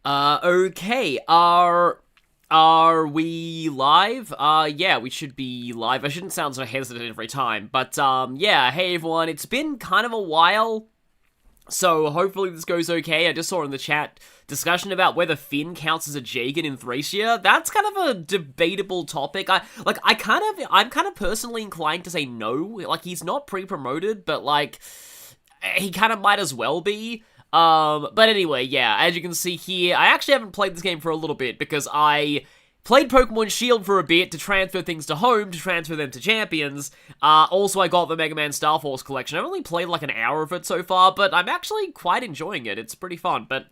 Okay, are we live? Yeah, we should be live. I shouldn't sound so hesitant every time, but, yeah, hey everyone, it's been kind of a while, so hopefully this goes okay. I just saw in the chat discussion about whether Finn counts as a Jagan in Thracia. That's kind of a debatable topic. I'm kind of personally inclined to say no. Like, he's not pre-promoted, but, like, he kind of might as well be. But anyway, yeah, as you can see here, I actually haven't played this game for a little bit because I played Pokemon Shield for a bit to transfer things to home, to transfer them to Champions. Also I got the Mega Man Star Force collection. I've only played like an hour of it so far, but I'm actually quite enjoying it. It's pretty fun, but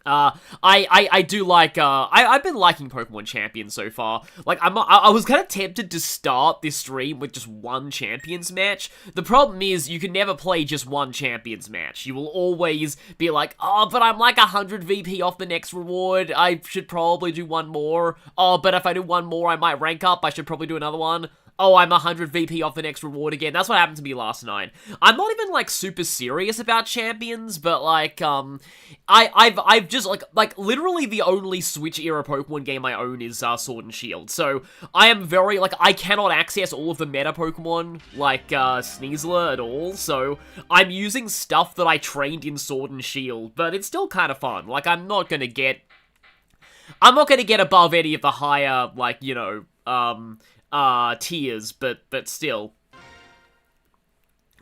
I do like, I've been liking Pokemon Champions so far. Like, I was kind of tempted to start this stream with just one Champions match. The problem is, you can never play just one Champions match. You will always be like, oh, but I'm like 100 VP off the next reward. I should probably do one more. Oh, but if I do one more, I might rank up. I should probably do another one. Oh, I'm 100 VP off the next reward again. That's what happened to me last night. I'm not even, like, super serious about Champions, but, like, I've just, like, literally the only Switch-era Pokemon game I own is, Sword and Shield. So, I am very, like, I cannot access all of the meta Pokemon, like, Sneasler at all, so I'm using stuff that I trained in Sword and Shield, but it's still kind of fun. Like, I'm not gonna get above any of the higher, like, you know, tiers, but still.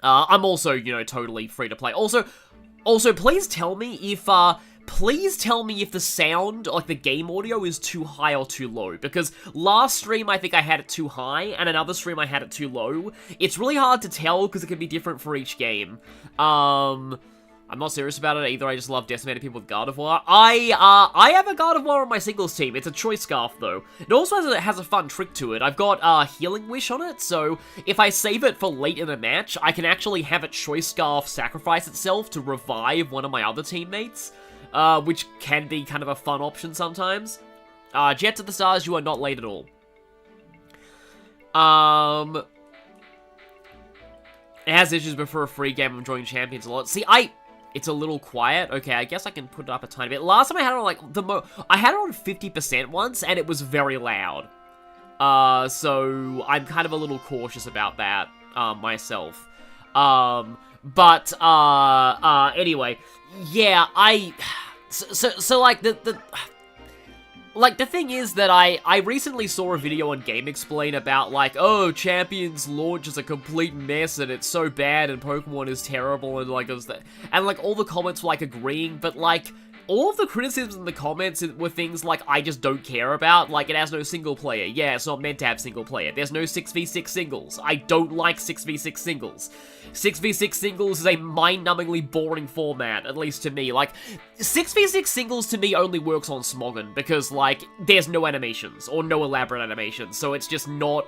I'm also, you know, totally free to play. Also, please tell me if the sound, like the game audio, is too high or too low, because last stream I think I had it too high, and another stream I had it too low. It's really hard to tell, because it can be different for each game. I'm not serious about it either. I just love decimating people with Gardevoir. I have a Gardevoir on my singles team. It's a choice scarf, though. It also has a fun trick to it. I've got Healing Wish on it, so if I save it for late in a match, I can actually have a choice scarf sacrifice itself to revive one of my other teammates, which can be kind of a fun option sometimes. Jet to the Stars, you are not late at all. It has issues, but for a free game, I'm enjoying Champions a lot. See, it's a little quiet. Okay, I guess I can put it up a tiny bit. Last time I had it on, like, I had it on 50% once, and it was very loud. So I'm kind of a little cautious about that, myself. Anyway, yeah, so like, the thing is that I recently saw a video on Game Explain about, like, oh, Champions launch is a complete mess, and it's so bad, and Pokemon is terrible, and, like, like, all the comments were, like, agreeing, but, like, all of the criticisms in the comments were things like, I just don't care about, like, it has no single player, yeah, it's not meant to have single player, there's no 6v6 singles, I don't like 6v6 singles. 6v6 singles is a mind-numbingly boring format, at least to me. Like, 6v6 singles to me only works on Smogon, because, like, there's no animations, or no elaborate animations, so it's just not,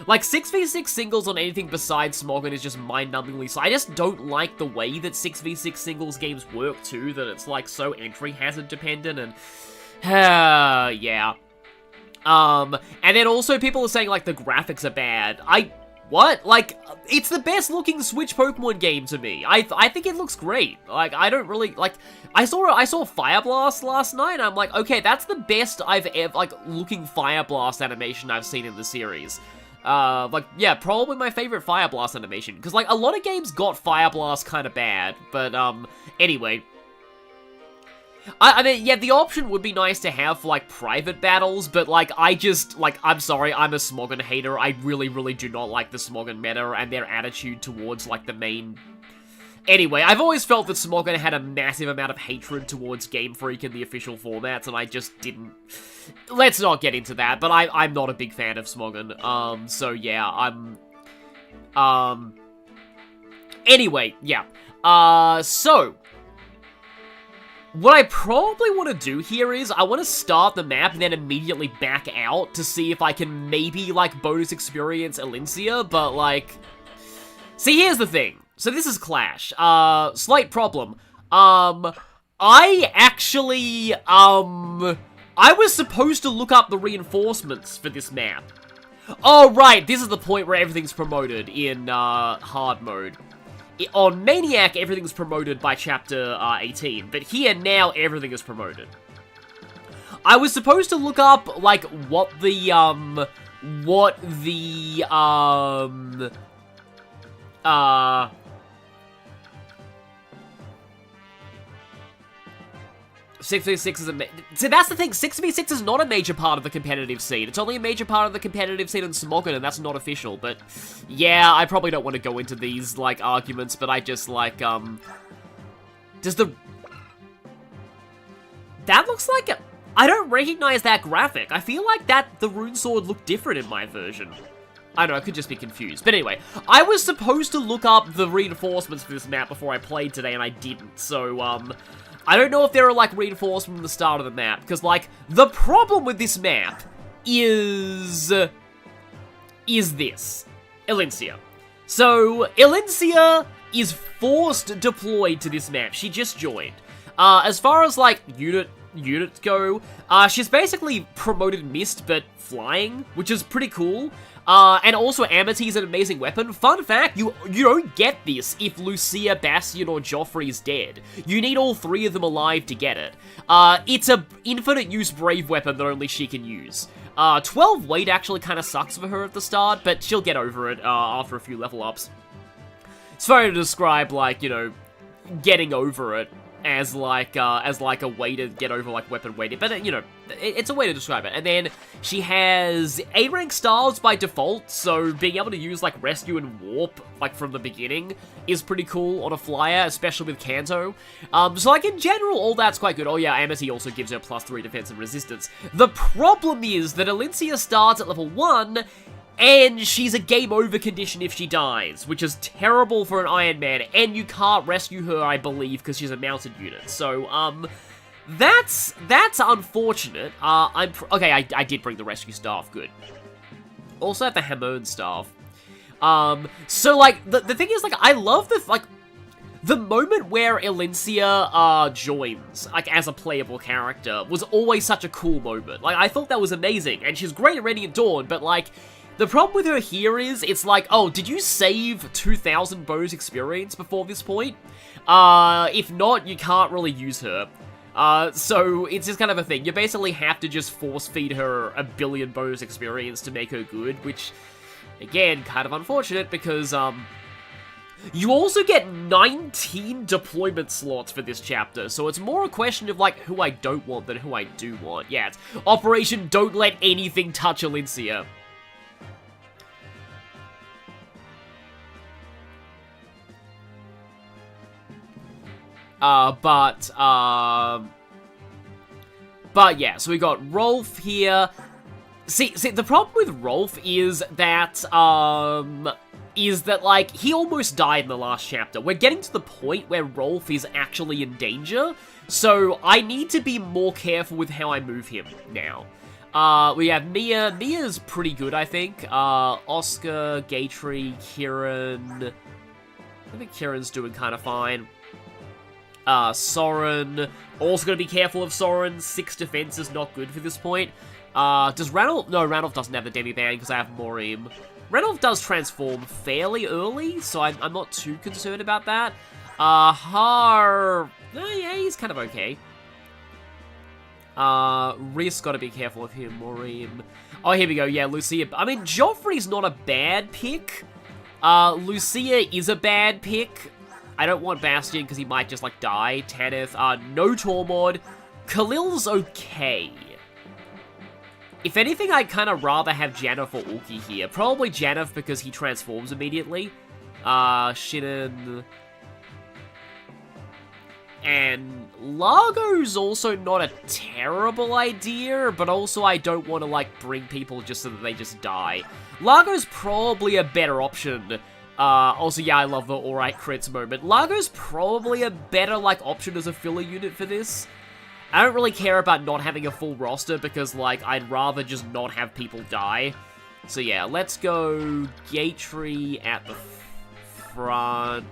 like, 6v6 singles on anything besides Smogon is just mind-numbingly, so I just don't like the way that 6v6 singles games work, too, that it's, like, so entry hazard dependent, and, yeah. And then also people are saying, like, the graphics are bad. What? Like, it's the best looking Switch Pokemon game to me. I think it looks great. Like, I don't really, like, I saw Fire Blast last night, and I'm like, okay, that's the best I've ever, like, looking Fire Blast animation I've seen in the series. Like, yeah, probably my favorite Fire Blast animation, because, like, a lot of games got Fire Blast kind of bad, but, anyway. I mean, yeah, the option would be nice to have for, like, private battles, but, like, I'm sorry, I'm a Smogon hater. I really, really do not like the Smogon meta and their attitude towards, like, the main... Anyway, I've always felt that Smogon had a massive amount of hatred towards Game Freak in the official formats, and I just didn't... Let's not get into that, but I'm not a big fan of Smogon. So, yeah, Anyway, yeah. So... What I probably want to do here is, I want to start the map and then immediately back out to see if I can maybe, like, bonus experience Elincia, but, like... See, here's the thing. So this is Clash. Slight problem. I actually, I was supposed to look up the reinforcements for this map. Oh, right, this is the point where everything's promoted in, hard mode. On Maniac, everything's promoted by Chapter 18, but here, now, everything is promoted. I was supposed to look up, like, what the 6v6 is so that's the thing, 6v6 is not a major part of the competitive scene. It's only a major part of the competitive scene in Smogon, and that's not official, but yeah, I probably don't want to go into these, like, arguments, but I just, like, does the... That looks like a... I don't recognize that graphic. I feel like the rune sword looked different in my version. I don't know, I could just be confused. But anyway, I was supposed to look up the reinforcements for this map before I played today, and I didn't, so, I don't know if there are, like, reinforcements from the start of the map, because, like, the problem with this map is this. Elincia. So, Elincia is forced deployed to this map. She just joined. As far as, like, units go, she's basically promoted Mist, but flying, which is pretty cool. And also Amity's an amazing weapon. Fun fact, you don't get this if Lucia, Bastion, or Joffrey's dead. You need all three of them alive to get it. It's a infinite use brave weapon that only she can use. 12 weight actually kind of sucks for her at the start, but she'll get over it after a few level ups. It's funny to describe, like, you know, getting over it as like a way to get over, like, weapon weighting, but you know, it's a way to describe it. And then she has A rank styles by default, so being able to use, like, rescue and warp, like, from the beginning is pretty cool on a flyer, especially with Kanto. So, like, in general, all that's quite good. Oh yeah, Amity also gives her +3 defense and resistance. The problem is that Elincia starts at level 1, and she's a game over condition if she dies, which is terrible for an Iron Man, and you can't rescue her, I believe, because she's a mounted unit. So, that's unfortunate. Okay, I did bring the rescue staff, good. Also have the Hamon staff. So, like, the thing is, like, I love the moment where Elincia, joins, like, as a playable character was always such a cool moment. Like, I thought that was amazing, and she's great at Radiant Dawn, but, like, the problem with her here is, it's like, oh, did you save 2,000 bonus experience before this point? If not, you can't really use her. So it's just kind of a thing. You basically have to just force feed her 1 billion bonus experience to make her good, which, again, kind of unfortunate because, you also get 19 deployment slots for this chapter, so it's more a question of, like, who I don't want than who I do want. Yeah, it's Operation Don't Let Anything Touch Elincia. But yeah, so we got Rolf here. See, the problem with Rolf is that, like, he almost died in the last chapter. We're getting to the point where Rolf is actually in danger, so I need to be more careful with how I move him now. We have Mia. Mia's pretty good, I think. Oscar, Gatry, Kieran. I think Kieran's doing kind of fine. Soren. Also gotta be careful of Soren. 6 defense is not good for this point. Does Ranulf? No, Ranulf doesn't have the Demi-Band because I have Morim. Ranulf does transform fairly early, so I'm not too concerned about that. Har... yeah, he's kind of okay. Riz gotta be careful of him. Morim. Oh, here we go. Yeah, Lucia. I mean, Joffrey's not a bad pick. Lucia is a bad pick. I don't want Bastion because he might just, like, die. Tanith, no Tormod. Khalil's okay. If anything, I'd kind of rather have Janeth or Ulki here. Probably Janeth because he transforms immediately. Shinnon. And Largo's also not a terrible idea, but also I don't want to, like, bring people just so that they just die. Largo's probably a better option. Also, yeah, I love the alright crits moment. Largo's probably a better, like, option as a filler unit for this. I don't really care about not having a full roster because, like, I'd rather just not have people die. So, yeah, let's go Gatry at the front.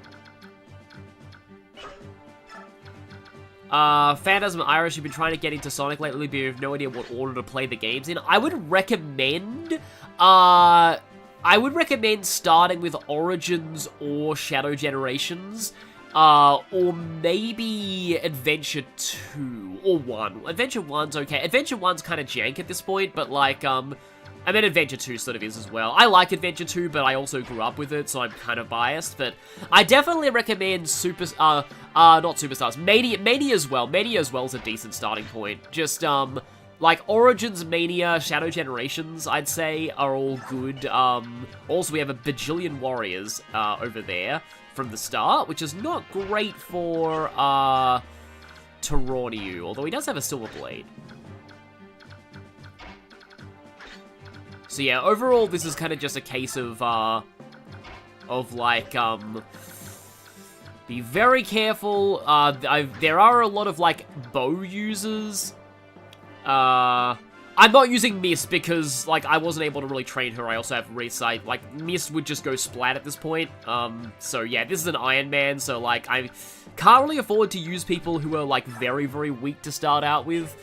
Phantasm Irish, you've been trying to get into Sonic lately, but you have no idea what order to play the games in. I would recommend, I would recommend starting with Origins or Shadow Generations, or maybe Adventure 2, or 1. Adventure 1's okay. Adventure 1's kind of jank at this point, but, like, and then Adventure 2 sort of is as well. I like Adventure 2, but I also grew up with it, so I'm kind of biased, but I definitely recommend not Superstars, Mania as well. Mania as well is a decent starting point. Just, like, Origins, Mania, Shadow Generations, I'd say, are all good. Also, we have a bajillion warriors, over there from the start, which is not great for, Taroniu, although he does have a Silver Blade. So yeah, overall, this is kind of just a case of like, be very careful. There are a lot of, like, bow users. I'm not using Mist because, like, I wasn't able to really train her. I also have Recite. Like, Mist would just go splat at this point. So yeah, this is an Ironman, so, like, I can't really afford to use people who are, like, very, very weak to start out with.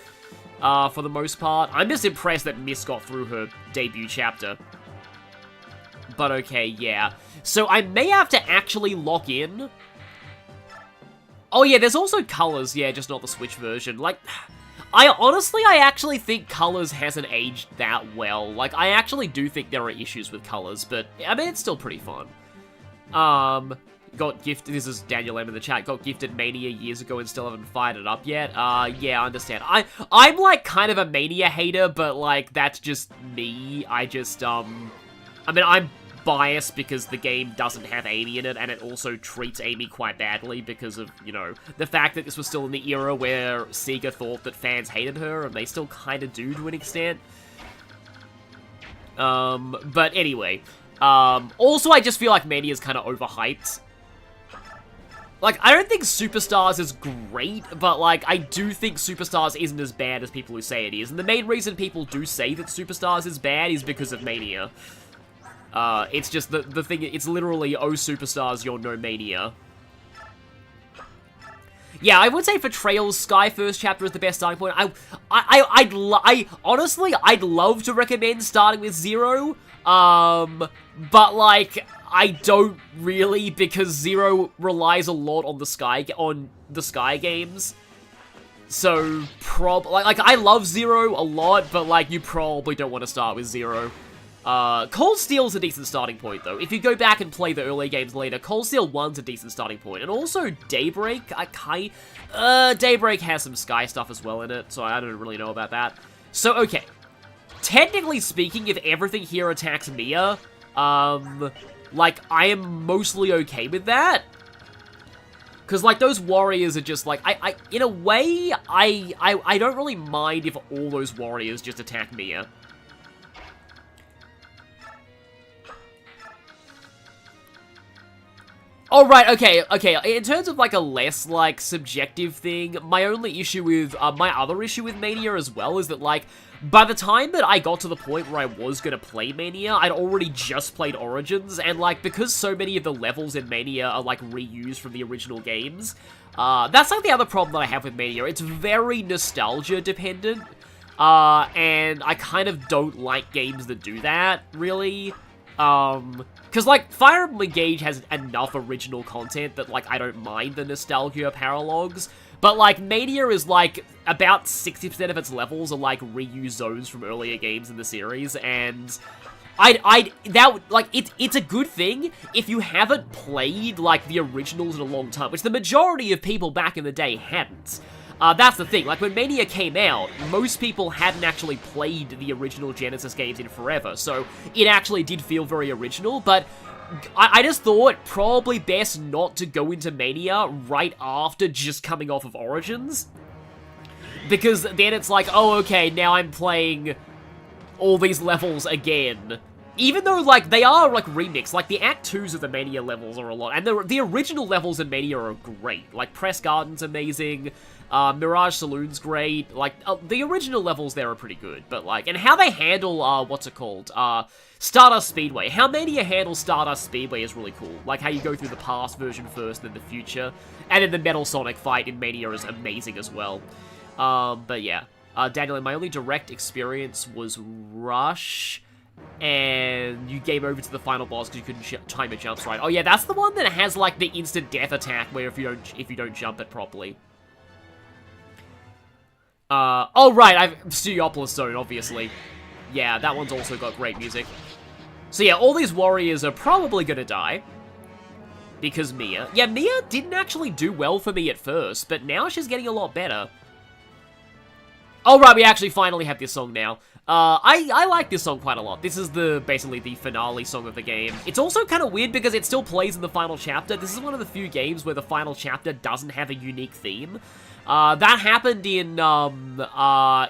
For the most part. I'm just impressed that Mist got through her debut chapter. But okay, yeah. So I may have to actually lock in. Oh yeah, there's also Colors, yeah, just not the Switch version. Like, I actually think Colors hasn't aged that well. Like, I actually do think there are issues with Colors, but, I mean, it's still pretty fun. Got gifted, this is Daniel M in the chat, got gifted Mania years ago and still haven't fired it up yet. Yeah, I understand. I'm, like, kind of a Mania hater, but, like, that's just me. I just, I mean, I'm biased because the game doesn't have Amy in it, and it also treats Amy quite badly because of, you know, the fact that this was still in the era where Sega thought that fans hated her, and they still kind of do to an extent. But anyway. Also, I just feel like Mania's kind of overhyped. Like, I don't think Superstars is great, but, like, I do think Superstars isn't as bad as people who say it is. And the main reason people do say that Superstars is bad is because of Mania. It's just the thing, it's literally, oh, Superstars, you're no Mania. Yeah, I would say for Trails, Sky First Chapter is the best starting point. Honestly, I'd love to recommend starting with Zero, but, like, I don't really, because Zero relies a lot on the Sky games. So, like, I love Zero a lot, but, like, you probably don't want to start with Zero. Cold Steel's a decent starting point, though. If you go back and play the early games later, Cold Steel 1's a decent starting point. And also, Daybreak, Daybreak has some Sky stuff as well in it, so I don't really know about that. So, okay. Technically speaking, if everything here attacks Mia, like, I am mostly okay with that. Because, like, those warriors are just, like, in a way, I don't really mind if all those warriors just attack Mia. Oh, right, okay. In terms of, like, a less, like, subjective thing, my only issue with, my other issue with Mania as well is that, like, by the time that I got to the point where I was gonna play Mania, I'd already just played Origins, and, like, because so many of the levels in Mania are, like, reused from the original games, that's, like, the other problem that I have with Mania. It's very nostalgia-dependent, and I kind of don't like games that do that, really. Because, like, Fire Emblem Engage has enough original content that, like, I don't mind the nostalgia paralogs. But, like, Mania is, like, about 60% of its levels are, like, reused zones from earlier games in the series, and it's a good thing if you haven't played, like, the originals in a long time, which the majority of people back in the day hadn't. That's the thing, like, when Mania came out, most people hadn't actually played the original Genesis games in forever, so it actually did feel very original, but I just thought probably best not to go into Mania right after just coming off of Origins, because then it's like, oh, okay, now I'm playing all these levels again. Even though, like, they are, like, remixed. Like, the Act 2s of the Mania levels are a lot. And the original levels in Mania are great. Like, Press Garden's amazing. Mirage Saloon's great. Like, the original levels there are pretty good. But, like, and how they handle, what's it called? Stardust Speedway. How Mania handles Stardust Speedway is really cool. Like, how you go through the past version first, then the future. And then the Metal Sonic fight in Mania is amazing as well. But, yeah. Daniel, my only direct experience was Rush. And you game over to the final boss because you couldn't time your jumps right. Oh yeah, that's the one that has like the instant death attack where if you don't jump it properly. Oh right, I've Studiopolis Zone, obviously. Yeah, that one's also got great music. So yeah, all these warriors are probably gonna die. Because Mia. Yeah, Mia didn't actually do well for me at first, but now she's getting a lot better. Oh right, we actually finally have this song now. I like this song quite a lot. This is basically the finale song of the game. It's also kind of weird because it still plays in the final chapter. This is one of the few games where the final chapter doesn't have a unique theme. That happened in Fire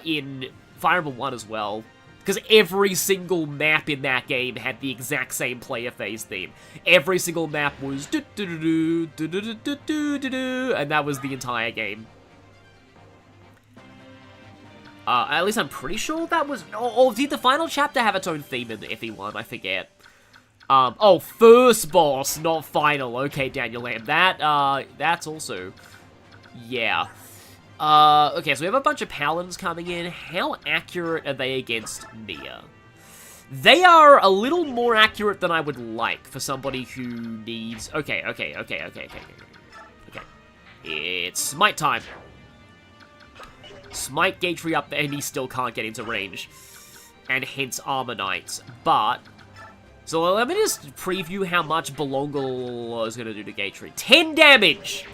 Emblem 1 as well. Because every single map in that game had the exact same player phase theme. Every single map was do-do-do-do, and that was the entire game. At least I'm pretty sure that was... Oh, did the final chapter have its own theme in the FE1? I forget. Oh, first boss, not final. Okay, Daniel Lamb. That's also... Yeah. Okay, so we have a bunch of paladins coming in. How accurate are they against Mia? They are a little more accurate than I would like for somebody who needs... Okay. It's smite time. Smite Gatry up there, and he still can't get into range. And hence Armor Knights. But... So let me just preview how much Belongal is going to do to Gatry. 10 damage!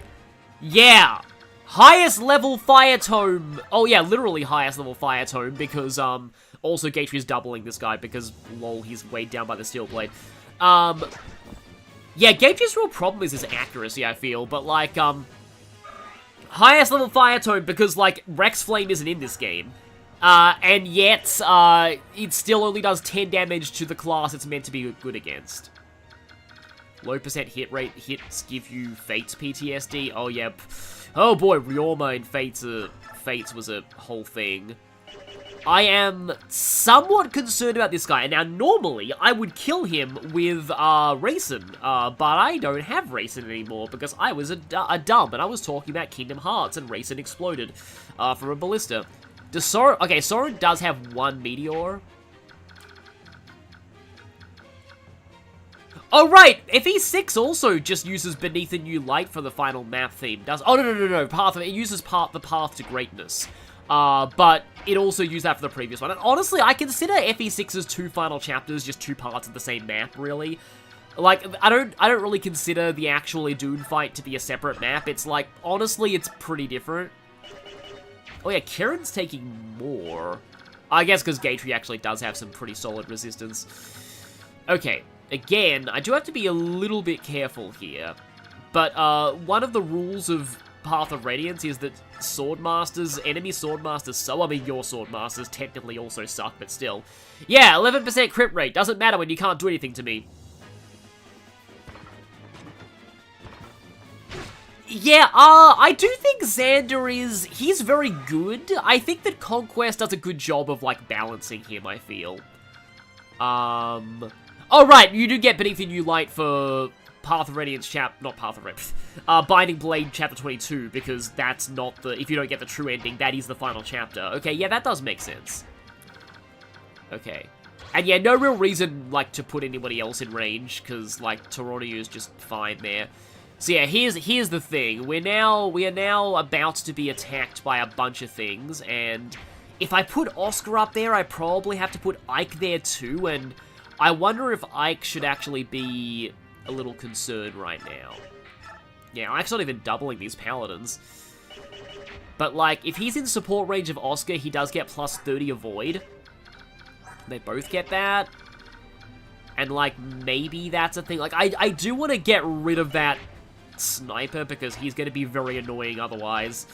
Yeah! Highest level Fire Tome. Oh yeah, literally highest level Fire Tome, because, also Gatry is doubling this guy, because, lol, he's weighed down by the Steel Blade. Yeah, Gatry's real problem is his accuracy, I feel, but, like, highest level Fire Tome, because, like, Rex Flame isn't in this game. And yet, it still only does 10 damage to the class it's meant to be good against. Low percent hit rate, hits give you Fates PTSD. Oh, yep. Oh boy, Riorma in Fates was a whole thing. I am somewhat concerned about this guy. And now, normally, I would kill him with, Raisin. But I don't have Raisin anymore because I was a dumb and I was talking about Kingdom Hearts and Raisin exploded, from a ballista. Does Soren... Okay, Soren does have one meteor. Oh, right! FE6 also just uses Beneath a New Light for the final map theme. Oh, no. It uses the Path to Greatness. But it also used that for the previous one. And honestly, I consider FE6's two final chapters just two parts of the same map, really. Like, I don't really consider the actual Idun fight to be a separate map. It's like, honestly, it's pretty different. Oh yeah, Kirin's taking more. I guess because Gatry actually does have some pretty solid resistance. Okay. Again, I do have to be a little bit careful here, but one of the rules of Path of Radiance is that enemy Swordmasters, I mean your Swordmasters technically also suck, but still. Yeah, 11% crit rate, doesn't matter when you can't do anything to me. Yeah, I do think Xander he's very good. I think that Conquest does a good job of, like, balancing him, I feel. Oh, right, you do get Beneath the New Light for Path of Radiance not Path of Radiance, Binding Blade Chapter 22, because that's not if you don't get the true ending, that is the final chapter. Okay, yeah, that does make sense. Okay. And yeah, no real reason, like, to put anybody else in range, because, like, Toronio is just fine there. So yeah, here's the thing. We are now about to be attacked by a bunch of things, and if I put Oscar up there, I probably have to put Ike there too, and I wonder if Ike should actually be a little concerned right now. Yeah, Ike's not even doubling these paladins. But, like, if he's in support range of Oscar, he does get plus 30 avoid. They both get that. And, like, maybe that's a thing. Like, I do want to get rid of that sniper because he's going to be very annoying otherwise.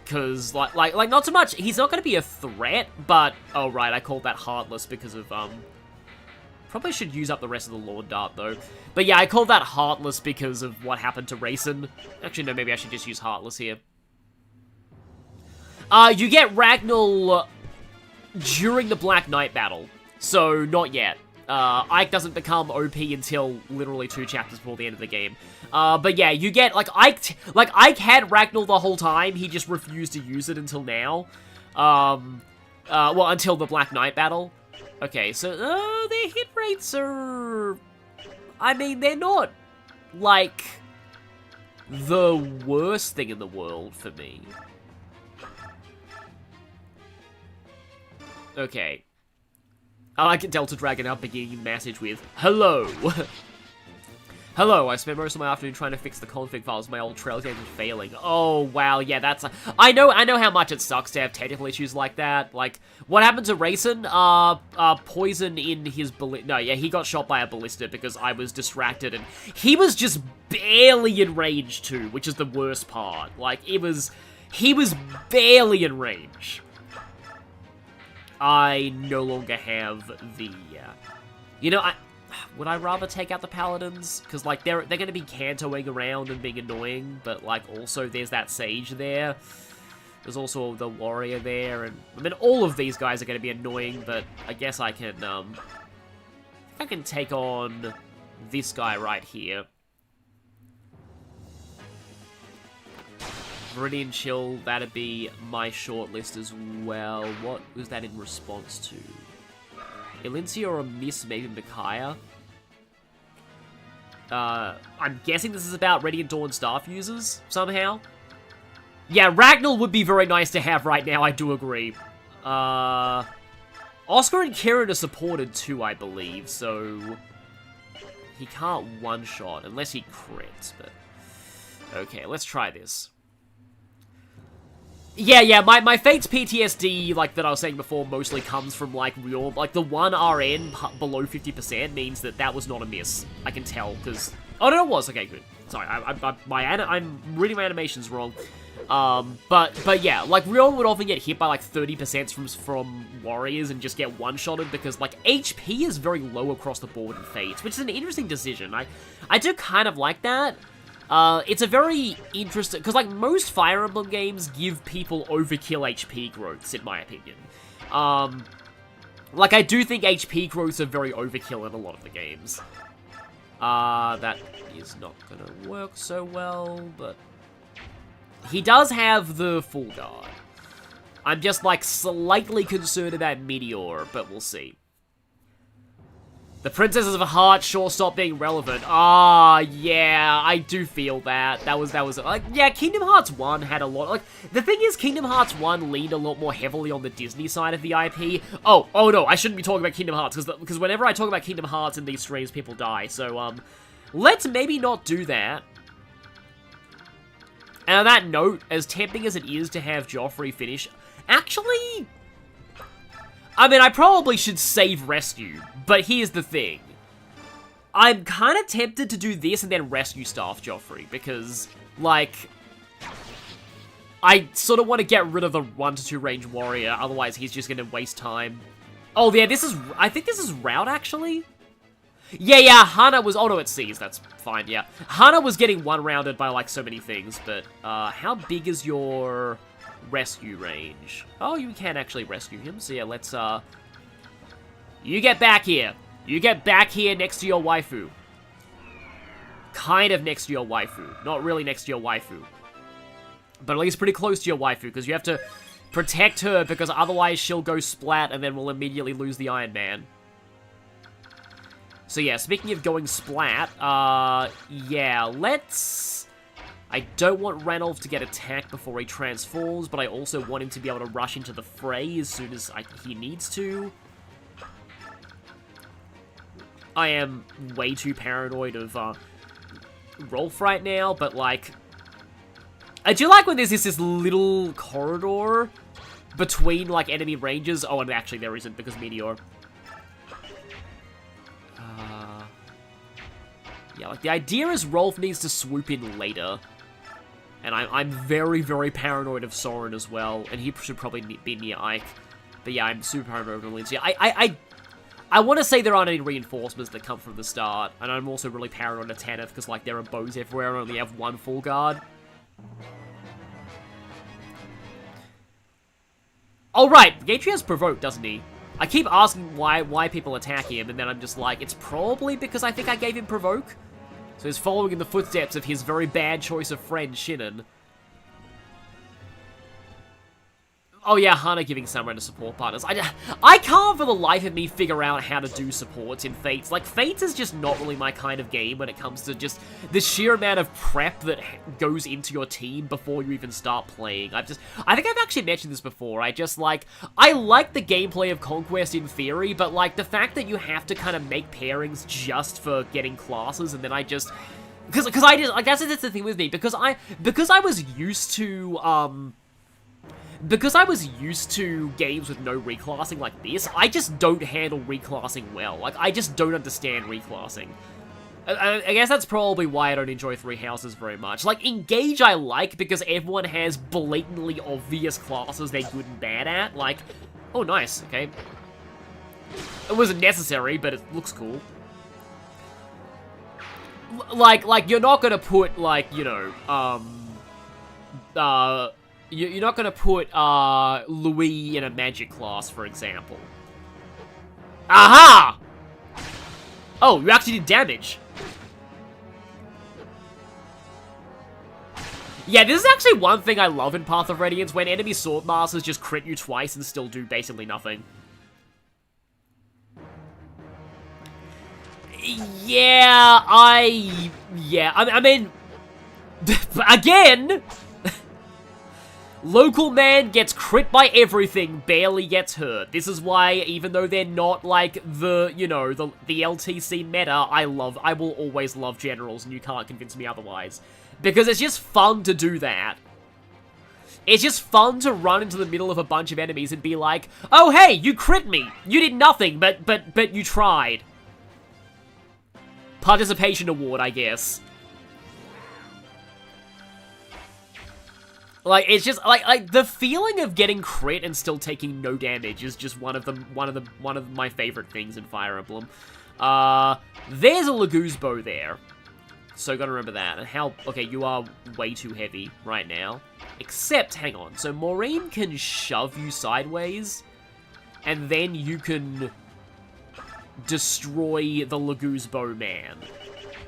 Because, like, not so much, he's not going to be a threat, but, oh, right, I called that Heartless because of, probably should use up the rest of the Lord Dart, though. But yeah, I called that Heartless because of what happened to Raisin. Actually, no, maybe I should just use Heartless here. You get Ragnall during the Black Knight battle, so not yet. Ike doesn't become OP until literally 2 chapters before the end of the game. But yeah, you get, like, Ike had Ragnall the whole time, he just refused to use it until now. Well, until the Black Knight battle. Okay, so, their hit rates are... I mean, they're not, like, the worst thing in the world for me. Okay. I like Delta Dragon up beginning message with, hello! Hello, I spent most of my afternoon trying to fix the config files. My old Trails game is failing. Oh, wow, yeah, that's... I know how much it sucks to have technical issues like that. Like, what happened to Rayson? Poison in his No, yeah, he got shot by a ballista because I was distracted, and he was just barely in range, too, which is the worst part. Like, he was barely in range. I no longer have the... You know, would I rather take out the paladins? Because, like, they're going to be cantoing around and being annoying, but, like, also there's that sage there. There's also the warrior there, and, I mean, all of these guys are going to be annoying, but I guess I can take on this guy right here. Viridian Chill, that'd be my shortlist as well. What was that in response to? Elincia or a miss, maybe Micaiah? I'm guessing this is about Radiant Dawn staff users, somehow? Yeah, Ragnall would be very nice to have right now, I do agree. Oscar and Kieran are supported too, I believe, so... He can't one-shot, unless he crits, but... Okay, let's try this. Yeah, my Fate's PTSD, like, that I was saying before, mostly comes from, like, real... Like, the one RN below 50% means that was not a miss. I can tell, because... Oh, no, it was. Okay, good. Sorry, I'm reading my animations wrong. But yeah, like, Rion would often get hit by, like, 30% from warriors and just get one-shotted because, like, HP is very low across the board in Fates, which is an interesting decision. I do kind of like that. It's a very interesting... Because, like, most Fire Emblem games give people overkill HP growths, in my opinion. Like, I do think HP growths are very overkill in a lot of the games. That is not gonna work so well, but... He does have the full guard. I'm just, like, slightly concerned about Meteor, but we'll see. The Princesses of Heart sure stopped being relevant. Yeah, I do feel that. That was, like, yeah, Kingdom Hearts 1 had a lot, like, the thing is, Kingdom Hearts 1 leaned a lot more heavily on the Disney side of the IP. Oh no, I shouldn't be talking about Kingdom Hearts, because whenever I talk about Kingdom Hearts in these streams, people die, so, let's maybe not do that. And on that note, as tempting as it is to have Joffrey finish, actually... I mean, I probably should save Rescue, but here's the thing. I'm kind of tempted to do this and then Rescue Staff Joffrey, because, like... I sort of want to get rid of the 1 to 2 range warrior, otherwise he's just going to waste time. Oh, yeah, I think this is Route, actually? Yeah, Hana was... Oh, no, it's C's. That's fine, yeah. Hana was getting one-rounded by, like, so many things, but, how big is your rescue range? Oh, you can actually rescue him, so yeah, let's, You get back here. You get back here next to your waifu. Kind of next to your waifu. Not really next to your waifu. But at least pretty close to your waifu, because you have to protect her, because otherwise she'll go splat, and then we'll immediately lose the Iron Man. So yeah, speaking of going splat, yeah, let's... I don't want Ranulf to get attacked before he transforms, but I also want him to be able to rush into the fray as soon as he needs to. I am way too paranoid of, Rolf right now, but, like... I do like when there's this little corridor between, like, enemy ranges. Oh, and actually there isn't, because Meteor... Yeah, like, the idea is Rolf needs to swoop in later. And I'm very, very paranoid of Soren as well, and he should probably be near Ike. But yeah, I'm super paranoid of Elincia. I want to say there aren't any reinforcements that come from the start, and I'm also really paranoid of Tanith, because, like, there are bows everywhere and I only have 1 full guard. Oh, right, Gatri has Provoke, doesn't he? I keep asking why people attack him, and then I'm just like, it's probably because I think I gave him Provoke. So he's following in the footsteps of his very bad choice of friend, Shinnon. Oh yeah, Hana giving Samurai to support partners. I can't for the life of me figure out how to do supports in Fates. Like, Fates is just not really my kind of game when it comes to just the sheer amount of prep that goes into your team before you even start playing. I think I've actually mentioned this before. I like the gameplay of Conquest in theory, but like the fact that you have to kind of make pairings just for getting classes, and then I guess that's the thing with me, because I was used to, because I was used to games with no reclassing like this, I just don't handle reclassing well. Like, I just don't understand reclassing. I guess that's probably why I don't enjoy Three Houses very much. Like, Engage I like because everyone has blatantly obvious classes they're good and bad at. Like, oh nice, okay. It wasn't necessary, but it looks cool. Like, you're not gonna put, like, you know, you're not gonna put, Louis in a magic class, for example. Aha! Oh, you actually did damage. Yeah, this is actually one thing I love in Path of Radiance, when enemy Swordmasters just crit you twice and still do basically nothing. Yeah, I mean, again, local man gets crit by everything, barely gets hurt. This is why, even though they're not like the, you know, the LTC meta, I will always love generals, and you can't convince me otherwise. Because it's just fun to do that. It's just fun to run into the middle of a bunch of enemies and be like, oh hey, you crit me! You did nothing, but you tried. Participation award, I guess. Like, it's just like the feeling of getting crit and still taking no damage is just one of my favorite things in Fire Emblem. There's a Laguz bow there, so gotta remember that. And okay, you are way too heavy right now. Except, hang on, so Maureen can shove you sideways, and then you can destroy the Laguz bow man.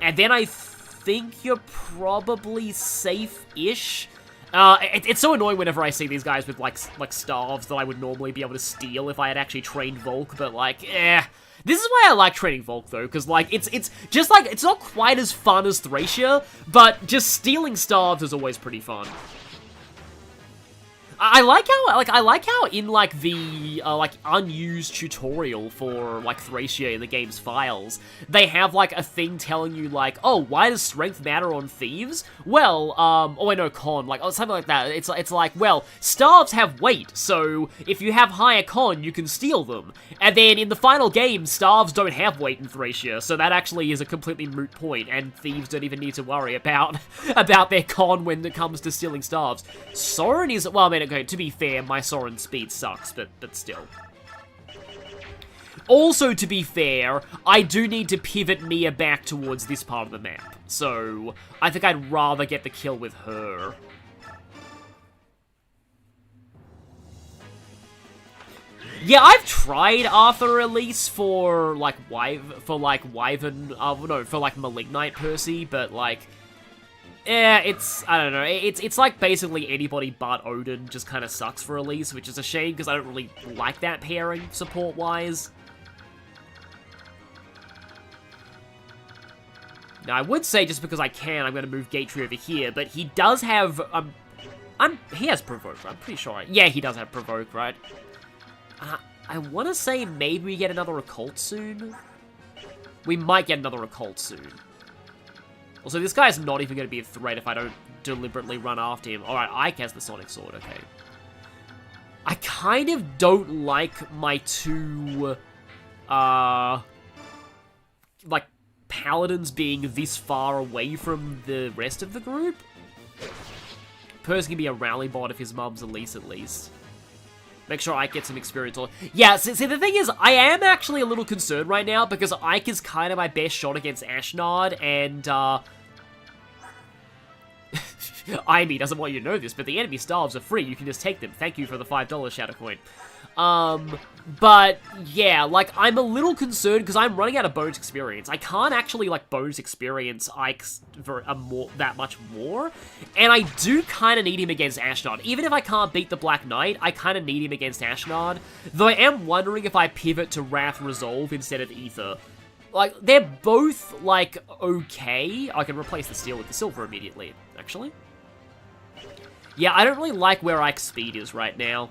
And then I think you're probably safe-ish. It's so annoying whenever I see these guys with, like staves that I would normally be able to steal if I had actually trained Volk, but, like, This is why I like training Volk, though, because, like, it's just, like, it's not quite as fun as Thracia, but just stealing staves is always pretty fun. I like how in, like, the, like, unused tutorial for, like, Thracia in the game's files, they have, like, a thing telling you, like, oh, why does strength matter on thieves? Well, oh, wait, no, con, like, oh, something like that. It's like, well, staves have weight, so if you have higher con, you can steal them. And then in the final game, staves don't have weight in Thracia, so that actually is a completely moot point, and thieves don't even need to worry about their con when it comes to stealing staves. Soren is, well, I mean, okay, to be fair, my Soren speed sucks, but still. Also, to be fair, I do need to pivot Mia back towards this part of the map, so I think I'd rather get the kill with her. Yeah, I've tried Arthur Elise for Malignite Percy, but, like, yeah, I don't know, it's like basically anybody but Odin just kind of sucks for Elise, which is a shame, because I don't really like that pairing, support-wise. Now, I would say, just because I can, I'm going to move Gatry over here, but he does have, he has Provoke, I'm pretty sure. Yeah, he does have Provoke, right? I want to say maybe we get another Occult soon? We might get another Occult soon. Also, this guy's not even going to be a threat if I don't deliberately run after him. Alright, Ike has the Sonic Sword, okay. I kind of don't like my two, like, paladins being this far away from the rest of the group. Per's gonna be a rally bot if his mum's Elise, at least. Make sure Ike gets some experience. Yeah, see, the thing is, I am actually a little concerned right now, because Ike is kind of my best shot against Ashnard, and, Amy doesn't want you to know this, but the enemy stars are free. You can just take them. Thank you for the $5 shadow coin. But yeah, like, I'm a little concerned because I'm running out of bonus experience. I can't actually, like, bonus experience Ike for that much more, and I do kind of need him against Ashnod. Even if I can't beat the Black Knight, I kind of need him against Ashnod, though I am wondering if I pivot to Wrath Resolve instead of Ether. Like, they're both, like, okay. I can replace the steel with the silver immediately, actually. Yeah, I don't really like where Ike's speed is right now.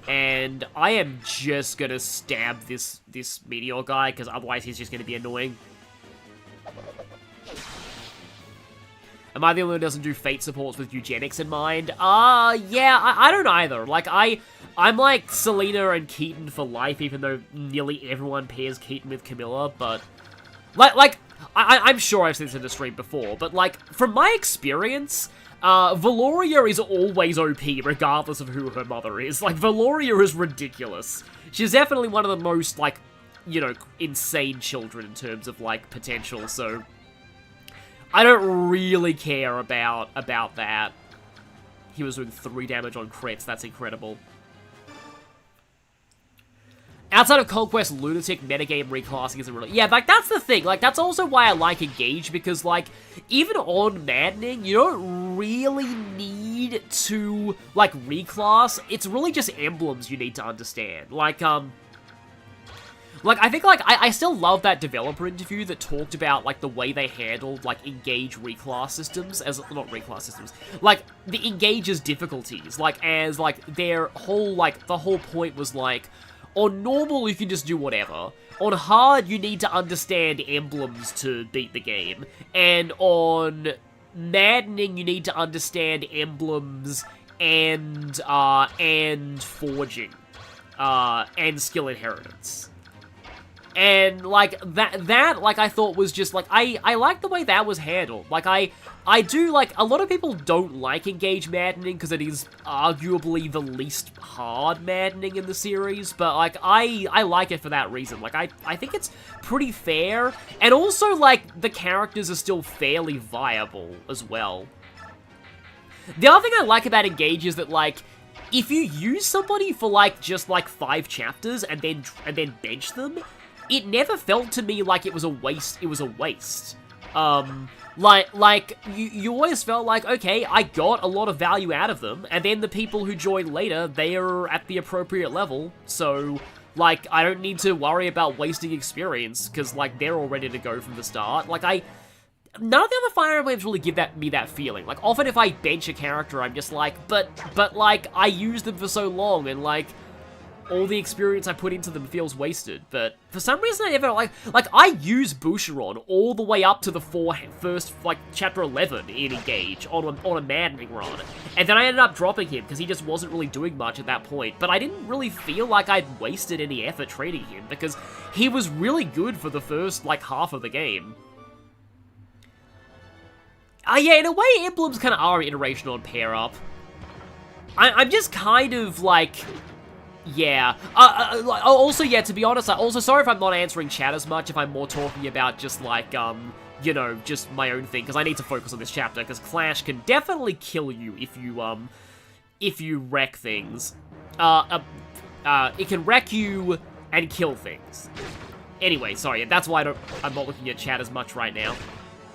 And I am just gonna stab this meteor guy, because otherwise he's just gonna be annoying. Am I the only one who doesn't do fate supports with eugenics in mind? Yeah, I don't either. Like, I'm like Selena and Keaton for life, even though nearly everyone pairs Keaton with Camilla, but... I'm sure I've said this in the stream before, but, like, from my experience... Valoria is always OP, regardless of who her mother is. Like, Valoria is ridiculous. She's definitely one of the most, like, you know, insane children in terms of, like, potential, so... I don't really care about that. He was doing 3 damage on crits, that's incredible. Outside of Conquest, Lunatic, metagame reclassing isn't really... Yeah, like, that's the thing. Like, that's also why I like Engage, because, like, even on Maddening, you don't really need to, like, reclass. It's really just emblems you need to understand. Like, I think, like, I still love that developer interview that talked about, like, the way they handled, like, Engage reclass systems, not reclass systems, like, the Engage's difficulties, like, as, like, their whole, like, the whole point was, like, on normal, you can just do whatever. On hard, you need to understand emblems to beat the game. And on Maddening, you need to understand emblems and forging. And skill inheritance. And, like, that, like, I thought was just, like, I like the way that was handled. Like, I do, like, a lot of people don't like Engage Maddening because it is arguably the least hard Maddening in the series, but, like, I like it for that reason. Like, I think it's pretty fair, and also, like, the characters are still fairly viable as well. The other thing I like about Engage is that, like, if you use somebody for, like, just, like, 5 chapters and then bench them, it never felt to me like it was a waste. It was a waste. Like you always felt like, okay, I got a lot of value out of them, and then the people who join later, they are at the appropriate level, so, like, I don't need to worry about wasting experience, because, like, they're all ready to go from the start. Like, none of the other Fire Emblems really give me that feeling. Like, often if I bench a character, I'm just like, but, like, I used them for so long, and, like, all the experience I put into them feels wasted, but for some reason I never, like, I use Boucheron all the way up to the first, like, chapter 11 in Engage on a Maddening run, and then I ended up dropping him because he just wasn't really doing much at that point, but I didn't really feel like I'd wasted any effort training him, because he was really good for the first, like, half of the game. Yeah, in a way, emblems kind of are an iteration on pair up. I'm just kind of, like... Yeah. Also, yeah, to be honest, also, sorry if I'm not answering chat as much, if I'm more talking about just, like, you know, just my own thing, because I need to focus on this chapter, because Clash can definitely kill you if you wreck things. It can wreck you and kill things. Anyway, sorry, that's why I'm not looking at chat as much right now.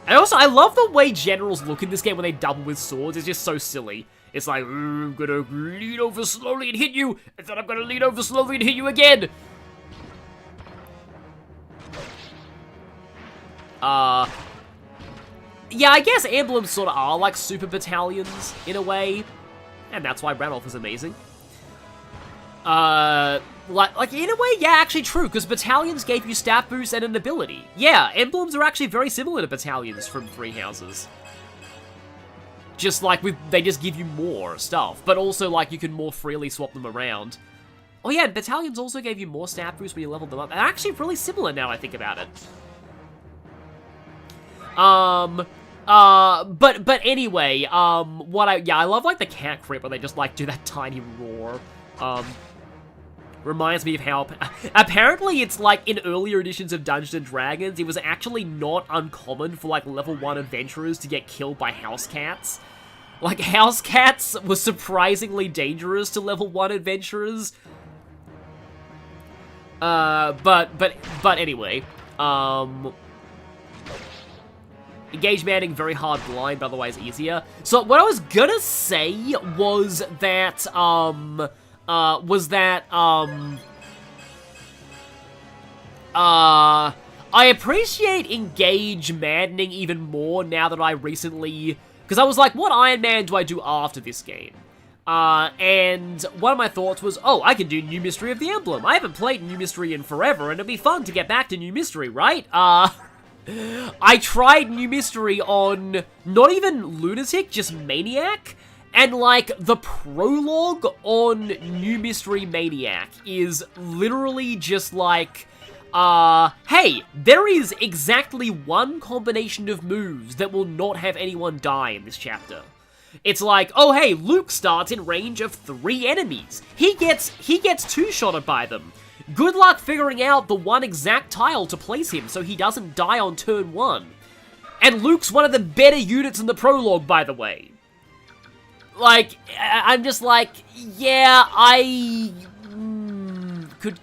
And also, I love the way generals look in this game when they double with swords, it's just so silly. It's like, I'm gonna lean over slowly and hit you, and then I'm gonna lean over slowly and hit you again! Yeah, I guess emblems sort of are like super battalions, in a way. And that's why Ranulph is amazing. Like, in a way, yeah, actually true, because battalions gave you stat boosts and an ability. Yeah, emblems are actually very similar to battalions from Three Houses. Just like, they just give you more stuff, but also, like, you can more freely swap them around. Oh yeah, battalions also gave you more stat boosts when you leveled them up. They're actually really similar now I think about it. But anyway, I love, like, the cat crit where they just, like, do that tiny roar. Reminds me of how, apparently it's like in earlier editions of Dungeons & Dragons, it was actually not uncommon for like level 1 adventurers to get killed by house cats. Like, house cats were surprisingly dangerous to level 1 adventurers. But anyway, engage manning, very hard blind, but otherwise easier. So what I was gonna say was that, I appreciate engage maddening even more now that I recently, because I was like, what Iron Man do I do after this game? And one of my thoughts was, oh, I can do New Mystery of the Emblem. I haven't played New Mystery in forever, and it'd be fun to get back to New Mystery, right? I tried New Mystery on not even Lunatic, just Maniac, and like the prologue on New Mystery Maniac is literally just like, hey, there is exactly one combination of moves that will not have anyone die in this chapter. It's like, oh hey, Luke starts in range of 3 enemies. He gets two-shotted by them. Good luck figuring out the one exact tile to place him so he doesn't die on turn 1. And Luke's one of the better units in the prologue, by the way. Like, I'm just like, yeah, I could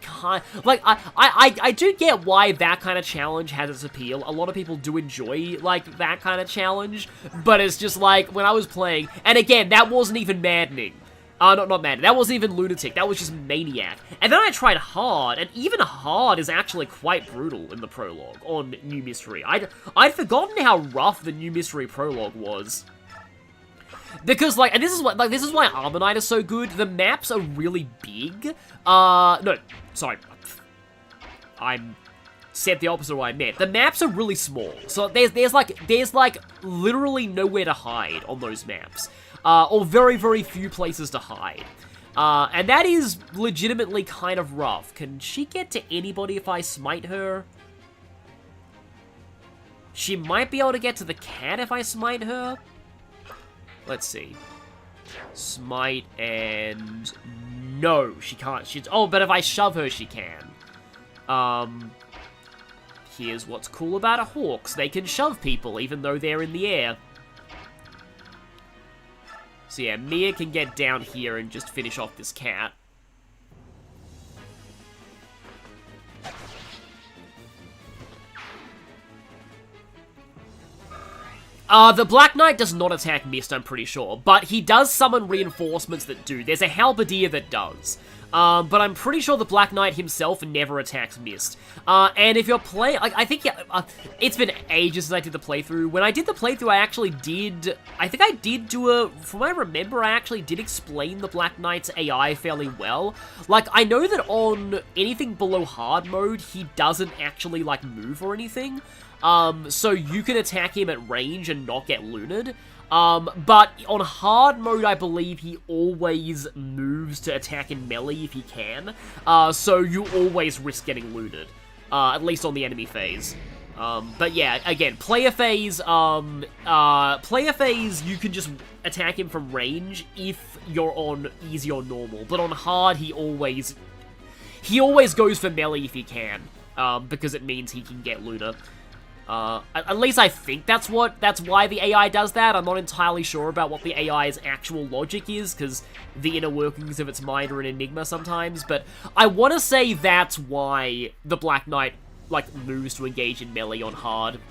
like, I do get why that kind of challenge has its appeal. A lot of people do enjoy, like, that kind of challenge, but it's just like, when I was playing, and again, that wasn't even maddening. Not maddening, that wasn't even lunatic, that was just maniac. And then I tried hard, and even hard is actually quite brutal in the prologue on New Mystery. I'd forgotten how rough the New Mystery prologue was. Because, like, and this is why Armor Knight is so good. The maps are really big. No, sorry. I said the opposite of what I meant. The maps are really small. So there's like literally nowhere to hide on those maps. Or very, very few places to hide. And that is legitimately kind of rough. Can she get to anybody if I smite her? She might be able to get to the cat if I smite her. Let's see. Smite and... No, she can't. Oh, but if I shove her, she can. Here's what's cool about a hawks. They can shove people, even though they're in the air. So yeah, Mia can get down here and just finish off this cat. The Black Knight does not attack Mist, I'm pretty sure, but he does summon reinforcements that do. There's a Halberdier that does. But I'm pretty sure the Black Knight himself never attacks Mist. And if you're playing, like, I think, it's been ages since I did the playthrough. When I did the playthrough, I think I did do from what I remember, I actually did explain the Black Knight's AI fairly well. Like, I know that on anything below hard mode, he doesn't actually, like, move or anything. So you can attack him at range and not get lunated. But on hard mode, I believe he always moves to attack in melee if he can. So you always risk getting lunated. At least on the enemy phase. But yeah, again, player phase, you can just attack him from range if you're on easy or normal. But on hard, he always goes for melee if he can. Because it means he can get lunated. At least I think that's why the AI does that. I'm not entirely sure about what the AI's actual logic is, because the inner workings of its mind are an enigma sometimes, but I want to say that's why the Black Knight, like, moves to engage in melee on hard.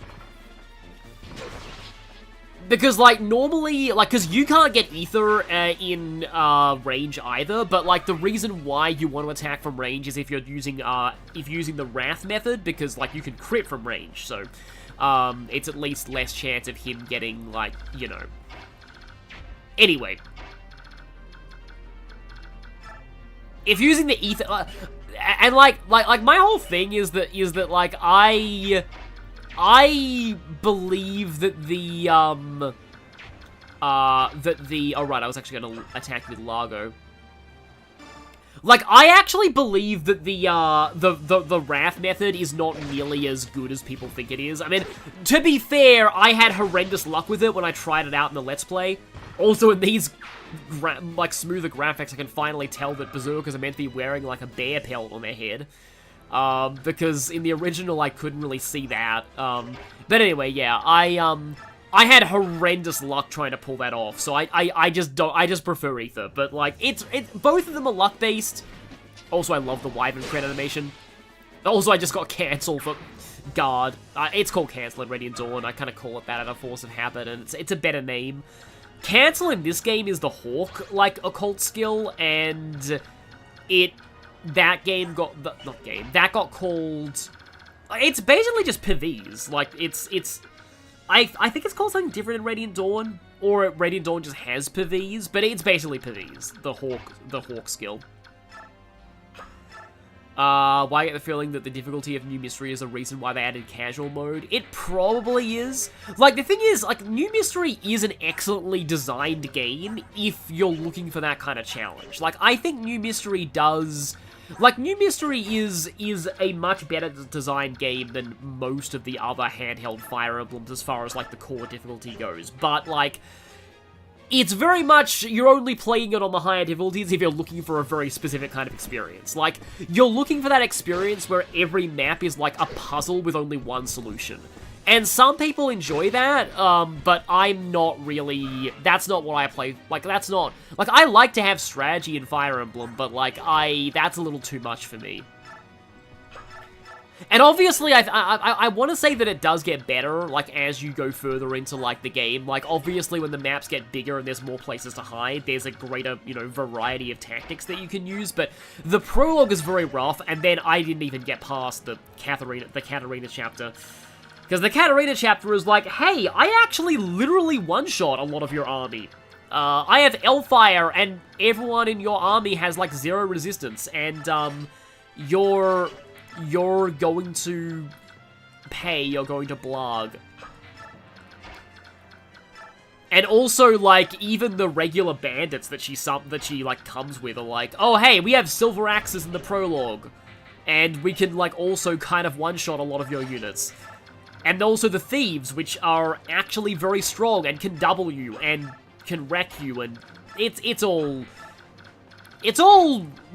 Because, like, normally, like, because you can't get Ether in range either, but, like, the reason why you want to attack from range is if you're using the Wrath method, because, like, you can crit from range, so, it's at least less chance of him getting, like, you know. Anyway. If using the Ether, and, like, my whole thing is that, like, I believe that alright, I was actually gonna attack with Largo. Like, I actually believe that the Wrath method is not nearly as good as people think it is. I mean, to be fair, I had horrendous luck with it when I tried it out in the Let's Play. Also, in these, like, smoother graphics, I can finally tell that Berserkers are meant to be wearing, like, a bear pelt on their head. Because in the original, I couldn't really see that. But anyway, yeah, I had horrendous luck trying to pull that off, so I just prefer Ether. But, like, both of them are luck-based. Also, I love the Wyvern crit animation. Also, I just got cancelled for Guard. It's called Cancel in Radiant Dawn. I kind of call it that out of force of habit, and it's a better name. Cancel in this game is the Hawk, like, occult skill, and that got called... It's basically just Pavese. Like, I think it's called something different in Radiant Dawn, or Radiant Dawn just has Pavese, but it's basically Pavese, the Hawk skill. Why I get the feeling that the difficulty of New Mystery is a reason why they added casual mode. It probably is. Like, the thing is, like, New Mystery is an excellently designed game if you're looking for that kind of challenge. Like, I think New Mystery does... Like, New Mystery is a much better designed game than most of the other handheld Fire Emblems as far as, like, the core difficulty goes. But, like, it's very much, you're only playing it on the higher difficulties if you're looking for a very specific kind of experience. Like, you're looking for that experience where every map is, like, a puzzle with only one solution. And some people enjoy that, but I'm not really... That's not what I play. Like, that's not... Like, I like to have strategy in Fire Emblem, but, like, that's a little too much for me. And obviously, I want to say that it does get better, like, as you go further into, like, the game. Like, obviously, when the maps get bigger and there's more places to hide, there's a greater, you know, variety of tactics that you can use, but the prologue is very rough, and then I didn't even get past the Katarina chapter. Because the Katarina chapter is like, hey, I actually literally one-shot a lot of your army. I have Elfire, and everyone in your army has, like, 0 resistance, and, you're going to pay, you're going to blarg. And also, like, even the regular bandits that she, like, comes with are like, oh, hey, we have silver axes in the prologue. And we can, like, also kind of one-shot a lot of your units. And also the thieves, which are actually very strong and can double you and can wreck you, and it's all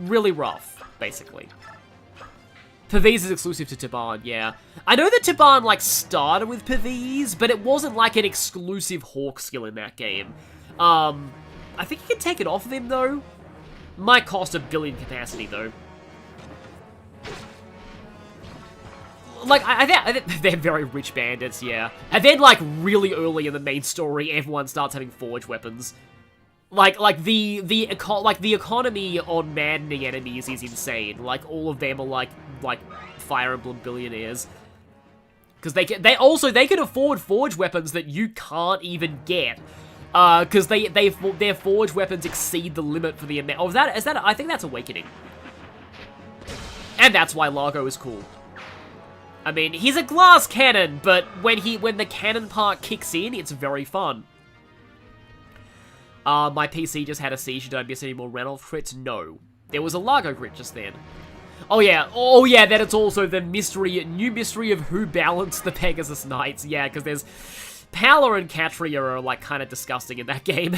really rough, basically. Pavese is exclusive to Tiban, yeah. I know that Tiban, like, started with Pavese, but it wasn't, like, an exclusive Hawk skill in that game. I think you can take it off of him, though. Might cost 1 billion capacity, though. Like, I think they're very rich bandits, yeah. And then, like, really early in the main story, everyone starts having forge weapons. Like the economy on maddening enemies is insane. Like, all of them are like Fire Emblem billionaires. Because they can afford forge weapons that you can't even get. Because their forge weapons exceed the limit for the amount. Oh, is that? I think that's Awakening. And that's why Largo is cool. I mean, he's a glass cannon, but when the cannon part kicks in, it's very fun. My PC just had a seizure. Did I miss any more Ranulph crits? No. There was a Largo crit just then. Oh yeah, then it's also the new mystery of who balanced the Pegasus Knights. Yeah, because there's... Paula and Katria are, like, kind of disgusting in that game.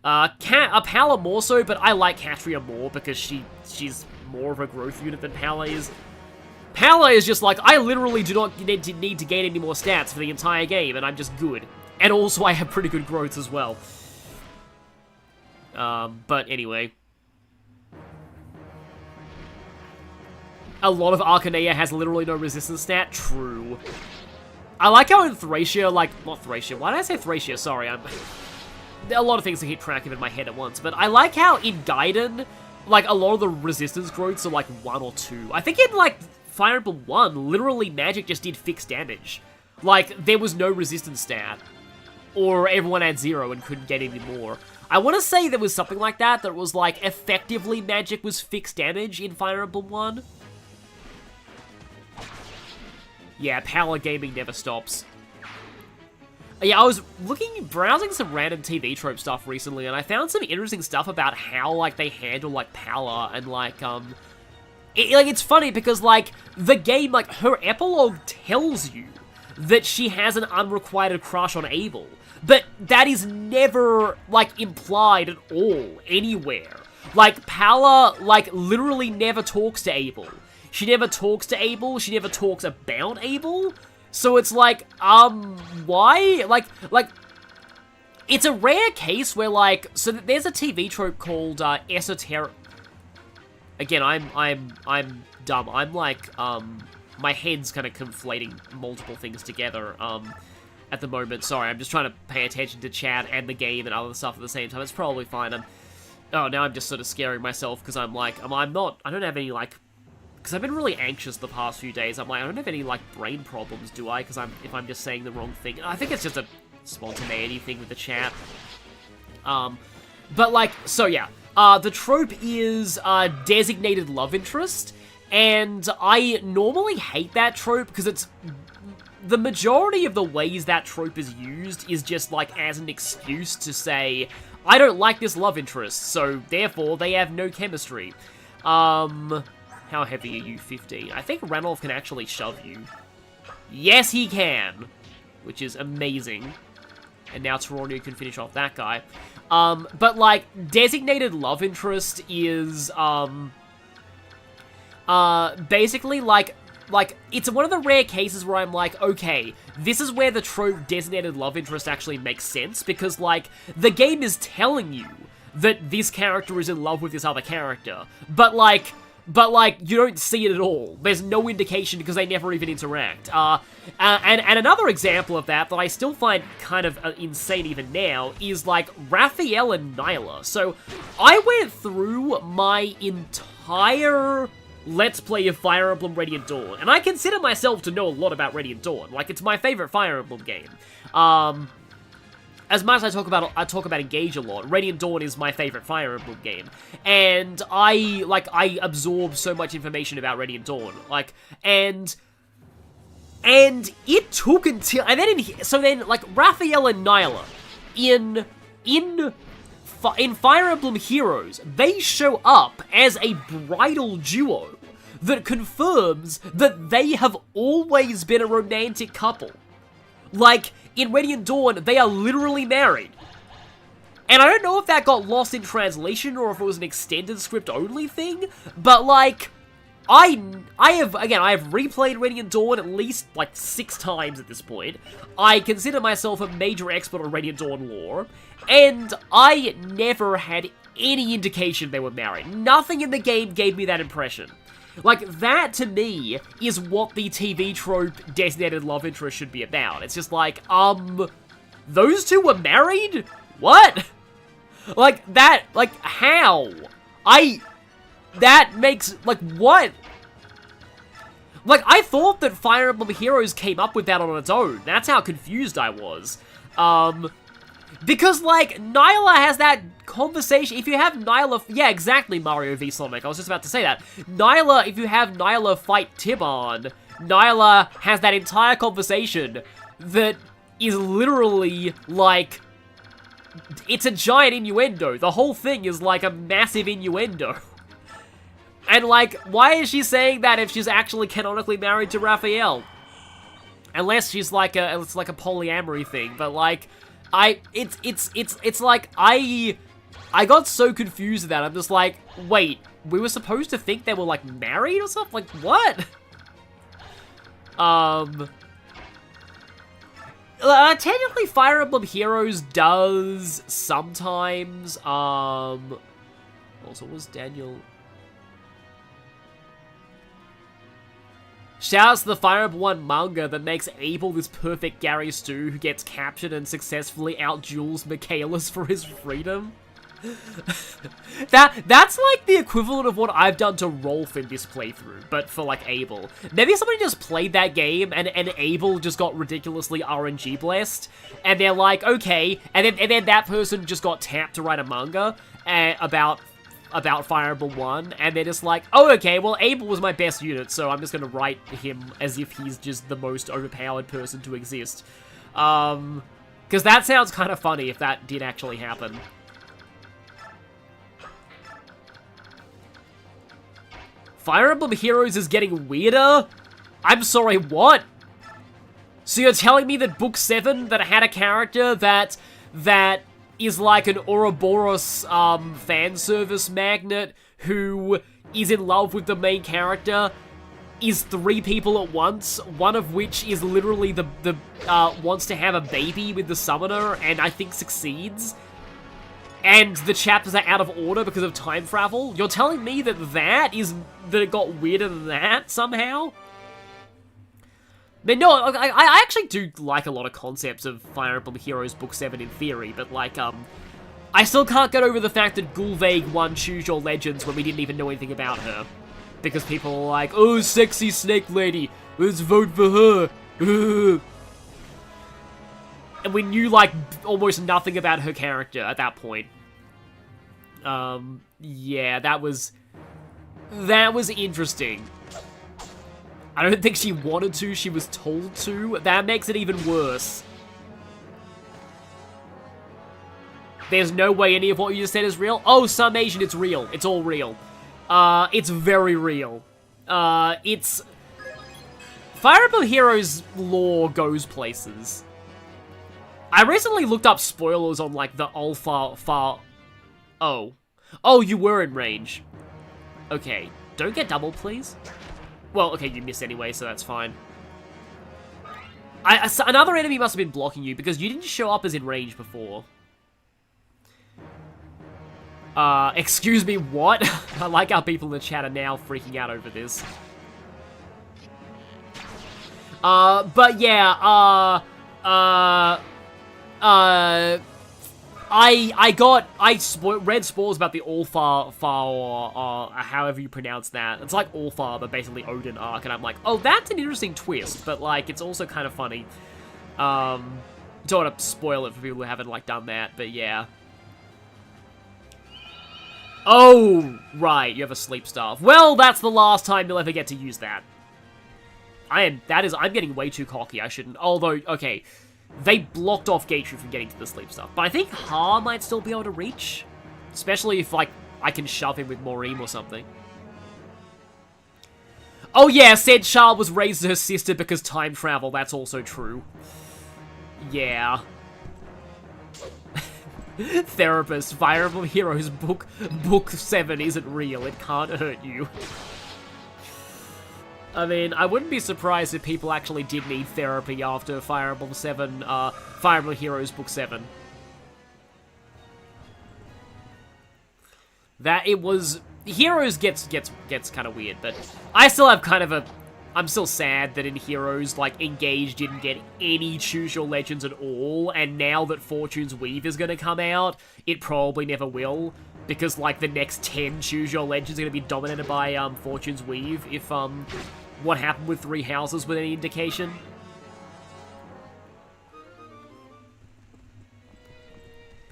Paula more so, but I like Katria more because she's more of a growth unit than Paula is. Paula is just like, I literally do not need to gain any more stats for the entire game, and I'm just good. And also, I have pretty good growth as well. But anyway. A lot of Arcanea has literally no resistance stat. True. I like how in Thracia, like, not Thracia, why did I say Thracia? Sorry, there are a lot of things to keep track of in my head at once, but I like how in Gaiden, like, a lot of the resistance growths are, like, 1 or 2. I think in, like, Fire Emblem 1, literally magic just did fixed damage. Like, there was no resistance stat. Or everyone had 0 and couldn't get any more. I want to say there was something like that was, like, effectively magic was fixed damage in Fire Emblem 1. Yeah, Power Gaming never stops. Yeah, I was browsing some random TV trope stuff recently, and I found some interesting stuff about how, like, they handle, like, Paula, and, like, it's funny because, like, the game, like, her epilogue tells you that she has an unrequited crush on Abel, but that is never, like, implied at all, anywhere. Like, Paula, like, literally never talks to Abel. She never talks to Abel, she never talks about Abel. So it's like, why? Like, it's a rare case where, like, so there's a TV trope called, esoteric. Again, I'm dumb. I'm like, my head's kind of conflating multiple things together, at the moment. Sorry, I'm just trying to pay attention to chat and the game and other stuff at the same time. It's probably fine. Oh, now I'm just sort of scaring myself because I'm like, I don't have any, like, because I've been really anxious the past few days. I'm like, I don't have any, like, brain problems, do I? Because if I'm just saying the wrong thing. I think it's just a spontaneity thing with the chat. But, like, so yeah. The trope is, designated love interest. And I normally hate that trope because it's... The majority of the ways that trope is used is just, like, as an excuse to say, I don't like this love interest, so therefore they have no chemistry. How heavy are you? 15. I think Ranulph can actually shove you. Yes, he can! Which is amazing. And now Toronio can finish off that guy. But, like, designated love interest is, basically, like, it's one of the rare cases where I'm like, okay, this is where the trope designated love interest actually makes sense, because, like, the game is telling you that this character is in love with this other character, but, like, you don't see it at all. There's no indication because they never even interact. And another example of that I still find kind of insane even now is, like, Raphael and Nyla. So, I went through my entire Let's Play of Fire Emblem Radiant Dawn, and I consider myself to know a lot about Radiant Dawn. Like, it's my favorite Fire Emblem game. As much as I talk about Engage a lot, Radiant Dawn is my favorite Fire Emblem game. And I absorb so much information about Radiant Dawn. Like, and it took until, and then, like, Raphael and Nyla, in Fire Emblem Heroes, they show up as a bridal duo that confirms that they have always been a romantic couple. Like, in Radiant Dawn, they are literally married. And I don't know if that got lost in translation or if it was an extended script only thing, but, like, I have replayed Radiant Dawn at least, like, 6 times at this point. I consider myself a major expert on Radiant Dawn lore, and I never had any indication they were married. Nothing in the game gave me that impression. Like, that, to me, is what the TV trope designated love interest should be about. It's just like, those two were married? What? Like, that, like, how? That makes, like, what? Like, I thought that Fire Emblem Heroes came up with that on its own. That's how confused I was. Because, like, Nyla has that conversation. If you have Nyla... Yeah, exactly, Mario v Sonic. I was just about to say that. Nyla, if you have Nyla fight Tiban, Nyla has that entire conversation that is literally, like... It's a giant innuendo. The whole thing is, like, a massive innuendo. And, like, why is she saying that if she's actually canonically married to Raphael? Unless she's, like, it's like a polyamory thing, but, like... It's like, I got so confused with that. I'm just like, wait, we were supposed to think they were, like, married or something? Like, what? Technically, Fire Emblem Heroes does sometimes, also, was Daniel... Shoutouts to the Fire Emblem 1 manga that makes Abel this perfect Gary Stu who gets captured and successfully out-duels Michaelis for his freedom. That's like the equivalent of what I've done to Rolf in this playthrough, but for, like, Abel. Maybe somebody just played that game and Abel just got ridiculously RNG blessed, and they're like, okay, and then that person just got tapped to write a manga about Fire Emblem 1, and they're just like, oh, okay, well, Abel was my best unit, so I'm just gonna write him as if he's just the most overpowered person to exist. Because that sounds kind of funny if that did actually happen. Fire Emblem Heroes is getting weirder? I'm sorry, what? So you're telling me that Book 7, that had a character that is like an Ouroboros fan service magnet who is in love with the main character, is 3 people at once, one of which is literally wants to have a baby with the summoner, and I think succeeds. And the chapters are out of order because of time travel? You're telling me that that it got weirder than that, somehow? But no, I actually do like a lot of concepts of Fire Emblem Heroes Book 7 in theory, but like, I still can't get over the fact that Gulveig won Choose Your Legends when we didn't even know anything about her. Because people are like, oh, sexy snake lady, let's vote for her. And we knew, like, almost nothing about her character at that point. Yeah, that was interesting. I don't think she wanted to, she was told to. That makes it even worse. There's no way any of what you just said is real. Oh, some Asian, it's real. It's all real. It's very real. It's... Fire Emblem Heroes lore goes places. I recently looked up spoilers on, like, the Alpha... Oh. Oh, you were in range. Okay. Don't get double, please. Well, okay, you missed anyway, so that's fine. Another enemy must have been blocking you, because you didn't show up as in range before. Excuse me, what? I like how people in the chat are now freaking out over this. But yeah, I read spoilers about the Allfar, or however you pronounce that. It's like Allfar, but basically Odin arc, and I'm like, oh, that's an interesting twist, but like, it's also kind of funny. Don't want to spoil it for people who haven't like done that, but yeah. Oh, right, you have a sleep staff. Well, that's the last time you'll ever get to use that. I'm getting way too cocky, I shouldn't. Although, okay, they blocked off Gatru from getting to the sleep stuff. But I think Ha might still be able to reach. Especially if, like, I can shove him with Morim or something. Oh yeah, said Char was raised to her sister because time travel, that's also true. Yeah. Therapist, Fire Emblem Heroes Book 7 isn't real, it can't hurt you. I mean, I wouldn't be surprised if people actually did need therapy after Fire Emblem 7, Fire Emblem Heroes Book 7. That it was... Heroes gets kind of weird, but I still have kind of a... I'm still sad that in Heroes, like, Engage didn't get any Choose Your Legends at all, and now that Fortune's Weave is gonna come out, it probably never will, because, like, the next 10 Choose Your Legends are gonna be dominated by, Fortune's Weave, if, what happened with Three Houses with any indication.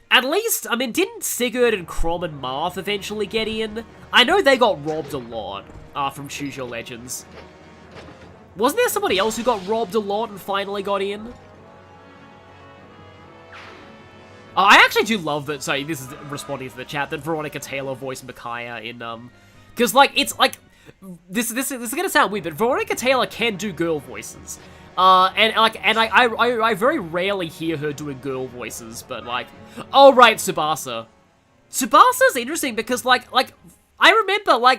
At least, I mean, didn't Sigurd and Crom and Marth eventually get in? I know they got robbed a lot, from Choose Your Legends. Wasn't there somebody else who got robbed a lot and finally got in? I actually do love that, sorry, this is responding to the chat, that Veronica Taylor voiced Micaiah in, because, like, it's, like, this is gonna sound weird, but Veronica Taylor can do girl voices. I very rarely hear her doing girl voices, but, like, oh, right, Tsubasa. Tsubasa's interesting because, like, I remember, I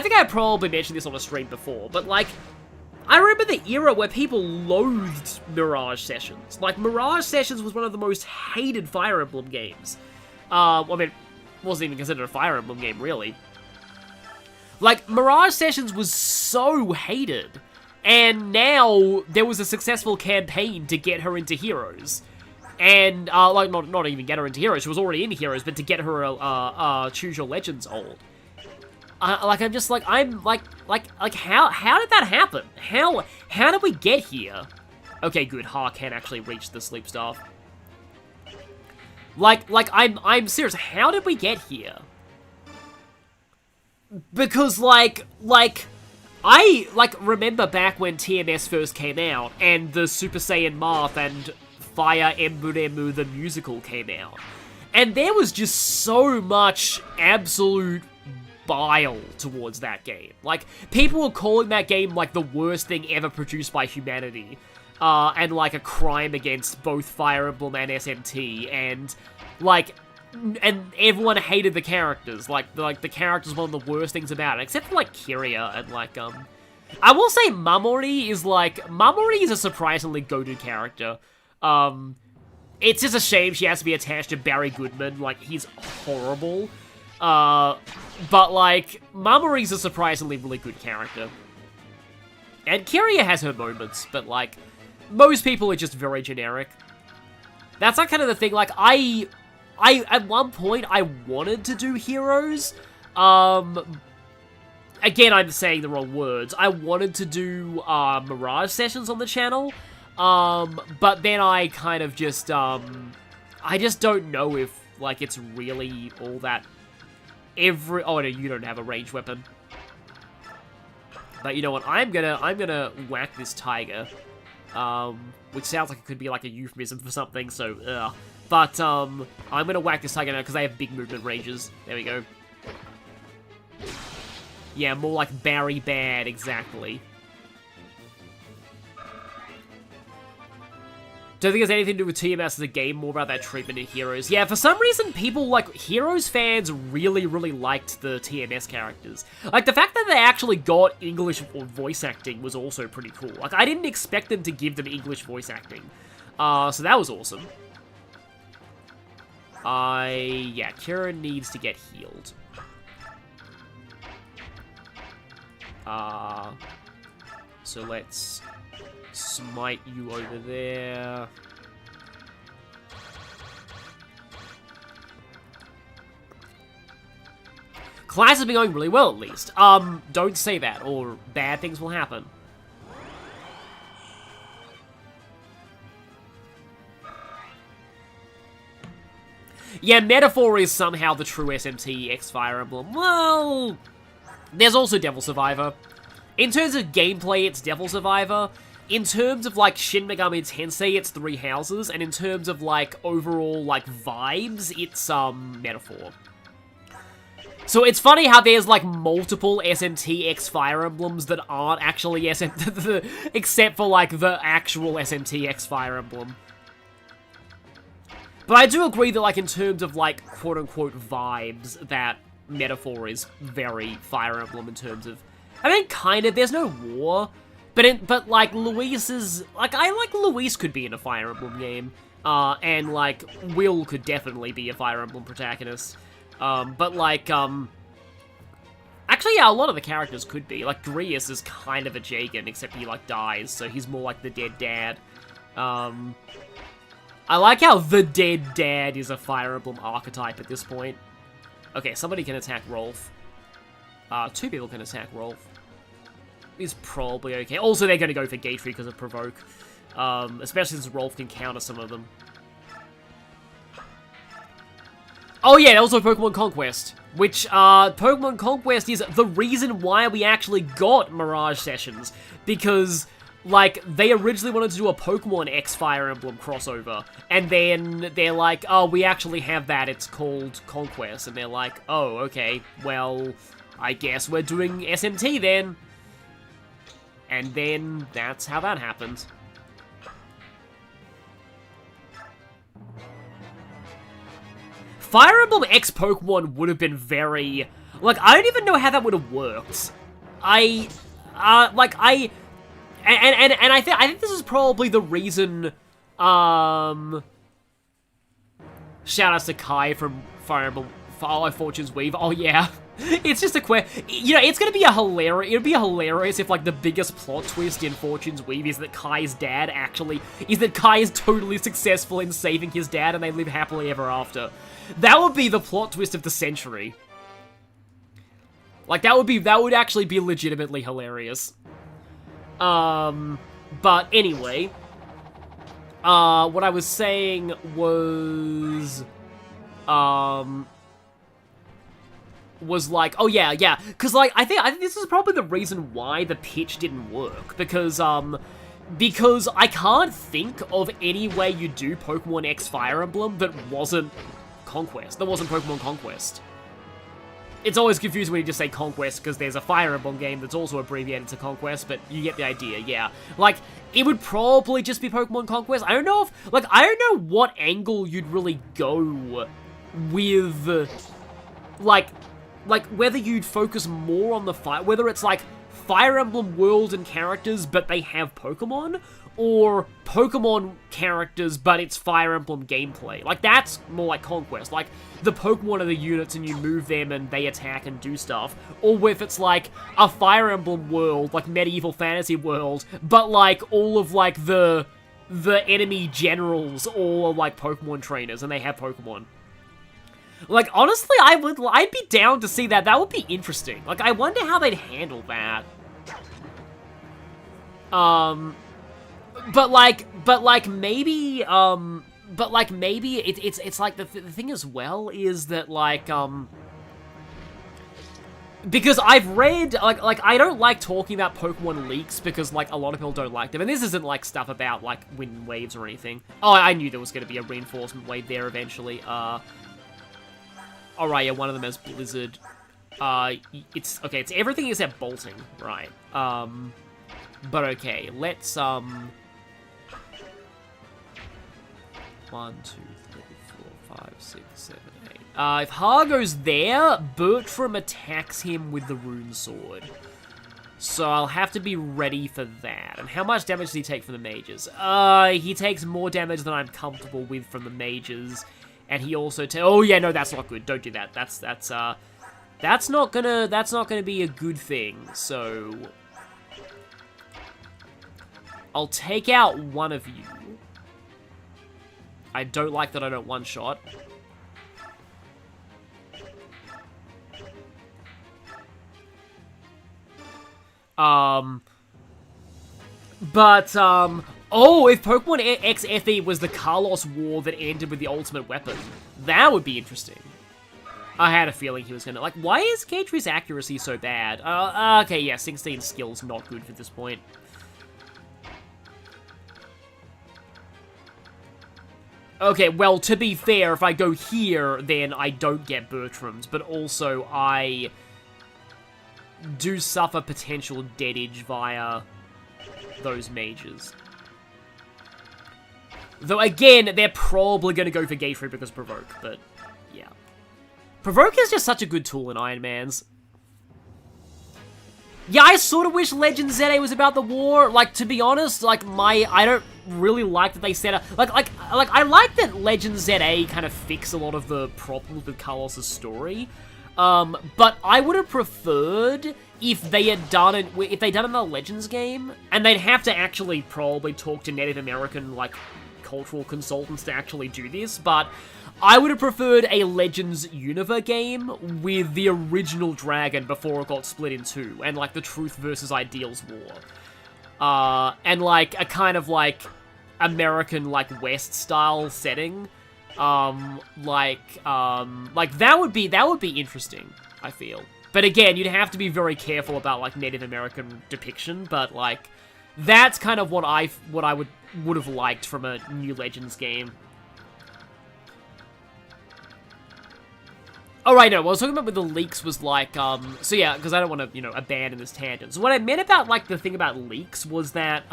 think I probably mentioned this on a stream before, but, like, I remember the era where people loathed Mirage Sessions. Like, Mirage Sessions was one of the most hated Fire Emblem games. I mean, it wasn't even considered a Fire Emblem game, really. Like, Mirage Sessions was so hated, and now there was a successful campaign to get her into Heroes. And, like, not even get her into Heroes, she was already in Heroes, but to get her, Choose Your Legends old. Like, I'm just like, how did that happen? How did we get here? Okay, good, Ha can actually reach the sleep staff. I'm serious, how did we get here? Because, I remember back when TMS first came out, and the Super Saiyan Marth and Fire Emblem the musical came out. And there was just so much absolute bile towards that game. Like, people were calling that game, like, the worst thing ever produced by humanity. And, like, a crime against both Fire Emblem and SMT, and, like... And everyone hated the characters. Like, the characters were one of the worst things about it. Except for, like, Kyria and, like, I will say Mamori is a surprisingly goated character. It's just a shame she has to be attached to Barry Goodman, like, he's horrible. But, like, Mamori's a surprisingly really good character. And Kiria has her moments, but, like, most people are just very generic. That's, like, kind of the thing, like, at one point, I wanted to do heroes. Again, I'm saying the wrong words. I wanted to do, Mirage sessions on the channel. But then I kind of just, I just don't know if, like, it's really all that oh, no, you don't have a ranged weapon. But you know what, I'm gonna whack this tiger. Which sounds like it could be, like, a euphemism for something, so, ugh. But, I'm gonna whack this tiger now, because they have big movement ranges. There we go. Yeah, more like Barry Bad, exactly. Don't think it has anything to do with TMS as a game, more about that treatment in Heroes. Yeah, for some reason, people, like, Heroes fans really, really liked the TMS characters. Like, the fact that they actually got English voice acting was also pretty cool. Like, I didn't expect them to give them English voice acting. So that was awesome. Yeah, Kira needs to get healed. So let's smite you over there. Class has been going really well, at least. Don't say that, or bad things will happen. Yeah, Metaphor is somehow the true SMT X Fire Emblem. Well, there's also Devil Survivor. In terms of gameplay, it's Devil Survivor. In terms of, like, Shin Megami Tensei, it's Three Houses. And in terms of, like, overall, like, vibes, it's, Metaphor. So it's funny how there's, like, multiple SMT X Fire Emblems that aren't actually SMT, except for, like, the actual SMT X Fire Emblem. But I do agree that, like, in terms of, like, quote-unquote vibes, that Metaphor is very Fire Emblem in terms of... I mean, kind of, there's no war, but like, Luis is... Like, Luis could be in a Fire Emblem game, and, like, Will could definitely be a Fire Emblem protagonist, but, like, actually, yeah, a lot of the characters could be. Like, Grius is kind of a Jagan, except he, like, dies, so he's more like the dead dad. I like how the dead dad is a Fire Emblem archetype at this point. Okay, somebody can attack Rolf. Two people can attack Rolf. Is probably okay. Also, they're going to go for Gatry because of Provoke. Especially since Rolf can counter some of them. Oh yeah, also Pokemon Conquest. Which, Pokemon Conquest is the reason why we actually got Mirage Sessions. Because, like, they originally wanted to do a Pokemon X Fire Emblem crossover. And then they're like, oh, we actually have that. It's called Conquest. And they're like, oh, okay, well... I guess we're doing SMT then. And then that's how that happened. Fire Emblem X Pokemon would have been very... Like, I don't even know how that would have worked. And I think this is probably the reason, Shout outs to Kai from Fire Emblem Fortune's Weave. Oh, yeah. It's just a you know, it's gonna be it'd be hilarious if, like, the biggest plot twist in Fortune's Weave is that Kai's dad is that Kai is totally successful in saving his dad and they live happily ever after. That would be the plot twist of the century. Like, that would actually be legitimately hilarious. But anyway, what I was saying was, like, oh yeah, because, like, I think this is probably the reason why the pitch didn't work, because I can't think of any way you do Pokemon X Fire Emblem that wasn't Conquest, that wasn't Pokemon Conquest. It's always confusing when you just say Conquest, because there's a Fire Emblem game that's also abbreviated to Conquest, but you get the idea, yeah. Like, it would probably just be Pokemon Conquest. I don't know if, like, I don't know what angle you'd really go with, like, whether you'd focus more on the fight, whether it's, like, Fire Emblem world and characters, but they have Pokemon, or Pokemon characters, but it's Fire Emblem gameplay. Like, that's more like Conquest. Like, the Pokemon are the units and you move them and they attack and do stuff. Or if it's like a Fire Emblem world, like medieval fantasy world, but like all of like the enemy generals all are like Pokemon trainers and they have Pokemon. Like, honestly, I'd be down to see that. That would be interesting. Like, I wonder how they'd handle that. But maybe it's like the thing as well is that like because I've read like I don't like talking about Pokemon leaks because like a lot of people don't like them, and this isn't like stuff about like wind waves or anything. Oh, I knew there was going to be a reinforcement wave there eventually. Alright, yeah, one of them has Blizzard. It's everything except bolting, right? But okay, let's 1, 2, 3, 4, 5, 6, 7, 8. If Har goes there, Bertram attacks him with the rune sword. So I'll have to be ready for that. And how much damage does he take from the mages? He takes more damage than I'm comfortable with from the mages. And he also oh yeah, no, that's not good. Don't do that. That's not gonna be a good thing. So I'll take out one of you. I don't like that I don't one-shot. Oh, if Pokemon X FE was the Carlos War that ended with the ultimate weapon, that would be interesting. I had a feeling he was gonna, like, why is K-Tree's accuracy so bad? Okay, yeah, 16 skills, not good for this point. Okay, well, to be fair, if I go here, then I don't get Bertram's, but also I do suffer potential deadage via those mages. Though, again, they're probably going to go for Gateway because Provoke, but yeah. Provoke is just such a good tool in Ironman's. Yeah, I sort of wish Legend ZA was about the war. Like, to be honest, like, I don't really like that they set up... I like that Legend ZA kind of fix a lot of the problems with Carlos's story. But I would have preferred if they had done it... If they'd done another Legends game, and they'd have to actually probably talk to Native American, like, cultural consultants to actually do this, but I would have preferred a Legends Unova game with the original dragon before it got split in two, and like the Truth versus Ideals war. And like a kind of like American like West style setting. Like that would be interesting, I feel. But again, you'd have to be very careful about like Native American depiction, but like that's kind of what I would have liked from a new Legends game. Alright, no, what I was talking about with the leaks was like, so yeah, because I don't want to, you know, abandon this tangent. So what I meant about, like, the thing about leaks was that,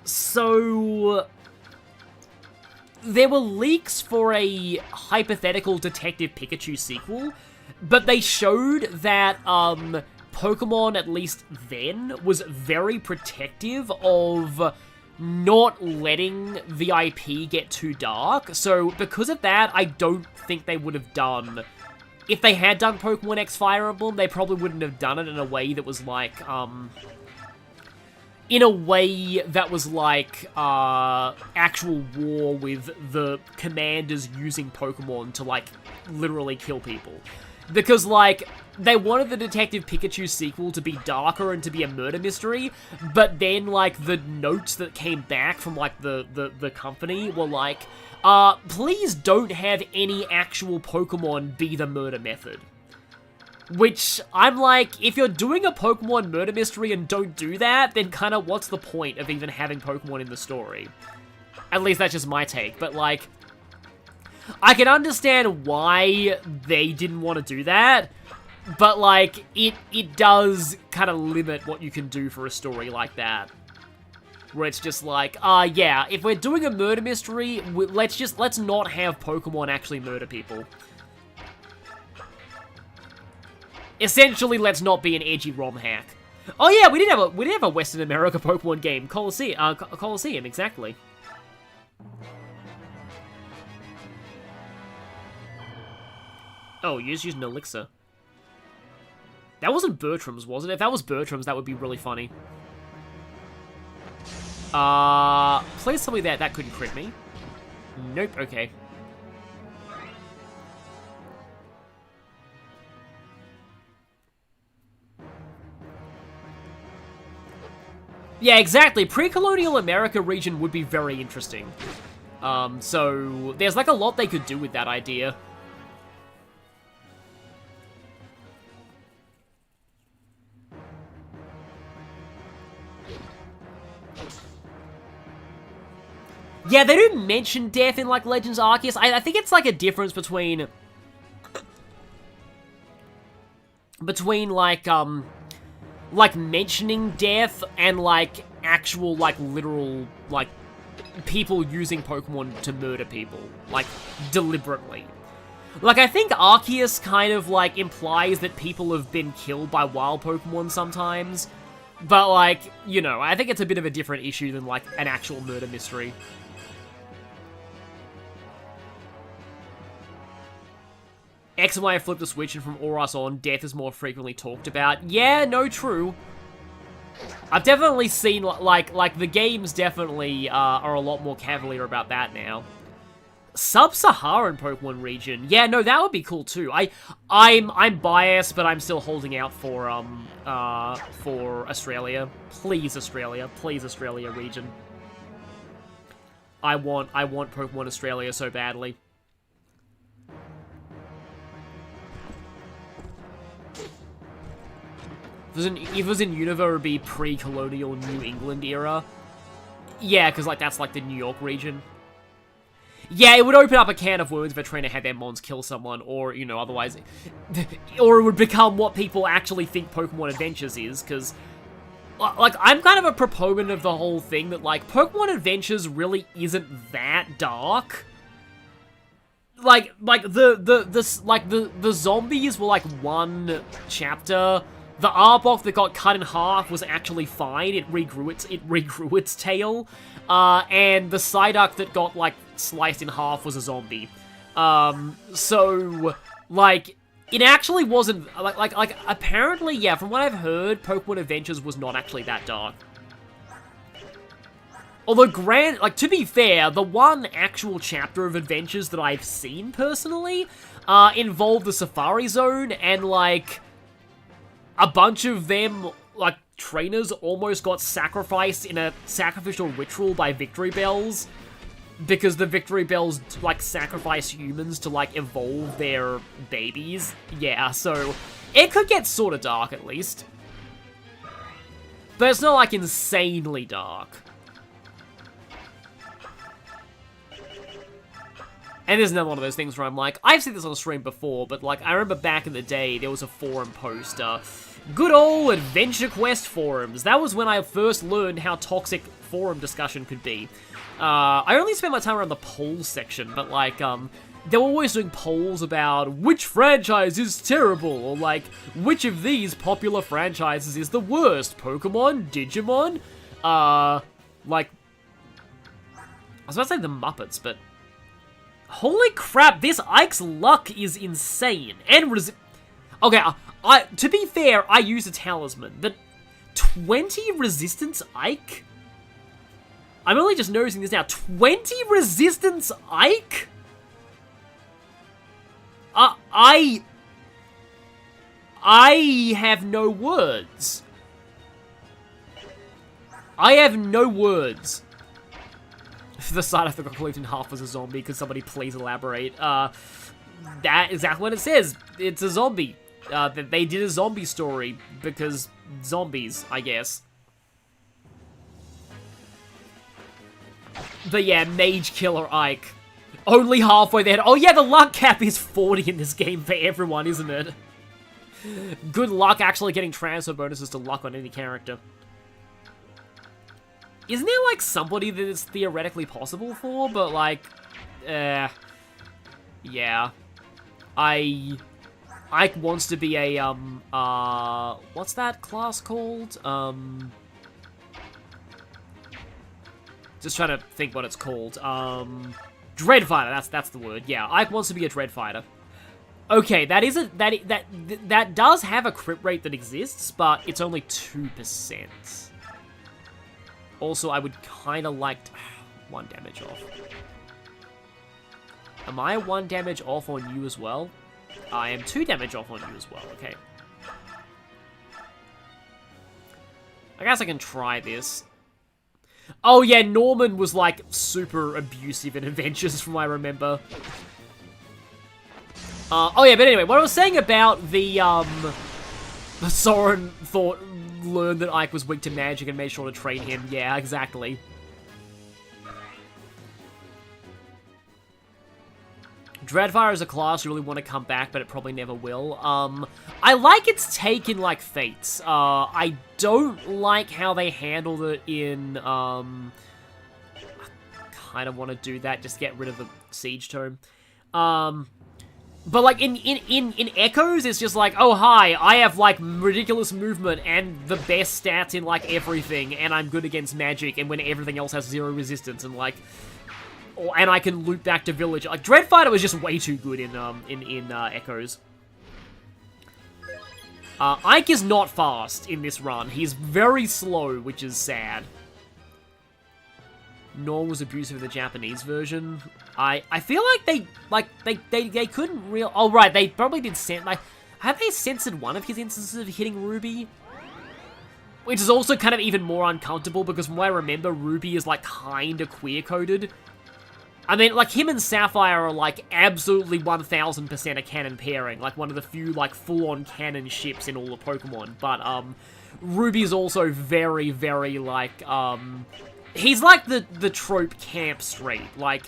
so there were leaks for a hypothetical Detective Pikachu sequel, but they showed that, Pokemon, at least then, was very protective of not letting the IP get too dark. So because of that, I don't think they would have done... If they had done Pokemon X Fire Emblem, they probably wouldn't have done it in a way that was like, actual war with the commanders using Pokemon to, like, literally kill people. Because, like, they wanted the Detective Pikachu sequel to be darker and to be a murder mystery, but then, like, the notes that came back from, like, the company were like, please don't have any actual Pokemon be the murder method. Which, I'm like, if you're doing a Pokemon murder mystery and don't do that, then kind of what's the point of even having Pokemon in the story? At least that's just my take, but, like, I can understand why they didn't want to do that, but, like, it does kind of limit what you can do for a story like that. Where it's just like, yeah, if we're doing a murder mystery, let's not have Pokemon actually murder people. Essentially, let's not be an edgy ROM hack. Oh yeah, we did have a Western America Pokemon game, Colosseum, exactly. Oh, you're just using Elixir. That wasn't Bertram's, was it? If that was Bertram's, that would be really funny. Please tell me that couldn't crit me. Nope, okay. Yeah, exactly. Pre-colonial America region would be very interesting. So there's like a lot they could do with that idea. Yeah, they do mention death in, like, Legends Arceus. I think it's, like, a difference between, like, mentioning death and, like, actual, like, literal, like, people using Pokemon to murder people. Like, deliberately. Like, I think Arceus kind of, like, implies that people have been killed by wild Pokemon sometimes. But, like, you know, I think it's a bit of a different issue than, like, an actual murder mystery. X and Y have flipped the switch, and from Oras on, death is more frequently talked about. Yeah, no, true. I've definitely seen, like the games definitely are a lot more cavalier about that now. Sub-Saharan Pokemon region. Yeah, no, that would be cool too. I'm biased, but I'm still holding out for Australia. Please, Australia. Please, Australia region. I want Pokemon Australia so badly. If it was in Unova, it would be pre-colonial New England era. Yeah, because, like, that's, like, the New York region. Yeah, it would open up a can of worms if a trainer had their mons kill someone, or, you know, otherwise... or it would become what people actually think Pokemon Adventures is, because... Like, I'm kind of a proponent of the whole thing that, like, Pokemon Adventures really isn't that dark. Like, the zombies were, like, one chapter... The Arbok that got cut in half was actually fine. It regrew its tail. And the Psyduck that got, like, sliced in half was a zombie. So, like, it actually wasn't, like, apparently, yeah, from what I've heard, Pokemon Adventures was not actually that dark. Although, to be fair, the one actual chapter of Adventures that I've seen, personally, involved the Safari Zone, and, like... a bunch of them, like, trainers almost got sacrificed in a sacrificial ritual by Victory Bells. Because the Victory Bells, like, sacrifice humans to, like, evolve their babies. Yeah, so it could get sort of dark, at least. But it's not, like, insanely dark. And there's another one of those things where I'm like, I've seen this on stream before, but, like, I remember back in the day, there was a forum post, good old Adventure Quest forums. That was when I first learned how toxic forum discussion could be. I only spent my time around the polls section, but, like, they were always doing polls about which franchise is terrible, or, like, which of these popular franchises is the worst? Pokemon? Digimon? Like, I was about to say the Muppets, but... holy crap, this Ike's luck is insane. And okay, to be fair, I use a talisman. But 20 resistance Ike? I'm only just noticing this now. 20 resistance Ike? I have no words. I have no words. The side that got cleaved in half was a zombie. Could somebody please elaborate? That is exactly what it says. It's a zombie. They did a zombie story because zombies, I guess. But yeah, Mage Killer Ike. Only halfway there. Oh yeah, the luck cap is 40 in this game for everyone, isn't it? Good luck actually getting transfer bonuses to luck on any character. Isn't there, like, somebody that it's theoretically possible for? But, like, yeah. Ike wants to be a, what's that class called? Just trying to think what it's called. Dread Fighter, that's the word. Yeah, Ike wants to be a Dread Fighter. Okay, that does have a crit rate that exists, but it's only 2%. Also, I would kind of like 1 damage off. Am I 1 damage off on you as well? I am 2 damage off on you as well, okay. I guess I can try this. Oh yeah, Norman was like super abusive in Adventures from what I remember. Oh yeah, but anyway, what I was saying about the, Soren learned that Ike was weak to magic and made sure to train him. Yeah, exactly. Dreadfire is a class you really want to come back, but it probably never will. I like its take in, like, Fates. I don't like how they handled it in, I kind of want to do that, just get rid of the Siege Tome. But, like, in Echoes, it's just like, oh, hi, I have, like, ridiculous movement and the best stats in, like, everything, and I'm good against magic, and when everything else has 0 resistance, and, like... and I can loop back to village. Like, Dreadfighter was just way too good in Echoes. Ike is not fast in this run. He's very slow, which is sad. Norm was abusive in the Japanese version. I feel like they couldn't real. Oh right, they probably did have they censored one of his instances of hitting Ruby? Which is also kind of even more uncomfortable because from what I remember, Ruby is like kinda queer coded. I mean, like, him and Sapphire are, like, absolutely 1000% a canon pairing. Like, one of the few, like, full-on canon ships in all the Pokemon. But, Ruby's also very, very, like, he's like the trope camp straight. Like,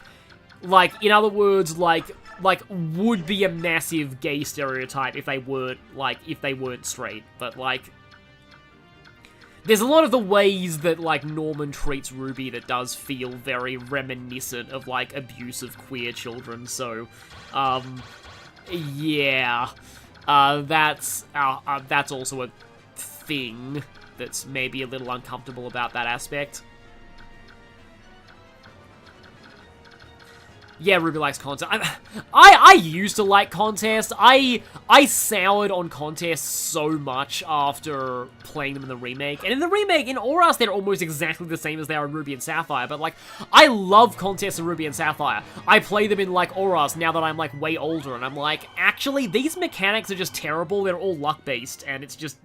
in other words, like, would be a massive gay stereotype if they weren't straight. But, like... there's a lot of the ways that, like, Norman treats Ruby that does feel very reminiscent of, like, abuse of queer children, so, yeah. That's also a thing that's maybe a little uncomfortable about that aspect. Yeah, Ruby likes contest. I used to like contests. I soured on contests so much after playing them in the remake. And in the remake, in Auras, they're almost exactly the same as they are in Ruby and Sapphire. But, like, I love contests in Ruby and Sapphire. I play them in, like, Auras now that I'm, like, way older. And I'm like, actually, these mechanics are just terrible. They're all luck-based. And it's just...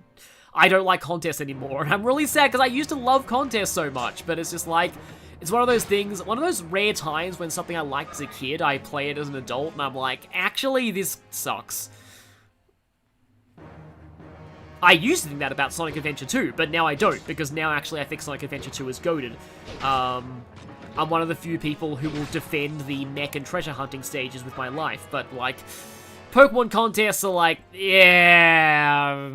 I don't like contests anymore. And I'm really sad because I used to love contests so much. But it's just like... it's one of those things, one of those rare times when something I liked as a kid, I play it as an adult, and I'm like, actually, this sucks. I used to think that about Sonic Adventure 2, but now I don't, because now actually I think Sonic Adventure 2 is goated. I'm one of the few people who will defend the mech and treasure hunting stages with my life, but, like, Pokemon contests are like, yeah...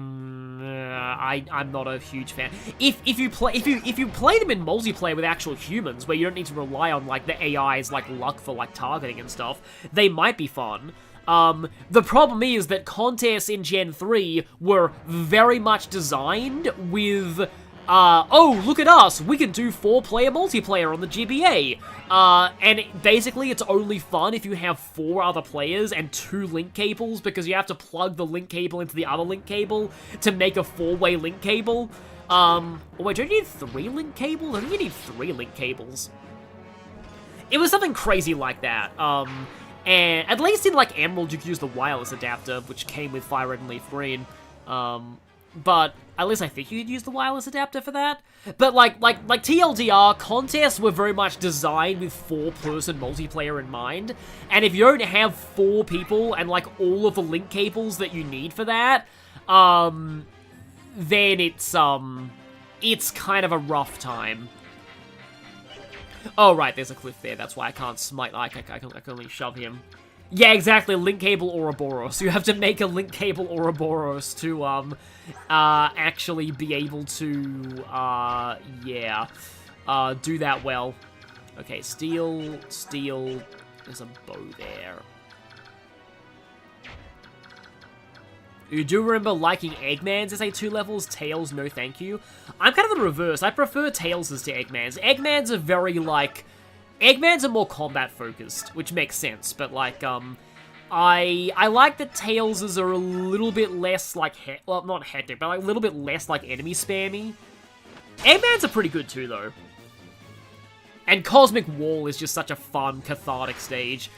I'm not a huge fan. If you play them in multiplayer with actual humans, where you don't need to rely on like the AI's like luck for like targeting and stuff, they might be fun. The problem is that contests in Gen 3 were very much designed with, oh, look at us, we can do 4-player multiplayer on the GBA. And basically it's only fun if you have 4 other players and 2 link cables, because you have to plug the link cable into the other link cable to make a 4-way link cable. Oh wait, don't you need 3 link cables? I think you need 3 link cables. It was something crazy like that. And at least in, like, Emerald, you could use the wireless adapter, which came with Fire Red and Leaf Green. But at least I think you could use the wireless adapter for that. But, like TLDR, contests were very much designed with 4-person multiplayer in mind. And if you don't have 4 people and, like, all of the link cables that you need for that, then it's kind of a rough time. Oh, right, there's a cliff there. That's why I can't smite Ike. I can only shove him. Yeah, exactly. Link cable Ouroboros. You have to make a link cable Ouroboros to, actually be able to, yeah, do that well. Okay, steel. There's a bow there. You do remember liking Eggman's as a 2 levels, Tails, no thank you. I'm kind of the reverse. I prefer Tails's to Eggman's. Eggman's are very, like... Eggman's are more combat-focused, which makes sense, but, like, I like that Tails's are a little bit less, like, well, not hectic, but, like, a little bit less, like, enemy spammy. Eggman's are pretty good, too, though. And Cosmic Wall is just such a fun, cathartic stage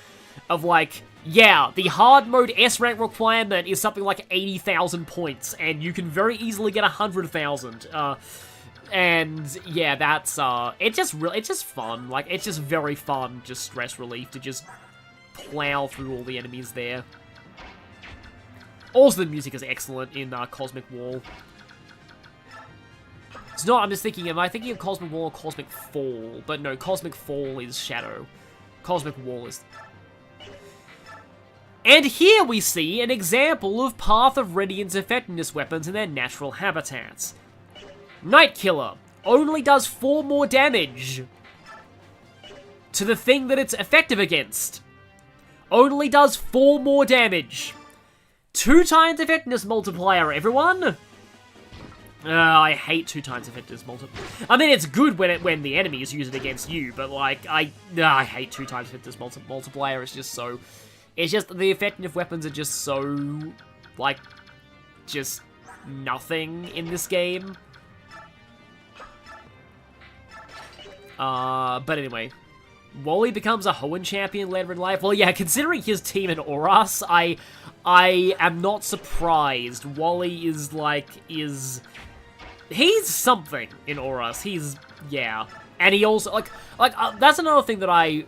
of, like... Yeah, the hard mode S-rank requirement is something like 80,000 points, and you can very easily get 100,000. And yeah, that's it's just fun. Like, it's just very fun, just stress relief to just plow through all the enemies there. Also, the music is excellent in Cosmic Wall. It's not. I'm just thinking. Am I thinking of Cosmic Wall or Cosmic Fall? But no, Cosmic Fall is Shadow. Cosmic Wall is. And here we see an example of Path of Radiance effectiveness weapons in their natural habitats. Night Killer only does 4 more damage to the thing that it's effective against. Only does 4 more damage. 2 times effectiveness multiplier, everyone. I hate 2 times effectiveness multiplier. I mean, it's good when the enemies use it against you, but like I hate 2 times effectiveness multiplier. It's just so. It's just, the effective weapons are just so, like, just nothing in this game. But anyway. Wally becomes a Hoenn champion later in life. Well, yeah, considering his team in Oras, I am not surprised. Wally is, like, he's something in Oras. Yeah. And he also, that's another thing that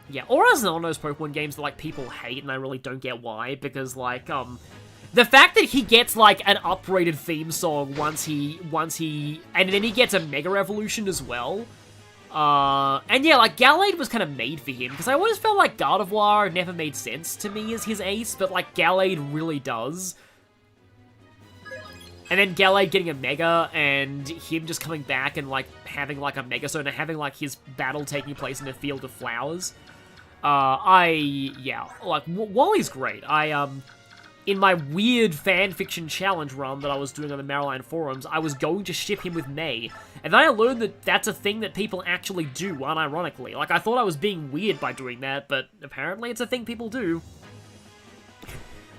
yeah, Aura's is one of those Pokemon games that, like, people hate, and I really don't get why, because, like, the fact that he gets, like, an upgraded theme song once he, and then he gets a Mega Evolution as well, and yeah, like, Gallade was kind of made for him, because I always felt like Gardevoir never made sense to me as his ace, but, like, Gallade really does. And then Gallade getting a Mega, and him just coming back and, like, having, like, a Mega Zone, and having, like, his battle taking place in a field of flowers. Yeah, like, Wally's great. In my weird fanfiction challenge run that I was doing on the Maryland forums, I was going to ship him with May, and then I learned that that's a thing that people actually do, unironically. Like, I thought I was being weird by doing that, but apparently it's a thing people do.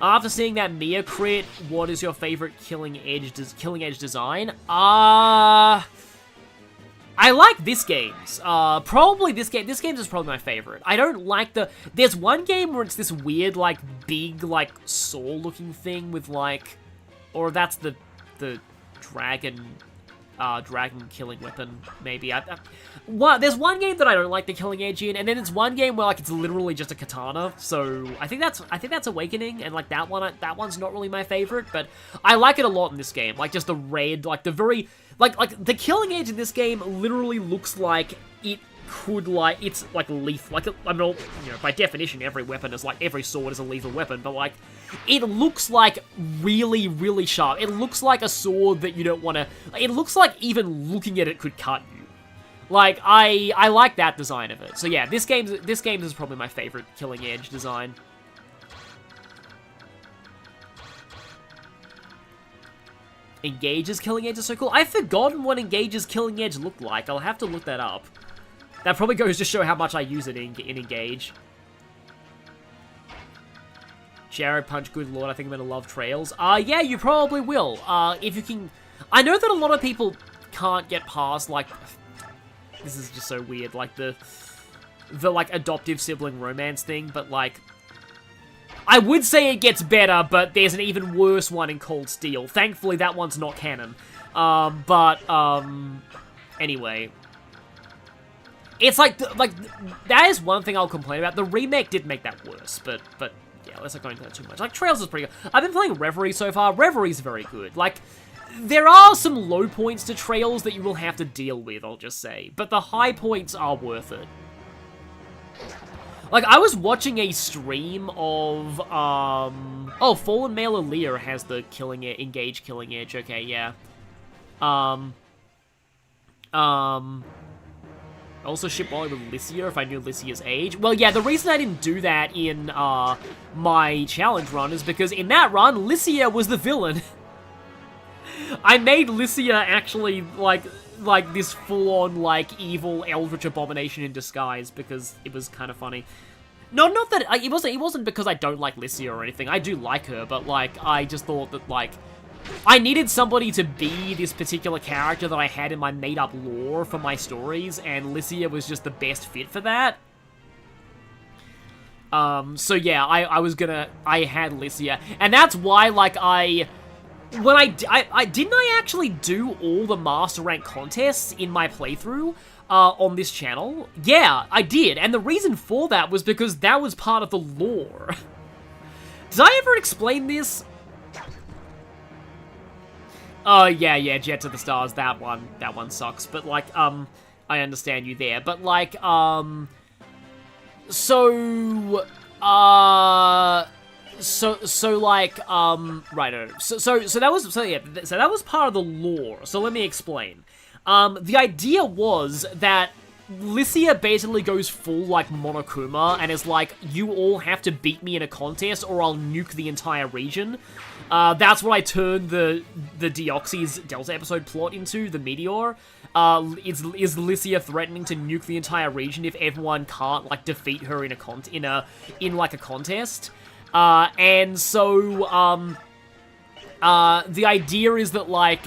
After seeing that Mia crit, what is your favorite Killing Edge design? I like this game's. Probably this game. This game's is probably my favorite. I don't like there's one game where it's this weird, like, big, like, saw-looking thing with, like, or that's the dragon killing weapon, maybe. There's one game that I don't like the Killing Edge in, and then there's one game where, like, it's literally just a katana. So I think that's Awakening, and, like, that one's not really my favorite, but I like it a lot in this game. Like, just the red, like, the very, like the Killing Edge in this game literally looks like it could, like, it's, like, lethal. Like, I mean, you know, by definition, every weapon is, like, every sword is a lethal weapon, but, like, it looks, like, really, really sharp. It looks like a sword that you don't want to, it looks like even looking at it could cut you. Like, I like that design of it. So yeah, this game is probably my favorite Killing Edge design. Engage's Killing Edge is so cool. I've forgotten what Engage's Killing Edge looked like. I'll have to look that up. That probably goes to show how much I use it in Engage. Jared Punch, good lord, I think I'm gonna love Trails. Yeah, you probably will. If you can... I know that a lot of people can't get past, like... This is just so weird, like, the like, adoptive sibling romance thing, but, like... I would say it gets better, but there's an even worse one in Cold Steel. Thankfully, that one's not canon. Anyway. It's like, that is one thing I'll complain about. The remake did make that worse, but yeah, let's not go into that too much. Like, Trails is pretty good. I've been playing Reverie so far. Reverie's very good. Like, there are some low points to Trails that you will have to deal with, I'll just say. But the high points are worth it. Like, I was watching a stream of, oh, Fallen Male Aaliyah has the Engage Killing Edge, okay, yeah. I also ship Wally with Elincia if I knew Elicia's age. Well, yeah, the reason I didn't do that in my challenge run is because in that run, Elicia was the villain. I made Elicia actually, like this full-on, like, evil eldritch abomination in disguise because it was kind of funny. Not that, it wasn't because I don't like Elicia or anything. I do like her, but, like, I just thought that, like, I needed somebody to be this particular character that I had in my made-up lore for my stories, and Elicia was just the best fit for that. So yeah, I had Elicia, and that's why, like, when I didn't I actually do all the master rank contests in my playthrough, on this channel? Yeah, I did, and the reason for that was because that was part of the lore. Did I ever explain this? Oh, yeah, Jet to the Stars, that one sucks, but, like, I understand you there, but, like, right, so that was part of the lore, so let me explain. The idea was that Elicia basically goes full, like, Monokuma, and is like, you all have to beat me in a contest, or I'll nuke the entire region. That's what I turned the Deoxys Delta episode plot into, the Meteor. Is Elicia threatening to nuke the entire region if everyone can't, like, defeat her in a contest? And so, the idea is that, like,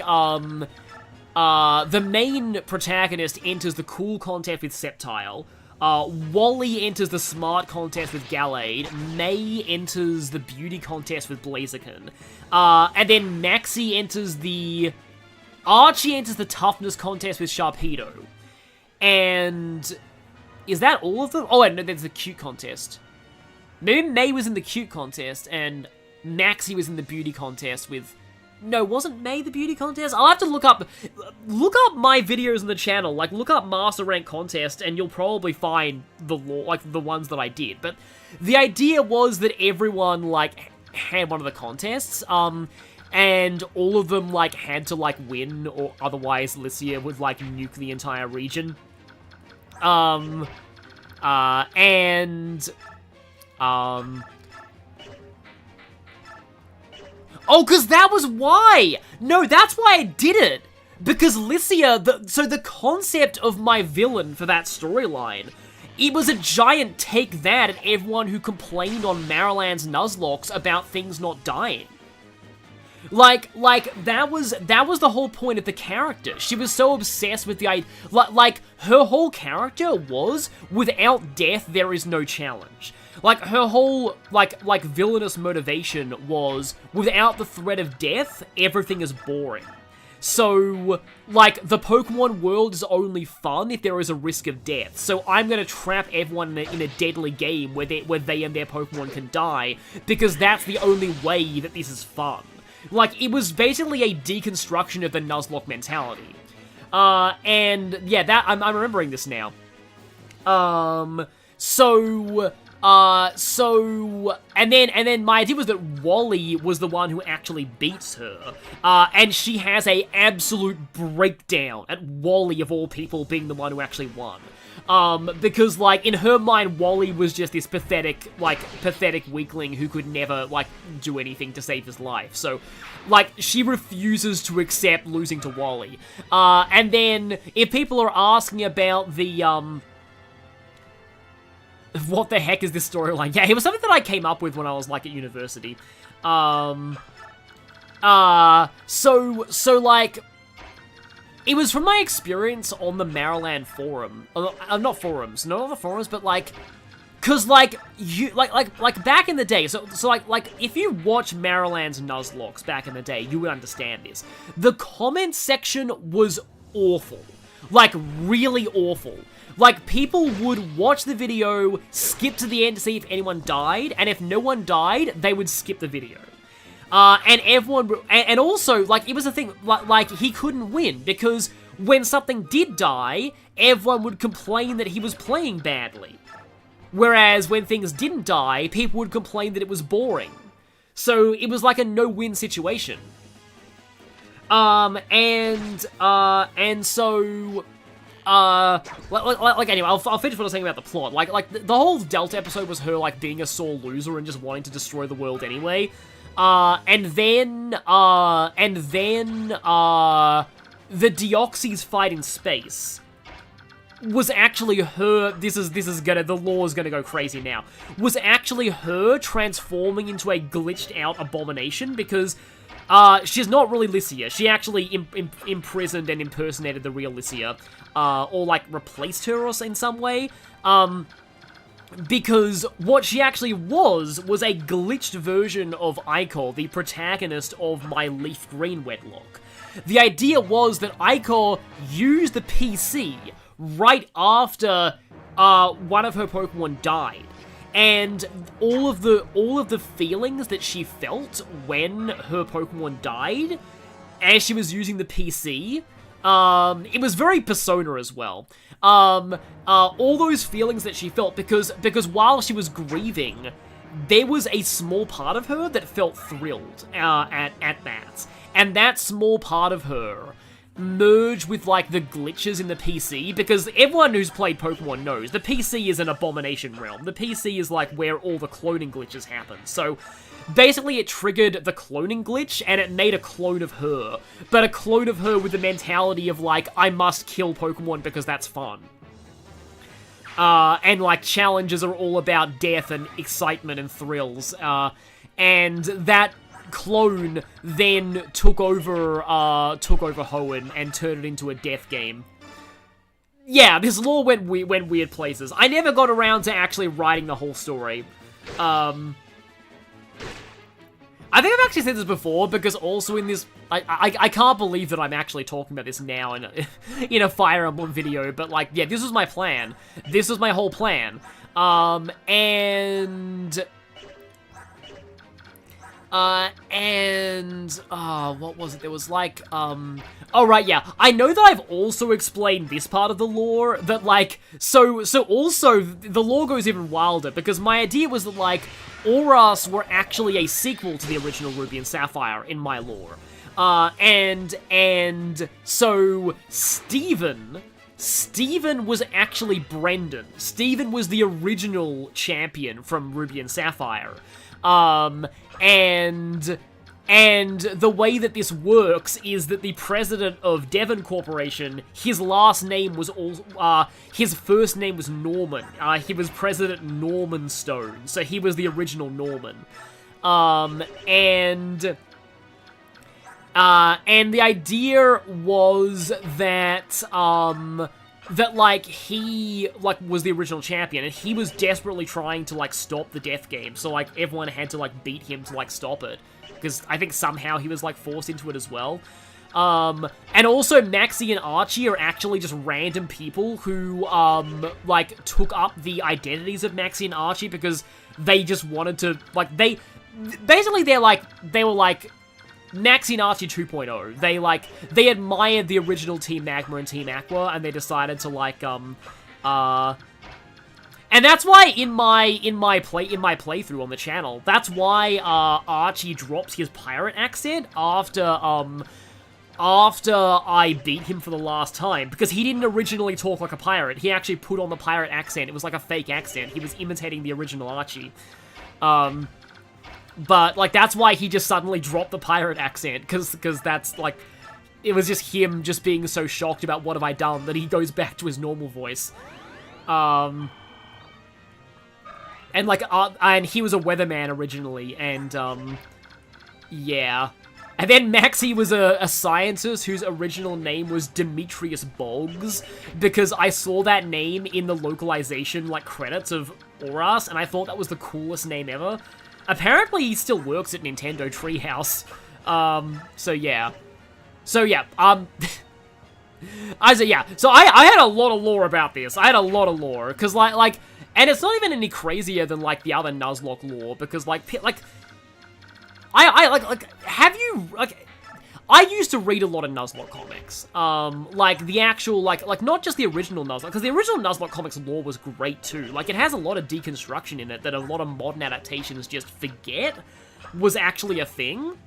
the main protagonist enters the cool contest with Sceptile, Wally enters the smart contest with Gallade, May enters the beauty contest with Blaziken, and then Maxie enters Archie enters the toughness contest with Sharpedo. And is that all of them? Oh, and no, there's the cute contest. Maybe May was in the cute contest, and Maxie was in the beauty contest with... No, wasn't May the beauty contest? I'll have to look up my videos on the channel, like, look up Master Rank Contest, and you'll probably find the ones that I did. But the idea was that everyone, like, had one of the contests, and all of them, like, had to, like, win, or otherwise Elicia would, like, nuke the entire region. Oh, because that was why! No, that's why I did it! Because Elicia, so the concept of my villain for that storyline, it was a giant take that at everyone who complained on Mariland's Nuzlocke about things not dying. Like, that was the whole point of the character. She was so obsessed with the idea, like, her whole character was, without death, there is no challenge. Like, her whole, like, villainous motivation was, without the threat of death, everything is boring. So, like, the Pokemon world is only fun if there is a risk of death. So I'm gonna trap everyone in a deadly game where they and their Pokemon can die, because that's the only way that this is fun. Like, it was basically a deconstruction of the Nuzlocke mentality. And, yeah, I'm remembering this now. And then my idea was that Wally was the one who actually beats her, and she has a absolute breakdown at Wally, of all people, being the one who actually won. Because, like, in her mind, Wally was just this pathetic weakling who could never, like, do anything to save his life. So, like, she refuses to accept losing to Wally. And then, if people are asking about the, what the heck is this storyline? Yeah, it was something that I came up with when I was, like, at university. Like, it was from my experience on the Mariland forum. Not forums, not on the forums, but, like, cause, like, like, back in the day, so like, if you watch Mariland's Nuzlocke back in the day, you would understand this. The comment section was awful. Like, really awful. Like, people would watch the video, skip to the end to see if anyone died, and if no one died, they would skip the video. And everyone, and also, like, it was a thing, like, he couldn't win, because when something did die, everyone would complain that he was playing badly. Whereas, when things didn't die, people would complain that it was boring. So, it was like a no-win situation. So... Anyway, I'll finish what I was saying about the plot. The whole Delta episode was her, like, being a sore loser and just wanting to destroy the world anyway. And then, the Deoxys fight in space was actually her, the lore's gonna go crazy now, was actually her transforming into a glitched out abomination, because, she's not really Licia. She actually imprisoned and impersonated the real Licia, or, like, replaced her in some way, because what she actually was a glitched version of Ikey, the protagonist of My Leaf Green Wedlock. The idea was that Ikey used the PC right after one of her Pokemon died, and all of the feelings that she felt when her Pokemon died, as she was using the PC, it was very Persona as well. All those feelings that she felt, because while she was grieving, there was a small part of her that felt thrilled at that. And that small part of her merged with, like, the glitches in the PC, because everyone who's played Pokemon knows the PC is an abomination realm. The PC is, like, where all the cloning glitches happen. So, basically it triggered the cloning glitch, and it made a clone of her. But a clone of her with the mentality of, like, I must kill Pokemon because that's fun. And, like, challenges are all about death and excitement and thrills. And that clone then took over Hoenn and turned it into a death game. Yeah, this lore went weird places. I never got around to actually writing the whole story. I think I've actually said this before, because also in this, I can't believe that I'm actually talking about this now in a Fire Emblem video, but, like, yeah, this was my plan. This was my whole plan. What was it? There was, like, oh, right, yeah. I know that I've also explained this part of the lore, that, like, so also, the lore goes even wilder, because my idea was that, like, Auras were actually a sequel to the original Ruby and Sapphire in my lore. And so, Steven was actually Brendan. Steven was the original champion from Ruby and Sapphire. And the way that this works is that the president of Devon Corporation, his last name was his first name was Norman. He was President Norman Stone, so he was the original Norman. And the idea was that, like, he, like, was the original champion, and he was desperately trying to, like, stop the death game, so, like, everyone had to, like, beat him to, like, stop it, because I think somehow he was, like, forced into it as well. And also, Maxie and Archie are actually just random people who, like, took up the identities of Maxie and Archie, because they just wanted to, like, they were, like, Maxie and Archie 2.0. They admired the original Team Magma and Team Aqua, and they decided to, like, and that's why in my playthrough on the channel, that's why, Archie drops his pirate accent after I beat him for the last time, because he didn't originally talk like a pirate. He actually put on the pirate accent. It was like a fake accent. He was imitating the original Archie. But, like, that's why he just suddenly dropped the pirate accent, because that's, like, it was just him just being so shocked about what have I done that he goes back to his normal voice. And, like, and he was a weatherman originally, and, yeah. And then Maxie was a scientist whose original name was Demetrius Boggs, because I saw that name in the localization, like, credits of Auras, and I thought that was the coolest name ever. Apparently, he still works at Nintendo Treehouse. So yeah. So I had a lot of lore about this. I had a lot of lore, because, like, and it's not even any crazier than, like, the other Nuzlocke lore, because, have you, like, I used to read a lot of Nuzlocke comics, like, the actual, like, not just the original Nuzlocke, because the original Nuzlocke comics lore was great, too. Like, it has a lot of deconstruction in it that a lot of modern adaptations just forget was actually a thing.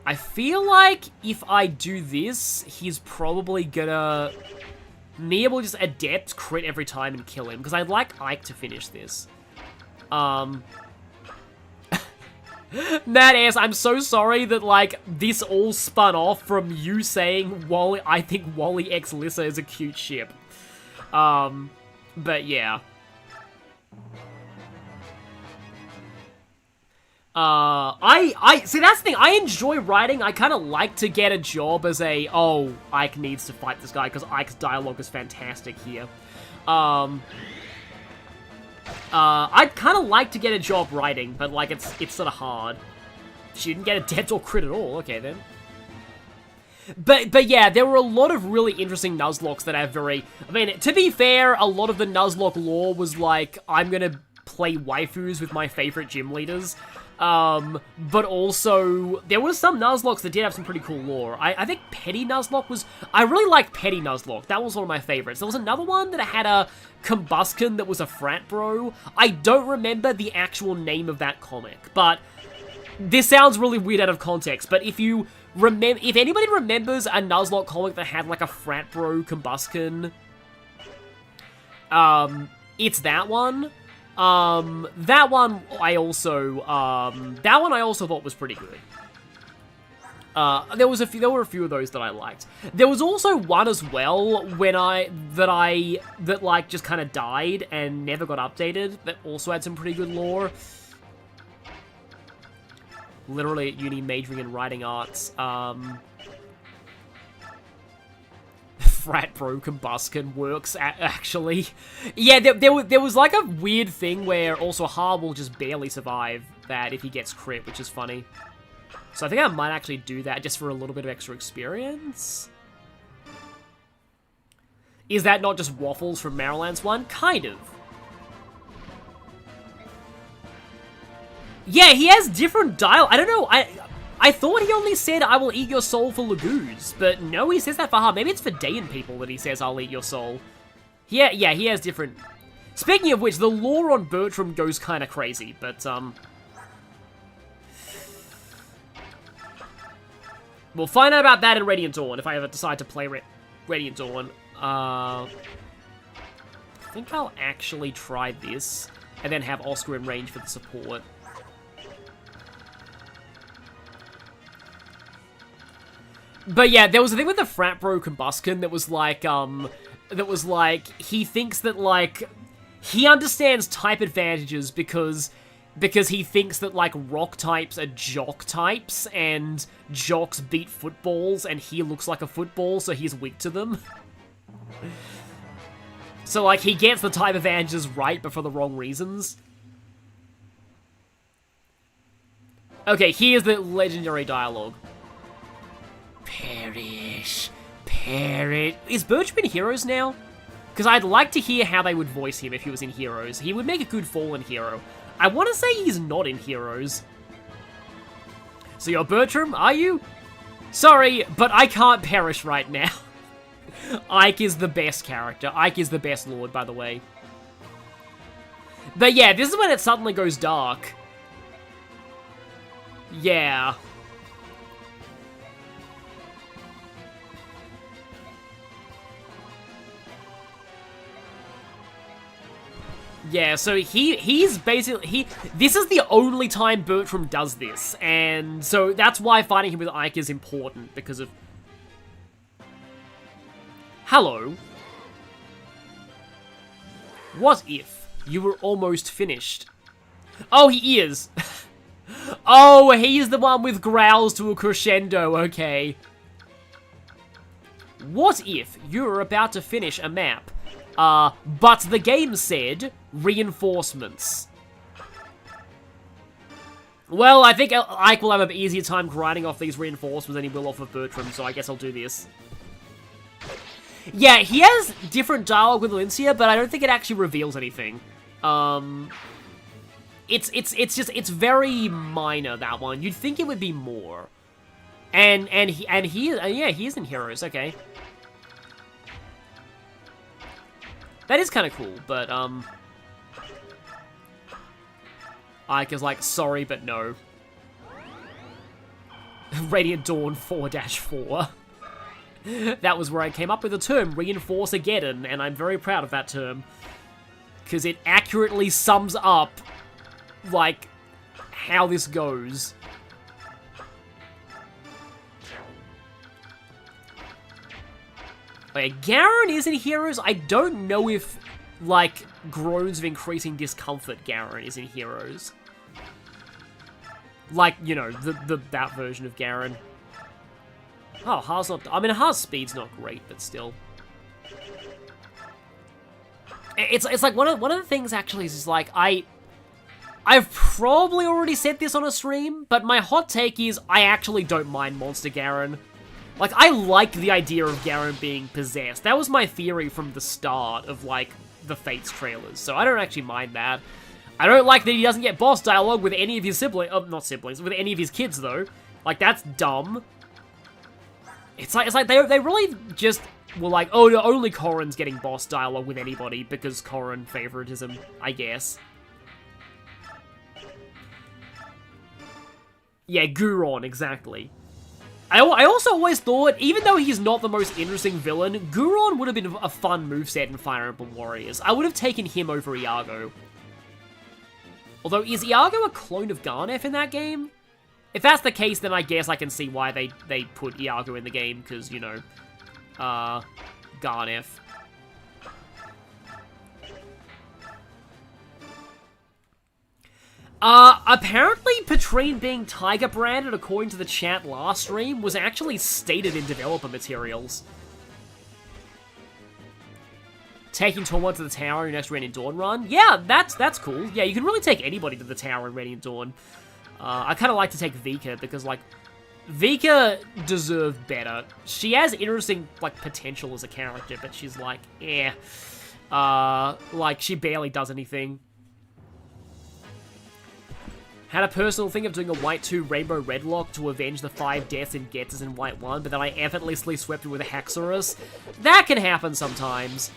I feel like if I do this, he's probably gonna be able to just adept crit every time and kill him, because I'd like Ike to finish this. Mad ass, I'm so sorry that, like, this all spun off from you saying Wally, I think Wally x Lissa is a cute ship. But yeah. See, that's the thing, I enjoy writing. I kind of like to get a job as a, oh, Ike needs to fight this guy, because Ike's dialogue is fantastic here. I'd kind of like to get a job writing, but, like, it's sort of hard. She didn't get a death or crit at all, okay then. But yeah, there were a lot of really interesting Nuzlockes that have very... I mean, to be fair, a lot of the Nuzlocke lore was like, I'm gonna play waifus with my favorite gym leaders. But also, there was some Nuzlockes that did have some pretty cool lore. I think Petty Nuzlocke was... I really liked Petty Nuzlocke. That was one of my favorites. There was another one that had a Combuskin that was a frat bro. I don't remember the actual name of that comic, but this sounds really weird out of context, but if you remember... If anybody remembers a Nuzlocke comic that had, like, a frat bro Combuskin, it's that one. That one I also thought was pretty good. There were a few of those that I liked. There was also one as well that like just kind of died and never got updated. That also had some pretty good lore. Literally at uni majoring in writing arts. Frat bro Combuskin works actually. Yeah, there was like a weird thing where also Ha will just barely survive that if he gets crit, which is funny. So I think I might actually do that just for a little bit of extra experience. Is that not just Waffles from Maryland's one? Kind of. Yeah, he has different dial. I don't know. I thought he only said, I will eat your soul for Lagoos, but no, he says that for Ha. Maybe it's for Dayan people that he says, I'll eat your soul. Yeah, he has different... Speaking of which, the lore on Bertram goes kind of crazy, but, we'll find out about that in Radiant Dawn, if I ever decide to play Radiant Dawn. I think I'll actually try this, and then have Oscar in range for the support. But yeah, there was a thing with the frat bro Combuskin that was like, he thinks that, like, he understands type advantages because he thinks that, like, rock types are jock types, and jocks beat footballs, and he looks like a football, so he's weak to them. So, like, he gets the type advantages right, but for the wrong reasons. Okay, here's the legendary dialogue. Perish. Is Bertram in Heroes now? Because I'd like to hear how they would voice him if he was in Heroes. He would make a good fallen hero. I want to say he's not in Heroes. So you're Bertram, are you? Sorry, but I can't perish right now. Ike is the best character. Ike is the best lord, by the way. But yeah, this is when it suddenly goes dark. Yeah. Yeah, so he's basically, this is the only time Bertram does this, and so that's why fighting him with Ike is important, because of... Hello. What if you were almost finished? Oh, he is. Oh, he's the one with growls to a crescendo, okay. What if you were about to finish a map? But the game said, reinforcements. Well, I think Ike will have an easier time grinding off these reinforcements than he will off of Bertram, so I guess I'll do this. Yeah, he has different dialogue with Elincia, but I don't think it actually reveals anything. It's very minor, that one. You'd think it would be more. And he is in Heroes, okay. That is kind of cool, but, Ike is like, sorry, but no. Radiant Dawn 4-4. That was where I came up with the term Reinforce-ageddon, and I'm very proud of that term. Because it accurately sums up, like, how this goes. Okay, Garen is in Heroes. I don't know if, like, Groans of Increasing Discomfort Garen is in Heroes. Like, you know, that version of Garen. Oh, Ha's not... I mean, Ha's speed's not great, but still. It's like, one of the things, actually, is like, I've probably already said this on a stream, but my hot take is I actually don't mind Monster Garen. Like, I like the idea of Garen being possessed. That was my theory from the start of, like, the Fates trailers, so I don't actually mind that. I don't like that he doesn't get boss dialogue with any of his siblings, not siblings, with any of his kids, though. Like, that's dumb. It's like they really just were like, oh, no, only Corrin's getting boss dialogue with anybody because Corrin favoritism, I guess. Yeah, Guron, exactly. I also always thought, even though he's not the most interesting villain, Guron would have been a fun moveset in Fire Emblem Warriors. I would have taken him over Iago. Although, is Iago a clone of Garnef in that game? If that's the case, then I guess I can see why they put Iago in the game, because, you know, Garnef. Apparently Patrine being Tiger branded, according to the chat last stream, was actually stated in developer materials. Taking Tormod to the tower in next Radiant Dawn run? Yeah, that's cool. Yeah, you can really take anybody to the tower in Radiant Dawn. I kind of like to take Vika, because, like, Vika deserved better. She has interesting, like, potential as a character, but she's like, eh. Like, she barely does anything. Had a personal thing of doing a White 2 Rainbow Redlock to avenge the 5 deaths in Getters in White 1, but then I effortlessly swept it with a Haxorus. That can happen sometimes.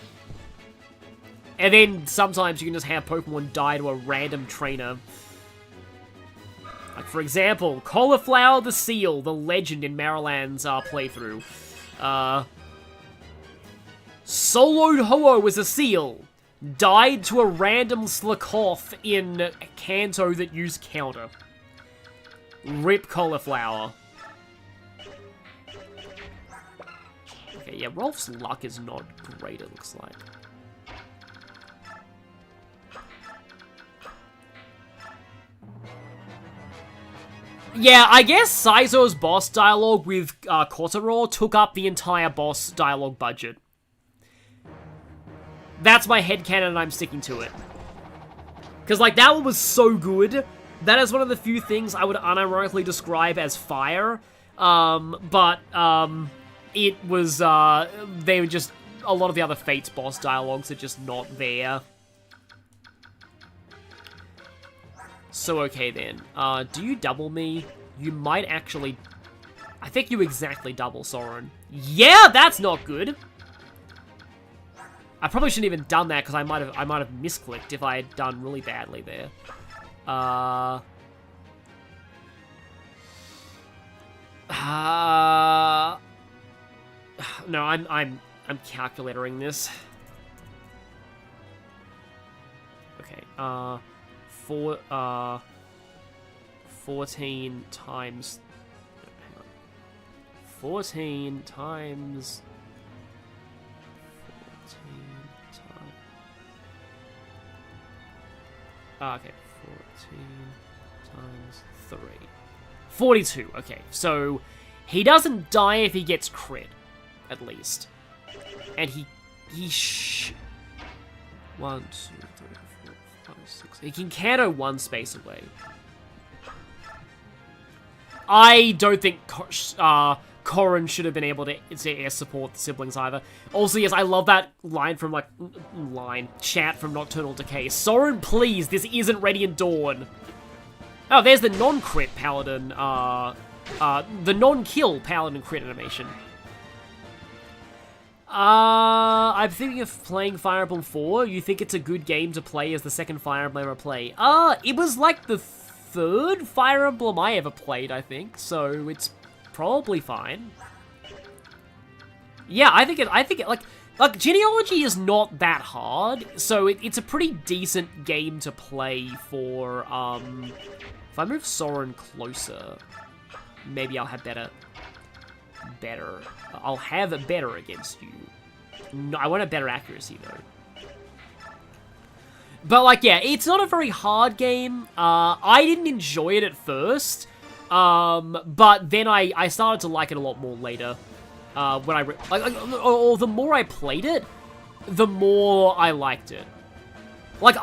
And then sometimes you can just have Pokemon die to a random trainer. Like, for example, Cauliflower the Seal, the legend in Mariland's playthrough. Soloed Ho-Oh was a seal. Died to a random Slakoth in Kanto that used counter. Rip Cauliflower. Okay, yeah, Rolf's luck is not great, it looks like. Yeah, I guess Saizo's boss dialogue with Kotaro took up the entire boss dialogue budget. That's my headcanon and I'm sticking to it. Because, like, that one was so good. That is one of the few things I would unironically describe as fire. It was, they were just, a lot of the other Fates boss dialogues are just not there. So, okay then. Do you double me? You might actually... I think you exactly double Soren. Yeah, that's not good! I probably shouldn't even done that because I might have misclicked if I had done really badly there. No, I'm calculating this. Okay. 14 times. Hang on. 14 times. Okay, 14 times 3. 42, okay. So, he doesn't die if he gets crit, at least. And he 1, 2, 3, 4, 5, 6. He can Kanto one space away. I don't think Corrin should have been able to air support the siblings either. Also, yes, I love that line from, like, chat from Nocturnal Decay. Soren, please, this isn't Radiant Dawn. Oh, there's the non-crit Paladin, the non-kill Paladin crit animation. I'm thinking of playing Fire Emblem 4. You think it's a good game to play as the second Fire Emblem I ever play? It was like the third Fire Emblem I ever played, I think. So it's probably fine. Yeah, I think it, like, Genealogy is not that hard, so it's a pretty decent game to play for, if I move Soren closer, maybe I'll have better, I'll have better against you. No, I want a better accuracy, though. But, like, yeah, it's not a very hard game. I didn't enjoy it at first, but then I started to like it a lot more later. When or the more I played it, the more I liked it. Like,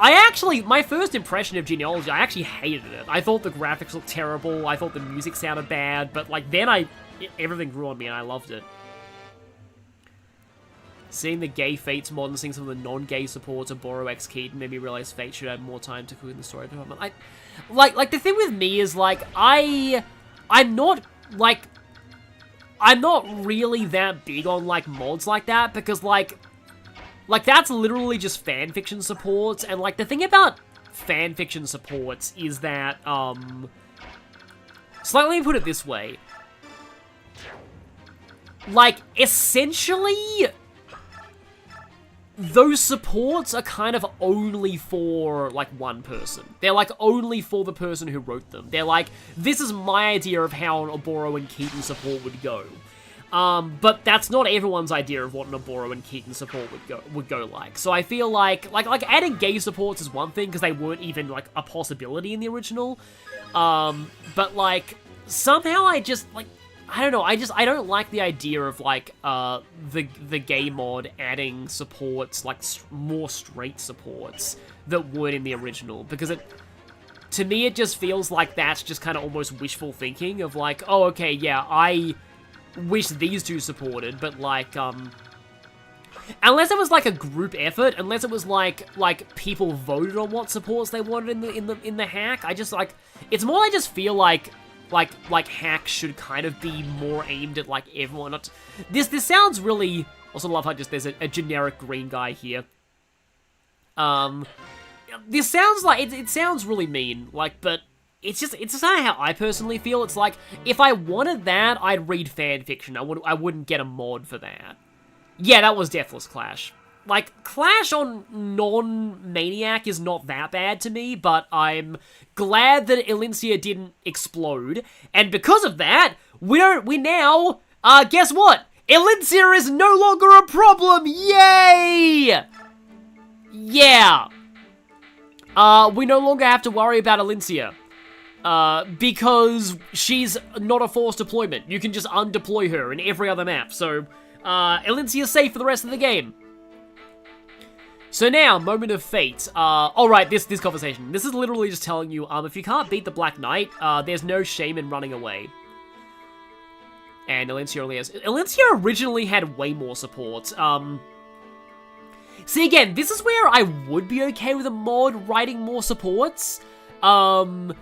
my first impression of Genealogy, I actually hated it. I thought the graphics looked terrible, I thought the music sounded bad, but, like, then everything grew on me and I loved it. Seeing the gay Fates mod and seeing some of the non-gay supports of Boro X Keaton made me realize Fate should have more time to cook in the story development. Like, the thing with me is, like, I'm not really that big on, like, mods like that, because, like, that's literally just fanfiction supports, and, like, the thing about fanfiction supports is that, so, let me put it this way. Like, essentially, those supports are kind of only for, like, one person. They're, like, only for the person who wrote them. They're like, this is my idea of how an Oboro and Keaton support would go. But that's not everyone's idea of what an Oboro and Keaton support would go like. So I feel like adding gay supports is one thing, because they weren't even, like, a possibility in the original. But, like, somehow I just, like, I don't know, I don't like the idea of, like, the gay mod adding supports, like, more straight supports that weren't in the original, because to me, it just feels like that's just kind of almost wishful thinking of, like, oh, okay, yeah, I wish these two supported, but, like, unless it was, like, a group effort, unless it was, like, people voted on what supports they wanted in the hack, I just, like, it's more I just feel like hacks should kind of be more aimed at, like, everyone. This sounds really... Also love how just there's a generic green guy here. This sounds like... It sounds really mean, like, but it's just kind of how I personally feel. It's like, if I wanted that, I'd read fanfiction. I wouldn't get a mod for that. Yeah, that was Deathless Clash. Like, Clash on non-Maniac is not that bad to me, but I'm glad that Elincia didn't explode, and because of that, we now, guess what? Elincia is no longer a problem! Yay! Yeah! We no longer have to worry about Elincia. Because she's not a forced deployment. You can just undeploy her in every other map, so, Elincia's safe for the rest of the game. So now, Moment of Fate. Alright, this conversation. This is literally just telling you, if you can't beat the Black Knight, there's no shame in running away. And Elincia only has... Elincia originally had way more support. See, again, this is where I would be okay with a mod writing more supports. Because,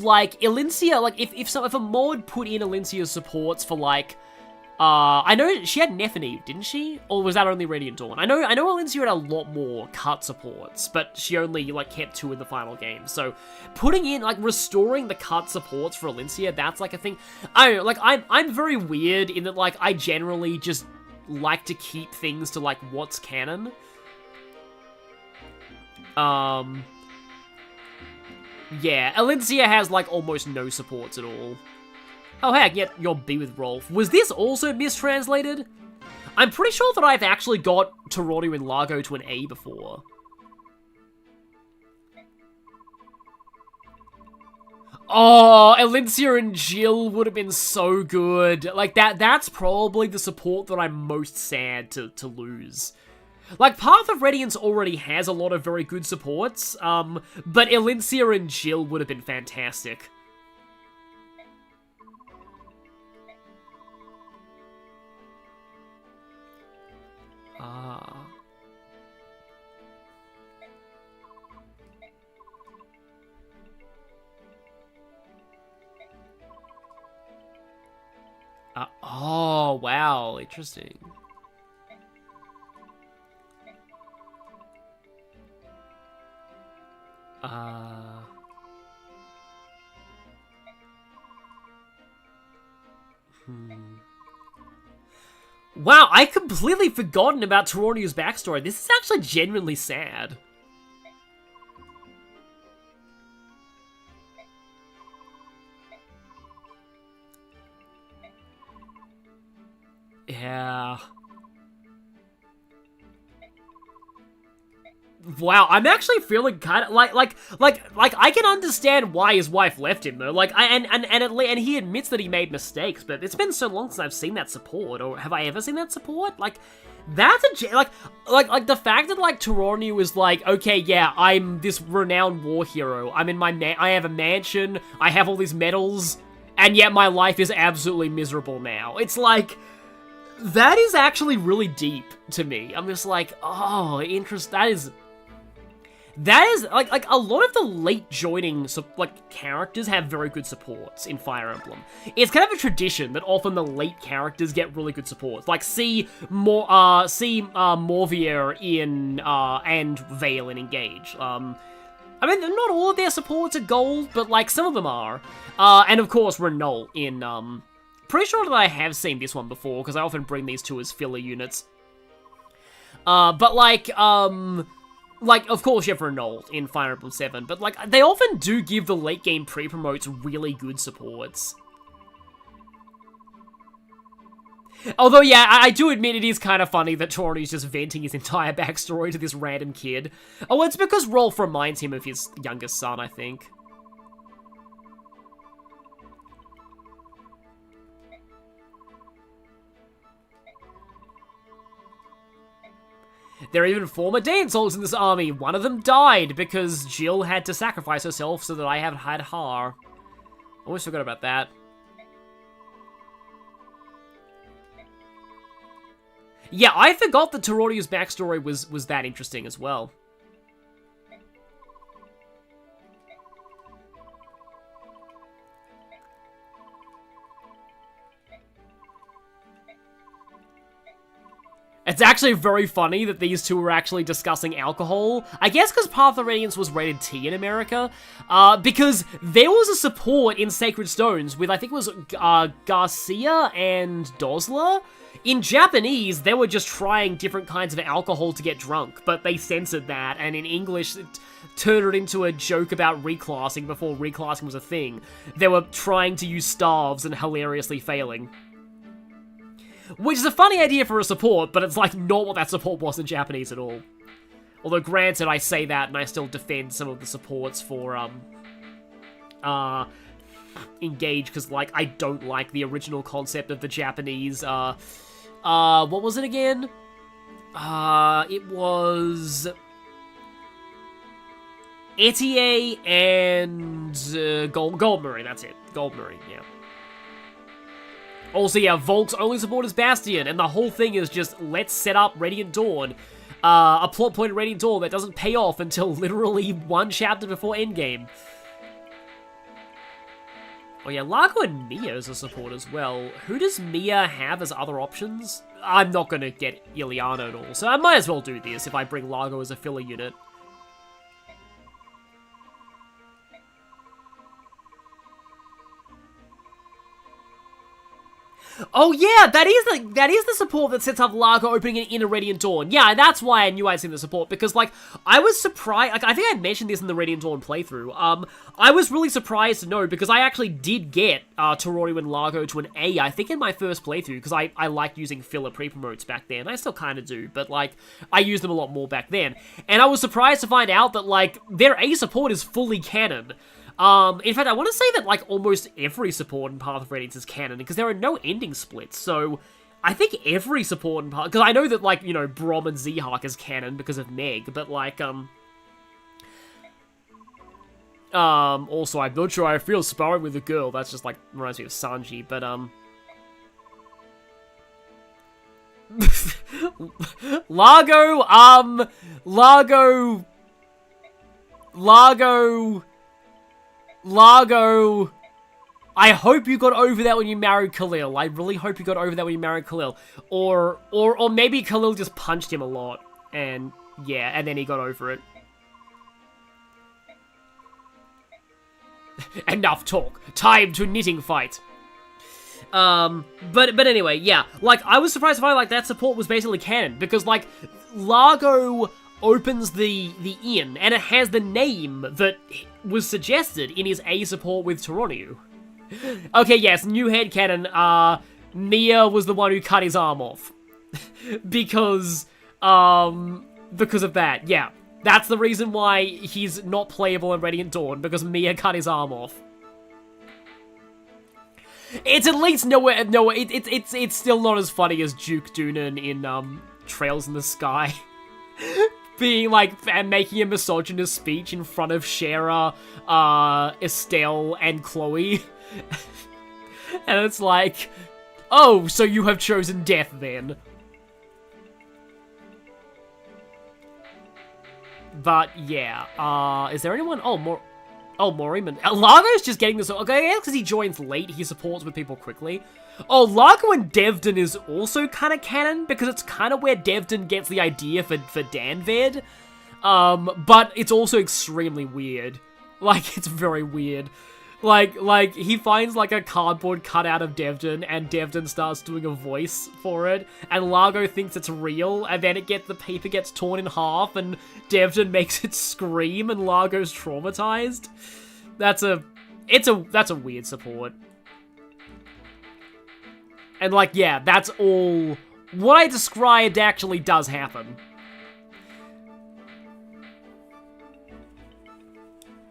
like, Elincia, like, if a mod put in Elincia's supports for, like... I know she had Nephany, didn't she? Or was that only Radiant Dawn? I know Elincia had a lot more cut supports, but she only, like, kept 2 in the final game. So, putting in, like, restoring the cut supports for Elincia, that's, like, a thing. I don't know, like, I'm very weird in that, like, I generally just like to keep things to, like, what's canon. Yeah, Elincia has, like, almost no supports at all. Oh heck, yet you'll be with Rolf. Was this also mistranslated? I'm pretty sure that I've actually got Torodu and Largo to an A before. Oh, Elincia and Jill would have been so good. Like, that's probably the support that I'm most sad to lose. Like, Path of Radiance already has a lot of very good supports, but Elincia and Jill would have been fantastic. Oh, wow, interesting. Wow, I completely forgotten about Toroniu's backstory. This is actually genuinely sad. Yeah. Wow, I'm actually feeling kind of like I can understand why his wife left him though. Like and he admits that he made mistakes, but it's been so long since I've seen that support, or have I ever seen that support? Like that's like the fact that like Toroniu is like, okay, yeah, I'm this renowned war hero. I'm in I have a mansion, I have all these medals, and yet my life is absolutely miserable now. It's like that is actually really deep to me. I'm just like, oh, that is, like, a lot of the late joining, characters have very good supports in Fire Emblem. It's kind of a tradition that often the late characters get really good supports. Like, see Morvier in, and Vale in Engage. I mean, not all of their supports are gold, but, like, some of them are. And, of course, Renault in, pretty sure that I have seen this one before, because I often bring these two as filler units. But, like, of course you have Renault in Fire Emblem 7, but, like, they often do give the late game pre-promotes really good supports. Although, yeah, I do admit it is kind of funny that Toroniu's just venting his entire backstory to this random kid. Oh, it's because Rolf reminds him of his youngest son, I think. There are even former Dane souls in this army. One of them died because Jill had to sacrifice herself so that I have had her. Almost forgot about that. Yeah, I forgot that Toroniu's backstory was that interesting as well. It's actually very funny that these two were actually discussing alcohol. I guess because Path of Radiance was rated T in America. Because there was a support in Sacred Stones with, I think it was Garcia and Dosler. In Japanese, they were just trying different kinds of alcohol to get drunk, but they censored that, and in English, it turned it into a joke about reclassing before reclassing was a thing. They were trying to use starves and hilariously failing. Which is a funny idea for a support, but it's like not what that support was in Japanese at all. Although granted, I say that and I still defend some of the supports for, Engage, because, like, I don't like the original concept of the Japanese, what was it again? It was Etier and, Goldmurray, that's it. Goldmurray, yeah. Also, yeah, Volk's only support is Bastion, and the whole thing is just, let's set up Radiant Dawn. A plot point of Radiant Dawn that doesn't pay off until literally one chapter before endgame. Oh yeah, Largo and Mia is a support as well. Who does Mia have as other options? I'm not gonna get Ileana at all, so I might as well do this if I bring Largo as a filler unit. Oh yeah, that is the support that sets up Largo opening an inner Radiant Dawn. Yeah, that's why I knew I'd seen the support, because, like, I was surprised, like, I think I mentioned this in the Radiant Dawn playthrough, I was really surprised to know, because I actually did get, Toroniu and Largo to an A, I think in my first playthrough, because I liked using filler pre-promotes back then. I still kind of do, but, like, I used them a lot more back then. And I was surprised to find out that, like, their A support is fully canon. In fact, I want to say that, like, almost every support in Path of Radiance is canon, because there are no ending splits, so I think every support in Path... Because I know that, like, you know, Brom and Zehawk is canon because of Meg, but, like, also, I'm not sure I feel sparring with a girl, that's just, like, reminds me of Sanji, but, Largo, I hope you got over that when you married Khalil. I really hope you got over that when you married Khalil. Or maybe Khalil just punched him a lot. And, yeah, and then he got over it. Enough talk. Time to knitting fight. But anyway, yeah. Like, I was surprised to find, like, that support was basically canon, because, like, Largo opens the inn, and it has the name that was suggested in his A support with Toronio. Okay, yes, new headcanon, Mia was the one who cut his arm off. because of that, yeah. That's the reason why he's not playable in Radiant Dawn, because Mia cut his arm off. It's at least it's still not as funny as Duke Doonan in, Trails in the Sky. Being, like, and making a misogynist speech in front of Shara, Estelle, and Chloe. And it's like, oh, so you have chosen death, then. But, yeah, is there anyone? Oh, Moriman. Largo's just getting this. Okay, yeah, because he joins late, he supports with people quickly. Oh, Largo and Devdon is also kind of canon, because it's kind of where Devdon gets the idea for Danved. But it's also extremely weird. Like, it's very weird. Like, he finds, like, a cardboard cutout of Devdon, and Devdon starts doing a voice for it, and Largo thinks it's real, and then the paper gets torn in half, and Devdon makes it scream, and Largo's traumatized. That's a weird support. And, like, yeah, that's all. What I described actually does happen.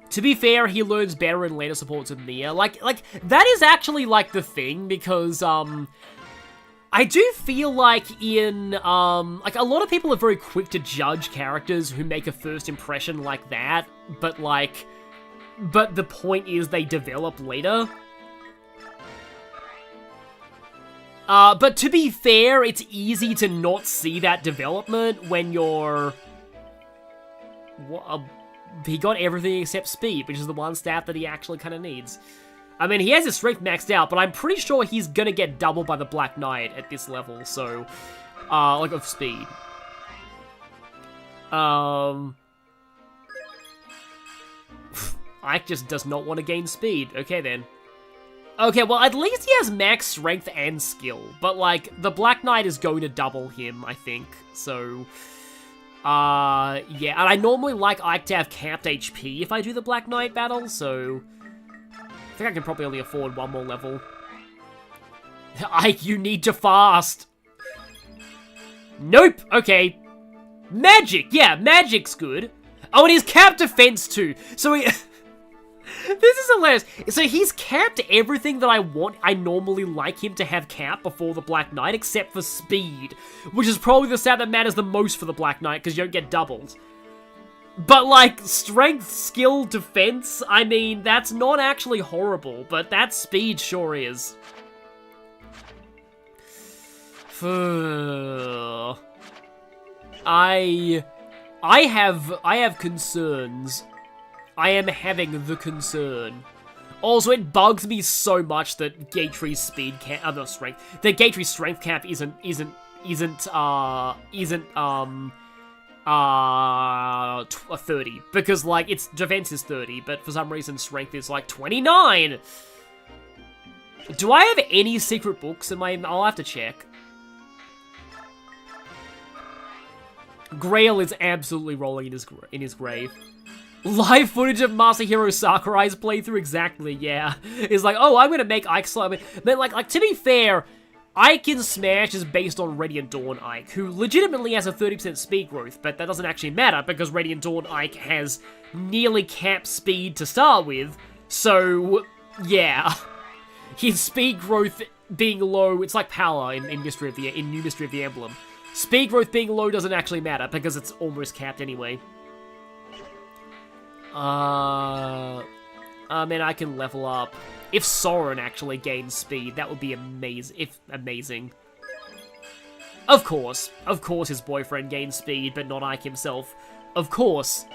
To be fair, he learns better in later supports with Mia. Like, that is actually, like, the thing, because, I do feel like in, like, a lot of people are very quick to judge characters who make a first impression like that, but, like, but the point is they develop later. But to be fair, it's easy to not see that development when you're... He got everything except speed, which is the one stat that he actually kind of needs. I mean, he has his strength maxed out, but I'm pretty sure he's gonna get doubled by the Black Knight at this level, so... like, of speed. Ike just does not want to gain speed. Okay, then. Okay, well, at least he has max strength and skill, but, like, the Black Knight is going to double him, I think, so... yeah, and I normally like Ike to have capped HP if I do the Black Knight battle, so... I think I can probably only afford one more level. Ike, you need to fast! Nope! Okay. Magic! Yeah, magic's good. Oh, and he's capped defense too, so he... This is hilarious. So he's capped everything that I normally like him to have capped before the Black Knight, except for speed, which is probably the stat that matters the most for the Black Knight, because you don't get doubled. But, like, strength, skill, defense, I mean, that's not actually horrible, but that speed sure is. I have concerns. I am having the concern. Also, it bugs me so much that Gatry's speed cap, not strength. That Gatry's strength cap isn't 30, because, like, its defense is 30, but for some reason strength is, like, 29! Do I have any secret books in my... I'll have to check. Grail is absolutely rolling in his grave. Live footage of Masahiro Sakurai's playthrough, exactly, yeah. It's like, oh, I'm gonna make Ike slime. But, like, to be fair, Ike in Smash is based on Radiant Dawn Ike, who legitimately has a 30% speed growth, but that doesn't actually matter, because Radiant Dawn Ike has nearly capped speed to start with, so, yeah. His speed growth being low, it's like power in New Mystery of the Emblem. Speed growth being low doesn't actually matter, because it's almost capped anyway. I mean, I can level up. If Soren actually gains speed, that would be amazing. Of course his boyfriend gains speed, but not Ike himself. Of course.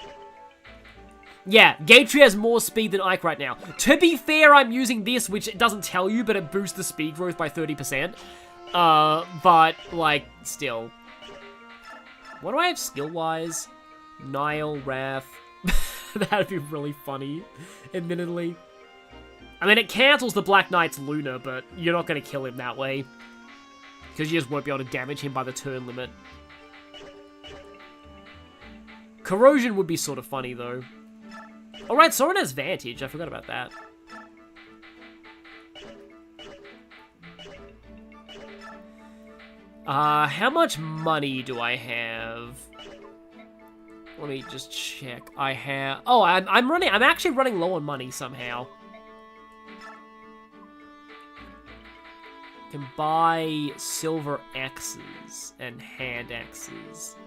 Yeah, Gatry has more speed than Ike right now. To be fair, I'm using this, which it doesn't tell you, but it boosts the speed growth by 30%. But, like, still. What do I have skill-wise? Nile, Wrath... That'd be really funny, admittedly. I mean, it cancels the Black Knight's Luna, but you're not going to kill him that way. Because you just won't be able to damage him by the turn limit. Corrosion would be sort of funny, though. Alright, Soren has Vantage. I forgot about that. How much money do I have? Let me just check. I have... Oh, I'm actually running low on money somehow. Can buy silver X's and hand X's.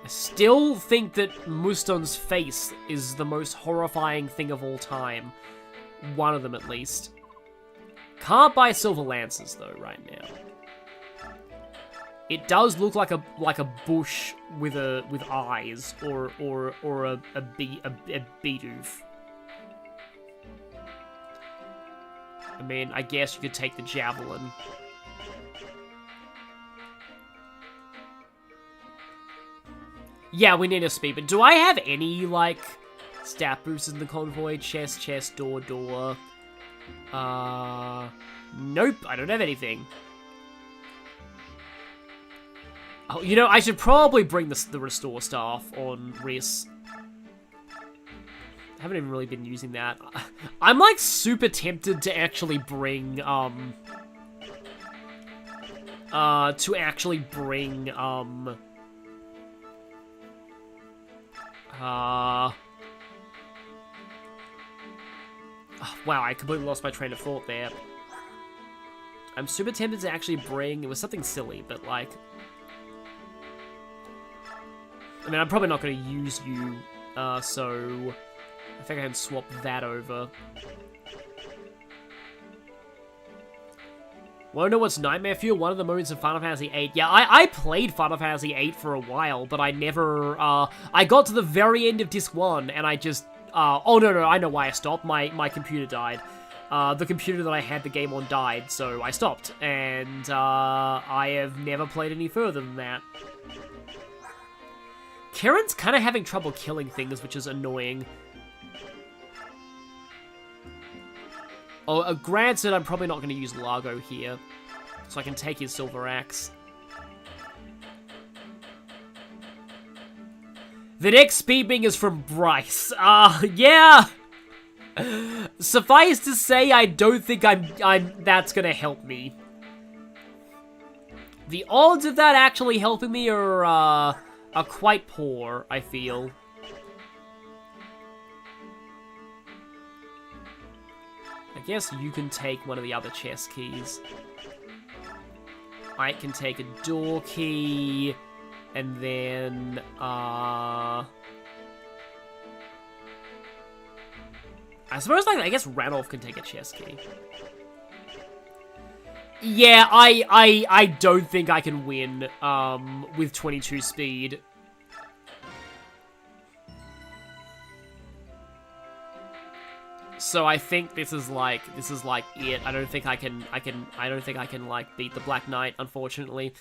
I still think that Muston's face is the most horrifying thing of all time. One of them, at least. Can't buy silver lances, though, right now. It does look like a bush with eyes, or a beedoof. I mean, I guess you could take the javelin. Yeah, we need a speed, but do I have any, like, stat boosters in the convoy? Chest, door. Nope, I don't have anything. Oh, you know, I should probably bring the restore staff on Riss. I haven't even really been using that. I'm, like, super tempted to actually bring, Oh, wow, I completely lost my train of thought there. I'm super tempted to actually bring... It was something silly, but, like... I mean, I'm probably not going to use you, so... I think I can swap that over. Wanna know what's Nightmare Fuel? One of the moments in Final Fantasy VIII. Yeah, I played Final Fantasy VIII for a while, but I never, I got to the very end of Disc 1, and I just, oh no, I know why I stopped. My computer died. The computer that I had the game on died, so I stopped. And, I have never played any further than that. Karen's kind of having trouble killing things, which is annoying. Oh, granted, I'm probably not going to use Largo here, so I can take his Silver Axe. The next speed being is from Bryce. Yeah! Suffice to say, I don't think that's going to help me. The odds of that actually helping me are quite poor, I feel. I guess you can take one of the other chest keys. I can take a door key, and then, I suppose, like, I guess Ranulph can take a chest key. Yeah, I don't think I can win, with 22 speed. So I think this is like it. I don't think I can like beat the Black Knight, unfortunately.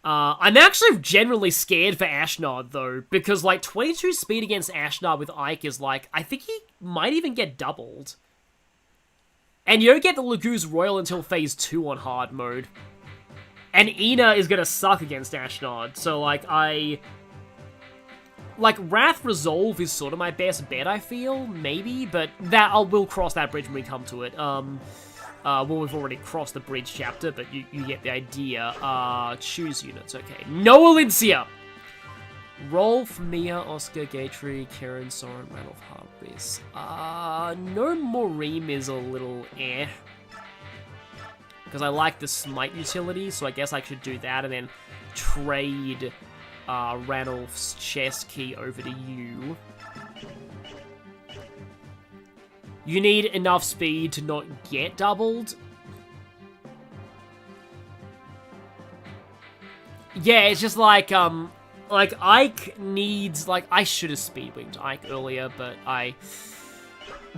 I'm actually generally scared for Ashnard though, because like 22 speed against Ashnard with Ike is like, I think he might even get doubled. And you don't get the Laguz Royal until phase 2 on hard mode. And Ina is gonna suck against Ashnard, so like like, Wrath Resolve is sort of my best bet, I feel, maybe, but we'll cross that bridge when we come to it. Well, we've already crossed the bridge chapter, but you get the idea. Choose units, okay. No Elincia! Rolf, Mia, Oscar, Gatry, Karen, Soren, Randolph, Harbiss. No Morim is a little eh. Because I like the Smite utility, so I guess I should do that and then trade... Ranulph's chest key over to you. You need enough speed to not get doubled. Yeah, it's just like Ike needs, like, I should have speed winged Ike earlier, but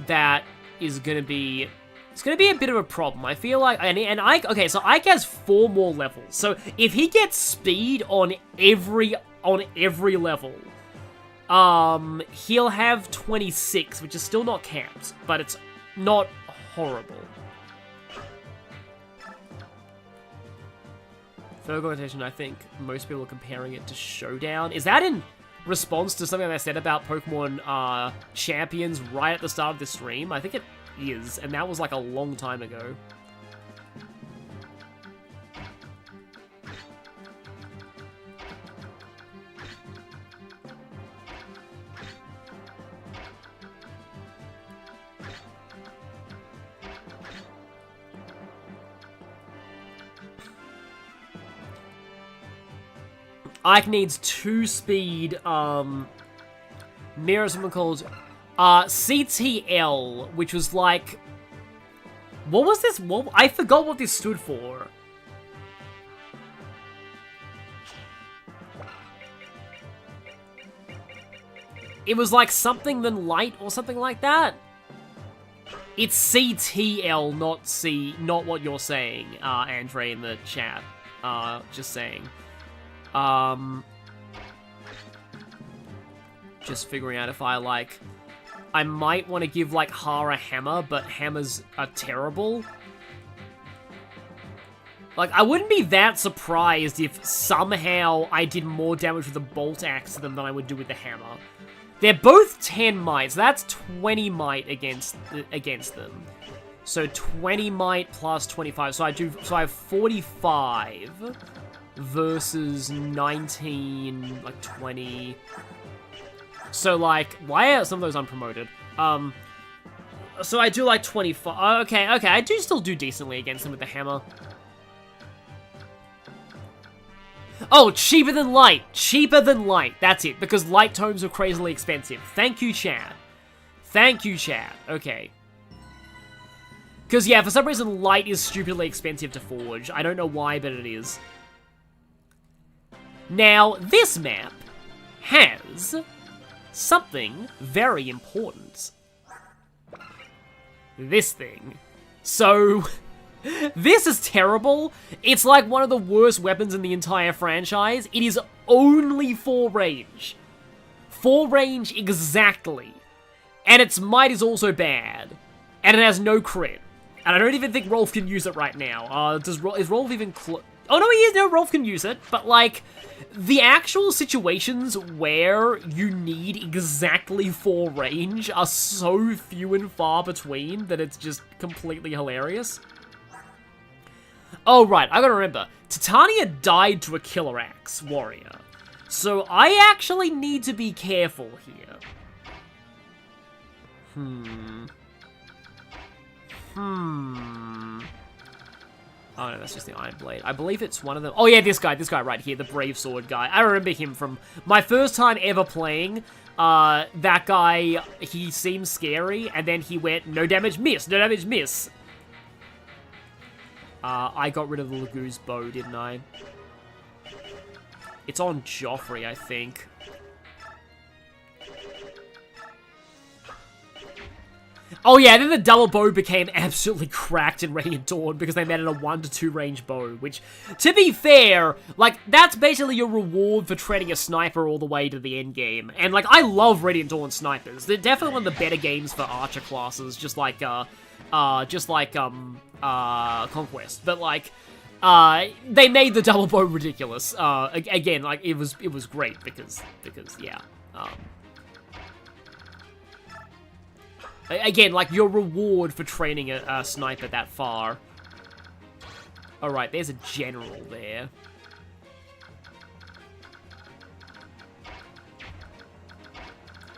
that is gonna be... It's going to be a bit of a problem. I feel like... And Ike... Okay, so Ike has 4 more levels. So if he gets speed on every level, he'll have 26, which is still not capped. But it's not horrible. Third augmentation, I think most people are comparing it to Showdown. Is that in response to something I said about Pokemon Champions right at the start of this stream? I think it is, and that was like a long time ago. Ike needs 2 speed, mirror something called, CTL, which was like, what was this? I forgot what this stood for. It was like something than light or something like that. It's CTL, not what you're saying, Andre in the chat. Just saying. Just figuring out if I might want to give, like, Hara Hammer, but Hammers are terrible. Like, I wouldn't be that surprised if somehow I did more damage with the Bolt Axe to them than I would do with the Hammer. They're both 10 might, so that's 20 might against them. So 20 might plus 25, so I have 45 versus 19, like 20. So like, why are some of those unpromoted? So I do like 25. Okay, I do still do decently against them with the hammer. Oh, cheaper than light. Cheaper than light. That's it, because light tomes are crazily expensive. Thank you, chat. Thank you, chat. Okay. Because, yeah, for some reason, light is stupidly expensive to forge. I don't know why, but it is. Now, this map has something very important. This thing. So, this is terrible. It's like one of the worst weapons in the entire franchise. It is only 4 range. 4 range exactly. And its might is also bad. And it has no crit. And I don't even think Rolf can use it right now. Is Rolf even oh, no, he is. No, Rolf can use it. But, like, the actual situations where you need exactly 4 range are so few and far between that it's just completely hilarious. Oh, right. I gotta remember. Titania died to a Killer Axe warrior. So I actually need to be careful here. Oh no, that's just the Iron Blade. I believe it's one of them. Oh yeah, this guy right here, the Brave Sword guy. I remember him from my first time ever playing. That guy, he seemed scary, and then he went, no damage, miss, no damage, miss. I got rid of the Lagoo's bow, didn't I? It's on Joffrey, I think. Oh yeah, then the double bow became absolutely cracked in Radiant Dawn because they made it a 1 to 2 range bow, which, to be fair, like, that's basically your reward for training a sniper all the way to the end game. And, like, I love Radiant Dawn snipers. They're definitely one of the better games for archer classes, just like Conquest. But, like, they made the double bow ridiculous. Again, like, it was great because, yeah. Again, like, your reward for training a sniper that far. Alright, there's a general there.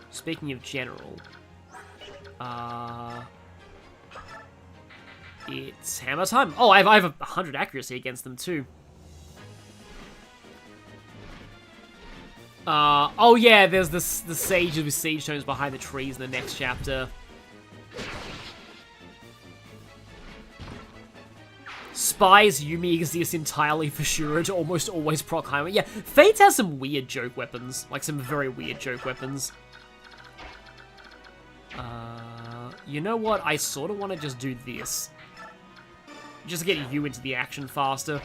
Speaking of general, it's hammer time. Oh, I have 100 accuracy against them too. Oh yeah, there's the sages with siege tomes behind the trees in the next chapter. Spies Yumi exists entirely for Shura to almost always proc Heimer. Yeah, Fates has some weird joke weapons. Like, some very weird joke weapons. You know what? I sort of want to just do this. Just to get you into the action faster.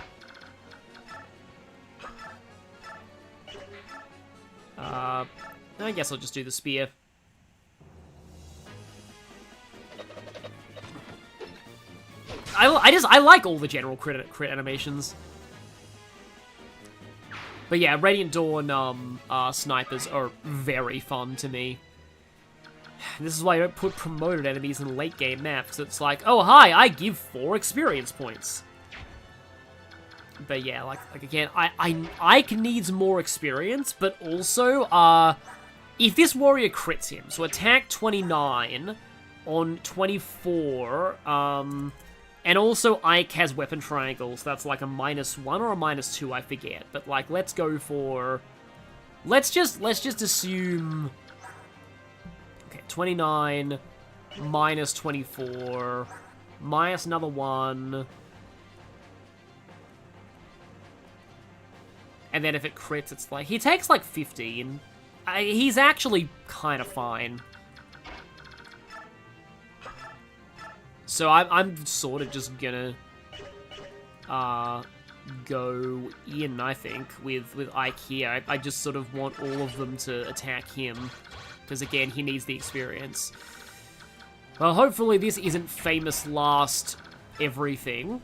I guess I'll just do the spear. I like all the general crit animations. But yeah, Radiant Dawn snipers are very fun to me. This is why I don't put promoted enemies in late game maps. It's like, oh hi, I give 4 experience points. But yeah, like again, Ike needs more experience, but also, if this warrior crits him, so attack 29 on 24, and also Ike has weapon triangles, that's like a -1 or a -2, I forget. But like, let's go for, let's just assume, okay, 29, -24, minus another 1, and then if it crits, it's like, he takes like 15. He's actually kind of fine. So I'm sort of just gonna go in, I think, with Ike here. I just sort of want all of them to attack him, because again, he needs the experience. Well, hopefully this isn't famous last everything.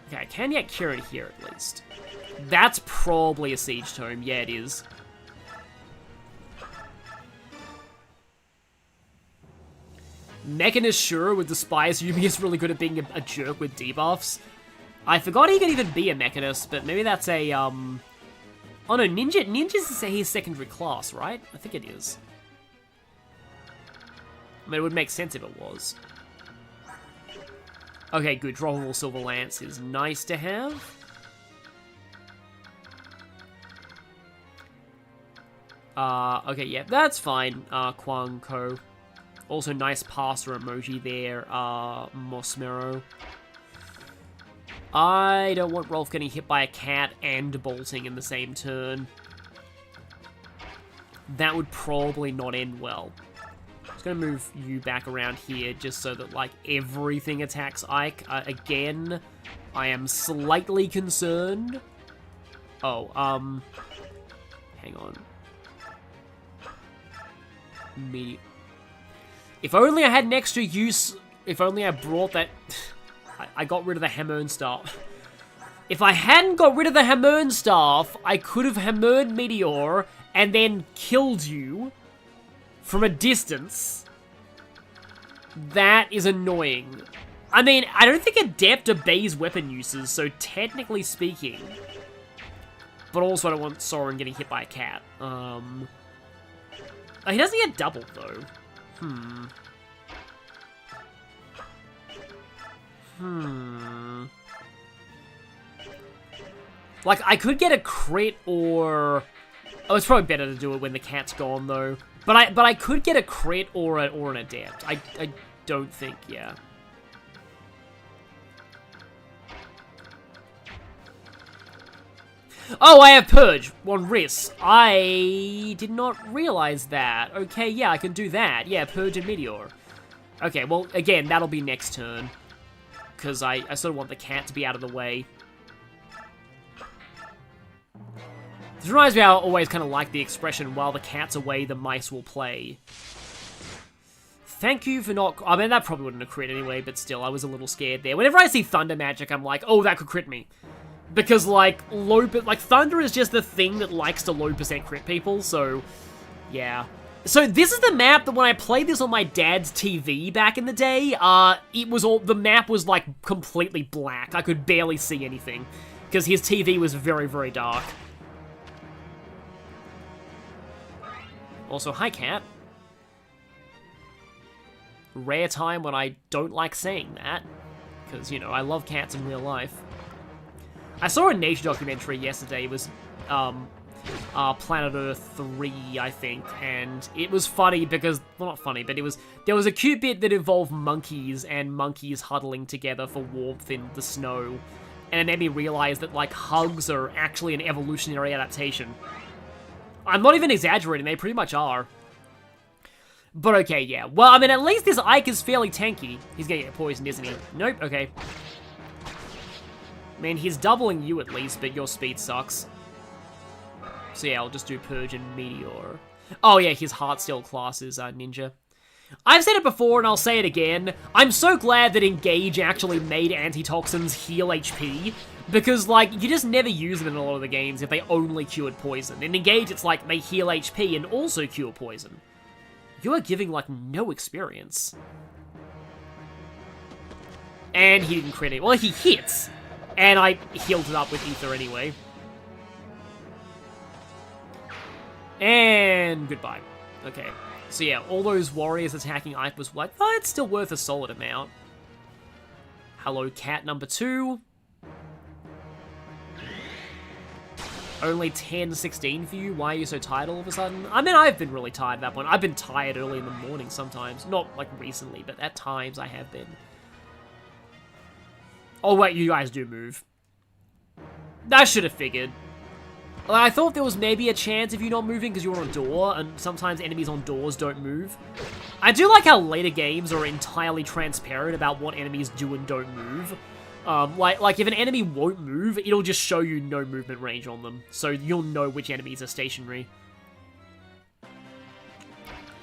Okay, I can get Kieran here at least. That's probably a Siege Tome. Yeah, it is. Mechanist Shura would despise Yumi is really good at being a jerk with debuffs. I forgot he could even be a Mechanist, but maybe that's a, Oh no, Ninja's his secondary class, right? I think it is. I mean, it would make sense if it was. Okay, good. Droppable Silver Lance is nice to have. Okay, yeah, that's fine, Kwang Ko. Also, nice passer emoji there, Mosmero. I don't want Rolf getting hit by a cat and bolting in the same turn. That would probably not end well. I'm just gonna move you back around here just so that, like, everything attacks Ike. Again, I am slightly concerned. Oh, hang on. If only I had an extra use, if only I brought that... I got rid of the Hammer'n Staff. If I hadn't got rid of the Hammer'n Staff, I could have Hammered Meteor and then killed you from a distance. That is annoying. I mean, I don't think Adept obeys weapon uses, so technically speaking. But also I don't want Soren getting hit by a cat. Oh, he doesn't get doubled, though. Like, I could get a crit or... Oh, it's probably better to do it when the cat's gone, though. But I could get a crit or an Adept. I don't think, yeah. Oh, I have Purge on Riss. I did not realize that. Okay, yeah, I can do that. Yeah, Purge and Meteor. Okay, well, again, that'll be next turn. Because I sort of want the cat to be out of the way. This reminds me how I always kind of like the expression, while the cat's away, the mice will play. Thank you for not... I mean, that probably wouldn't have crit anyway, but still, I was a little scared there. Whenever I see Thunder Magic, I'm like, oh, that could crit me. Because, like, Thunder is just the thing that likes to low percent crit people, so, yeah. So, this is the map that when I played this on my dad's TV back in the day, the map was, like, completely black. I could barely see anything, because his TV was very, very dark. Also, hi, cat. Rare time when I don't like saying that, because, you know, I love cats in real life. I saw a nature documentary yesterday. It was Planet Earth 3, I think, and it was funny because, well, not funny, but there was a cute bit that involved monkeys and monkeys huddling together for warmth in the snow, and it made me realize that, like, hugs are actually an evolutionary adaptation. I'm not even exaggerating, they pretty much are. But okay, yeah. Well, I mean, at least this Ike is fairly tanky. He's gonna get poisoned, isn't he? Nope, okay. Man, he's doubling you at least, but your speed sucks. So yeah, I'll just do Purge and Meteor. Oh yeah, his Heartsteel class is Ninja. I've said it before and I'll say it again, I'm so glad that Engage actually made antitoxins heal HP, because, like, you just never use them in a lot of the games if they only cured poison. In Engage, it's like they heal HP and also cure poison. You are giving, like, no experience. And he didn't crit it. Well, he hits, and I healed it up with Ether anyway. And goodbye. Okay. So yeah, all those warriors attacking Ike was like, oh, it's still worth a solid amount. Hello, cat number 2. Only 10-16 for you? Why are you so tired all of a sudden? I mean, I've been really tired at that point. I've been tired early in the morning sometimes. Not, like, recently, but at times I have been. Oh, wait, you guys do move. I should have figured. I thought there was maybe a chance of you not moving because you're on a door, and sometimes enemies on doors don't move. I do like how later games are entirely transparent about what enemies do and don't move. Like if an enemy won't move, it'll just show you no movement range on them, so you'll know which enemies are stationary.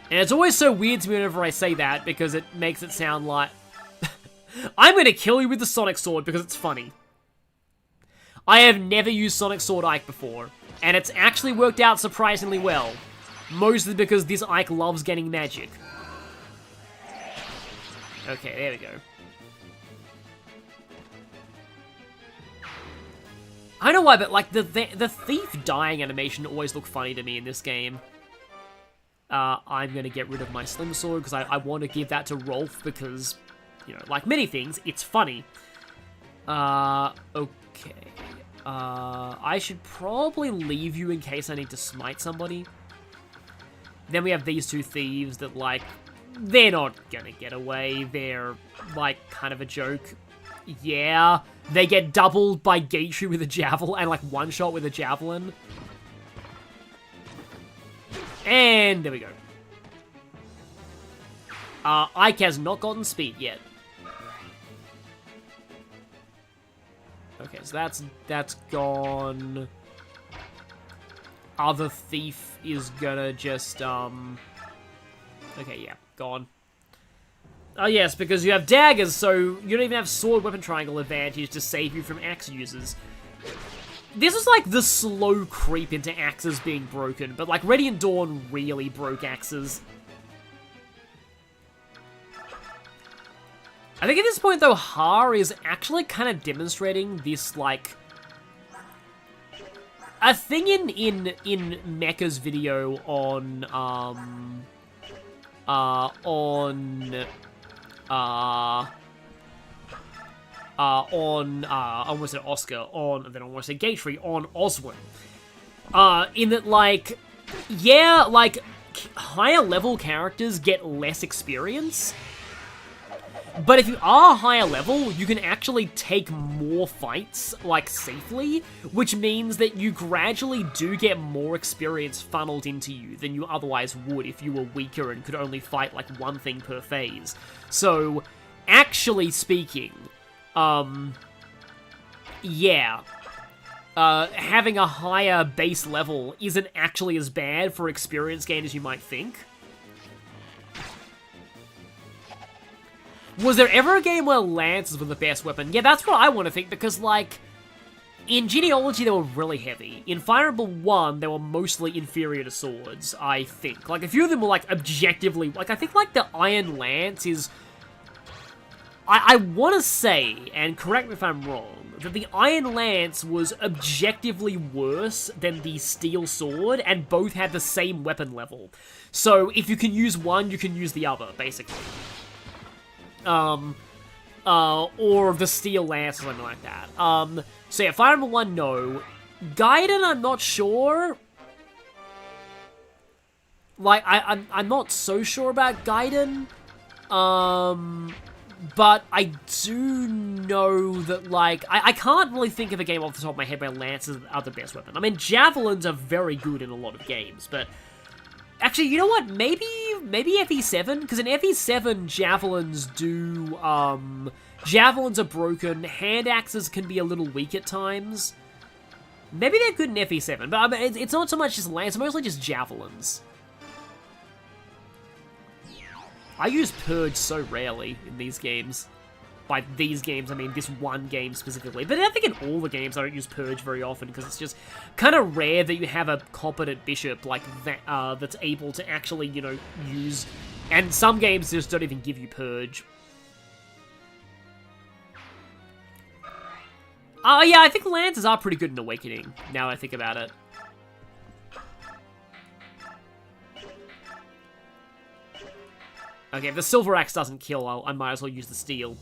And it's always so weird to me whenever I say that, because it makes it sound like... I'm gonna kill you with the Sonic Sword because it's funny. I have never used Sonic Sword Ike before, and it's actually worked out surprisingly well. Mostly because this Ike loves getting magic. Okay, there we go. I don't know why, but like the thief dying animation always looked funny to me in this game. I'm gonna get rid of my Slim Sword because I want to give that to Rolf because, you know, like many things, it's funny. Okay. I should probably leave you in case I need to smite somebody. Then we have these two thieves that, like, they're not gonna get away. They're, like, kind of a joke. Yeah, they get doubled by Gatry with a javelin, and, like, one shot with a javelin. And there we go. Ike has not gotten speed yet. Okay, so that's gone. Other thief is gonna just, okay, yeah, gone. Oh yes, because you have daggers, so you don't even have sword weapon triangle advantage to save you from axe users. This is like the slow creep into axes being broken, but like Radiant Dawn really broke axes. I think at this point, though, Har is actually kind of demonstrating this, like... A thing in Mecha's video on, I almost said Oscar, then I almost said Gatry, on Oswin. In that, like, yeah, like, higher level characters get less experience. But if you are higher level, you can actually take more fights, like, safely, which means that you gradually do get more experience funneled into you than you otherwise would if you were weaker and could only fight, like, one thing per phase. So, actually speaking, yeah, having a higher base level isn't actually as bad for experience gain as you might think. Was there ever a game where lances were the best weapon? Yeah, that's what I want to think, because, like, in Genealogy, they were really heavy. In Fire Emblem 1, they were mostly inferior to swords, I think. Like, a few of them were, like, objectively... Like, I think, like, the Iron Lance is... I want to say, and correct me if I'm wrong, that the Iron Lance was objectively worse than the Steel Sword, and both had the same weapon level. So, if you can use one, you can use the other, basically. Or the Steel Lance or something like that. So yeah, Fire Emblem 1, no. Gaiden, I'm not sure. Like, I'm not so sure about Gaiden. But I do know that, like, I can't really think of a game off the top of my head where lances are the best weapon. I mean, javelins are very good in a lot of games, but... Actually, you know what? Maybe FE7? Because in FE7, javelins do, javelins are broken, hand axes can be a little weak at times. Maybe they're good in FE7, but I mean, it's not so much just lances, it's mostly just javelins. I use Purge so rarely in these games. By these games, I mean this one game specifically. But I think in all the games I don't use Purge very often, because it's just kind of rare that you have a competent bishop like that that's able to actually, you know, use... And some games just don't even give you Purge. Yeah, I think Lances are pretty good in Awakening, now that I think about it. Okay, if the Silver Axe doesn't kill, I might as well use the Steel.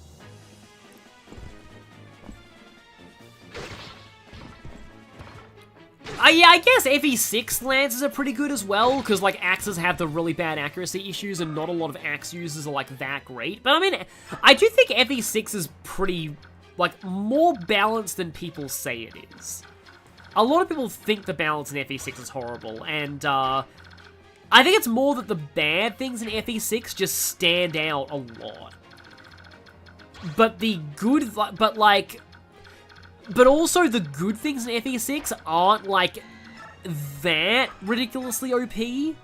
Yeah, I guess FE6 Lances are pretty good as well, because, like, Axes have the really bad accuracy issues, and not a lot of Axe users are, like, that great. But, I mean, I do think FE6 is pretty, like, more balanced than people say it is. A lot of people think the balance in FE6 is horrible, and, I think it's more that the bad things in FE6 just stand out a lot. But the good, but also the good things in FE6 aren't, like, that ridiculously OP.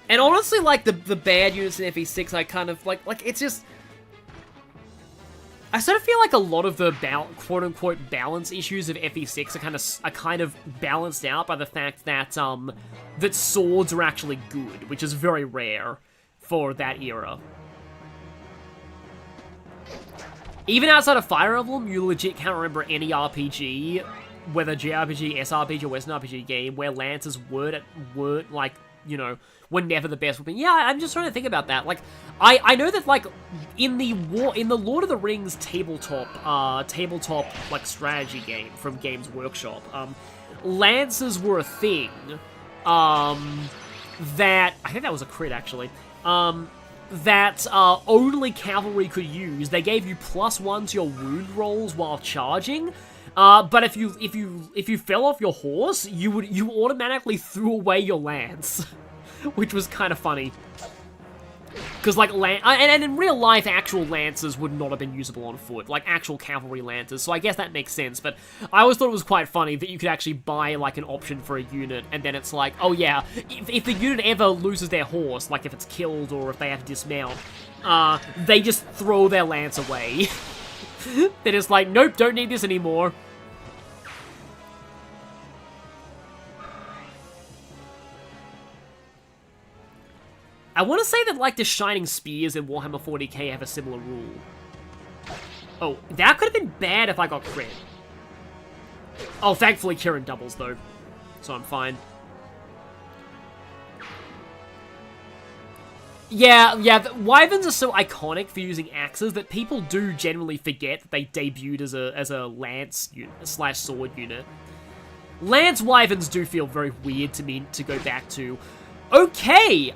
And honestly, like, the bad units in FE6, I kind of, like, it's just... I sort of feel like a lot of the quote-unquote balance issues of FE6 are kind of balanced out by the fact that, that swords are actually good, which is very rare for that era. Even outside of Fire Emblem, you legit can't remember any RPG, whether JRPG, SRPG, or Western RPG game, where Lances weren't like, you know, were never the best weapon. Yeah, I'm just trying to think about that. Like, I know that, like, in the Lord of the Rings tabletop, like, strategy game from Games Workshop, Lances were a thing, that, I think that was a crit, actually, that only cavalry could use. They gave you +1 to your wound rolls while charging, but if you fell off your horse, you automatically threw away your lance, which was kind of funny. Because, like, and in real life, actual lances would not have been usable on foot, like actual cavalry lances, so I guess that makes sense, but I always thought it was quite funny that you could actually buy, like, an option for a unit, and then it's like, oh yeah, if the unit ever loses their horse, like if it's killed or if they have to dismount, they just throw their lance away. They're just like, nope, don't need this anymore. I want to say that, like, the Shining Spears in Warhammer 40k have a similar rule. Oh, that could have been bad if I got crit. Oh, thankfully Kieran doubles, though. So I'm fine. Yeah, Wyverns are so iconic for using axes that people do generally forget that they debuted as a lance / sword unit. Lance Wyverns do feel very weird to me to go back to. Okay,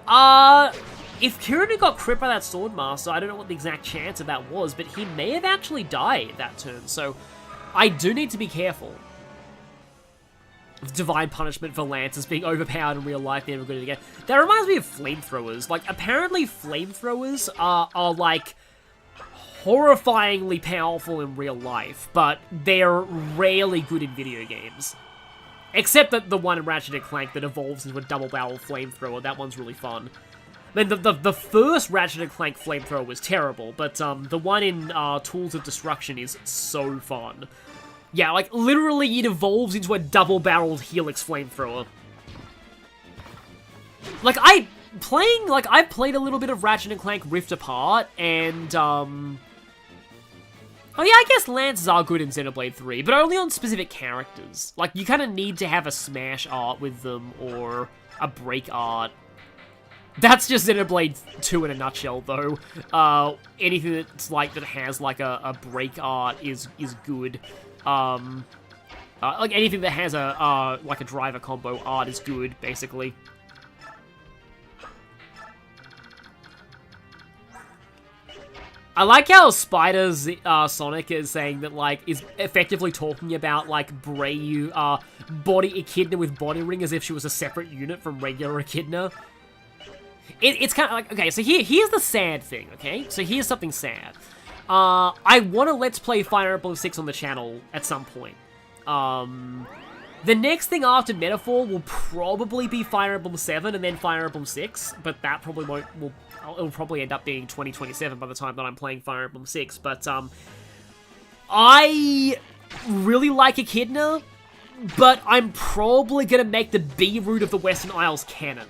if Kieran had got crit by that Swordmaster, I don't know what the exact chance of that was, but he may have actually died that turn, so I do need to be careful. Divine punishment for Lancers being overpowered in real life, they're never good again. That reminds me of flamethrowers. Like, apparently flamethrowers are like, horrifyingly powerful in real life, but they're rarely good in video games. Except that the one in Ratchet & Clank that evolves into a double-barrel flamethrower, that one's really fun. I mean, the first Ratchet & Clank flamethrower was terrible, but the one in Tools of Destruction is so fun. Yeah, like, literally it evolves into a double-barreled Helix flamethrower. Like, I've played a little bit of Ratchet & Clank Rift Apart, and, oh yeah, I guess lances are good in Xenoblade 3, but only on specific characters. Like, you kind of need to have a smash art with them, or a break art. That's just Xenoblade 2 in a nutshell, though. Anything that's like, that has, like, a break art is good. Like, anything that has like a driver combo art is good, basically. I like how Spider's Sonic is saying that, like, is effectively talking about, like, Brave, body Echidna with body ring as if she was a separate unit from regular Echidna. It's kind of like, okay, so here's the sad thing, okay? So here's something sad. I want to Let's Play Fire Emblem 6 on the channel at some point. The next thing after Metaphor will probably be Fire Emblem 7 and then Fire Emblem 6, but that probably it'll probably end up being 2027 by the time that I'm playing Fire Emblem 6, but, I really like Echidna, but I'm probably gonna make the B route of the Western Isles canon.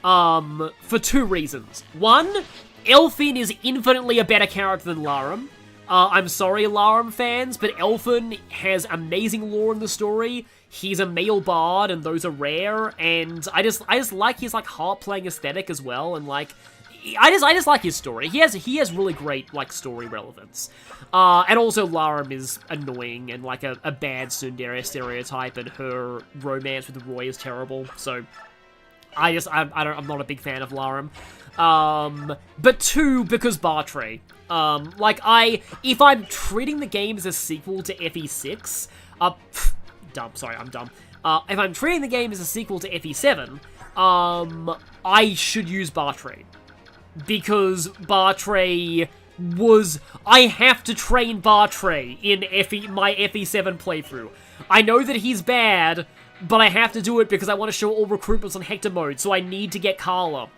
For 2 reasons. One, Elfin is infinitely a better character than Larum. I'm sorry, Larum fans, but Elfin has amazing lore in the story. He's a male bard, and those are rare, and I just like his, like, harp-playing aesthetic as well, and, like, I just like his story. He has really great, like, story relevance. And also Larum is annoying and, like, a bad tsundere stereotype, and her romance with Roy is terrible, so I'm not a big fan of Larum. But 2, because Bartray. If I'm treating the game as a sequel to FE6, dumb, sorry, I'm dumb. If I'm treating the game as a sequel to FE7, I should use Bartray. Because Bartray I have to train Bartray in my FE7 playthrough. I know that he's bad, but I have to do it because I want to show all recruitments on Hector mode, so I need to get Carla.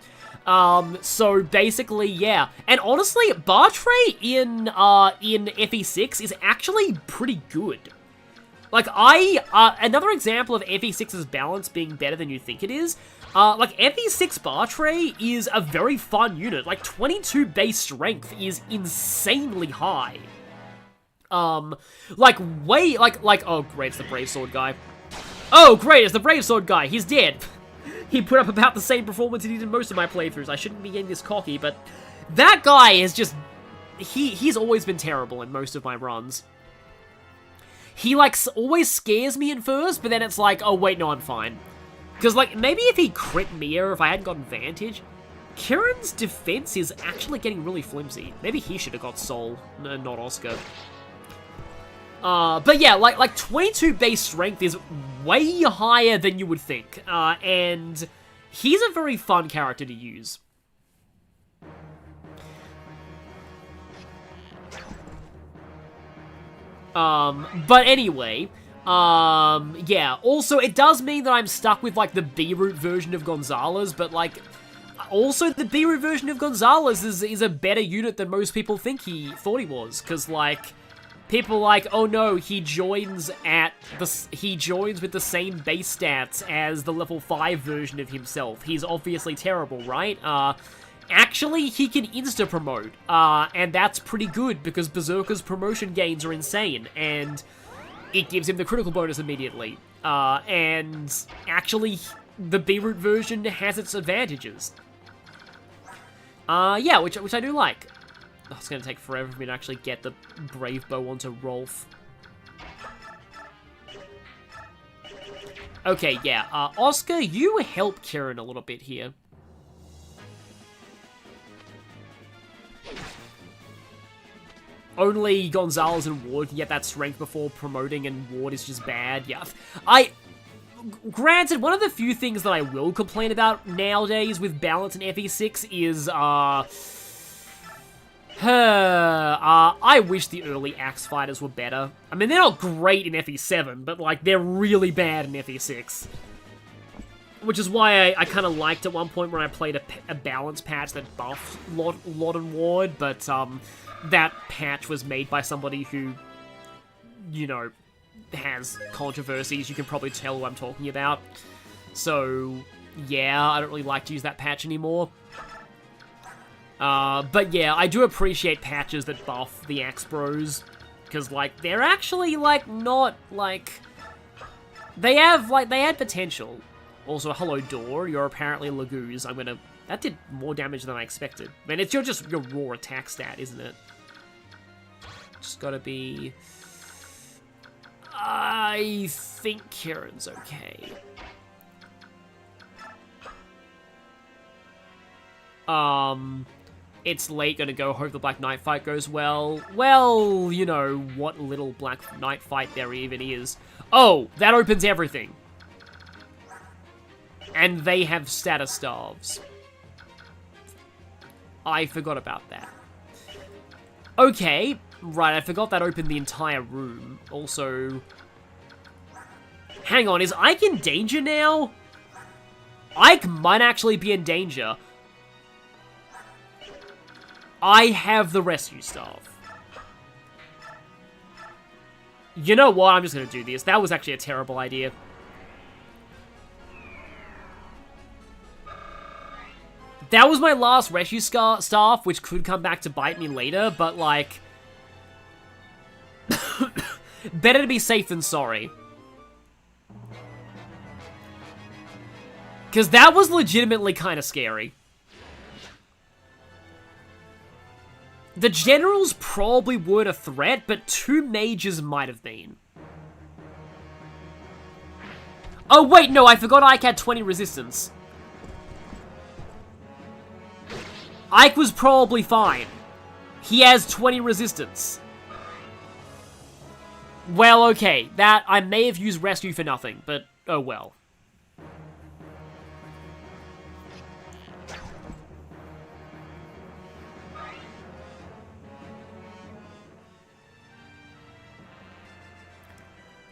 So basically, yeah. And honestly, Bartray in FE6 is actually pretty good. Like, another example of FE6's balance being better than you think it is, like, FE6 Bartray is a very fun unit. Like, 22 base strength is insanely high. Oh, great, it's the Brave Sword guy. Oh, great, it's the Brave Sword guy, he's dead. He put up about the same performance he did in most of my playthroughs. I shouldn't be getting this cocky, but that guy is just... He's always been terrible in most of my runs. He, like, always scares me at first, but then it's like, oh, wait, no, I'm fine. Because, like, maybe if he crit Mia, if I hadn't gotten Vantage, Kieran's defense is actually getting really flimsy. Maybe he should have got Soul, not Oscar. But yeah, like 22 base strength is way higher than you would think, and he's a very fun character to use. But anyway, yeah, also it does mean that I'm stuck with, like, the B-root version of Gonzalez, but, like, also the B-root version of Gonzalez is a better unit than most people think he thought he was, because, like, people are like, oh no, he joins with the same base stats as the level 5 version of himself. He's obviously terrible, right? Actually, he can insta-promote, and that's pretty good, because Berserker's promotion gains are insane, and it gives him the critical bonus immediately. And actually, the B-root version has its advantages. Yeah, which I do like. Oh, it's gonna take forever for me to actually get the Brave Bow onto Rolf. Okay, yeah, Oscar, you help Kieran a little bit here. Only Gonzalez and Ward can get that strength before promoting, and Ward is just bad. Yeah, granted, one of the few things that I will complain about nowadays with balance in FE6 is, I wish the early Axe fighters were better. I mean, they're not great in FE7, but, like, they're really bad in FE6. Which is why I kind of liked at one point when I played a balance patch that buffed Lot and Ward, but, that patch was made by somebody who, you know, has controversies. You can probably tell who I'm talking about. So, yeah, I don't really like to use that patch anymore. But yeah, I do appreciate patches that buff the Axe Bros, because, like, they're actually, like, not, like... They add potential. Also, hello, Door, you're apparently Laguz. That did more damage than I expected. I mean, it's just your raw attack stat, isn't it? Just gotta be... I think Kieran's okay. It's late, gonna go, hope the Black Knight fight goes well. Well, you know, what little Black Knight fight there even is. Oh, that opens everything. And they have status staves. I forgot about that. Okay, right, I forgot that opened the entire room. Also, Hang on, is Ike in danger now? Ike might actually be in danger. I have the rescue staff. You know what? I'm just gonna do this. That was actually a terrible idea. That was my last rescue staff, which could come back to bite me later, but, like... better to be safe than sorry. Because that was legitimately kind of scary. The generals probably weren't a threat, but 2 mages might have been. Oh, wait, no, I forgot Ike had 20 resistance. Ike was probably fine. He has 20 resistance. Well, okay, that, I may have used rescue for nothing, but oh well.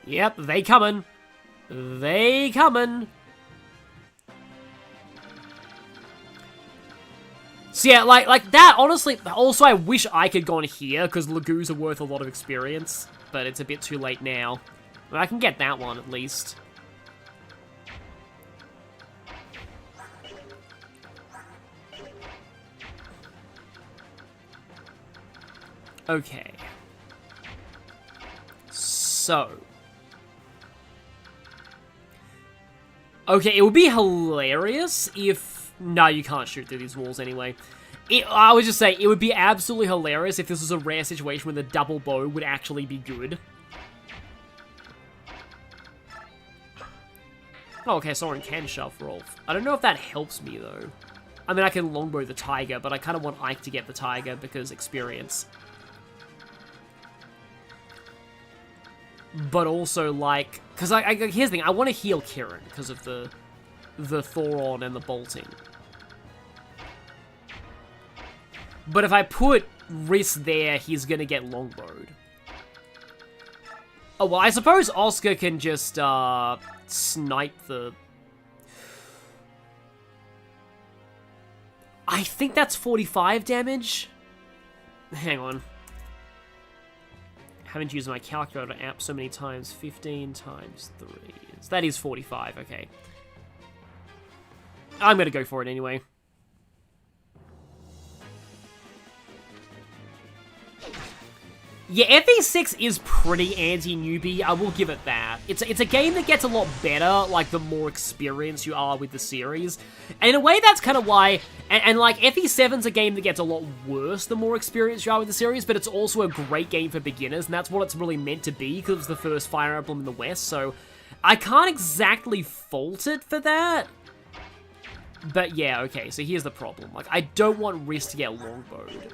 Yep, they coming. They coming. So yeah, like that, honestly, also I wish I could go on here, because Lagoos are worth a lot of experience, but it's a bit too late now. I can get that one, at least. Okay. So. Okay, it would be hilarious if... No, you can't shoot through these walls anyway. I would just say, it would be absolutely hilarious if this was a rare situation where the double bow would actually be good. Oh, okay, Soren can shove Rolf. I don't know if that helps me, though. I mean, I can longbow the tiger, but I kind of want Ike to get the tiger because experience. But also, like... Because here's the thing, I want to heal Kieran because of the Thoron and the bolting. But if I put Rhys there, he's gonna get longbowed. Oh, well, I suppose Oscar can just, snipe the... I think that's 45 damage? Hang on. Haven't used my calculator app so many times. 15 times 3. That is 45, okay. I'm gonna go for it anyway. Yeah, FE6 is pretty anti-newbie, I will give it that. It's a game that gets a lot better, like, the more experienced you are with the series. And in a way, that's kind of why... And like, FE7's a game that gets a lot worse the more experienced you are with the series, but it's also a great game for beginners, and that's what it's really meant to be, because it's the first Fire Emblem in the West, so... I can't exactly fault it for that. But yeah, okay, so here's the problem. Like, I don't want Rhys to get longbowed.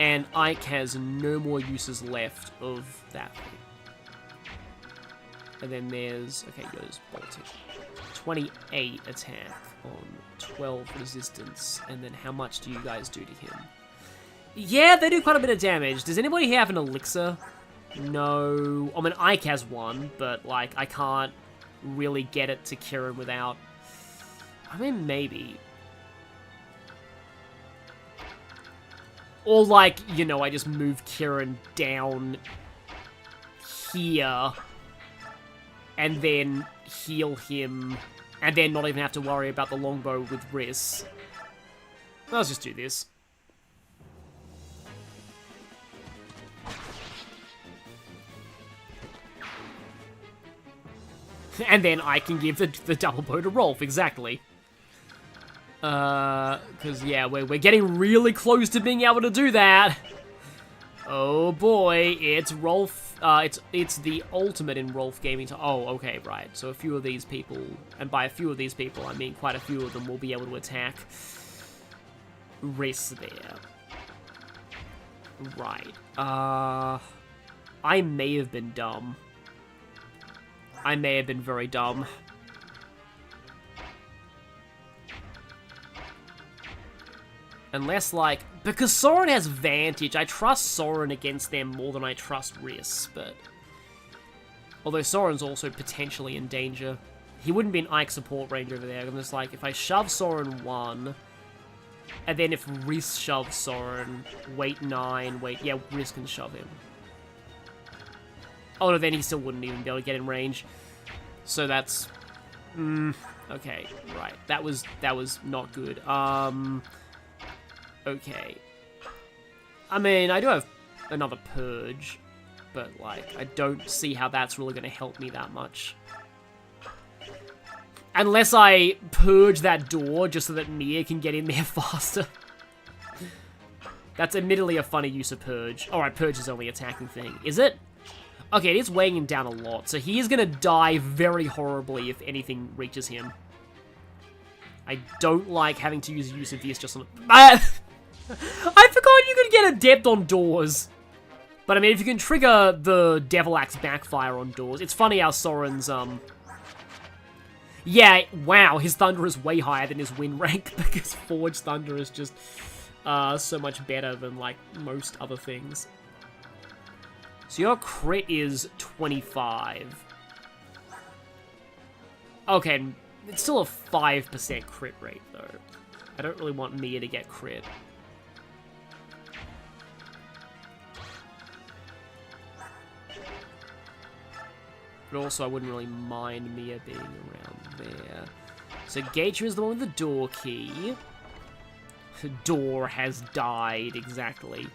And Ike has no more uses left of that thing. And then there's... Okay, goes bolting. 28 attack on 12 resistance. And then how much do you guys do to him? Yeah, they do quite a bit of damage. Does anybody have an elixir? No. I mean, Ike has one, but, like, I can't really get it to Kieran without... I mean, maybe... Or, like, you know, I just move Kieran down here and then heal him and then not even have to worry about the longbow with Rhys. Let's just do this. And then I can give the double bow to Rolf, exactly. Because, yeah, we're getting really close to being able to do that. Oh boy, it's Rolf, it's the ultimate in Rolf gaming time. Oh, okay, right. So a few of these people, and by a few of these people, I mean quite a few of them will be able to attack Rhys there. Right. I may have been dumb. I may have been very dumb. Unless, like... Because Soren has Vantage, I trust Soren against them more than I trust Riss, but... Although Soren's also potentially in danger. He wouldn't be an Ike support range over there. I'm just like, if I shove Soren 1... And then if Riss shoves Soren, wait 9, yeah, Riss can shove him. Oh no, then he still wouldn't even be able to get in range. So that's... okay, right. That was not good. Okay. I mean, I do have another Purge, but, like, I don't see how that's really going to help me that much. Unless I purge that door just so that Mia can get in there faster. That's admittedly a funny use of Purge. Alright, Purge is only attacking thing. Is it? Okay, it is weighing him down a lot, so he is going to die very horribly if anything reaches him. I don't like having to use of this just on... I forgot you could get Adept on doors. But I mean, if you can trigger the Devil Axe backfire on doors, it's funny how Soren's, yeah, wow, his Thunder is way higher than his win rank, because Forge Thunder is just so much better than, like, most other things. So your crit is 25. Okay, it's still a 5% crit rate, though. I don't really want Mia to get crit. But also, I wouldn't really mind Mia being around there. So Gator is the one with the door key. The door has died, exactly.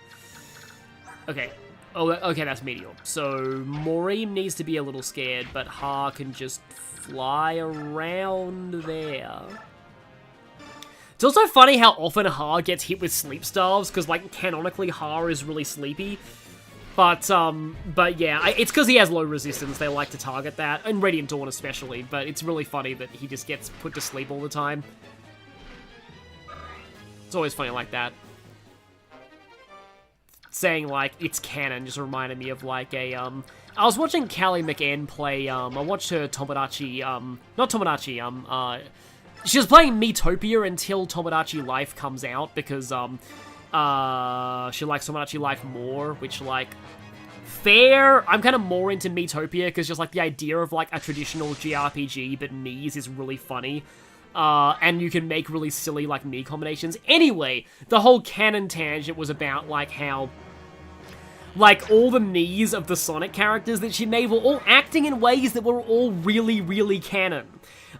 Okay. Oh, okay, that's Meteor. So Maureen needs to be a little scared, but Ha can just fly around there. It's also funny how often Ha gets hit with sleep staves, because, like, canonically Ha is really sleepy. But yeah, it's because he has low resistance, they like to target that, and Radiant Dawn especially, but it's really funny that he just gets put to sleep all the time. It's always funny like that. Saying, like, it's canon just reminded me of, like, a, I was watching Callie McAnn play, I watched her Tomodachi, not Tomodachi, she was playing Miitopia until Tomodachi Life comes out, because, she likes Tomodachi Life more, which, like, fair. I'm kind of more into Miitopia, because just, like, the idea of, like, a traditional JRPG, but Miis is really funny. And you can make really silly, like, Mii combinations. Anyway, the whole canon tangent was about, like, how, like, all the Miis of the Sonic characters that she made were all acting in ways that were all really, really canon.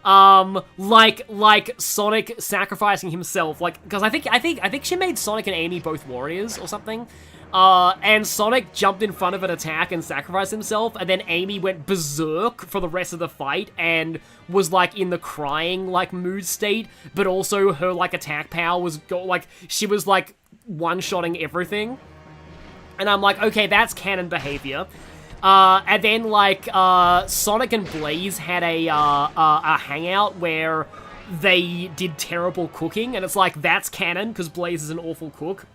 Like Sonic sacrificing himself, like, because I think she made Sonic and Amy both warriors or something. And Sonic jumped in front of an attack and sacrificed himself, and then Amy went berserk for the rest of the fight and was, like, in the crying, like, mood state, but also her, like, attack power was, she was, like, one-shotting everything. And I'm like, okay, that's canon behavior. And then, like, Sonic and Blaze had a hangout where they did terrible cooking, and it's like, that's canon, because Blaze is an awful cook.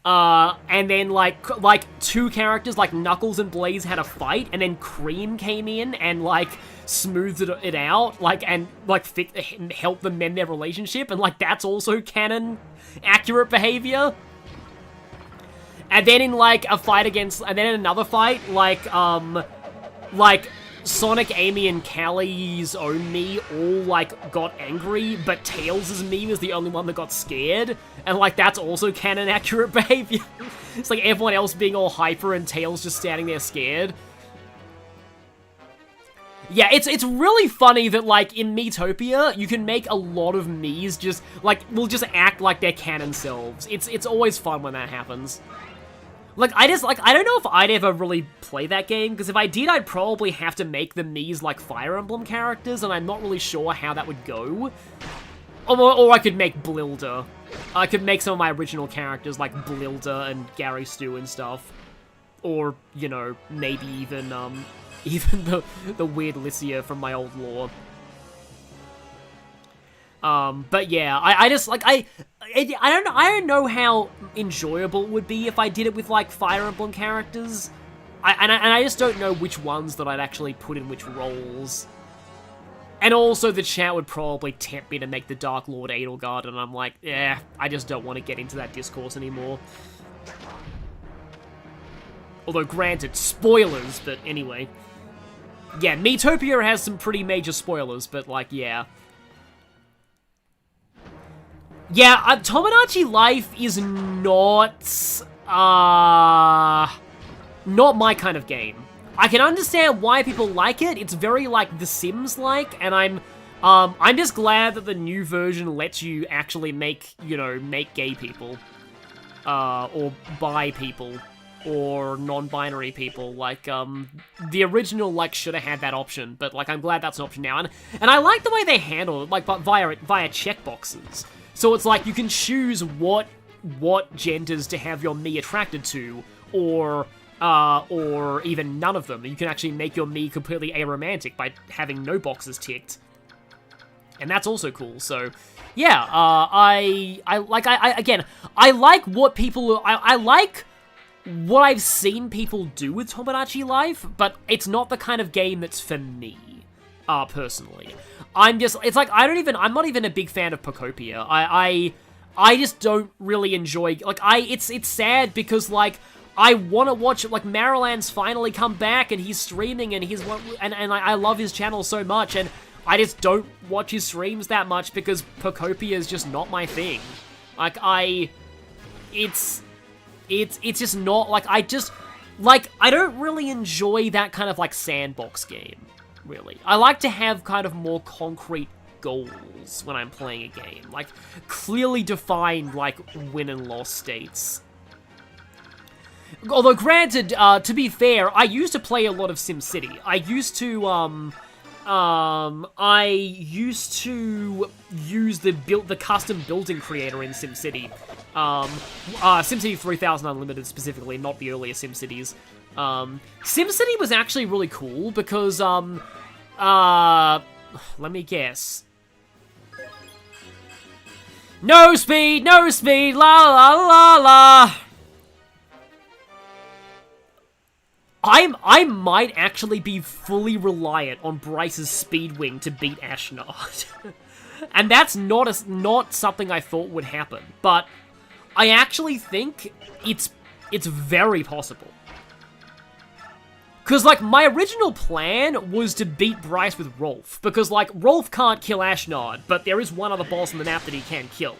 And then, like, two characters, like Knuckles and Blaze had a fight, and then Cream came in and, like, smoothed it out, like, and, like, helped them mend their relationship, and, like, that's also canon accurate behavior. And then in, like, a fight against, and then in another fight, like, Sonic, Amy, and Callie's own Mii all, like, got angry, but Tails' Mii was the only one that got scared, and, like, that's also canon-accurate behavior. It's like everyone else being all hyper and Tails just standing there scared. Yeah, it's really funny that, like, in Miitopia, you can make a lot of Miis just, like, will just act like their canon selves. It's always fun when that happens. Like, I don't know if I'd ever really play that game, because if I did, I'd probably have to make the Miis like Fire Emblem characters, and I'm not really sure how that would go. Or I could make Blilda. I could make some of my original characters like Blilda and Gary Stu and stuff. Or, you know, maybe even the weird Elincia from my old lore. But yeah, I just, like, I don't know how enjoyable it would be if I did it with, like, Fire Emblem characters. I just don't know which ones that I'd actually put in which roles. And also, the chat would probably tempt me to make the Dark Lord Edelgard, and I'm like, yeah, I just don't want to get into that discourse anymore. Although, granted, spoilers, but anyway. Yeah, Miitopia has some pretty major spoilers, but, like, yeah. Yeah, Tomodachi Life is not my kind of game. I can understand why people like it. It's very, like, The Sims-like, and I'm just glad that the new version lets you actually make, you know, make gay people. Or bi people. Or non-binary people. Like, the original, like, should have had that option, but, like, I'm glad that's an option now. And I like the way they handle it, like, but via checkboxes. So it's like, you can choose what genders to have your Mii attracted to, or even none of them. You can actually make your Mii completely aromantic by having no boxes ticked. And that's also cool, so... Yeah, I like what people... I like what I've seen people do with Tomodachi Life, but it's not the kind of game that's for me, personally. I'm not even a big fan of Pokopia. I just don't really enjoy... Like, it's sad because, like... I want to watch, like, Mariland's finally come back, and he's streaming, and I love his channel so much, and I just don't watch his streams that much because Pokopia is just not my thing. Like, it's just not, like, I don't really enjoy that kind of, like, sandbox game, really. I like to have kind of more concrete goals when I'm playing a game. Like, clearly defined, like, win and loss states. Although, granted, to be fair, I used to play a lot of SimCity. I used to use the custom building creator in SimCity. SimCity 3000 Unlimited specifically, not the earlier SimCities. SimCity was actually really cool because, let me guess. No speed, la la la la! I might actually be fully reliant on Bryce's Speedwing to beat Ashnard. And that's not something I thought would happen, but I actually think it's very possible. Because, like, my original plan was to beat Bryce with Rolf, because, like, Rolf can't kill Ashnard, but there is one other boss on the map that he can kill.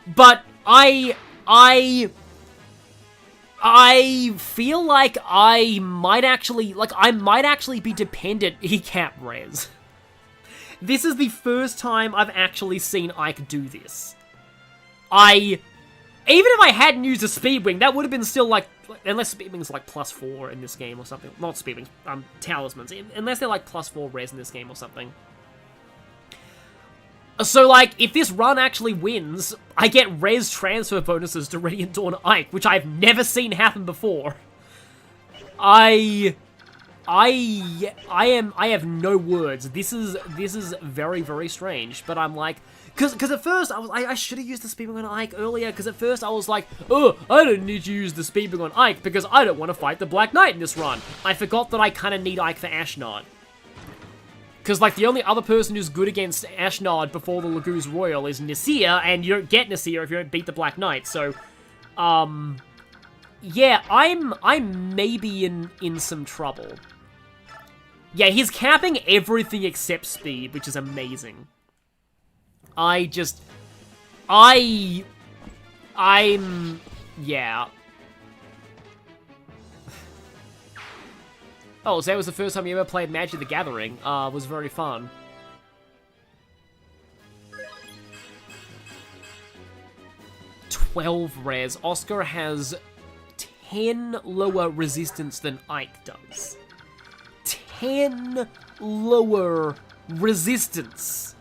But I feel like I might actually be dependent. He can't res. This is the first time I've actually seen Ike do this. Even if I hadn't used a Speedwing, that would have been still like, unless Speedwing's like +4 in this game or something. Not Speedwings, Talismans. Unless they're like +4 res in this game or something. So, like, if this run actually wins, I get res transfer bonuses to Radiant Dawn Ike, which I've never seen happen before. I have no words. This is very, very strange, but I'm like, because at first I should have used the Speedwing on Ike earlier, because at first I was like, oh, I don't need to use the Speedwing on Ike because I don't want to fight the Black Knight in this run. I forgot that I kind of need Ike for Ashnard. Because, like, the only other person who's good against Ashnard before the Laguz Royal is Nasir, and you don't get Nasir if you don't beat the Black Knight, so, yeah, I'm maybe in some trouble. Yeah, he's capping everything except speed, which is amazing. Yeah. Oh, so that was the first time you ever played Magic the Gathering. It was very fun. $12 res. Oscar has 10 lower resistance than Ike does. 10 lower resistance.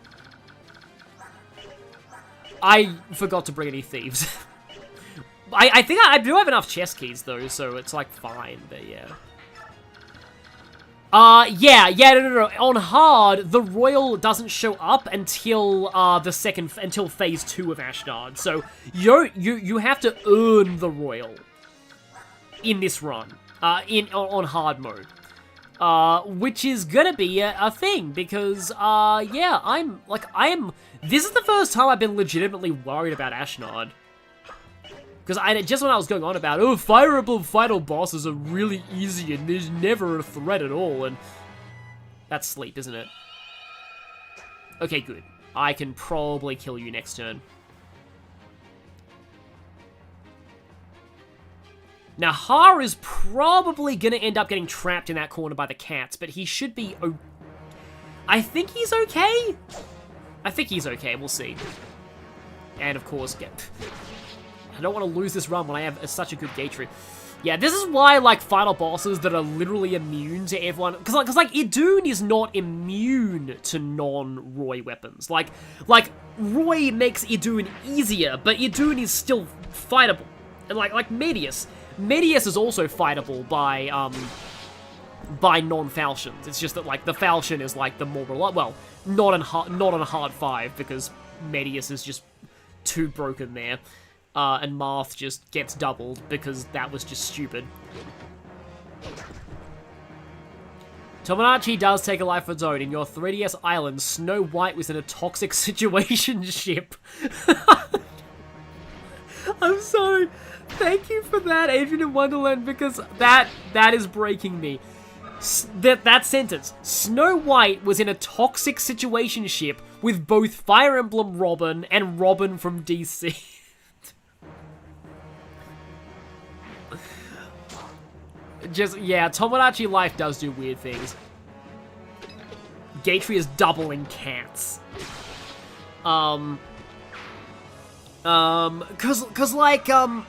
I forgot to bring any thieves. I think I do have enough chess keys, though, so it's, like, fine, but yeah. No. On hard, the Royal doesn't show up until, until Phase 2 of Ashnard. So, you have to earn the Royal in this run, on hard mode. which is gonna be a thing, because, yeah, this is the first time I've been legitimately worried about Ashnod. Because just when I was going on about, oh, Fire Emblem final bosses are really easy and there's never a threat at all, and that's sleep, isn't it? Okay, good. I can probably kill you next turn. Now, Har is probably gonna end up getting trapped in that corner by the cats, but he should be I think he's okay? I think he's okay, we'll see. And of course, I don't want to lose this run when I have such a good Gatry. Yeah, this is why, like, final bosses that are literally immune to everyone... Because, like, Idun is not immune to non-Roy weapons. Like, Roy makes Idun easier, but Idun is still fightable. And, like Medius. Medius is also fightable by non-falchions. It's just that, like, the falchion is, like, the more reliable... Well, not on hard 5, because Medius is just too broken there. And Marth just gets doubled, because that was just stupid. Tomodachi does take a life of its own. In your 3DS island, Snow White was in a toxic situationship. I'm sorry. Thank you for that, Adrian in Wonderland, because that is breaking me. That sentence. Snow White was in a toxic situationship with both Fire Emblem Robin and Robin from DC. Just, yeah, Tomodachi Life does do weird things. Gatry is doubling cats. Cause like, oh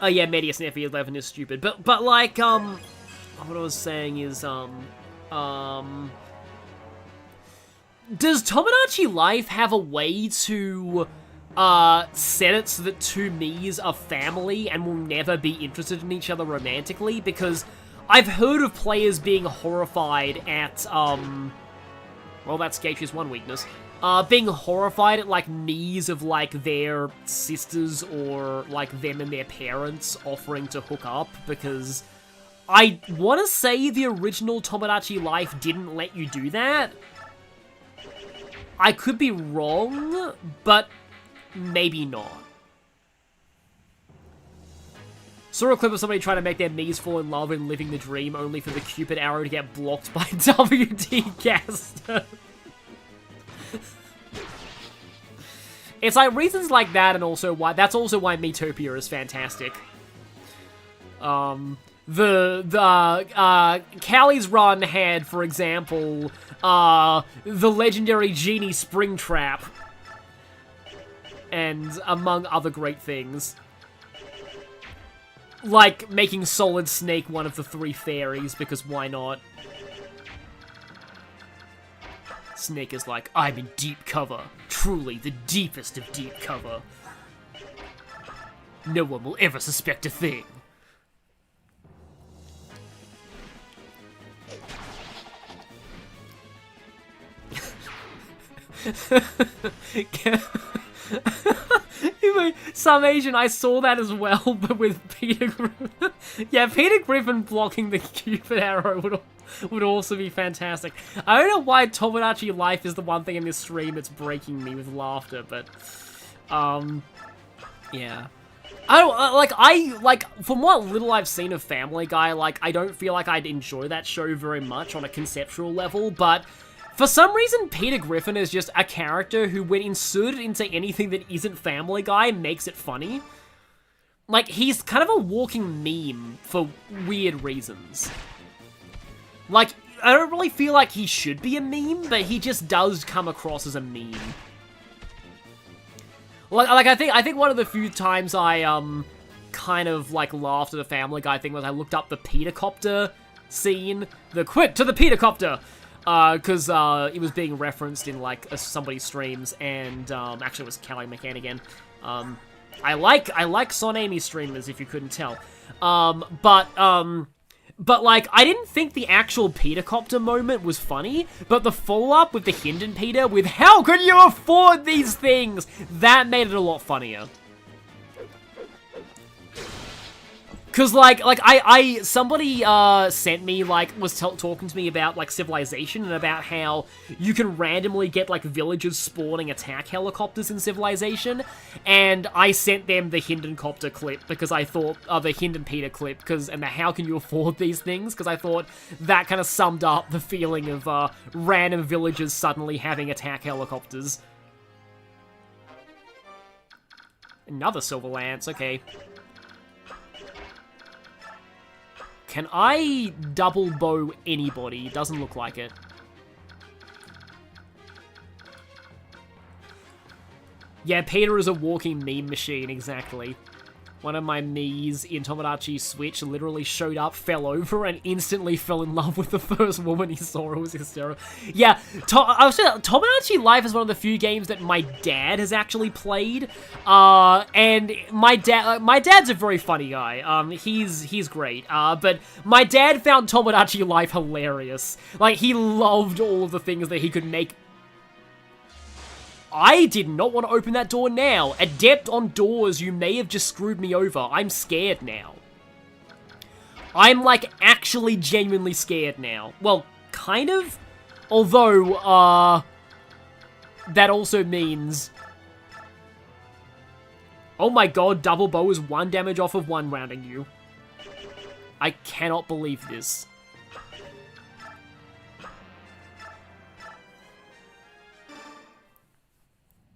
yeah, Medius and FE11 is stupid, but like, what I was saying is, does Tomodachi Life have a way to, set it so that two Miis are family and will never be interested in each other romantically? Because I've heard of players being horrified at, well, that's Gatry's one weakness, being horrified at, like, Miis of, like, their sisters or, like, them and their parents offering to hook up, because I want to say the original Tomodachi Life didn't let you do that. I could be wrong, but maybe not. Saw a clip of somebody trying to make their Miis fall in love and living the dream, only for the Cupid arrow to get blocked by WD Gaster. It's like reasons like that, and also why that's also why Miitopia is fantastic. Callie's Run had, for example, the legendary Genie Springtrap, and among other great things. Like making Solid Snake one of the 3 fairies, because why not? Snake is like, I'm in deep cover. Truly the deepest of deep cover. No one will ever suspect a thing. Some Asian, I saw that as well, but with Peter Griffin. Yeah, Peter Griffin blocking the Cupid arrow would also be fantastic. I don't know why Tomodachi Life is the one thing in this stream that's breaking me with laughter, but, yeah. I don't, from what little I've seen of Family Guy, I don't feel like I'd enjoy that show very much on a conceptual level, but for some reason, Peter Griffin is just a character who, when inserted into anything that isn't Family Guy, makes it funny. Like, he's kind of a walking meme for weird reasons. Like, I don't really feel like he should be a meme, but he just does come across as a meme. Like I think one of the few times I, kind of, laughed at a Family Guy thing was I looked up the Petercopter scene. The quick to the Petercopter! Because, it was being referenced in, somebody's streams, and, actually it was Callie McCann again. I like Son Amy streamers, if you couldn't tell. But, I didn't think the actual Petercopter moment was funny, but the follow-up with the Hinden Peter with, how can you afford these things? That made it a lot funnier. Cause somebody sent me, like, was talking to me about, like, Civilization and about how you can randomly get, like, villagers spawning attack helicopters in Civilization, and I sent them the Hindencopter clip because I thought, the Hinden Peter clip, and the how can you afford these things, because I thought that kind of summed up the feeling of, random villagers suddenly having attack helicopters. Another Silver Lance, okay. Can I double bow anybody? Doesn't look like it. Yeah, Peter is a walking meme machine, exactly. One of my Miis in Tomodachi Switch literally showed up, fell over, and instantly fell in love with the first woman he saw. It was hysterical. Yeah, Tomodachi Life is one of the few games that my dad has actually played. And my dad's a very funny guy. He's great. But my dad found Tomodachi Life hilarious. Like, he loved all of the things that he could make. I did not want to open that door now. Adept on doors, you may have just screwed me over. I'm scared now. I'm, like, actually genuinely scared now. Well, kind of. Although, that also means... Oh my god, double bow is 1 damage off of 1 rounding you. I cannot believe this.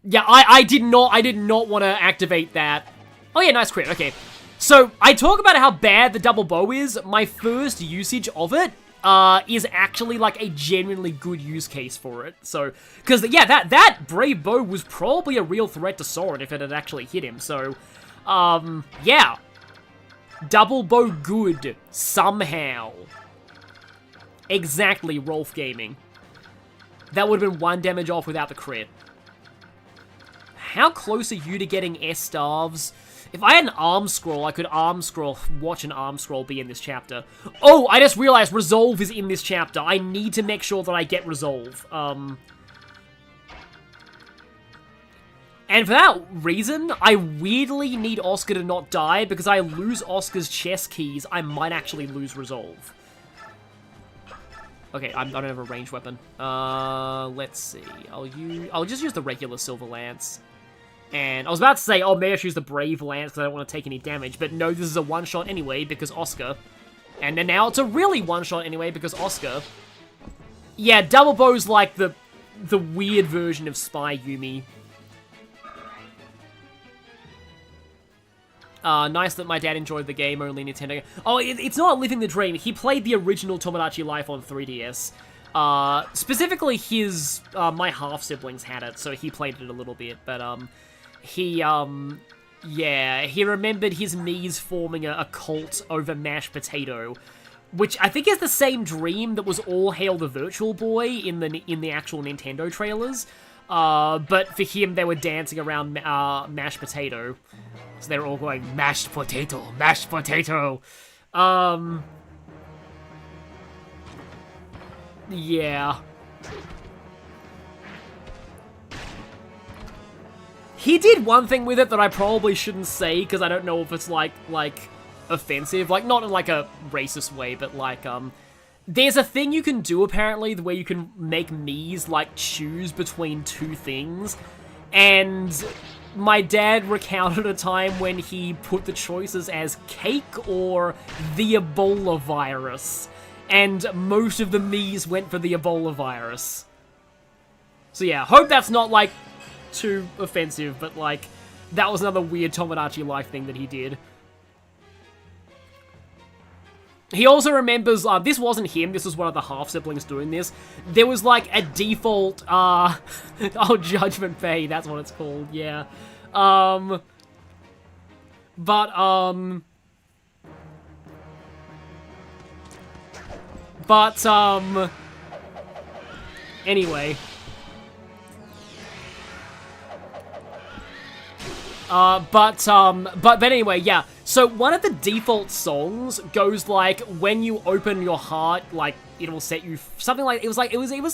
Yeah, I did not want to activate that. Oh yeah, nice crit, okay. So, I talk about how bad the double bow is. My first usage of it, is actually, like, a genuinely good use case for it. So, because, yeah, that brave bow was probably a real threat to Soren if it had actually hit him. So, yeah. Double bow good, somehow. Exactly, Rolf Gaming. That would have been 1 damage off without the crit. How close are you to getting S-Starves? If I had an arm scroll, I could watch an arm scroll be in this chapter. Oh, I just realized Resolve is in this chapter. I need to make sure that I get Resolve. And for that reason, I weirdly need Oscar to not die, because I lose Oscar's chess keys, I might actually lose Resolve. Okay, I don't have a ranged weapon. Let's see. I'll just use the regular Silver Lance. And I was about to say, oh, maybe I should use the Brave Lance because I don't want to take any damage. But no, this is a one-shot anyway because Oscar. And then now it's a really one-shot anyway because Oscar. Yeah, double bow's like the weird version of Spy Yumi. Nice that my dad enjoyed the game, only Nintendo. Oh, it's not living the dream. He played the original Tomodachi Life on 3DS. Specifically my half-siblings had it, so he played it a little bit, but, yeah, he remembered his Miis forming a cult over mashed potato, which I think is the same dream that was All Hail the Virtual Boy in the actual Nintendo trailers. But for him, they were dancing around mashed potato. So they were all going, mashed potato, mashed potato. Yeah. He did one thing with it that I probably shouldn't say, because I don't know if it's, like, offensive. Like, not in, like, a racist way, but, like, there's a thing you can do, apparently, where you can make Miis, like, choose between 2 things. And my dad recounted a time when he put the choices as cake or the Ebola virus. And most of the Miis went for the Ebola virus. So yeah, hope that's not, like, too offensive, but, like, that was another weird Tomodachi Life thing that he did. He also remembers, this wasn't him, this was one of the half-siblings doing this. There was, like, a default, oh, Judgment Bay, that's what it's called, yeah. Anyway. But anyway, yeah. So one of the default songs goes like, when you open your heart, like, it will set you, something like, it was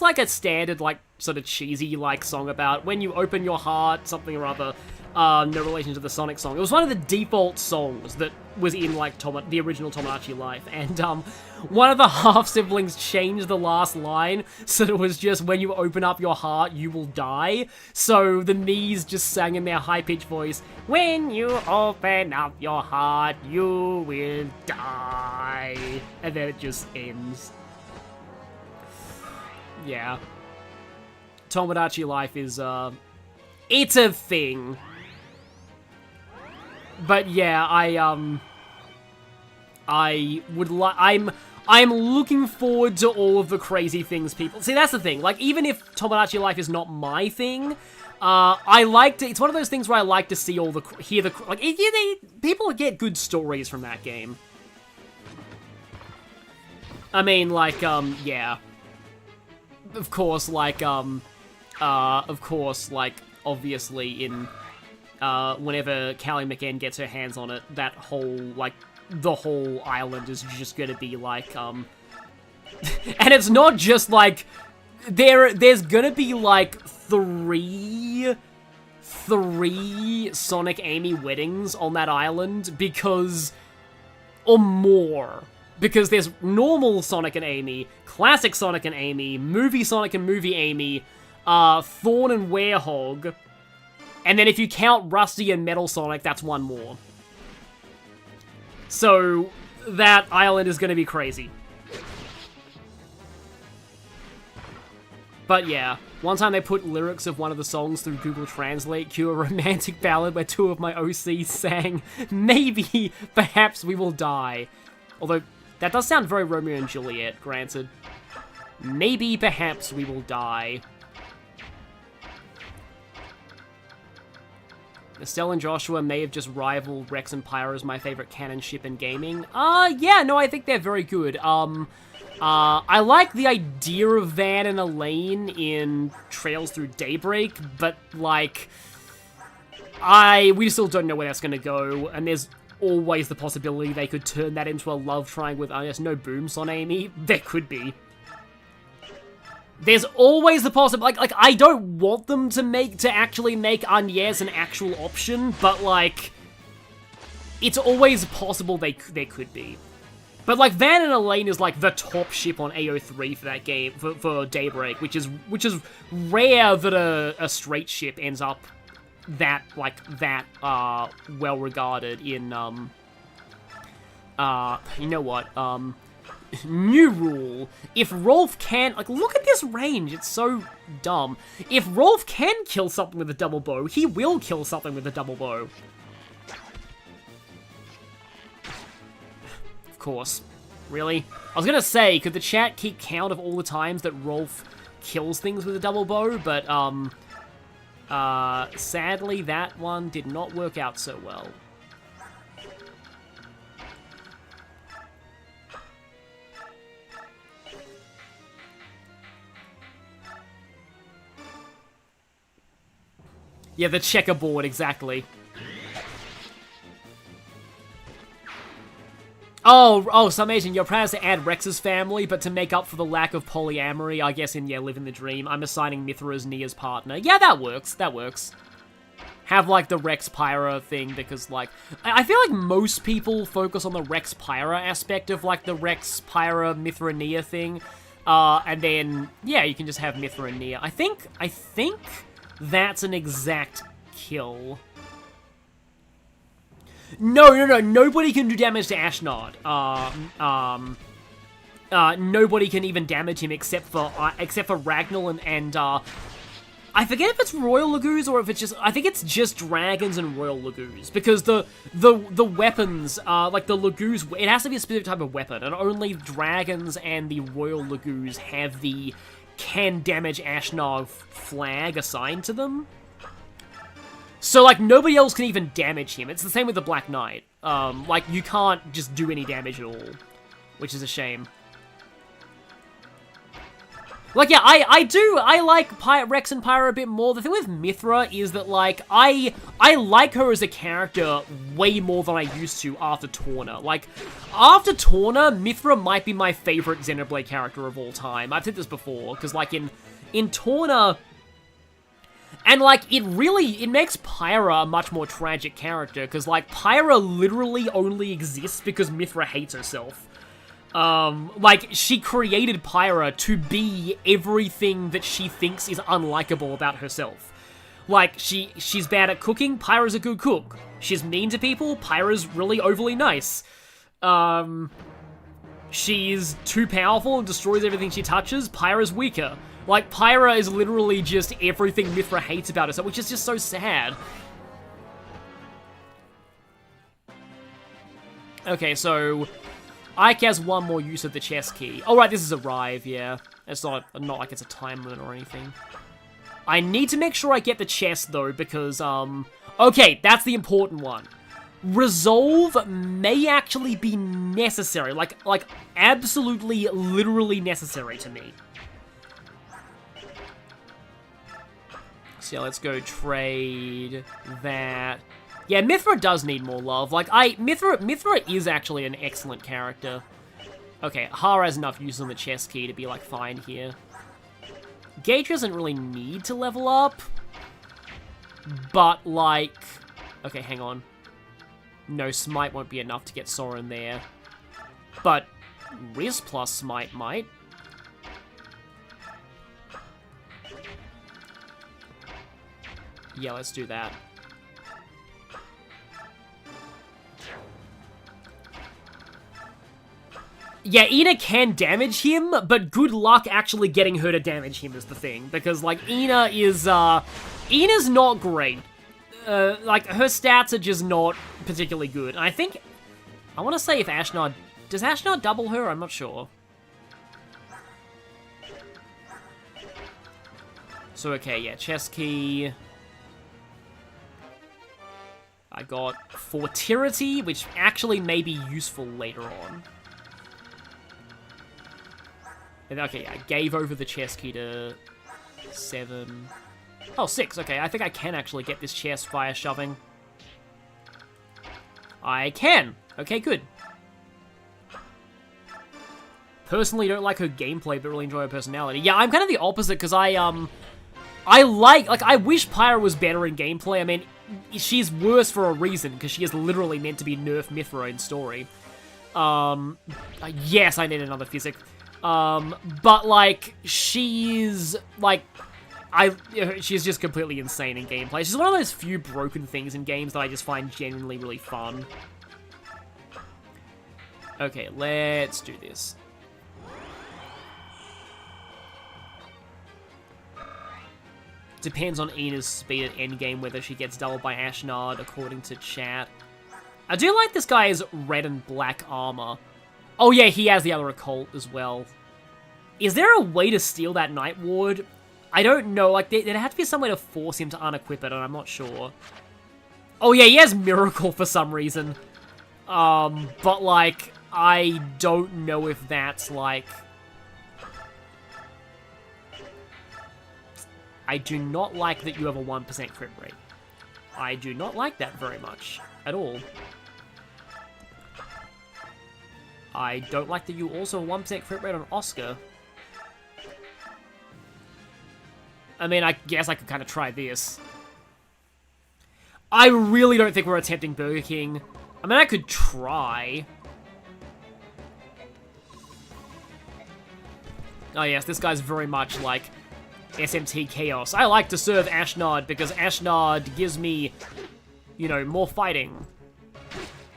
like a standard, like, sort of cheesy, like, song about when you open your heart, something or other. no relation to the Sonic song. It was one of the default songs that was in, like, the original Tomodachi Life, and, one of the half-siblings changed the last line, so it was just, when you open up your heart, you will die. So the Miis just sang in their high-pitched voice, when you open up your heart, you will die. And then it just ends. Yeah. Tomodachi Life is, it's a thing. But yeah, I'm looking forward to all of the crazy things people... See, that's the thing. Like, even if Tomodachi Life is not my thing, I like to... It's one of those things where I like to see all the... people get good stories from that game. I mean, like, yeah. Of course, like, obviously in... whenever Callie McEn gets her hands on it, that whole, like, the whole island is just gonna be, like, and it's not just, like, there's gonna be, like, three Sonic Amy weddings on that island, because, or more, because there's normal Sonic and Amy, classic Sonic and Amy, movie Sonic and movie Amy, Thorn and Werehog, and then if you count Rusty and Metal Sonic, that's one more. So, that island is gonna be crazy. But yeah, one time they put lyrics of one of the songs through Google Translate, cue a romantic ballad where two of my OCs sang, maybe, perhaps we will die. Although, that does sound very Romeo and Juliet, granted. Maybe, perhaps we will die. Estelle and Joshua may have just rivaled Rex and Pyra as my favorite canon ship in gaming. Yeah, no, I think they're very good. I like the idea of Van and Elaine in Trails Through Daybreak, but, like, we still don't know where that's gonna go, and there's always the possibility they could turn that into a love triangle with, I guess, no booms on Amy. There could be. There's always the possibility, like, I don't want them to actually make Agnes an actual option, but, like, it's always possible there could be. But, like, Van and Elaine is, like, the top ship on AO3 for that game, for Daybreak, which is rare that a straight ship ends up that well-regarded in, you know what, new rule. If Rolf can... Like, look at this range. It's so dumb. If Rolf can kill something with a double bow, he will kill something with a double bow. Of course. Really? I was gonna say, could the chat keep count of all the times that Rolf kills things with a double bow? But, sadly, that one did not work out so well. Yeah, the checkerboard, exactly. Oh, so amazing. Your plan is to add Rex's family, but to make up for the lack of polyamory, I guess in, yeah, Living the Dream, I'm assigning Mithra as Nia's partner. Yeah, that works. That works. Have, like, the Rex Pyra thing, because, like, I feel like most people focus on the Rex Pyra aspect of, like, the Rex Pyra Mithra Nia thing. And then, yeah, you can just have Mithra and Nia. I think that's an exact kill. No, nobody can do damage to Ashnod. Nobody can even damage him except for Ragnall and I forget if it's Royal Lagoos or if it's just... I think it's just dragons and Royal Lagoos, because the weapons, like the Lagoos, it has to be a specific type of weapon, and only dragons and the Royal Lagoos have the can damage Ashnod flag assigned to them. So, like, nobody else can even damage him. It's the same with the Black Knight. Like, you can't just do any damage at all, which is a shame. Like, yeah, I like Rex and Pyra a bit more. The thing with Mithra is that, like, I like her as a character way more than I used to after Torna. Like, after Torna, Mithra might be my favorite Xenoblade character of all time. I've said this before, because, like, in Torna... And, like, it makes Pyra a much more tragic character, because, like, Pyra literally only exists because Mythra hates herself. Like, she created Pyra to be everything that she thinks is unlikable about herself. Like, she's bad at cooking, Pyra's a good cook. She's mean to people, Pyra's really overly nice. She's too powerful and destroys everything she touches, Pyra's weaker. Like, Pyra is literally just everything Mythra hates about herself, which is just so sad. Okay, so Ike has one more use of the chest key. Oh, right, this is Arrive, yeah. It's not like it's a time limit or anything. I need to make sure I get the chest, though, because, okay, that's the important one. Resolve may actually be necessary. Like, absolutely, literally necessary to me. So yeah, let's go trade that. Yeah, Mythra does need more love. Like, Mythra is actually an excellent character. Okay, Hara has enough use on the chest key to be, like, fine here. Gage doesn't really need to level up. But, like... Okay, hang on. No, Smite won't be enough to get Soren there. But Riz plus Smite might. Yeah, let's do that. Yeah, Ina can damage him, but good luck actually getting her to damage him is the thing. Because, like, Ina's not great. Like, her stats are just not particularly good. And I want to say if Ashnod... Does Ashnod double her? I'm not sure. So, okay, yeah, chest key. I got Fortirity, which actually may be useful later on. And, okay, I gave over the chest key to 7... Oh, 6. Okay, I think I can actually get this chest via shoving. I can. Okay, good. Personally, don't like her gameplay, but really enjoy her personality. Yeah, I'm kind of the opposite, because I wish Pyra was better in gameplay. I mean, she's worse for a reason, because she is literally meant to be Nerf Mythra in story. Yes, I need another physic. But, like, she's, like... she's just completely insane in gameplay. She's one of those few broken things in games that I just find genuinely really fun. Okay, let's do this. Depends on Ina's speed at endgame whether she gets doubled by Ashnod, according to chat. I do like this guy's red and black armor. Oh yeah, he has the other occult as well. Is there a way to steal that Night Ward? I don't know, like, there'd have to be some way to force him to unequip it, and I'm not sure. Oh yeah, he has Miracle for some reason. But, like, I don't know if that's, like... I do not like that you have a 1% crit rate. I do not like that very much, at all. I don't like that you also have a 1% crit rate on Oscar. I mean, I guess I could kind of try this. I really don't think we're attempting Burger King. I mean, I could try. Oh yes, this guy's very much like SMT Chaos. I like to serve Ashnod because Ashnod gives me, you know, more fighting.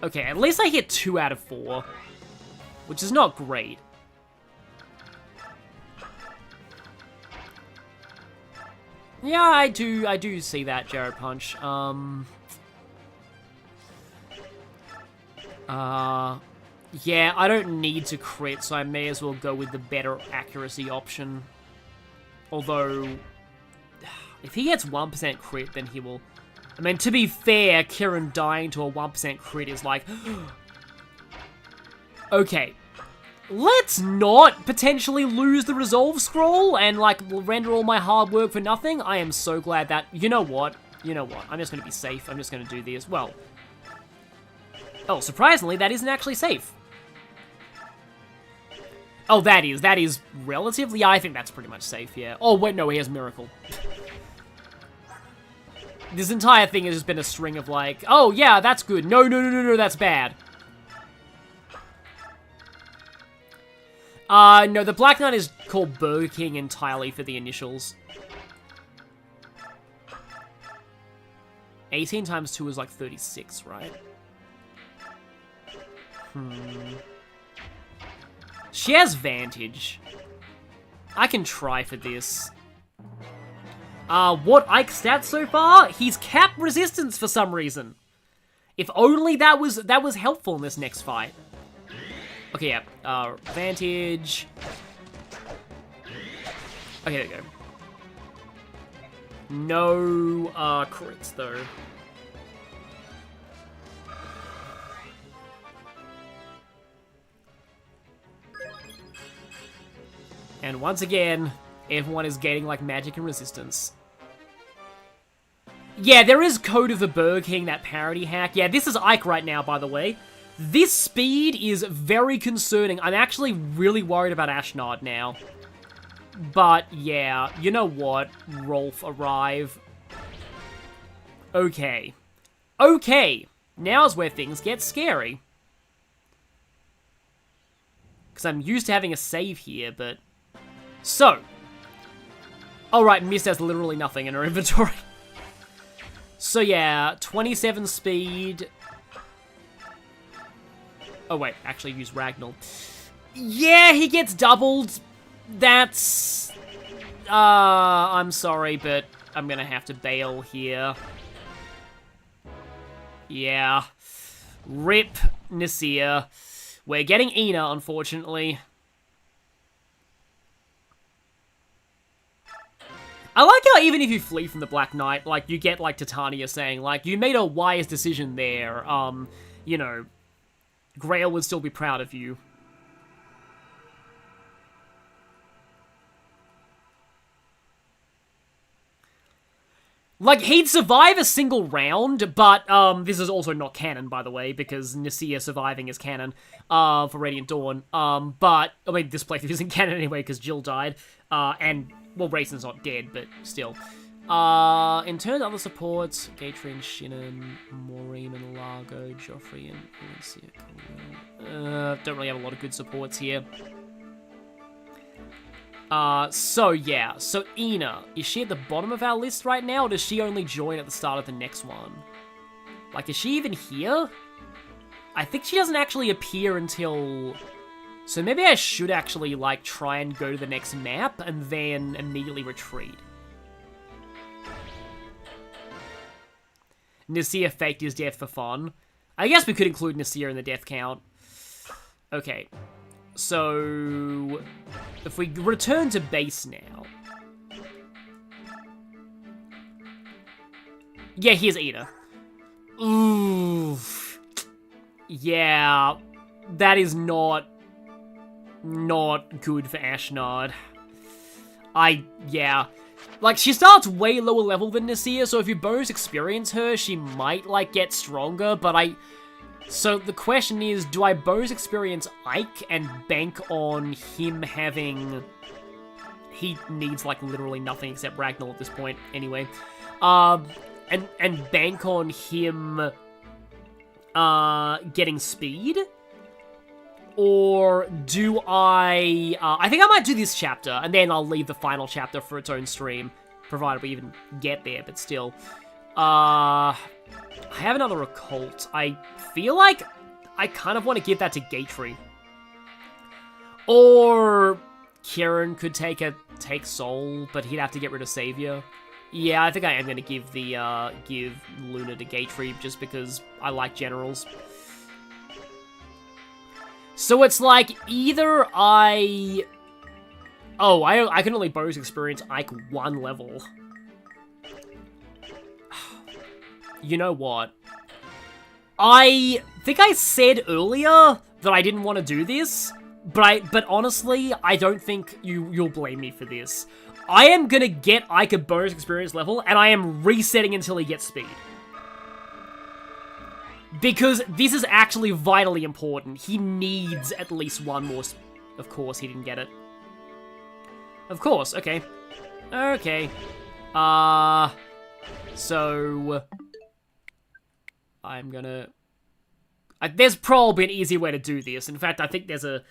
Okay, at least I hit 2 out of 4, which is not great. Yeah, I do see that, Jared Punch. Yeah, I don't need to crit, so I may as well go with the better accuracy option. Although, if he gets 1% crit, then he will... I mean, to be fair, Kieran dying to a 1% crit is like... Okay. Let's not potentially lose the Resolve Scroll and, like, render all my hard work for nothing. I am so glad that... You know what? You know what? I'm just going to be safe. I'm just going to do this. Well... Oh, surprisingly, that isn't actually safe. Oh, that is relatively... Yeah, I think that's pretty much safe, yeah. Oh, wait, no, he has Miracle. This entire thing has just been a string of like, oh yeah, that's good. No, no, no, no, no, that's bad. No, the Black Knight is called Burger King entirely for the initials. 18 times 2 is like 36, right? She has Vantage. I can try for this. What Ike's stats so far? He's cap resistance for some reason. If only that was helpful in this next fight. Okay, yeah. Vantage. Okay, there we go. No, crits, though. And once again, everyone is gaining, like, magic and resistance. Yeah, there is Code of the Burger King, that parody hack. Yeah, this is Ike right now, by the way. This speed is very concerning. I'm actually really worried about Ashnard now. But, yeah, you know what? Rolf, arrive. Okay. Okay, now's where things get scary. Because I'm used to having a save here, but... So. Alright, Mist has literally nothing in her inventory. So yeah, 27 speed. Oh wait, actually use Ragnall. Yeah, he gets doubled. That's... I'm sorry, but I'm gonna have to bail here. Yeah. Rip Nasir. We're getting Ina, unfortunately. I like how even if you flee from the Black Knight, like, you get, like, Titania saying, like, you made a wise decision there. You know, Grail would still be proud of you. Like, he'd survive a single round, but, this is also not canon, by the way, because Nasir surviving is canon, for Radiant Dawn. But, I mean, this playthrough isn't canon anyway, because Jill died, and... Well, Raisin's not dead, but still. In terms of other supports, Gatrin, Shinnon, Maureen and Largo, Joffrey and Elincia. Don't really have a lot of good supports here. So yeah. So Ina, is she at the bottom of our list right now, or does she only join at the start of the next one? Like, is she even here? I think she doesn't actually appear until... So maybe I should actually, like, try and go to the next map and then immediately retreat. Nasir faked his death for fun. I guess we could include Nasir in the death count. Okay. So... if we return to base now... Yeah, here's Ina. Oof. Yeah. That is not good for Ashnard. Yeah. Like, she starts way lower level than Nasir, so if you bonus experience her, she might, like, get stronger, but So the question is, do I bonus experience Ike and bank on him having... He needs, like, literally nothing except Ragnall at this point, anyway. And bank on him, getting speed? Or do I think I might do this chapter, and then I'll leave the final chapter for its own stream, provided we even get there, but still. I have another occult. I feel like I kind of want to give that to Gatry. Or Kieran could take Soul, but he'd have to get rid of Savior. Yeah, I think I am going to give give Luna to Gatry, just because I like generals. So it's like, either I can only bonus experience Ike 1 level. You know what? I think I said earlier that I didn't want to do this, but honestly, I don't think you'll blame me for this. I am gonna get Ike a bonus experience level, and I am resetting until he gets speed. Because this is actually vitally important. He needs at least 1 more... Of course, he didn't get it. Of course, okay. Okay. So... I'm gonna... there's probably an easier way to do this. In fact, I think there's a...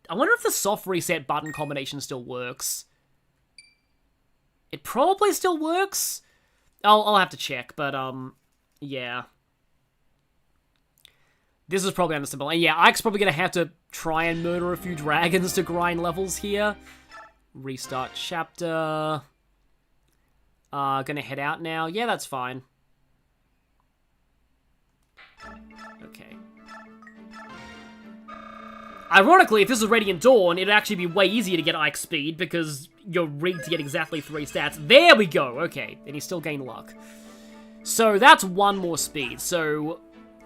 I wonder if the soft reset button combination still works. It probably still works. I'll have to check, but, yeah. This is probably understandable. And yeah, Ike's probably gonna have to try and murder a few dragons to grind levels here. Restart chapter. Gonna head out now. Yeah, that's fine. Okay. Ironically, if this was Radiant Dawn, it'd actually be way easier to get Ike's speed because you're rigged to get exactly 3 stats. There we go! Okay, and he still gained luck. So that's 1 more speed. So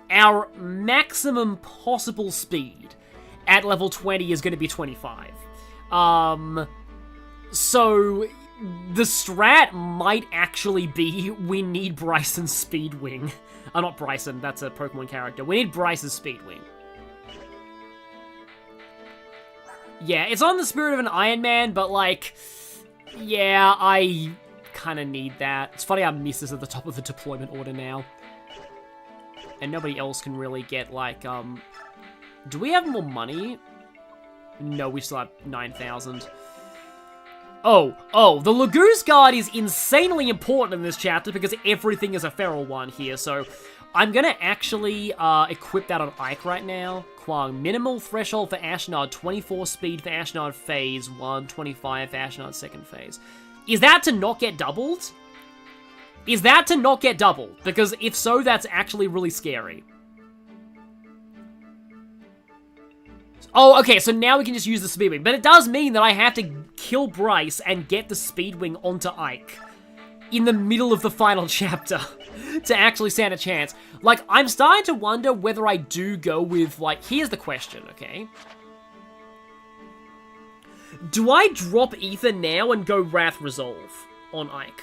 our maximum possible speed at level 20 is going to be 25. So the strat might actually be we need Bryson's Speed Wing. Not Bryson, that's a Pokemon character. We need Bryce's Speed Wing. Yeah, it's on the spirit of an Ironman, but like, yeah, I kind of need that. It's funny I missed this at the top of the deployment order now. And nobody else can really get, like, do we have more money? No, we still have 9,000. Oh, the Lagoose Guard is insanely important in this chapter because everything is a feral one here, so I'm gonna actually equip that on Ike right now. Kwang, minimal threshold for Ashnard, 24 speed for Ashnard phase 1, 25 for Ashnard second phase. Is that to not get doubled? Is that to not get doubled? Because if so, that's actually really scary. Oh, okay, so now we can just use the Speedwing. But it does mean that I have to kill Bryce and get the Speedwing onto Ike in the middle of the final chapter to actually stand a chance. Like, I'm starting to wonder whether I do go with, like, here's the question, okay? Do I drop Ether now and go Wrath Resolve on Ike?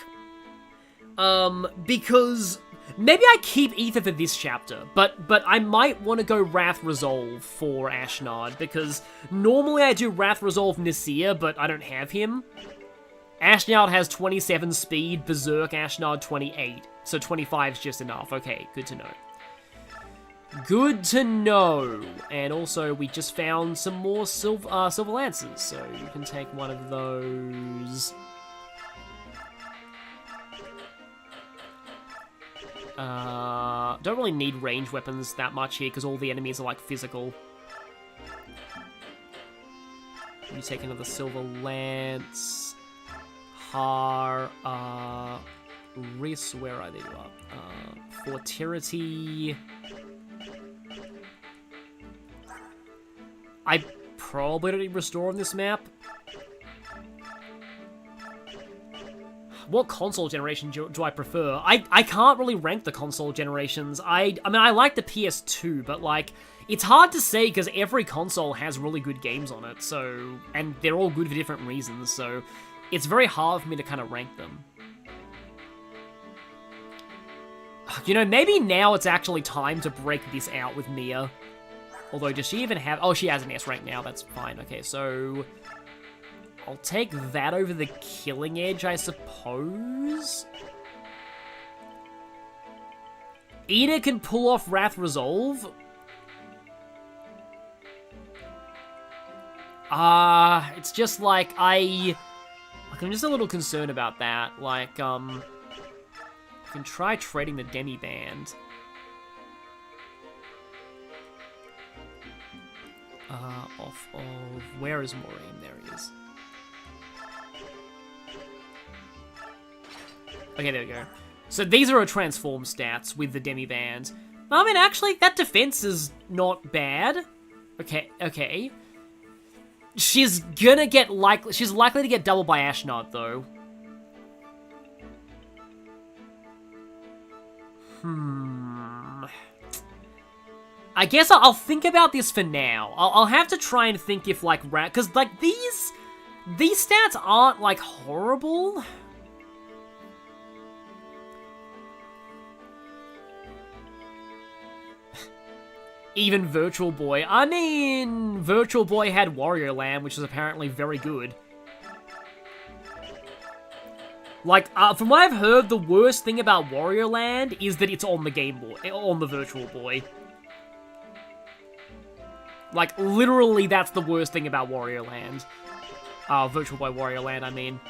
Because maybe I keep Ether for this chapter, but I might want to go Wrath Resolve for Ashnard, because normally I do Wrath Resolve Nasir, but I don't have him. Ashnard has 27 speed, Berserk Ashnard 28, so 25 is just enough. Okay, good to know. Good to know. And also, we just found some more silver lances, so you can take one of those. Don't really need range weapons that much here, because all the enemies are, like, physical. You take another silver lance. Riss, where are they? Fortirity. I probably don't need Restore on this map. What console generation do I prefer? I can't really rank the console generations. I mean, I like the PS2, but, like, it's hard to say because every console has really good games on it, so... And they're all good for different reasons, so... It's very hard for me to kind of rank them. You know, maybe now it's actually time to break this out with Mia. Although, does she even have... Oh, she has an S rank now, that's fine. Okay, so... I'll take that over the Killing Edge, I suppose? Ina can pull off Wrath Resolve. It's just like, I'm just a little concerned about that. Like, I can try trading the Demi Band. Off of... Where is Maureen? There he is. Okay, there we go. So these are her transform stats with the Demi Band. I mean, actually, that defense is not bad. Okay. She's gonna get she's likely to get doubled by Ashnard, though. I guess I'll think about this for now. I'll have to try and think if, like, because, like, these stats aren't, like, horrible. Even Virtual Boy. I mean, Virtual Boy had Warrior Lamb, which is apparently very good. Like, from what I've heard, the worst thing about Wario Land is that it's on the Game Boy, on the Virtual Boy. Like, literally, that's the worst thing about Wario Land. Virtual Boy Wario Land, I mean.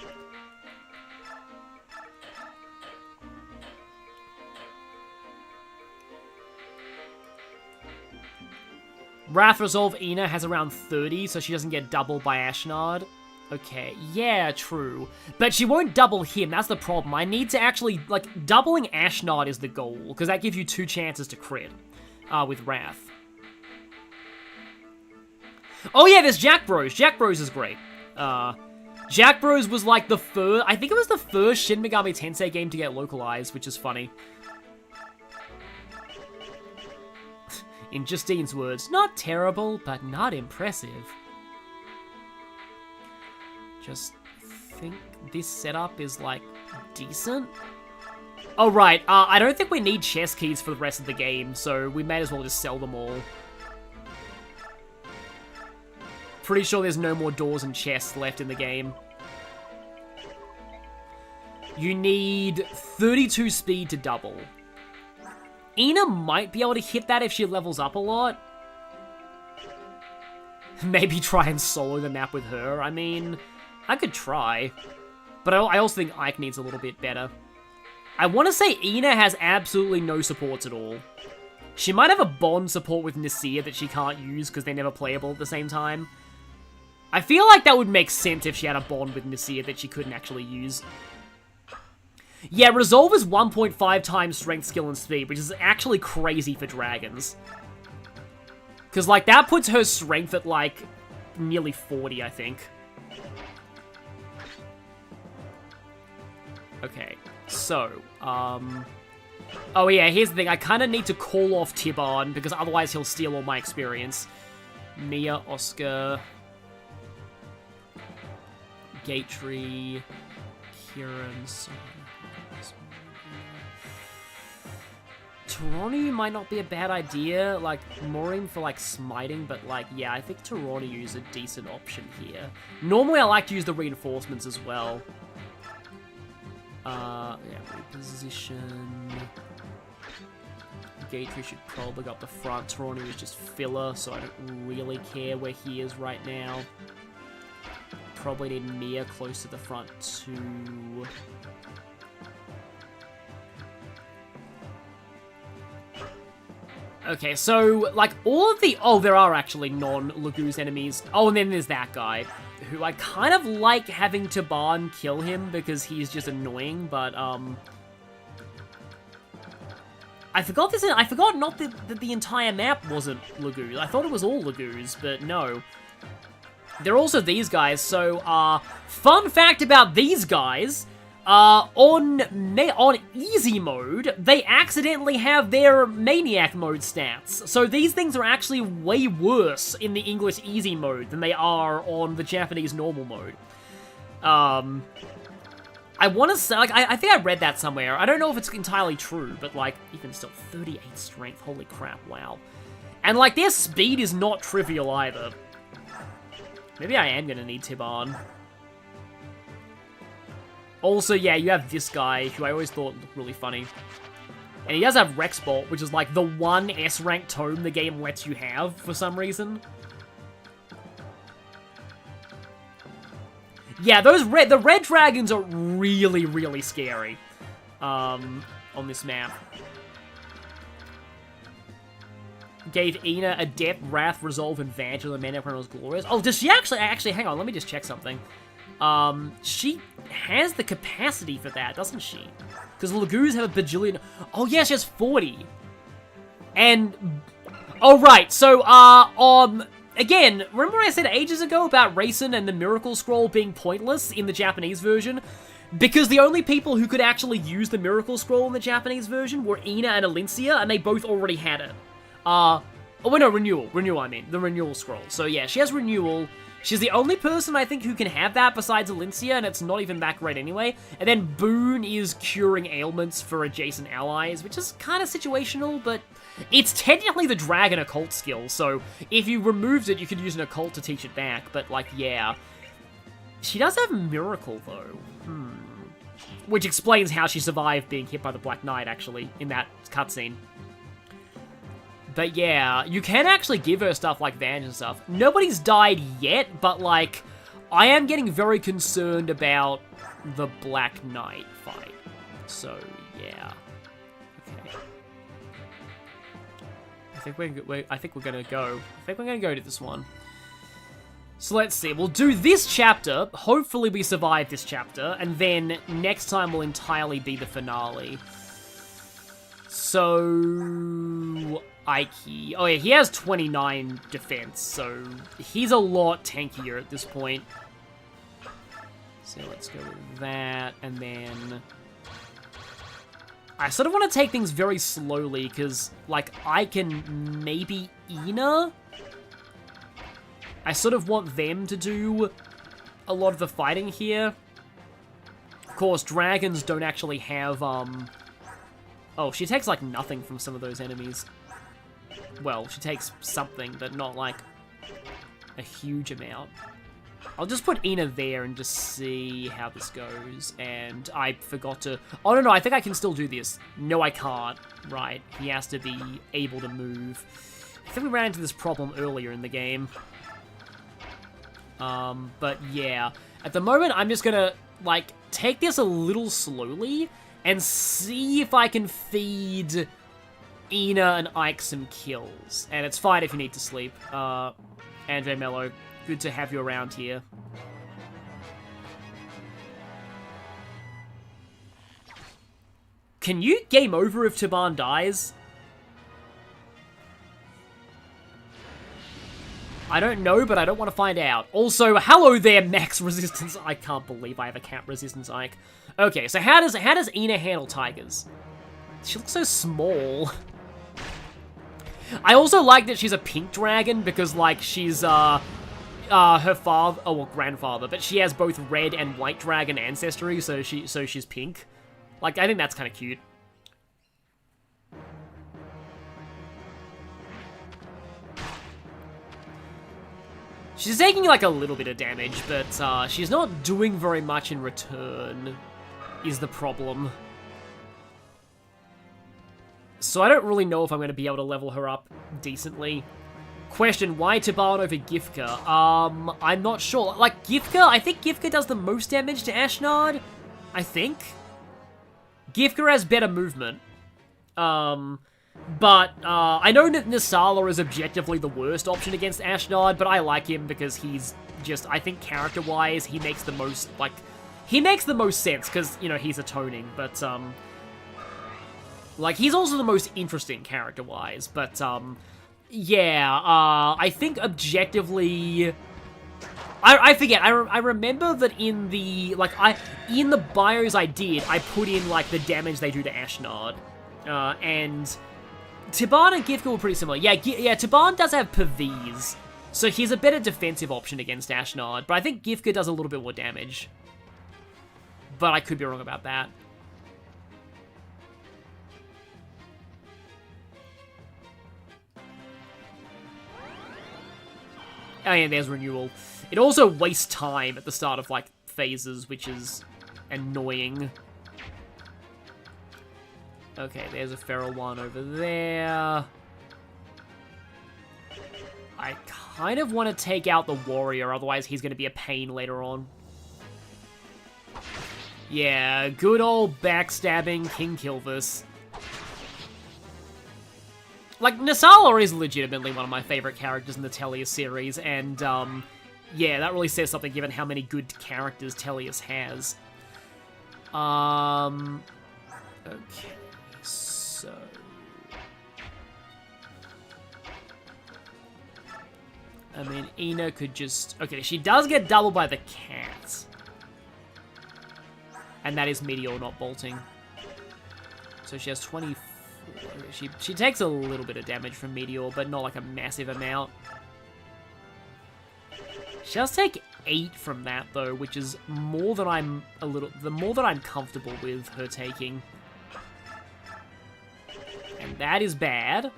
Wrath Resolve Ina has around 30, so she doesn't get doubled by Ashnard. Okay, yeah, true. But she won't double him, that's the problem. I need to actually, like, doubling Ashnard is the goal, because that gives you 2 chances to crit with Wrath. Oh yeah, there's Jack Bros. Jack Bros is great. Jack Bros was like the first, I think it was the first Shin Megami Tensei game to get localized, which is funny. In Justine's words, not terrible, but not impressive. Just think this setup is, like, decent. Oh, right, I don't think we need chest keys for the rest of the game, so we may as well just sell them all. Pretty sure there's no more doors and chests left in the game. You need 32 speed to double. Ina might be able to hit that if she levels up a lot. Maybe try and solo the map with her. I mean, I could try. But I also think Ike needs a little bit better. I want to say Ina has absolutely no supports at all. She might have a bond support with Nasir that she can't use because they're never playable at the same time. I feel like that would make sense if she had a bond with Nasir that she couldn't actually use. Yeah, Resolve is 1.5 times strength, skill, and speed, which is actually crazy for dragons. Because, like, that puts her strength at, like, nearly 40, I think. Okay, so, oh yeah, here's the thing. I kind of need to call off Tiban, because otherwise he'll steal all my experience. Mia, Oscar... Gatry, Kieran, Taroni might not be a bad idea, like, Morim for, like, smiting, but, like, yeah, I think Taroni is a decent option here. Normally I like to use the reinforcements as well. Yeah, reposition. Gatry should probably go up the front. Taroni is just filler, so I don't really care where he is right now. Probably need Mia close to the front too. Okay, so, like, all of the... Oh, there are actually non-Laguz enemies. Oh, and then there's that guy, who I kind of like having Tiban kill him because he's just annoying, but, I forgot this... I forgot not that the entire map wasn't Laguz. I thought it was all Laguz, but no. There are also these guys, so, fun fact about these guys, on easy mode, they accidentally have their maniac mode stats. So these things are actually way worse in the English easy mode than they are on the Japanese normal mode. I want to say, like, I think I read that somewhere. I don't know if it's entirely true, but, like, even still, 38 strength, holy crap, wow. And, like, their speed is not trivial either. Maybe I am gonna need Tiban. Also, yeah, you have this guy, who I always thought looked really funny. And he does have Rex Bolt, which is like the one S-rank tome the game lets you have, for some reason. Yeah, the red dragons are really, really scary. On this map. Gave Ina Adept, Wrath, Resolve, and Vantage of the Man Emperor was glorious. Oh, does she actually, hang on, let me just check something. She has the capacity for that, doesn't she? Because Laguz have a bajillion... Oh, yeah, she has 40. And... Oh, right, so, again, remember what I said ages ago about Raisin and the Miracle Scroll being pointless in the Japanese version? Because the only people who could actually use the Miracle Scroll in the Japanese version were Ina and Elincia, and they both already had it. Oh, wait, no, Renewal. Renewal, I mean. The Renewal Scroll. So, yeah, she has Renewal. She's the only person, I think, who can have that besides Elincia, and it's not even that great anyway. And then Boon is curing ailments for adjacent allies, which is kind of situational, but it's technically the Dragon Occult skill, so if you removed it, you could use an Occult to teach it back, but, like, yeah. She does have Miracle, though. Which explains how she survived being hit by the Black Knight, actually, in that cutscene. But yeah, you can actually give her stuff like Vanish and stuff. Nobody's died yet, but like, I am getting very concerned about the Black Knight fight. So, yeah. Okay. I think we're gonna go to this one. So let's see, we'll do this chapter, hopefully we survive this chapter, and then next time will entirely be the finale. So, Ikey. Oh yeah, he has 29 defense, so he's a lot tankier at this point. So let's go with that, and then... I sort of want to take things very slowly, because, like, I can maybe Ina? I sort of want them to do a lot of the fighting here. Of course, dragons don't actually have, Oh, she takes, like, nothing from some of those enemies. Well, she takes something, but not, like, a huge amount. I'll just put Ina there and just see how this goes. And I forgot to... Oh, no, I think I can still do this. No, I can't. Right, he has to be able to move. I think we ran into this problem earlier in the game. But yeah, at the moment, I'm just gonna, like, take this a little slowly and see if I can feed Ina and Ike some kills. And it's fine if you need to sleep. Andre Mello, good to have you around here. Can you game over if Taban dies? I don't know, but I don't want to find out. Also, hello there, Max Resistance. I can't believe I have a cat resistance Ike. Okay, so how does Ina handle tigers? She looks so small. I also like that she's a pink dragon because, like, she's her father, oh well, grandfather, but she has both red and white dragon ancestry, so she's pink. Like, I think that's kind of cute. She's taking, like, a little bit of damage, but she's not doing very much in return, is the problem. So I don't really know if I'm going to be able to level her up decently. Question, why Taban over Gifka? I'm not sure. Like, Gifka, I think Gifka does the most damage to Ashnard, I think. Gifka has better movement. But I know that Nisala is objectively the worst option against Ashnard, but I like him because he's just, I think character-wise, he makes the most, like, he makes the most sense, because, you know, he's atoning, but, like, he's also the most interesting character-wise, but, yeah, I think objectively, I forget, I remember that in the, like, in the bios I did, I put in, like, the damage they do to Ashnard, and Taban and Gifka were pretty similar. Yeah, Taban does have Pavis, so he's a better defensive option against Ashnard, but I think Gifka does a little bit more damage. But I could be wrong about that. Oh yeah, there's Renewal. It also wastes time at the start of, like, phases, which is annoying. Okay, there's a feral one over there. I kind of want to take out the warrior, otherwise he's going to be a pain later on. Yeah, good old backstabbing King Kilvis. Like, Nisala is legitimately one of my favorite characters in the Tellius series, and, yeah, that really says something given how many good characters Tellius has. Okay. So, I mean, Ina could just... Okay, she does get doubled by the cat. And that is Meteor, not Bolting. So she has 24... She takes a little bit of damage from Meteor, but not like a massive amount. She does take 8 from that, though, which is more than I'm comfortable with her taking. And that is bad.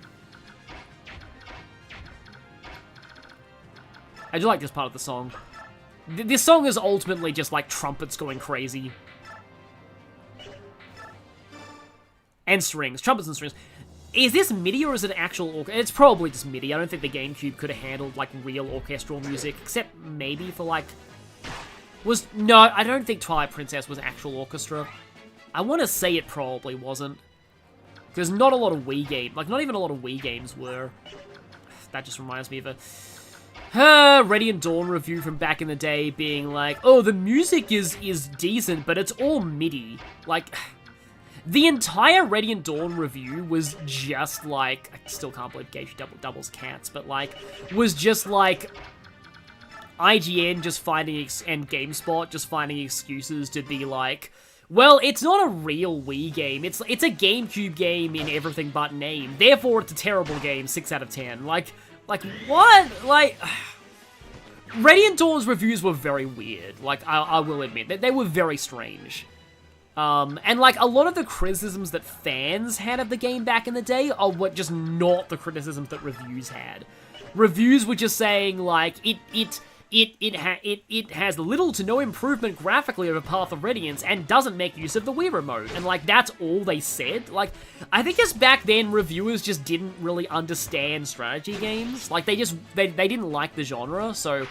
I do like this part of the song. This song is ultimately just like trumpets going crazy. And strings. Trumpets and strings. Is this MIDI or is it actual It's probably just MIDI. I don't think the GameCube could have handled, like, real orchestral music, except maybe for, like... No, I don't think Twilight Princess was actual orchestra. I want to say it probably wasn't. Because not a lot of Wii games... Like, not even a lot of Wii games were. That just reminds me of a... Radiant Dawn review from back in the day being like, oh, the music is decent, but it's all MIDI. Like... The entire Radiant Dawn review was just like... I still can't believe Gage doubles cats, but like... Was just like... IGN just finding... and GameSpot just finding excuses to be like... Well, it's not a real Wii game. It's a GameCube game in everything but name. Therefore, it's a terrible game, 6 out of 10. Like, what? Like... Radiant Dawn's reviews were very weird. Like, I will admit. They were very strange. And, like, a lot of the criticisms that fans had of the game back in the day are just not the criticisms that reviews had. Reviews were just saying, like, it has little to no improvement graphically over Path of Radiance and doesn't make use of the Wii Remote. And, like, that's all they said. Like, I think just back then, reviewers just didn't really understand strategy games. Like, they didn't like the genre, so...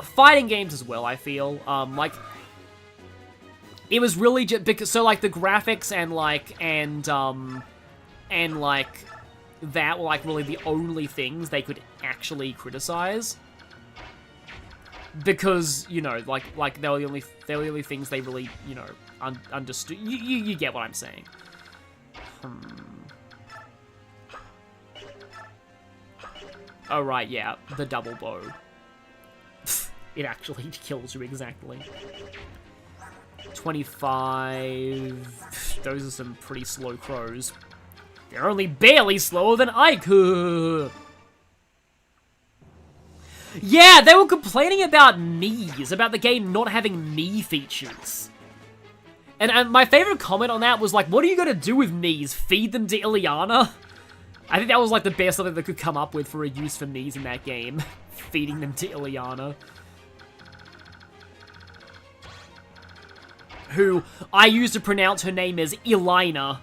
Fighting games as well, I feel. Like... It was really just because, so like the graphics and that were like really the only things they could actually criticize. Because, you know, like they were the only things they really, you know, understood. You get what I'm saying. Oh right, yeah, the double bow. It actually kills you exactly. 25... Those are some pretty slow crows. They're only barely slower than Ikey. Yeah, they were complaining about Mii's, about the game not having Mii features. And my favorite comment on that was like, what are you gonna do with Mii's? Feed them to Ileana? I think that was like the best something they could come up with for a use for Mii's in that game. Feeding them to Ileana. Who I used to pronounce her name as Elina,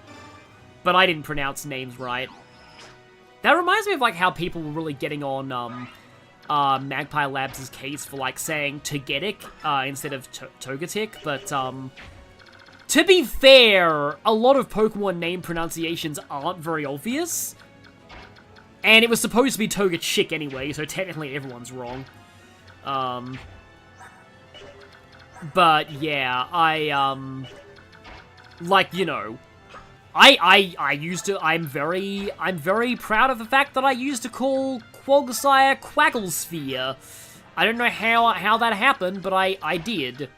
but I didn't pronounce names right. That reminds me of like how people were really getting on Magpie Labs' case for like saying Togetic instead of Togetic, but to be fair, a lot of Pokemon name pronunciations aren't very obvious. And it was supposed to be Togechick anyway, so technically everyone's wrong. But yeah, like, you know, I'm very proud of the fact that I used to call Quagsire Quagglesphere. I don't know how that happened, but I did.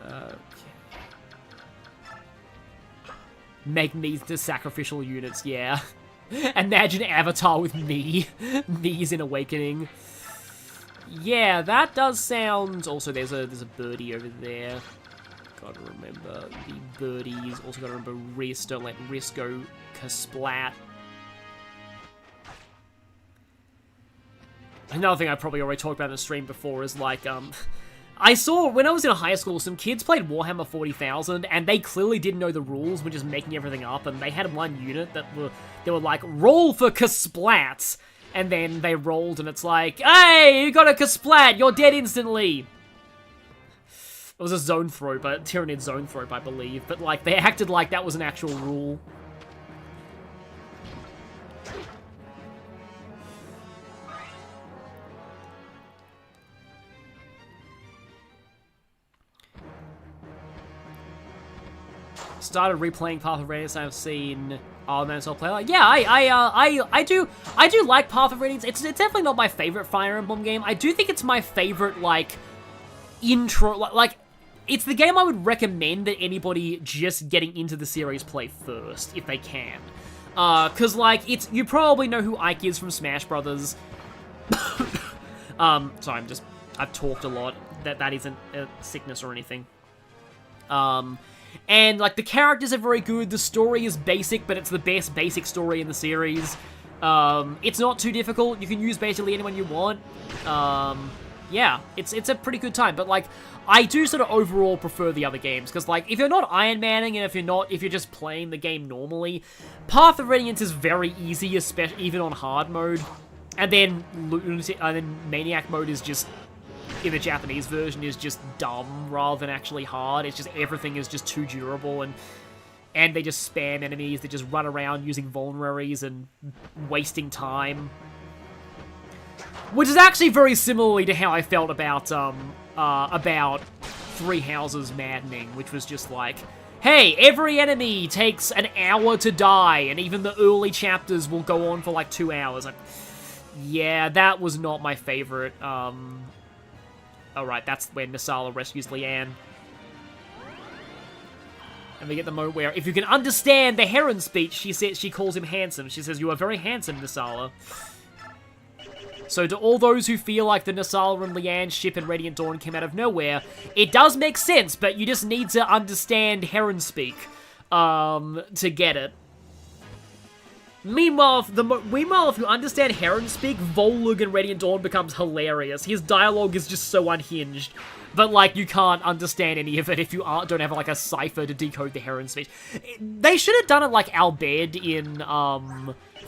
Okay. Make me the sacrificial units, yeah. Imagine Avatar with me. Me's in Awakening. Yeah, that does sound... Also, there's a birdie over there. Gotta remember the birdies. Also gotta remember Risk. Don't let Risk go Kasplat. Another thing I probably already talked about in the stream before is like, I saw, when I was in high school, some kids played Warhammer 40,000, and they clearly didn't know the rules, were just making everything up, and they had one unit that they were like, roll for Kasplats! And then they rolled, and it's like, hey, you got a Kasplat, you're dead instantly! It was a zone throw, but Tyranid zone throw, I believe, but like, they acted like that was an actual rule. Started replaying Path of Radiance. I've seen Man's play. Like, yeah, I do like Path of Radiance. It's definitely not my favorite Fire Emblem game. I do think it's my favorite like intro. Like it's the game I would recommend that anybody just getting into the series play first if they can. Cause like you probably know who Ikey is from Smash Brothers. Sorry, I've talked a lot. That isn't a sickness or anything. And, like, the characters are very good, the story is basic, but it's the best basic story in the series. It's not too difficult, you can use basically anyone you want. yeah, it's a pretty good time. But, like, I do sort of overall prefer the other games, because, like, if you're not Ironmanning, and if you're just playing the game normally, Path of Radiance is very easy, especially even on hard mode. And then Maniac mode is just, in the Japanese version, is just dumb rather than actually hard. It's just, everything is just too durable, and they just spam enemies, they just run around using vulneraries and wasting time. Which is actually very similarly to how I felt about Three Houses Maddening, which was just like, hey, every enemy takes an hour to die, and even the early chapters will go on for like 2 hours. Like, yeah, that was not my favorite. Alright, that's when Nasala rescues Leanne. And we get the moment where, if you can understand the Heron speech, she calls him handsome. She says, "You are very handsome, Nasala." So to all those who feel like the Nasala and Leanne ship in Radiant Dawn came out of nowhere, it does make sense, but you just need to understand Heron speak to get it. Meanwhile, if you understand Heron speak, Volug in Radiant Dawn becomes hilarious. His dialogue is just so unhinged. But, like, you can't understand any of it if you don't have, like, a cipher to decode the Heron speech. They should have done it like Albed in,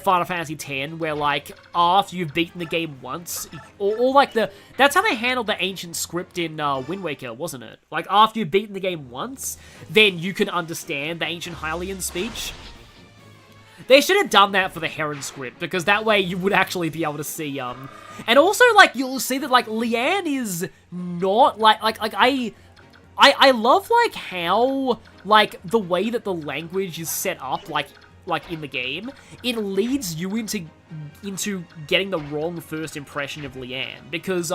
Final Fantasy X, where, like, after you've beaten the game once, or like, that's how they handled the ancient script in, Wind Waker, wasn't it? Like, after you've beaten the game once, then you can understand the ancient Hylian speech. They should have done that for the Heron script, because that way you would actually be able to see, and also, like, you'll see that, like, Leanne is not, like, I love, like, how, like, the way that the language is set up, like, in the game, it leads you into getting the wrong first impression of Leanne, because,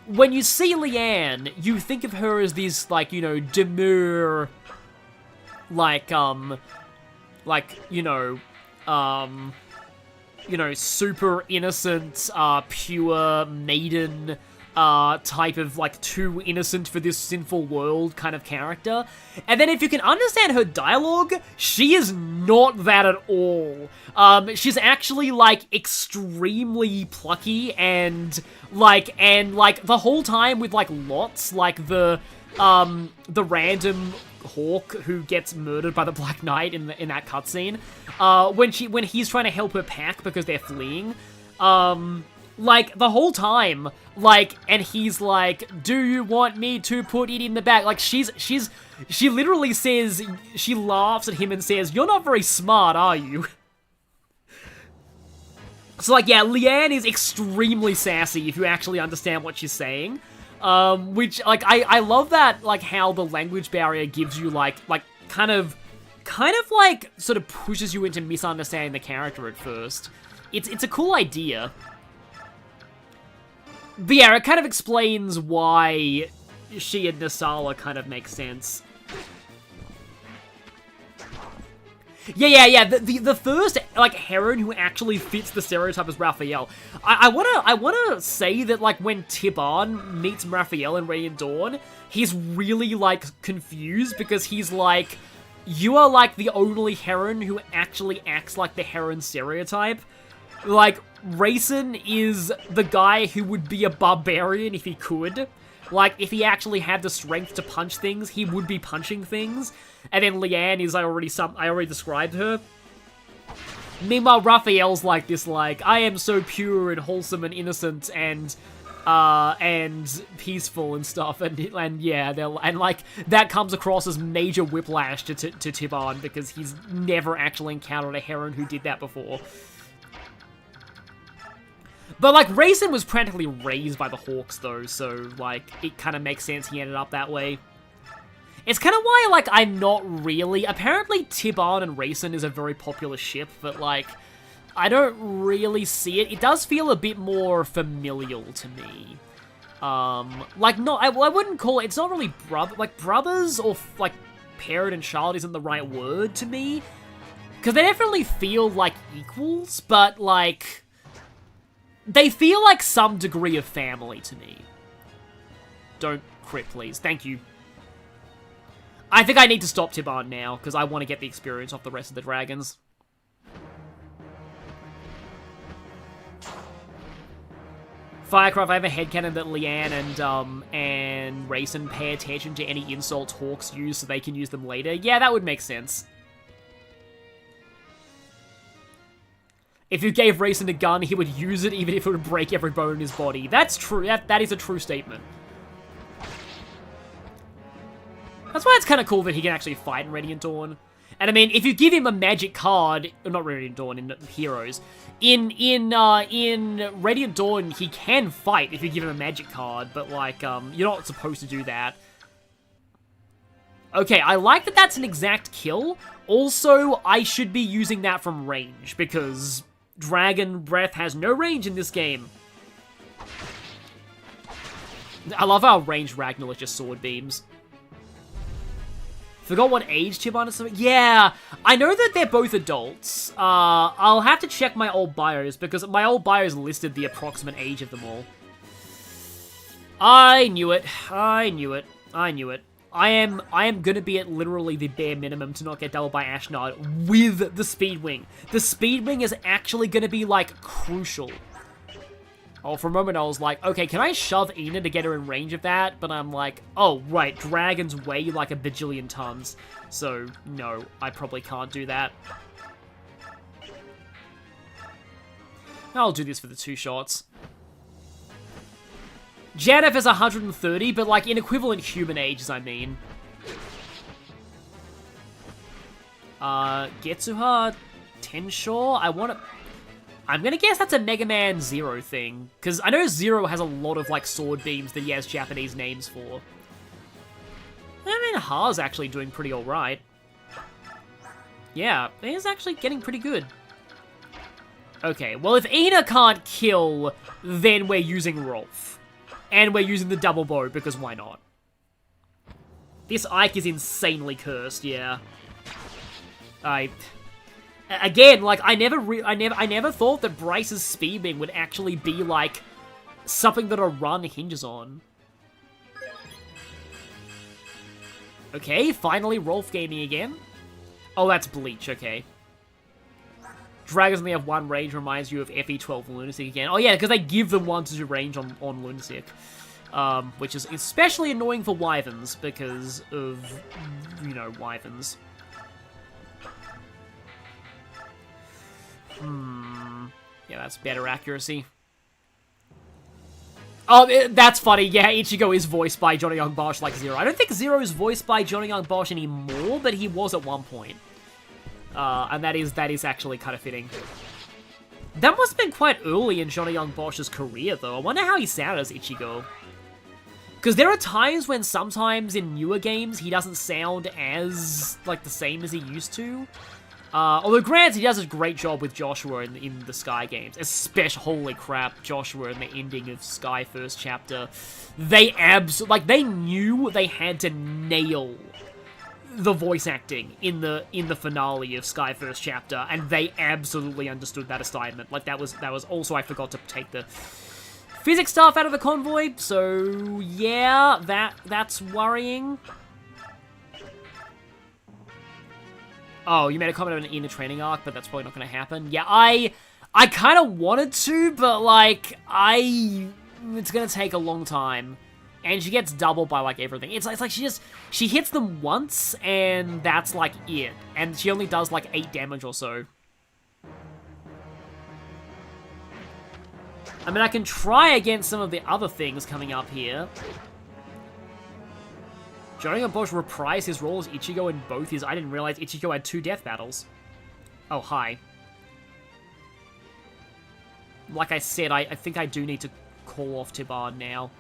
when you see Leanne, you think of her as this, like, you know, demure, like, super innocent, pure maiden, type of, like, too innocent for this sinful world kind of character. And then if you can understand her dialogue, she is not that at all. She's actually, like, extremely plucky and the whole time with, like, lots, like, the random Hawk who gets murdered by the Black Knight in that cutscene, when he's trying to help her pack because they're fleeing, like, the whole time, like, and he's like, "Do you want me to put it in the bag?" Like, she literally says, she laughs at him and says, "You're not very smart, are you?" So, like, yeah, Leanne is extremely sassy if you actually understand what she's saying. Which, like, I love that, like, how the language barrier gives you, like, kind of, like, sort of pushes you into misunderstanding the character at first. It's a cool idea. But yeah, it kind of explains why she and Nasala kind of make sense. Yeah. The first, like, Heron who actually fits the stereotype is Raphael. I wanna say that, like, when Tiban meets Raphael in Radiant Dawn, he's really, like, confused because he's like, "You are, like, the only Heron who actually acts like the Heron stereotype. Like, Rayson is the guy who would be a barbarian if he could. Like, if he actually had the strength to punch things, he would be punching things. And then Leanne is, I already described her. Meanwhile, Raphael's like this, like, "I am so pure and wholesome and innocent and peaceful and stuff," and yeah, and like, that comes across as major whiplash to Tiban because he's never actually encountered a Heron who did that before. But, like, Rayson was practically raised by the Hawks, though, so, like, it kind of makes sense he ended up that way. It's kind of why, like, I'm not really... Apparently, Tiban and Rayson is a very popular ship, but, like, I don't really see it. It does feel a bit more familial to me. Like, I wouldn't call it... It's not really brothers, or, like, parent and child isn't the right word to me. Because they definitely feel like equals, but, like... They feel like some degree of family to me. Don't crit, please. Thank you. I think I need to stop Tiban now, because I want to get the experience off the rest of the dragons. Firecraft, I have a headcanon that Leanne and Rayson pay attention to any insults Hawks use so they can use them later. Yeah, that would make sense. If you gave Rayson a gun, he would use it even if it would break every bone in his body. That's true. That is a true statement. That's why it's kind of cool that he can actually fight in Radiant Dawn. And I mean, if you give him a magic card, not Radiant Dawn, in Heroes, in Radiant Dawn, he can fight if you give him a magic card, but like, you're not supposed to do that. Okay, I like that that's an exact kill. Also, I should be using that from range, because Dragon Breath has no range in this game. I love how ranged Ragnar is just sword beams. Forgot what age Tibon is. Yeah, I know that they're both adults. I'll have to check my old bios, because my old bios listed the approximate age of them all. I knew it. I knew it. I knew it. I am gonna be at literally the bare minimum to not get doubled by Ashnard with the Speed Wing. The Speed Wing is actually gonna be, like, crucial. Oh, for a moment I was like, okay, can I shove Ina to get her in range of that? But I'm like, oh, right, dragons weigh like a bajillion tons. So, no, I probably can't do that. I'll do this for the 2 shots. Janeth is 130, but like in equivalent human ages, I mean. Getsuha, Tenshaw, I'm gonna guess that's a Mega Man Zero thing, because I know Zero has a lot of, like, sword beams that he has Japanese names for. I mean, Ha's actually doing pretty alright. Yeah, he's actually getting pretty good. Okay, well, if Ina can't kill, then we're using Rolf. And we're using the double bow, because why not? This Ike is insanely cursed, yeah. Again, like, I never thought that Bryce's speed beam would actually be, like, something that a run hinges on. Okay, finally Rolf gaming again. Oh, that's Bleach, okay. Dragons only have 1 range, reminds you of FE12 Lunatic again. Oh yeah, because they give them 1 to do range on Lunatic. Which is especially annoying for Wyverns, because of, you know, Wyverns. Yeah, that's better accuracy. Oh, that's funny. Yeah, Ichigo is voiced by Johnny Young Bosch like Zero. I don't think Zero is voiced by Johnny Young Bosch anymore, but he was at one point. And that is actually kind of fitting. That must have been quite early in Johnny Young Bosch's career, though. I wonder how he sounded as Ichigo. Because there are times when sometimes in newer games he doesn't sound as, like, the same as he used to. Although, granted, he does a great job with Joshua in the Sky games. Especially, holy crap, Joshua in the ending of Sky First Chapter. They they knew they had to nail the voice acting in the finale of Sky First Chapter, and they absolutely understood that assignment. Like, that was also, I forgot to take the physics stuff out of the convoy, so yeah, that's worrying. Oh, you made a comment on an inner training arc, but that's probably not going to happen. Yeah, I kind of wanted to, but, like, it's going to take a long time. And she gets doubled by, like, everything. It's like she hits them once, and that's, like, it. And she only does, like, 8 damage or so. I mean, I can try against some of the other things coming up here. Johnny Bosch reprised his role as Ichigo in both his... I didn't realize Ichigo had 2 death battles. Oh, hi. Like I said, I think I do need to call off Tibar now.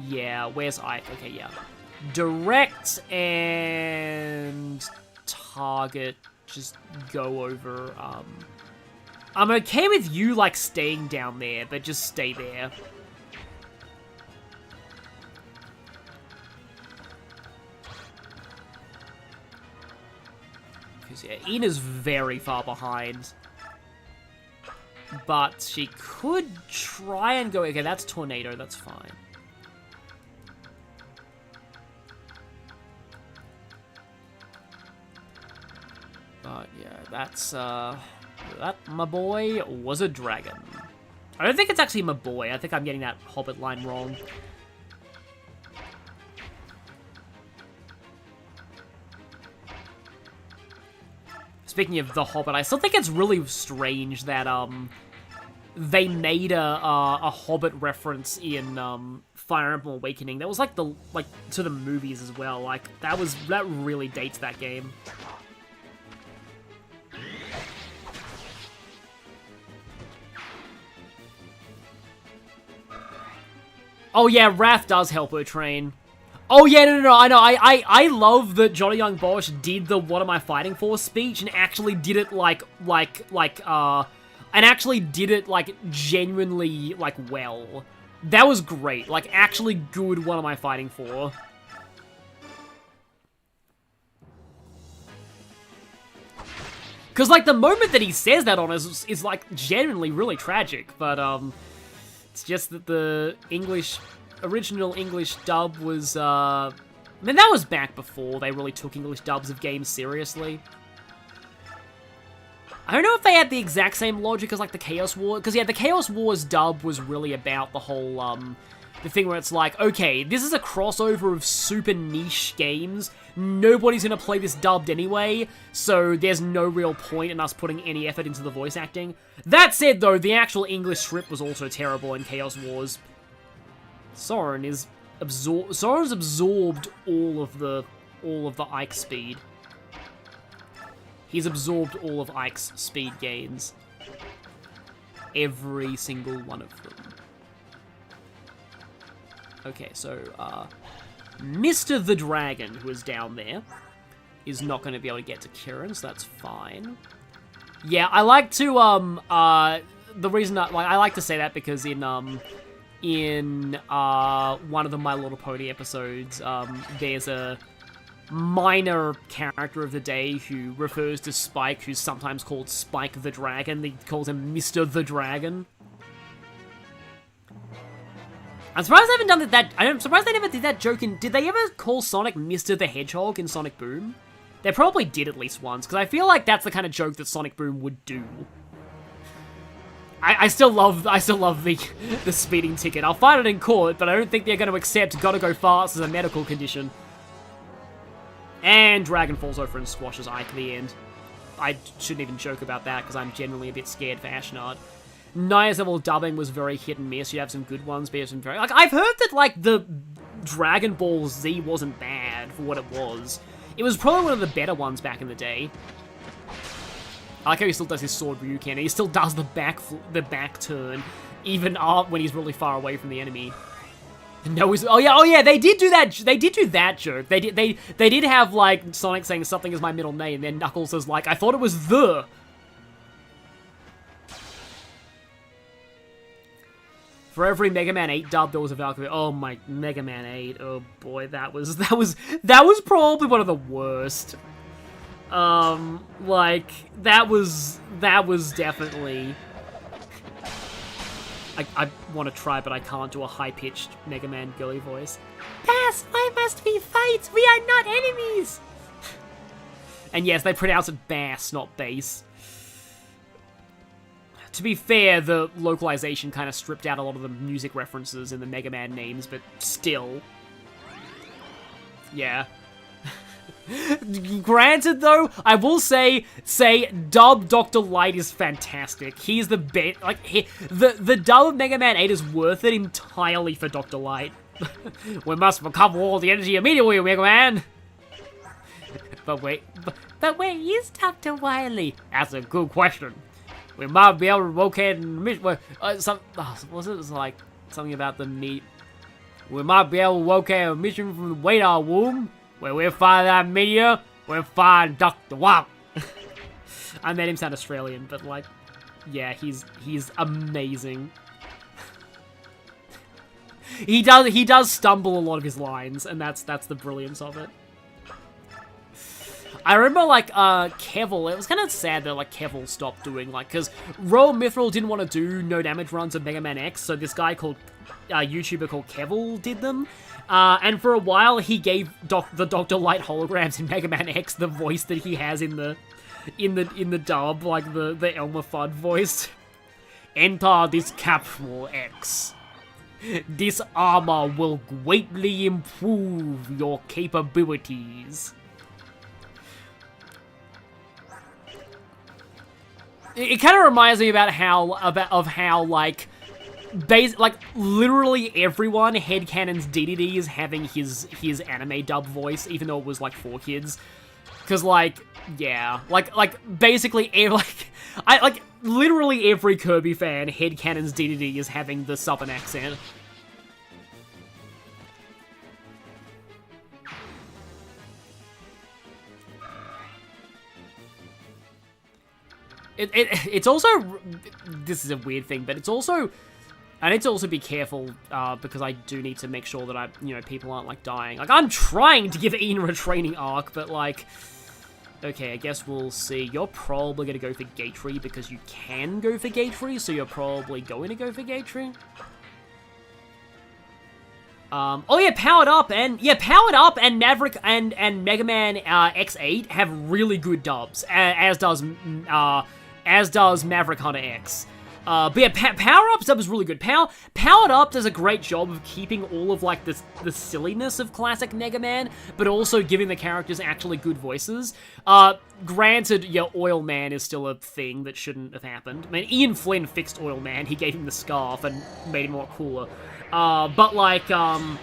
Yeah, where's Ike? Okay, yeah. Direct and target. Just go over. I'm okay with you, like, staying down there, but just stay there. Because, yeah, Ina's very far behind. But she could try and go... Okay, that's Tornado, that's fine. But, yeah, that's, that, my boy, was a dragon. I don't think it's actually my boy. I think I'm getting that Hobbit line wrong. Speaking of The Hobbit, I still think it's really strange that, they made a Hobbit reference in, Fire Emblem Awakening. That was, like, to the movies as well. Like, that really dates that game. Oh yeah, Wrath does help her train. Oh yeah, no, I know. I love that Johnny Young Bosch did the "What am I fighting for" speech and actually did it genuinely well. That was great. Like actually good. What am I fighting for? Because like the moment that he says that on is like genuinely really tragic, but it's just that the original English dub was, I mean, that was back before they really took English dubs of games seriously. I don't know if they had the exact same logic as, like, the Chaos War, because, yeah, the Chaos Wars dub was really about the whole, the thing where it's like, okay, this is a crossover of super niche games, nobody's gonna play this dubbed anyway, so there's no real point in us putting any effort into the voice acting. That said, though, the actual English script was also terrible in Chaos Wars. Soren's absorbed all of the Ike speed. He's absorbed all of Ike's speed gains. Every single one of them. Okay, so, Mr. the Dragon, who is down there, is not going to be able to get to Kirin, so that's fine. Yeah, I like to, the reason I like to say that because in one of the My Little Pony episodes, there's a minor character of the day who refers to Spike, who's sometimes called Spike the Dragon. He calls him Mr. the Dragon. I'm surprised they haven't done that. I'm surprised they never did that joke in... Did they ever call Sonic Mr. the Hedgehog in Sonic Boom? They probably did at least once, because I feel like that's the kind of joke that Sonic Boom would do. I still love the speeding ticket. I'll fight it in court, but I don't think they're going to accept gotta go fast as a medical condition. And Dragon falls over and squashes Ike at the end. I shouldn't even joke about that, because I'm generally a bit scared for Ashnard. Naya's level dubbing was very hit and miss. You have some good ones, but you have some very... Like, I've heard that, like, the Dragon Ball Z wasn't bad for what it was. It was probably one of the better ones back in the day. I like how he still does his sword Ryuken, and he still does the back turn, even when he's really far away from the enemy. No, oh yeah, they did do that. They did do that joke. They did have like Sonic saying something is my middle name, and then Knuckles is like, I thought it was the. For every Mega Man 8 dub, there was a Valkyrie. Oh my, Mega Man 8. Oh boy, that was probably one of the worst. Like that was definitely. I want to try, but I can't do a high-pitched Mega Man girly voice. Pass! Why must we fight? We are not enemies! And yes, they pronounce it bass, not bass. To be fair, the localization kind of stripped out a lot of the music references in the Mega Man names, but still. Yeah. Granted, though, I will say dub Dr. Light is fantastic. He's the best. Like, the dub of Mega Man 8 is worth it entirely for Dr. Light. We must recover all the energy immediately, Mega Man. But wait, is Dr. Wily? That's a good question. We might be able to locate and was it like something about the meat? We might be able to locate a mission from the Wadar womb. Where we'll find that meteor, we'll find Dr. Wow. I made him sound Australian, but like, yeah, he's amazing. He does stumble a lot of his lines, and that's the brilliance of it. I remember, like, Kevel, it was kind of sad that, like, Kevel stopped doing, like, because Royal Mithril didn't want to do no damage runs of Mega Man X, so this guy called, YouTuber called Kevel did them. And for a while, he gave the Dr. Light holograms in Mega Man X the voice that he has in the dub, like the Elmer Fudd voice. Enter this capsule X. This armor will greatly improve your capabilities. It kind of reminds me about how like literally everyone headcanons DDD is having his anime dub voice, even though it was like for kids. Cause like, yeah, basically literally every Kirby fan headcanons DDD is having the southern accent. It's also, this is a weird thing, but it's also, I need to also be careful, because I do need to make sure that people aren't, like, dying. Like, I'm trying to give Ina a training arc, but, like, okay, I guess we'll see. You're probably going to go for Gatry because you can go for Gatry, so you're probably going to go for Gatry. Oh yeah, Powered Up and Maverick and Mega Man X8 have really good dubs, as does Maverick Hunter X. But yeah, Power Up's dub is really good. Powered Up does a great job of keeping all of like the silliness of classic Mega Man, but also giving the characters actually good voices. Granted, yeah, Oil Man is still a thing that shouldn't have happened. I mean, Ian Flynn fixed Oil Man. He gave him the scarf and made him a lot cooler. But like some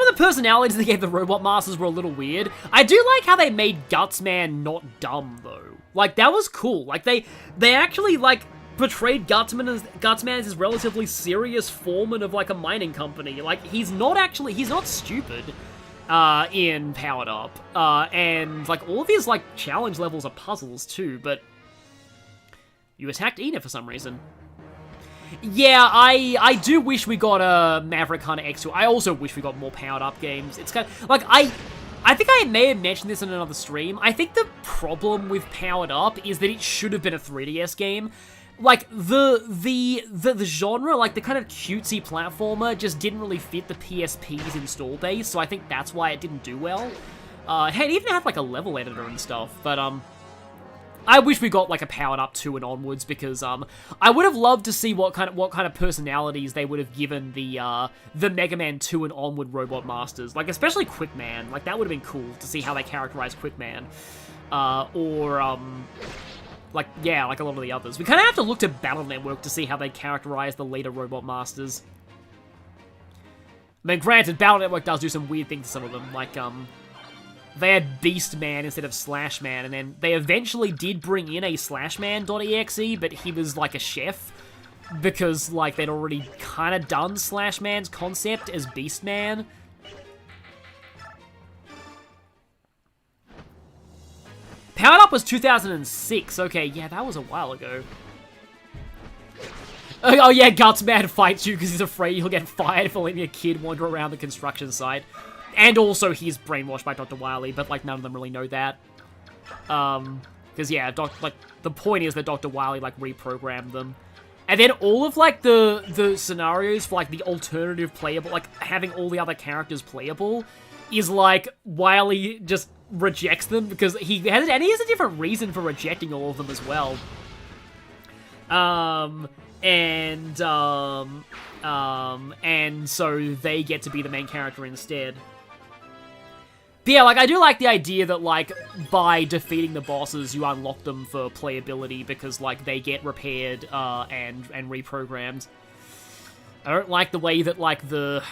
of the personalities they gave the Robot Masters were a little weird. I do like how they made Gutsman not dumb, though. Like, that was cool. Like, they actually, like, portrayed Gutsman as this relatively serious foreman of, like, a mining company. Like, he's not stupid, in Powered Up. And, like, all of his, like, challenge levels are puzzles, too, but you attacked Ina for some reason. Yeah, I do wish we got a Maverick Hunter X2. I also wish we got more Powered Up games. It's kind of, like, I think I may have mentioned this in another stream. I think the problem with Powered Up is that it should have been a 3DS game. Like, the genre, like, the kind of cutesy platformer just didn't really fit the PSP's install base, so I think that's why it didn't do well. Hey, it even had, like, a level editor and stuff, but, I wish we got, like, a Powered Up 2 and onwards, because, I would have loved to see what kind of personalities they would have given the Mega Man 2 and onward Robot Masters. Like, especially Quickman. Like, that would have been cool to see how they characterize Quickman. Like, yeah, like a lot of the others. We kind of have to look to Battle Network to see how they characterize the later Robot Masters. I mean, granted, Battle Network does do some weird things to some of them, like, they had Beast Man instead of Slash Man, and then they eventually did bring in a Slashman.exe, but he was like a chef, because like they'd already kind of done Slash Man's concept as Beast Man. Powered Up was 2006, okay, yeah, that was a while ago. Oh yeah, Gutsman fights you because he's afraid he'll get fired for letting a kid wander around the construction site. And also, he's brainwashed by Dr. Wily, but, like, none of them really know that. Because, yeah, the point is that Dr. Wily, like, reprogrammed them. And then all of, like, the scenarios for, like, the alternative playable, like, having all the other characters playable, is, like, Wily just rejects them, because he has a different reason for rejecting all of them as well. And so they get to be the main character instead. But yeah, like, I do like the idea that, like, by defeating the bosses, you unlock them for playability, because, like, they get repaired, and reprogrammed. I don't like the way that, like, the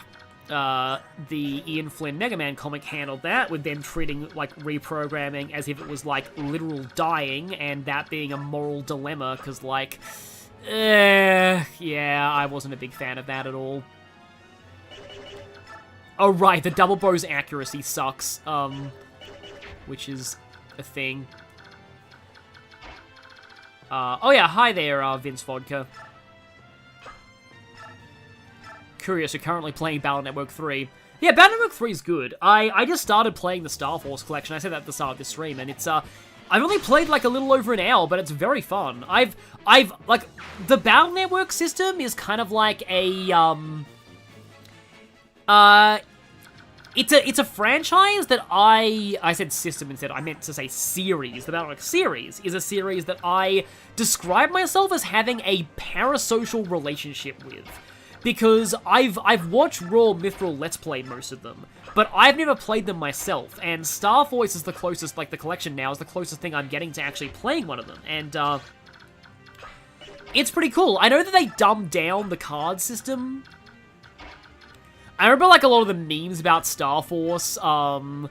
Ian Flynn Mega Man comic handled that, with them treating, like, reprogramming as if it was, like, literal dying, and that being a moral dilemma, because, like, yeah, I wasn't a big fan of that at all. Oh, right, the double bow's accuracy sucks, which is a thing. Oh yeah, hi there, Vince Vodka. Curious, you're currently playing Battle Network 3. Yeah, Battle Network 3 is good. I just started playing the Star Force collection. I said that at the start of this stream, and it's, I've only played, like, a little over an hour, but it's very fun. Like, the Battle Network system is kind of like a, it's a franchise that I said system instead, I meant to say series. The Battle.net series is a series that I describe myself as having a parasocial relationship with. Because I've watched Raw Mithril Let's Play most of them, but I've never played them myself, and Star Voice is the closest, like the collection now, is the closest thing I'm getting to actually playing one of them, and it's pretty cool. I know that they dumbed down the card system. I remember, like, a lot of the memes about Star Force, a lot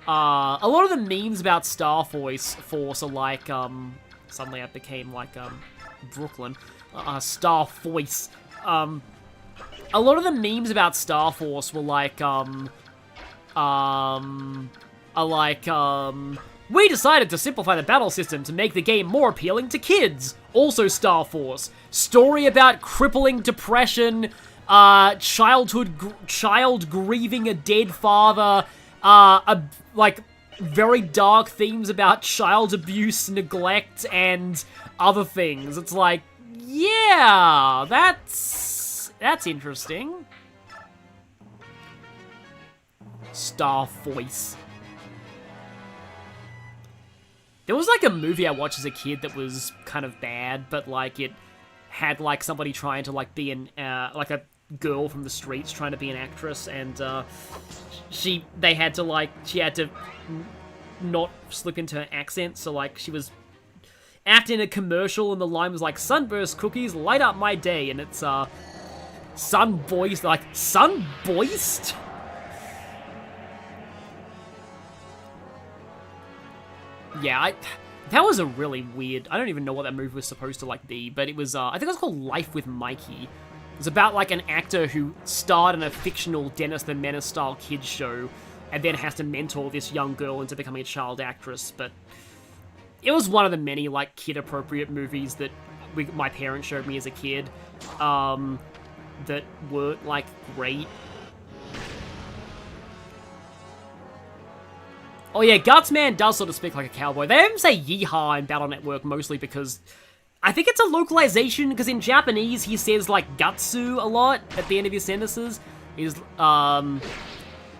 of the memes about Star Force are like, suddenly I became, like, Brooklyn, Star Voice, a lot of the memes about Star Force were like, we decided to simplify the battle system to make the game more appealing to kids. Also Star Force. Story about crippling depression, child grieving a dead father, like, very dark themes about child abuse, neglect, and other things. It's like, yeah, that's interesting. Star Voice. There was, like, a movie I watched as a kid that was kind of bad, but, like, it had, like, somebody trying to, like, be an, like, a girl from the streets trying to be an actress, and, she had to not slip into her accent, so, like, she was acting in a commercial, and the line was, like, sunburst cookies light up my day, and it's, sun-voiced, like, sun-voiced? Yeah, that was a really weird, I don't even know what that movie was supposed to, like, be, but it was, I think it was called Life with Mikey. It was about, like, an actor who starred in a fictional Dennis the Menace-style kids show, and then has to mentor this young girl into becoming a child actress, but it was one of the many, like, kid-appropriate movies that my parents showed me as a kid, that weren't, like, great. Oh yeah, Gutsman does sort of speak like a cowboy. They even say yeehaw in Battle Network mostly because I think it's a localization, because in Japanese he says, like, gutsu a lot at the end of his sentences.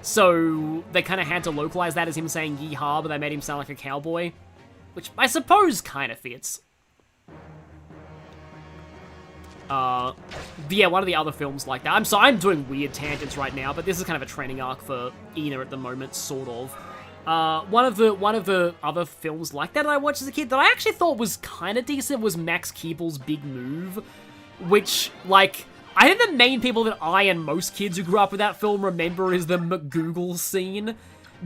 So they kind of had to localize that as him saying yeehaw, but they made him sound like a cowboy, which I suppose kind of fits. Yeah, one of the other films like that. I'm doing weird tangents right now, but this is kind of a training arc for Ina at the moment, sort of. One of the other films like that I watched as a kid that I actually thought was kind of decent was Max Keeble's Big Move, which, like, I think the main people that I and most kids who grew up with that film remember is the McGoogle scene.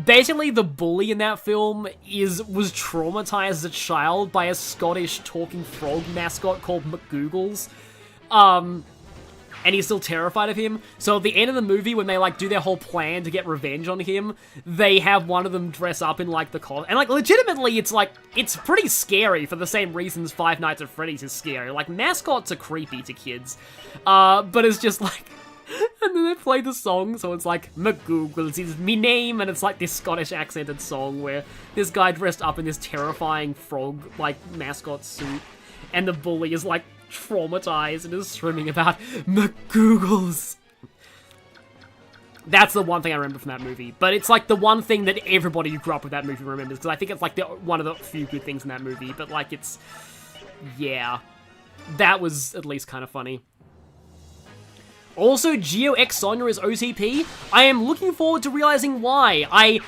Basically, the bully in that film was traumatized as a child by a Scottish talking frog mascot called McGoogles. And he's still terrified of him. So at the end of the movie, when they, like, do their whole plan to get revenge on him, they have one of them dress up in, like, the costume. And, like, legitimately, it's, like, it's pretty scary for the same reasons Five Nights at Freddy's is scary. Like, mascots are creepy to kids. But it's just, like... And then they play the song, so it's like, McGoogles is me name, and it's like this Scottish accented song where this guy dressed up in this terrifying frog, like, mascot suit, and the bully is, like, traumatized and is screaming about McGoogles. That's the one thing I remember from that movie, but it's like the one thing that everybody who grew up with that movie remembers, because I think it's like one of the few good things in that movie, but like it's, yeah, that was at least kind of funny. Also, Geo X Sonya is OTP. I am looking forward to realizing why.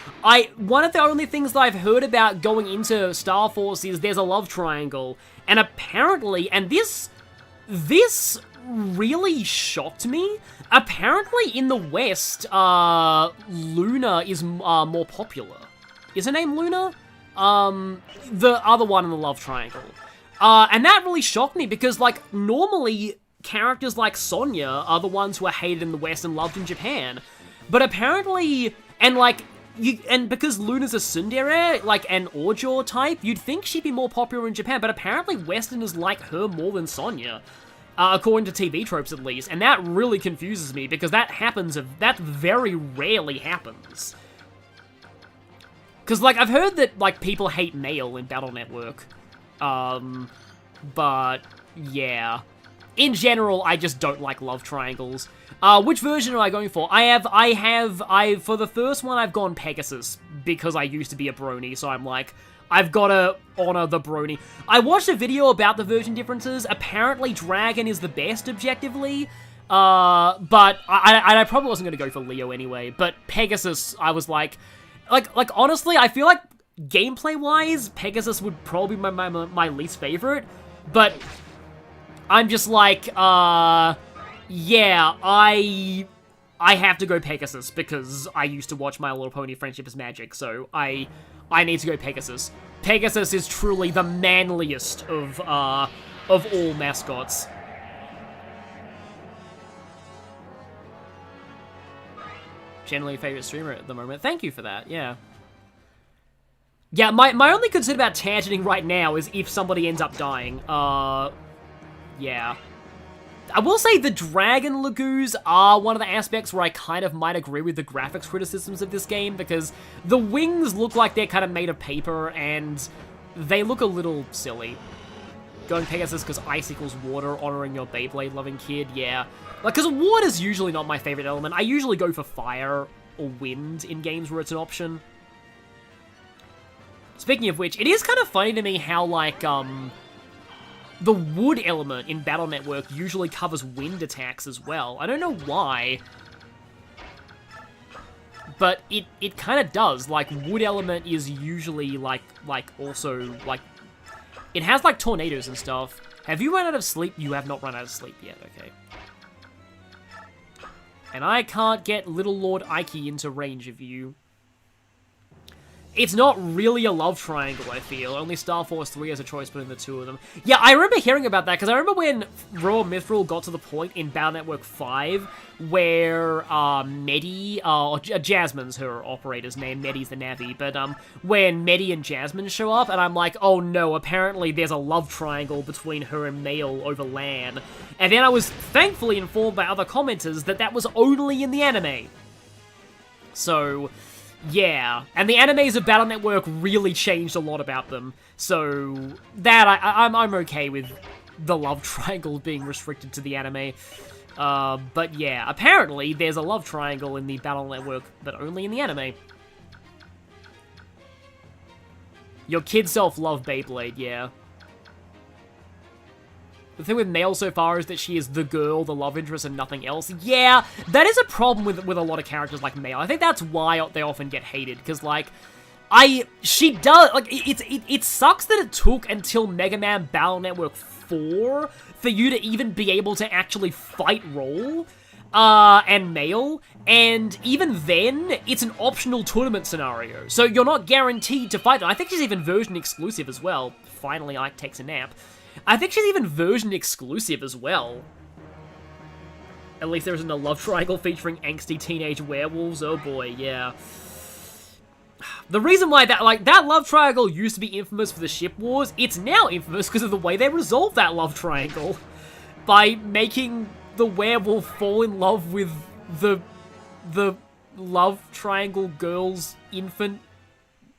One of the only things that I've heard about going into Star Force is there's a love triangle. And apparently, and this really shocked me, apparently in the West, Luna is more popular. Is her name Luna? The other one in the love triangle. And that really shocked me because, like, normally characters like Sonya are the ones who are hated in the West and loved in Japan. But apparently, and like, because Luna's a tsundere, like an Ojo type, you'd think she'd be more popular in Japan, but apparently Westerners like her more than Sonya. According to TV tropes at least, and that really confuses me because that very rarely happens. Because, like, I've heard that, like, people hate male in Battle Network. But, yeah. in general, I just don't like love triangles. Which version am I going for? For the first one, I've gone Pegasus, because I used to be a brony, so I'm like, I've gotta honor the brony. I watched a video about the version differences. Apparently, Dragon is the best objectively, but I probably wasn't gonna go for Leo anyway, but Pegasus, I was like, honestly, I feel like gameplay-wise, Pegasus would probably be my least favorite, but I'm just like, yeah, I have to go Pegasus because I used to watch My Little Pony Friendship is Magic, so I need to go Pegasus. Pegasus is truly the manliest of all mascots. Generally favorite streamer at the moment. Thank you for that, yeah. Yeah, my only concern about tangenting right now is if somebody ends up dying. Yeah. I will say the Dragon Lagoos are one of the aspects where I kind of might agree with the graphics criticisms of this game, because the wings look like they're kind of made of paper, and they look a little silly. Going Pegasus because ice equals water, honoring your Beyblade-loving kid, yeah. Like, because water's usually not my favorite element. I usually go for fire or wind in games where it's an option. Speaking of which, it is kind of funny to me how, like, the wood element in Battle Network usually covers wind attacks as well. I don't know why, but it kind of does. Like, wood element is usually, also, it has, like, tornadoes and stuff. Have you run out of sleep? You have not run out of sleep yet, okay. And I can't get Little Lord Ikey into range of you. It's not really a love triangle, I feel. Only Star Force 3 has a choice between the two of them. Yeah, I remember hearing about that, because I remember when Raw Mithril got to the point in Battle Network 5 where Medi, Jasmine's her operator's name, Medi's the Navi, but when Medi and Jasmine show up, and I'm like, oh no, apparently there's a love triangle between her and Mail over LAN. And then I was thankfully informed by other commenters that that was only in the anime. So, yeah, and the animes of Battle Network really changed a lot about them, so that I'm okay with the love triangle being restricted to the anime. But yeah, apparently there's a love triangle in the Battle Network, but only in the anime. Your kid self love Beyblade, yeah. The thing with Nail so far is that she is the girl, the love interest, and nothing else. Yeah, that is a problem with a lot of characters like Nail. I think that's why they often get hated, because, like, she does, like, it sucks that it took until Mega Man Battle Network 4 for you to even be able to actually fight Roll, and Mail, and even then, it's an optional tournament scenario, so you're not guaranteed to fight them. I think she's even version exclusive as well. Finally, Ike takes a nap. I think she's even version exclusive as well. At least there isn't a love triangle featuring angsty teenage werewolves. Oh boy, yeah. The reason why that love triangle used to be infamous for the ship wars, it's now infamous because of the way they resolved that love triangle. By making the werewolf fall in love with the love triangle girl's infant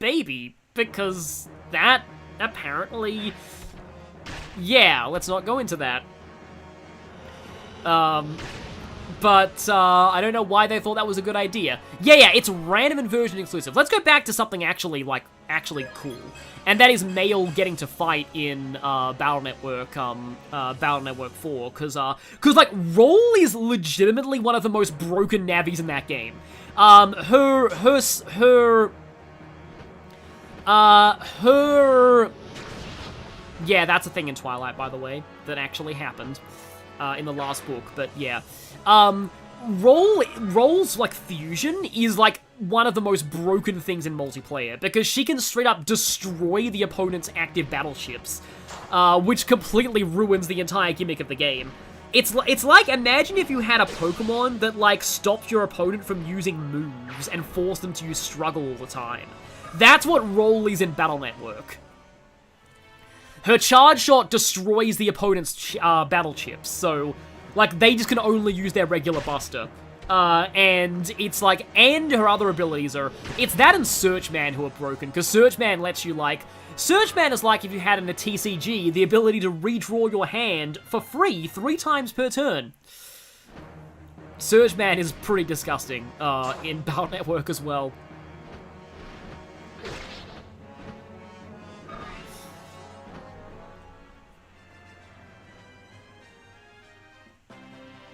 baby. Because that apparently... Yeah, let's not go into that. But I don't know why they thought that was a good idea. Yeah, it's random and version exclusive. Let's go back to something actually cool. And that is Mail getting to fight in Battle Network 4, cause like Roll is legitimately one of the most broken Navis in that game. Yeah, that's a thing in Twilight, by the way, that actually happened in the last book, but yeah. Roll's, like, fusion is, like, one of the most broken things in multiplayer, because she can straight up destroy the opponent's active battleships, which completely ruins the entire gimmick of the game. It's like, imagine if you had a Pokemon that, like, stopped your opponent from using moves and forced them to use Struggle all the time. That's what Roll is in Battle Network. Her charge shot destroys the opponent's battle chips, so, like, they just can only use their regular buster. And it's like, and her other abilities are, it's that and Searchman who are broken, because Searchman lets you, like, Searchman is like if you had in a TCG the ability to redraw your hand for free 3 times per turn. Searchman is pretty disgusting in Battle Network as well.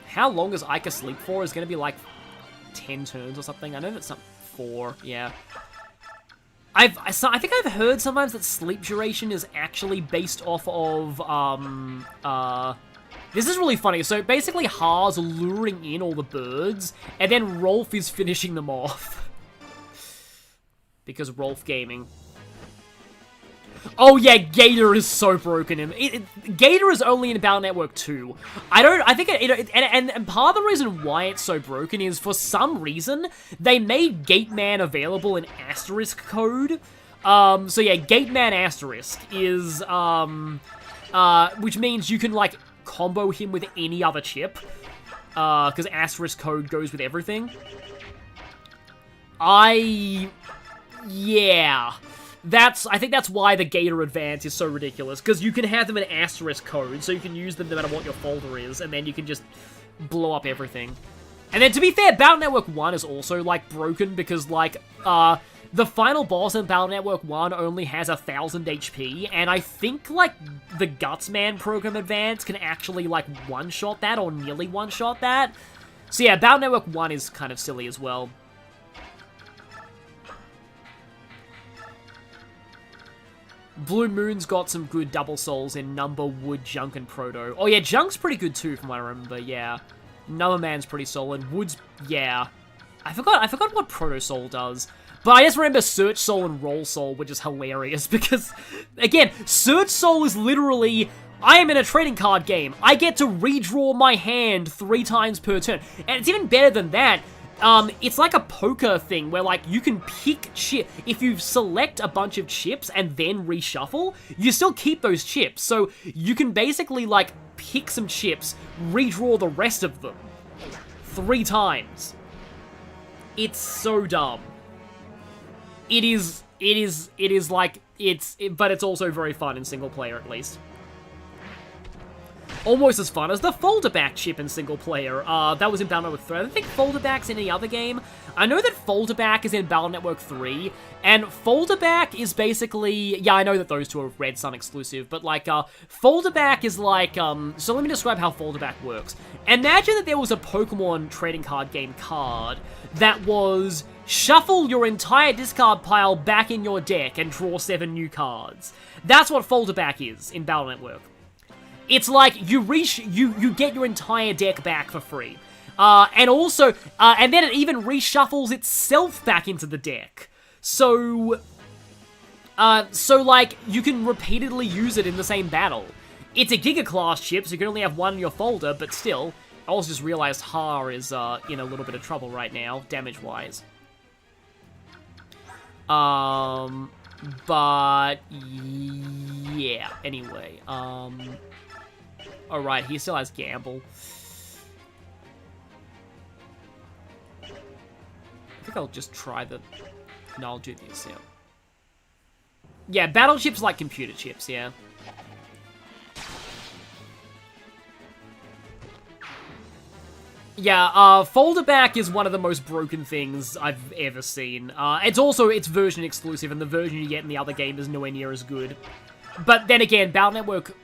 How long does Ikey sleep for? Is going to be like 10 turns or something. I know that's not 4, yeah. I think I've heard sometimes that sleep duration is actually based off of, this is really funny. So basically Ha's luring in all the birds, and then Rolf is finishing them off. Because Rolf Gaming. Oh yeah, Gator is so broken. Gator is only in Battle Network 2. And part of the reason why it's so broken is for some reason they made Gateman available in asterisk code. So yeah, Gateman asterisk is which means you can like combo him with any other chip. Because asterisk code goes with everything. Yeah. I think that's why the Gator Advance is so ridiculous, because you can have them in asterisk code, so you can use them no matter what your folder is, and then you can just blow up everything. And then, to be fair, Battle Network 1 is also, like, broken, because, like, the final boss in Battle Network 1 only has 1,000 HP, and I think, like, the Gutsman Program Advance can actually, like, one-shot that, or nearly one-shot that. So yeah, Battle Network 1 is kind of silly as well. Blue Moon's got some good double souls in Number, Wood, Junk, and Proto. Oh yeah, Junk's pretty good too, from what I remember, yeah. Number Man's pretty solid. Wood's, yeah. I forgot what Proto Soul does. But I just remember Search Soul and Roll Soul, which is hilarious, because, again, Search Soul is literally, I am in a trading card game. I get to redraw my hand 3 times per turn. And it's even better than that. It's like a poker thing where, like, you can pick chip. If you select a bunch of chips and then reshuffle, you still keep those chips. So you can basically, like, pick some chips, redraw the rest of them 3 times. It's so dumb. But it's also very fun in single player, at least. Almost as fun as the folder-back chip in single player. That was in Battle Network 3. I don't think folder-back's in any other game. I know that folder-back is in Battle Network 3, and folder-back is basically... Yeah, I know that those two are Red Sun exclusive, but, like, folder-back is like, So let me describe how folder-back works. Imagine that there was a Pokemon trading card game card that was... Shuffle your entire discard pile back in your deck and draw 7 new cards. That's what folder-back is in Battle Network. It's like, you get your entire deck back for free. And also, and then it even reshuffles itself back into the deck. So, like, you can repeatedly use it in the same battle. It's a Giga Class chip, so you can only have 1 in your folder, but still. I also just realized Ha is, in a little bit of trouble right now, damage-wise. But, yeah, anyway, alright, he still has Gamble. I think I'll just try the... No, I'll do this, yeah. Yeah, battle chips like computer chips, yeah. Yeah, folder back is one of the most broken things I've ever seen. It's version exclusive, and the version you get in the other game is nowhere near as good. But then again, Battle Network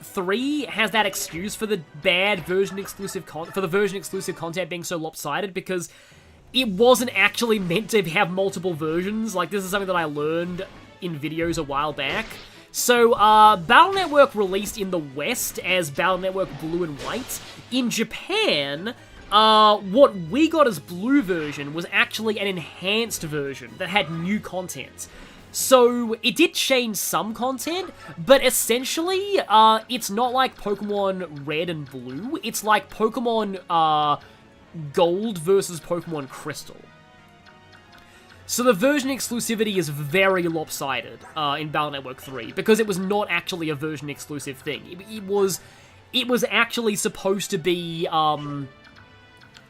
3 has that excuse for the bad version exclusive content being so lopsided, because it wasn't actually meant to have multiple versions. Like, this is something that I learned in videos a while back. So, Battle Network released in the West as Battle Network Blue and White. In Japan, what we got as Blue version was actually an enhanced version that had new content. So, it did change some content, but essentially, it's not like Pokemon Red and Blue. It's like Pokemon, Gold versus Pokemon Crystal. So the version exclusivity is very lopsided in Battle Network 3, because it was not actually a version exclusive thing. It was actually supposed to be,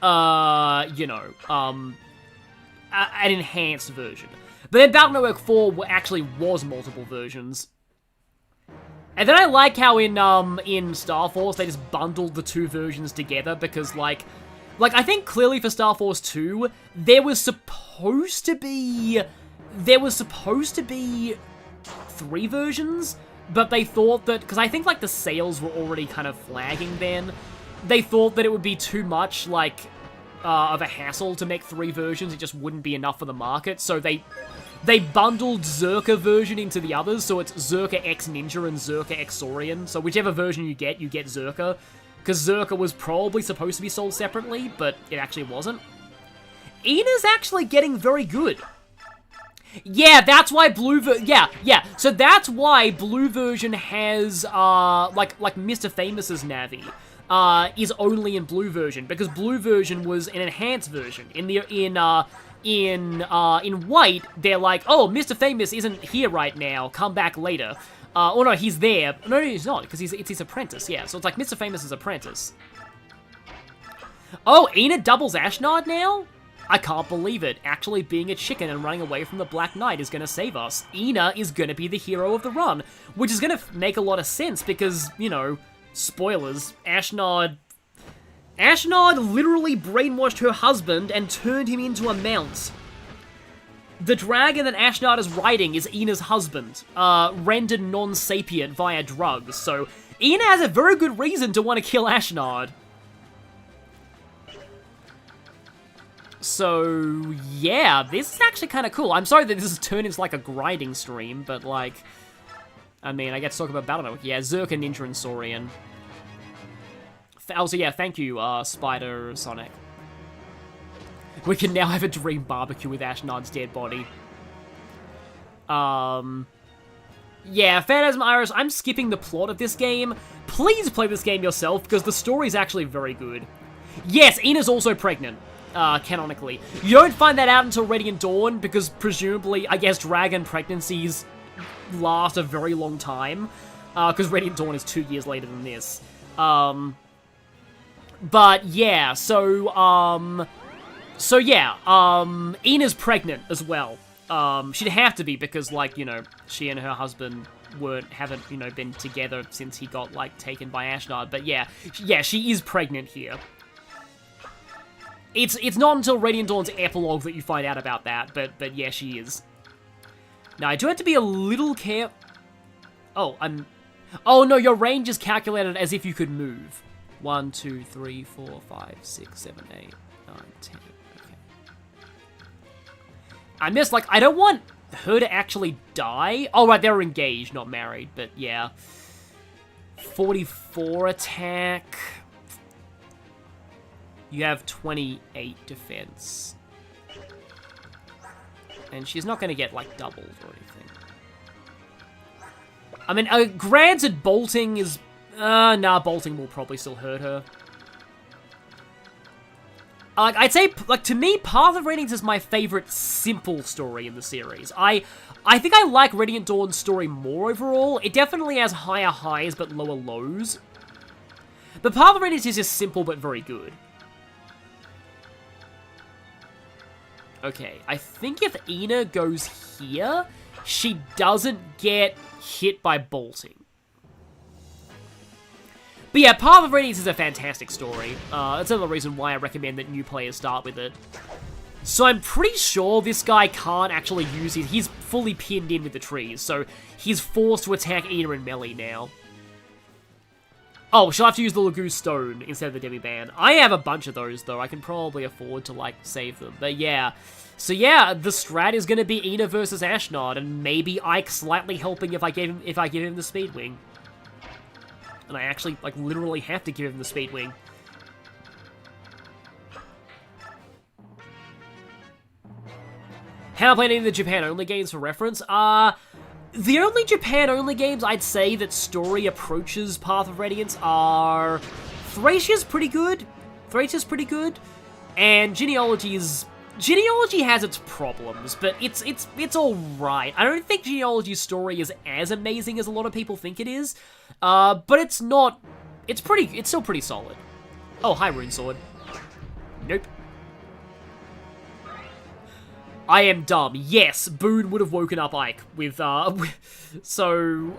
you know, an enhanced version. But then Battle Network 4 actually was multiple versions. And then I like how in Star Force, they just bundled the two versions together, because, like, I think clearly for Star Force 2, there was supposed to be 3 versions, but they thought that, because I think, like, the sales were already kind of flagging then, they thought that it would be too much, like, of a hassle to make 3 versions. It just wouldn't be enough for the market, so they bundled Zerka version into the others, so it's Zerka X Ninja and Zerka X Saurian, so whichever version you get Zerka, because Zerka was probably supposed to be sold separately, but it actually wasn't. Ina's actually getting very good. Yeah, that's why so that's why Blue version has, like Mr. Famous's Navi, is only in Blue version, because Blue version was an enhanced version. In White, they're like, oh, Mr. Famous isn't here right now, come back later. Oh no, he's there. No, he's not, because it's his apprentice, yeah. So it's like Mr. Famous's apprentice. Oh, Ina doubles Ashnard now? I can't believe it. Actually being a chicken and running away from the Black Knight is gonna save us. Ina is gonna be the hero of the run, which is gonna make a lot of sense because, you know, spoilers, Ashnard literally brainwashed her husband and turned him into a mount. The dragon that Ashnard is riding is Ina's husband, rendered non-sapient via drugs, so Ina has a very good reason to want to kill Ashnard. So, yeah, this is actually kind of cool. I'm sorry that this has turned into like a grinding stream, but like, I mean, I get to talk about Battle Network. Yeah, Zerka, Ninja, and Saurian. Also, yeah, thank you, Spider Sonic. We can now have a dream barbecue with Ashnard's dead body. Yeah, Phantasm Iris, I'm skipping the plot of this game. Please play this game yourself, because the story is actually very good. Yes, Ina's also pregnant, canonically. You don't find that out until Radiant Dawn, because presumably, I guess, dragon pregnancies last a very long time, because Radiant Dawn is 2 years later than this. But yeah, so yeah, Ina's pregnant as well. She'd have to be because, like, you know, she and her husband haven't, you know, been together since he got, like, taken by Ashnard. But yeah, she is pregnant here. It's not until Radiant Dawn's epilogue that you find out about that, but yeah, she is. Now, I do have to be a little careful. Oh, no, your range is calculated as if you could move. 1, 2, 3, 4, 5, 6, 7, 8, 9, 10. Okay. I missed, like, I don't want her to actually die. Oh, right, they're engaged, not married, but yeah. 44 attack. You have 28 defense. And she's not going to get, like, doubled or anything. I mean, granted, bolting is... nah, bolting will probably still hurt her. Like, I'd say, like, to me, Path of Radiance is my favorite simple story in the series. I think I like Radiant Dawn's story more overall. It definitely has higher highs but lower lows. But Path of Radiance is just simple but very good. Okay, I think if Ina goes here, she doesn't get hit by bolting. But yeah, Path of Radiance is a fantastic story. That's another reason why I recommend that new players start with it. So I'm pretty sure this guy can't actually use it. He's fully pinned in with the trees, so he's forced to attack Ina and melee now. Oh, she'll have to use the Lagoo Stone instead of the Demi-Band. I have a bunch of those, though. I can probably afford to, like, save them. But yeah. So yeah, the strat is going to be Ina versus Ashnard, and maybe Ike slightly helping if I give him the Speed Wing. And I actually, like, literally have to give him the Speed Wing. How I played any of the Japan-only games for reference? The only Japan-only games I'd say that story approaches Path of Radiance are... Thracia's pretty good. And Genealogy has its problems, but it's alright. I don't think Genealogy's story is as amazing as a lot of people think it is. But it's not... It's still pretty solid. Oh, hi, Rune Sword. Nope. I am dumb. Yes, Boone would have woken up Ike with, so,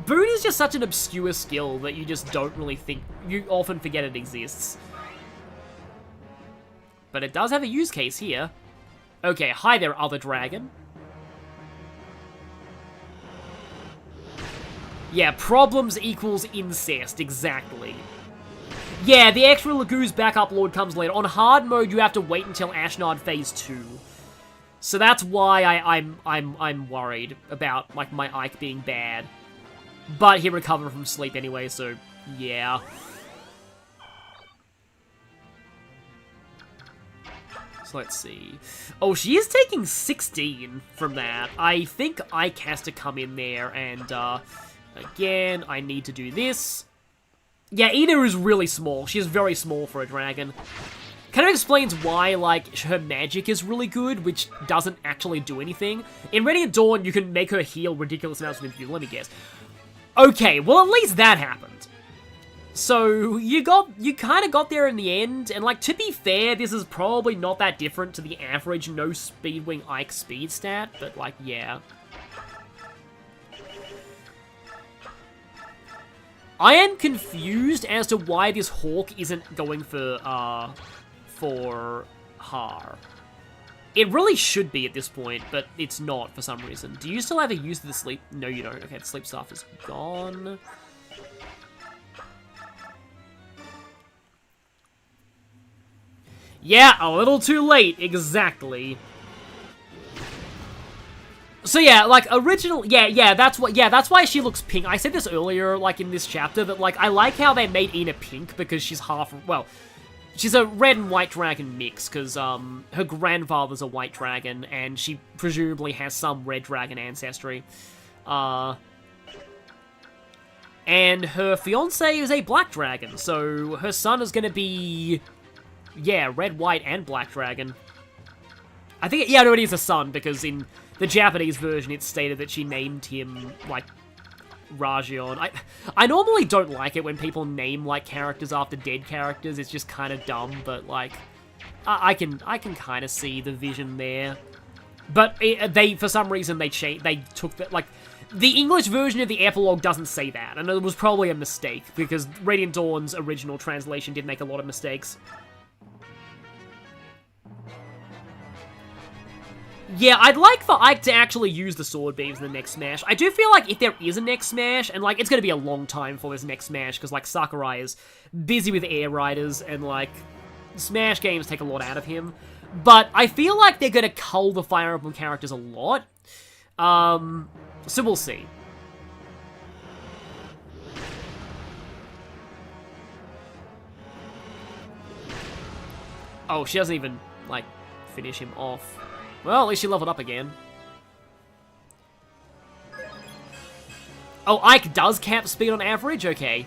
Boone is just such an obscure skill that you just don't really think, you often forget it exists. But it does have a use case here. Okay, hi there, other dragon. Yeah, problems equals incest, exactly. Yeah, the extra Lagoo's backup lord comes later. On hard mode, you have to wait until Ashnard Phase 2. So that's why I'm worried about, like, my Ike being bad. But he recovered from sleep anyway, so yeah. So let's see. Oh, she is taking 16 from that. I think Ike has to come in there and, again, I need to do this. Yeah, Ina is really small. She is very small for a dragon. Kind of explains why, like, her magic is really good, which doesn't actually do anything. In Radiant Dawn, you can make her heal ridiculous amounts of immunity. Let me guess. Okay, well, at least that happened. So, you kind of got there in the end, and, like, to be fair, this is probably not that different to the average no Speedwing Ike speed stat, but, like, yeah. I am confused as to why this Hawk isn't going for Har. It really should be at this point, but it's not for some reason. Do you still have a use of the sleep? No, you don't. Okay, the sleep stuff is gone. Yeah, a little too late, exactly. So yeah, like, that's why she looks pink. I said this earlier, like, in this chapter, that, like, I like how they made Ina pink, because she's she's a red and white dragon mix, because, her grandfather's a white dragon, and she presumably has some red dragon ancestry. And her fiancé is a black dragon, so her son is gonna be, yeah, red, white, and black dragon. I think, yeah, no, it is a son, because in the Japanese version, it's stated that she named him, like, Rajion. I normally don't like it when people name, like, characters after dead characters. It's just kind of dumb, but, like, I can kind of see the vision there. But for some reason, they took the, like, the English version of the epilogue doesn't say that, and it was probably a mistake, because Radiant Dawn's original translation did make a lot of mistakes. Yeah, I'd like for Ike to actually use the sword beams in the next Smash. I do feel like if there is a next Smash, and, like, it's gonna be a long time for this next Smash, because, like, Sakurai is busy with Air Riders, and, like, Smash games take a lot out of him. But I feel like they're gonna cull the Fire Emblem characters a lot. So we'll see. Oh, she doesn't even, like, finish him off. Well, at least she leveled up again. Oh, Ike does cap speed on average? Okay.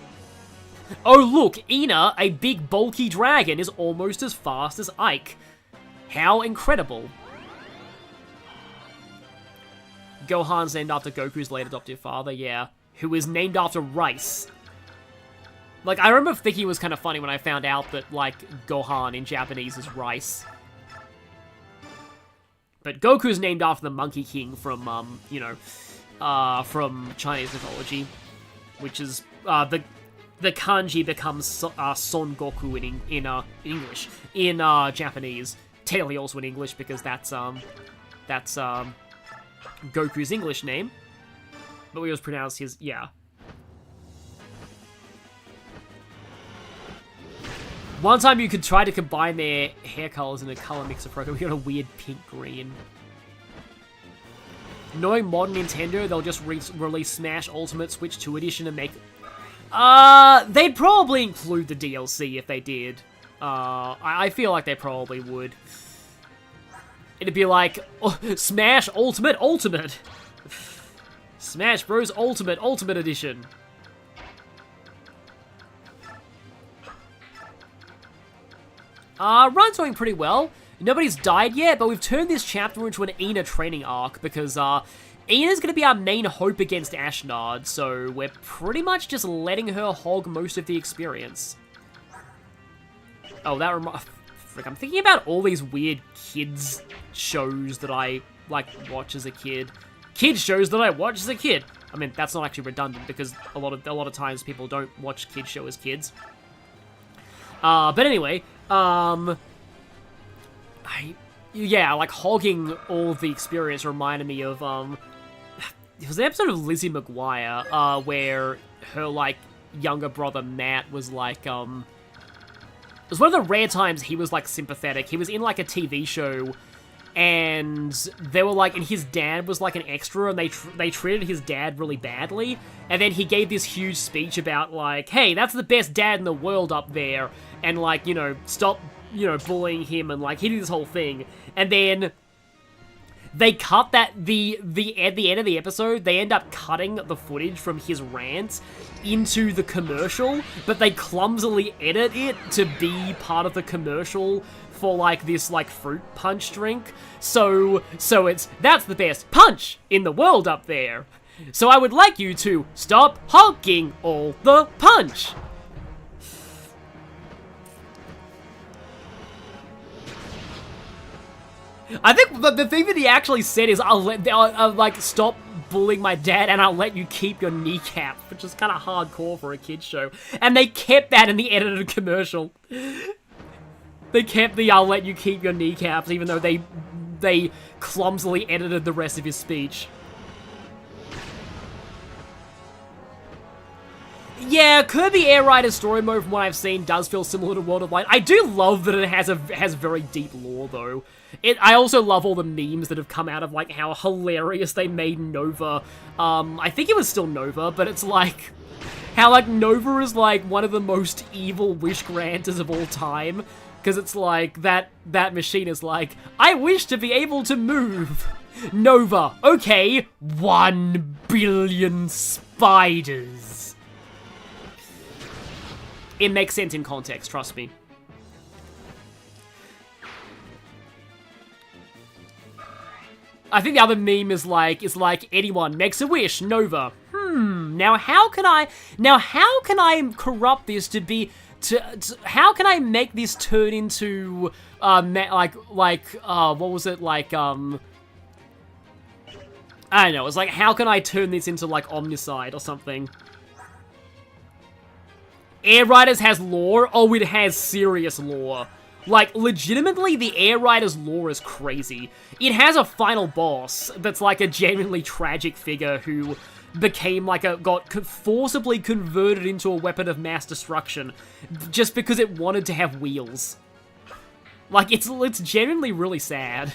Oh, look, Ina, a big bulky dragon, is almost as fast as Ike. How incredible. Gohan's named after Goku's late adoptive father, yeah. Who is named after rice. Like, I remember thinking it was kind of funny when I found out that, like, Gohan in Japanese is rice. But Goku's named after the Monkey King from, you know, from Chinese mythology, which is, the kanji becomes Son Goku in English. In, Japanese. Technically also in English, because that's Goku's English name. But we always pronounce his, yeah. One time you could try to combine their hair colors in a color mixer program. We got a weird pink-green. Knowing modern Nintendo, they'll just release Smash Ultimate Switch 2 Edition and make... they'd probably include the DLC if they did. I feel like they probably would. It'd be like, oh, Smash Ultimate Ultimate! Smash Bros. Ultimate Edition. Run's going pretty well. Nobody's died yet, but we've turned this chapter into an Ina training arc because, Ina's gonna be our main hope against Ashnard, so we're pretty much just letting her hog most of the experience. Oh, that frick. I'm thinking about all these weird kids shows that I, like, watch as a kid. Kids shows that I watch as a kid. I mean, that's not actually redundant because a lot of times people don't watch kids show as kids. But anyway, yeah, like, hogging all the experience reminded me of, it was an episode of Lizzie McGuire, where her, like, younger brother Matt was, like, it was one of the rare times he was, like, sympathetic. He was in, like, a TV show, and they were, like, and his dad was, like, an extra, and they treated his dad really badly, and then he gave this huge speech about, like, hey, that's the best dad in the world up there, and, like, you know, stop, you know, bullying him, and, like, he did this whole thing, and then they cut that, at the end of the episode, they end up cutting the footage from his rant into the commercial, but they clumsily edit it to be part of the commercial for, like, this, like, fruit punch drink. So it's, that's the best punch in the world up there. So I would like you to stop hogging all the punch. I think the thing that he actually said is, I'll like, stop bullying my dad and I'll let you keep your kneecap, which is kind of hardcore for a kid's show. And they kept that in the edited commercial. They kept the, I'll let you keep your kneecaps, even though they clumsily edited the rest of his speech. Yeah, Kirby Air Rider's story mode, from what I've seen, does feel similar to World of Light. I do love that it has very deep lore, though. I also love all the memes that have come out of, like, how hilarious they made Nova. I think it was still Nova, but it's like, how, like, Nova is, like, one of the most evil wish granters of all time. Because it's like, that machine is like, I wish to be able to move. Nova, okay, 1 billion spiders. It makes sense in context, trust me. I think the other meme is like anyone makes a wish, Nova. Now how can I corrupt this to be how can I make this turn into what was it, like I don't know, it's like, how can I turn this into, like, Omnicide or something? Air Riders has lore? Oh, it has serious lore. Like, legitimately, the Air Riders lore is crazy. It has a final boss that's, like, a genuinely tragic figure who became, like, got forcibly converted into a weapon of mass destruction just because it wanted to have wheels. Like, it's genuinely really sad.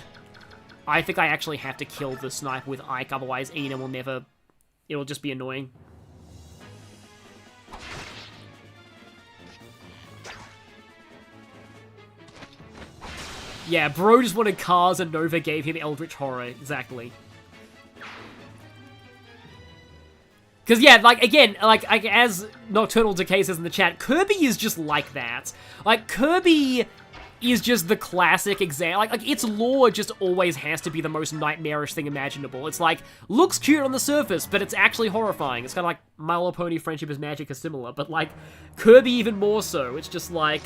I think I actually have to kill the sniper with Ike, otherwise Ina will never... It'll just be annoying. Yeah, bro just wanted cars and Nova gave him Eldritch Horror, exactly. Because, yeah, like, again, like, as Nocturnal Decay says in the chat, Kirby is just like that. Like, Kirby is just the classic example. Like, its lore just always has to be the most nightmarish thing imaginable. It's like, looks cute on the surface, but it's actually horrifying. It's kind of like My Little Pony Friendship is Magic is similar, but, like, Kirby even more so. It's just like,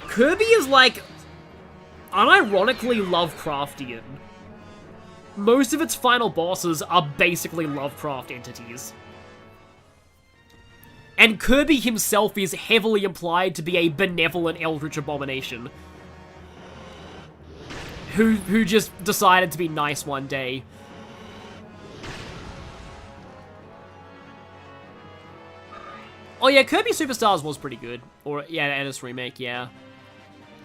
Kirby is, like, unironically Lovecraftian. Most of its final bosses are basically Lovecraft entities. And Kirby himself is heavily implied to be a benevolent eldritch abomination. Who just decided to be nice one day. Oh yeah, Kirby Superstars was pretty good. Or, yeah, and its remake, yeah.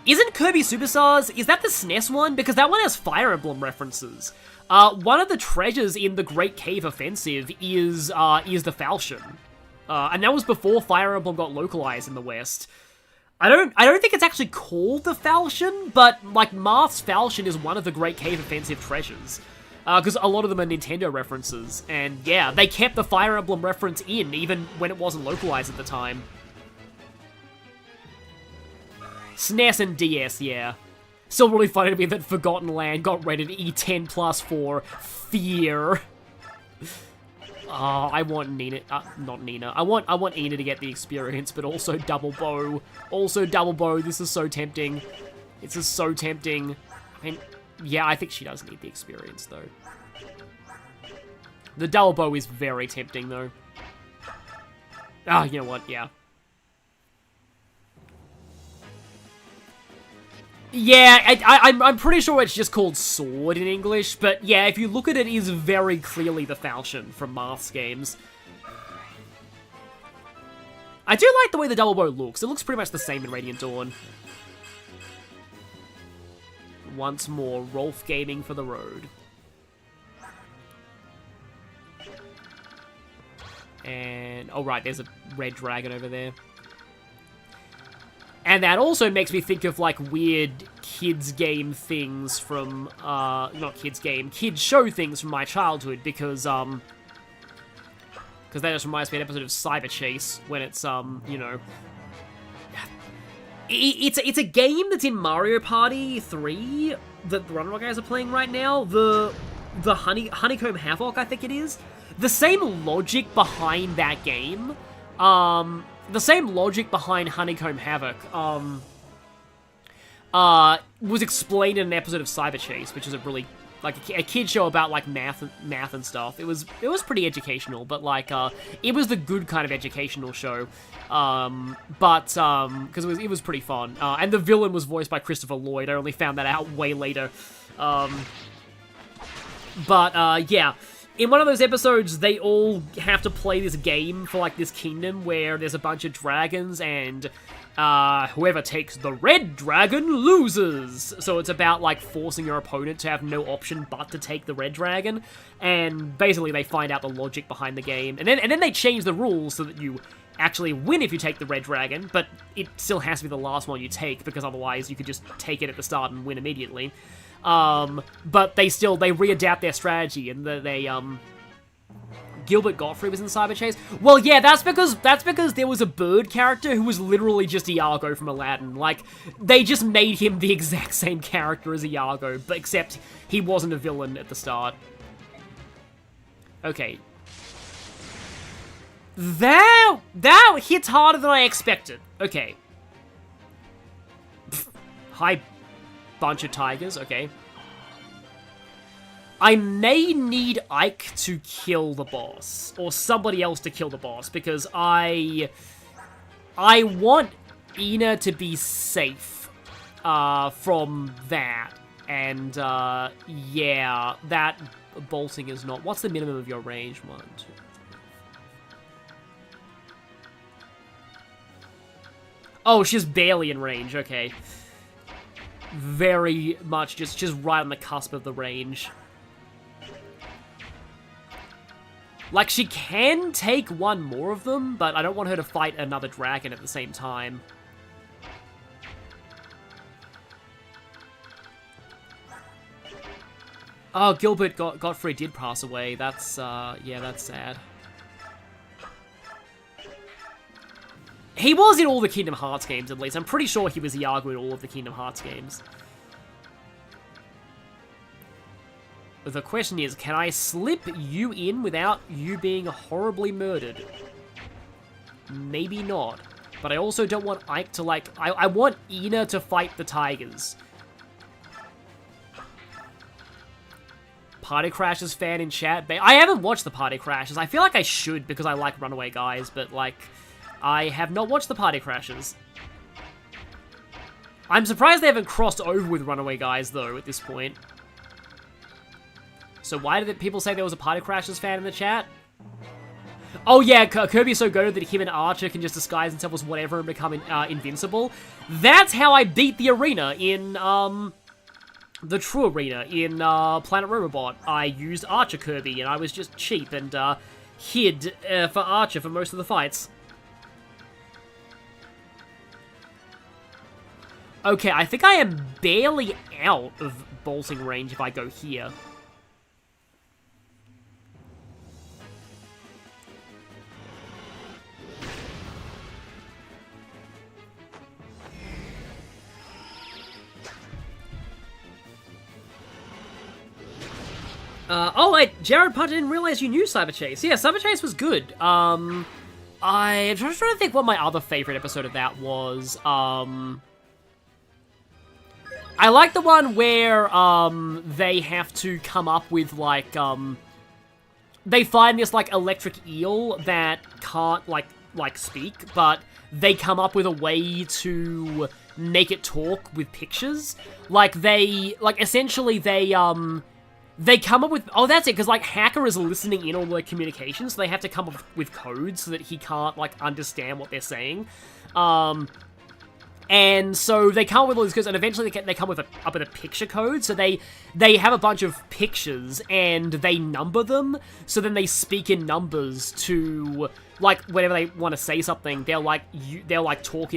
Isn't Kirby Superstars, is that the SNES one? Because that one has Fire Emblem references. One of the treasures in the Great Cave Offensive is the falchion. And that was before Fire Emblem got localized in the West. I don't think it's actually called the falchion, but, like, Marth's falchion is one of the Great Cave Offensive treasures. Because a lot of them are Nintendo references. And, yeah, they kept the Fire Emblem reference in, even when it wasn't localized at the time. SNES and DS, yeah. Still really funny to me that Forgotten Land got rated E10+ for fear. Oh, I want Nina, not Nina. I want Ina to get the experience, but also Double Bow. Also Double Bow, this is so tempting. This is so tempting. I mean, yeah, I think she does need the experience, though. The double bow is very tempting, though. Ah, you know what? Yeah. Yeah, I'm pretty sure it's just called sword in English, but yeah, if you look at it, it is very clearly the falchion from Marth's games. I do like the way the double bow looks. It looks pretty much the same in Radiant Dawn. Once more, Rolf Gaming for the road. And, oh right, there's a red dragon over there. And that also makes me think of, like, weird kids game things from, not kids game, kids show things from my childhood, because that just reminds me of an episode of Cyber Chase, when it's, you know... It's a game that's in Mario Party 3 that the Runaway guys are playing right now. The Honeycomb Havoc, I think it is. The same logic behind that game, the same logic behind Honeycomb Havoc, was explained in an episode of Cyber Chase, which is a really, like, a kid show about, like, math and stuff. It was pretty educational, but, like, it was the good kind of educational show, because it was pretty fun, and the villain was voiced by Christopher Lloyd. I only found that out way later, yeah. In one of those episodes, they all have to play this game for, like, this kingdom where there's a bunch of dragons, and whoever takes the red dragon loses. So it's about, like, forcing your opponent to have no option but to take the red dragon, and basically they find out the logic behind the game, and then they change the rules so that you actually win if you take the red dragon, but it still has to be the last one you take, because otherwise you could just take it at the start and win immediately. But they readapt their strategy, and Gilbert Gottfried was in Cyber Chase. Well, yeah, that's because there was a bird character who was literally just Iago from Aladdin. Like, they just made him the exact same character as Iago, but except he wasn't a villain at the start. Okay. That hits harder than I expected. Okay. Hi, bunch of tigers, okay. I may need Ike to kill the boss, or somebody else to kill the boss, because I want Ina to be safe from that, and yeah, that bolting is not... What's the minimum of your range? 1, 2... Oh, she's barely in range, okay. Very much just right on the cusp of the range. Like, she can take one more of them, but I don't want her to fight another dragon at the same time. Oh, Gilbert Gottfried did pass away. That's, yeah, that's sad. He was in all the Kingdom Hearts games, at least. I'm pretty sure he was Iago in all of the Kingdom Hearts games. The question is, can I slip you in without you being horribly murdered? Maybe not. But I also don't want Ike to, like... I want Ina to fight the tigers. Party Crashers fan in chat. I haven't watched the Party Crashers. I feel like I should because I like Runaway Guys, but, like... I have not watched the Party Crashers. I'm surprised they haven't crossed over with Runaway Guys, though, at this point. So why did people say there was a Party Crashers fan in the chat? Oh yeah, Kirby's so good that him and Archer can just disguise themselves as whatever and become invincible. That's how I beat the arena in, the true arena in, Planet Robobot. I used Archer Kirby, and I was just cheap and, hid, for Archer for most of the fights. Okay, I think I am barely out of bolting range if I go here. Oh wait, Jared Punter didn't realize you knew Cyber Chase. Yeah, Cyber Chase was good. I'm just trying to think what my other favorite episode of that was. I like the one where, they have to come up with, like, they find this, like, electric eel that can't, like speak, but they come up with a way to make it talk with pictures. Essentially, they come up with... Oh, that's it, because, like, Hacker is listening in all their communications, so they have to come up with codes so that he can't, like, understand what they're saying. And so they come up with all these codes, and eventually they come up with a picture code. So they have a bunch of pictures, and they number them. So then they speak in numbers to, like, whenever they want to say something, they'll talk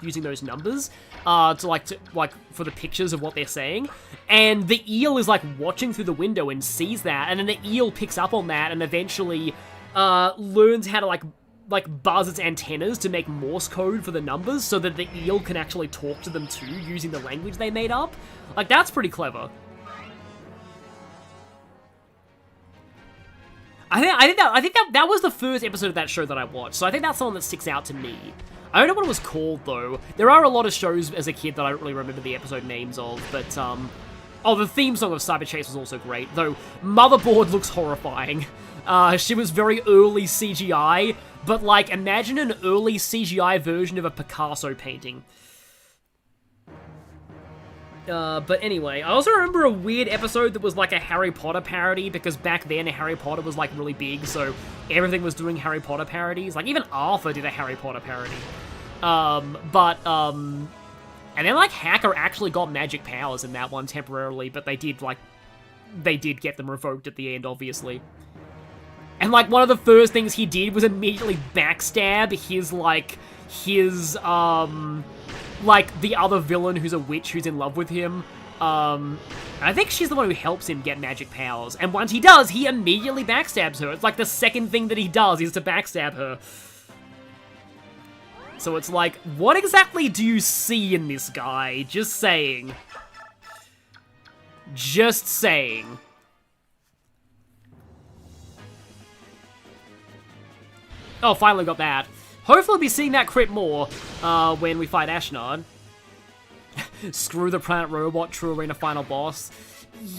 using those numbers for the pictures of what they're saying. And the eel is, like, watching through the window and sees that, and then the eel picks up on that and eventually learns how to, like buzz its antennas to make Morse code for the numbers so that the eel can actually talk to them too using the language they made up. Like, that's pretty clever. I think that was the first episode of that show that I watched, so I think that's the one that sticks out to me. I don't know what it was called, though. There are a lot of shows as a kid that I don't really remember the episode names of, but, oh, the theme song of Cyber Chase was also great, though Motherboard looks horrifying. She was very early CGI, but, like, imagine an early CGI version of a Picasso painting. But anyway, I also remember a weird episode that was, like, a Harry Potter parody, because back then Harry Potter was, like, really big, so everything was doing Harry Potter parodies. Like, even Arthur did a Harry Potter parody. And then, like, Hacker actually got magic powers in that one temporarily, but they did get them revoked at the end, obviously. And, like, one of the first things he did was immediately backstab the other villain who's a witch who's in love with him. I think she's the one who helps him get magic powers. And once he does, he immediately backstabs her. It's like the second thing that he does is to backstab her. So it's like, what exactly do you see in this guy? Just saying. Just saying. Oh, finally got that. Hopefully we'll be seeing that crit more when we fight Ashnard. Screw the Planet Robot, True Arena final boss.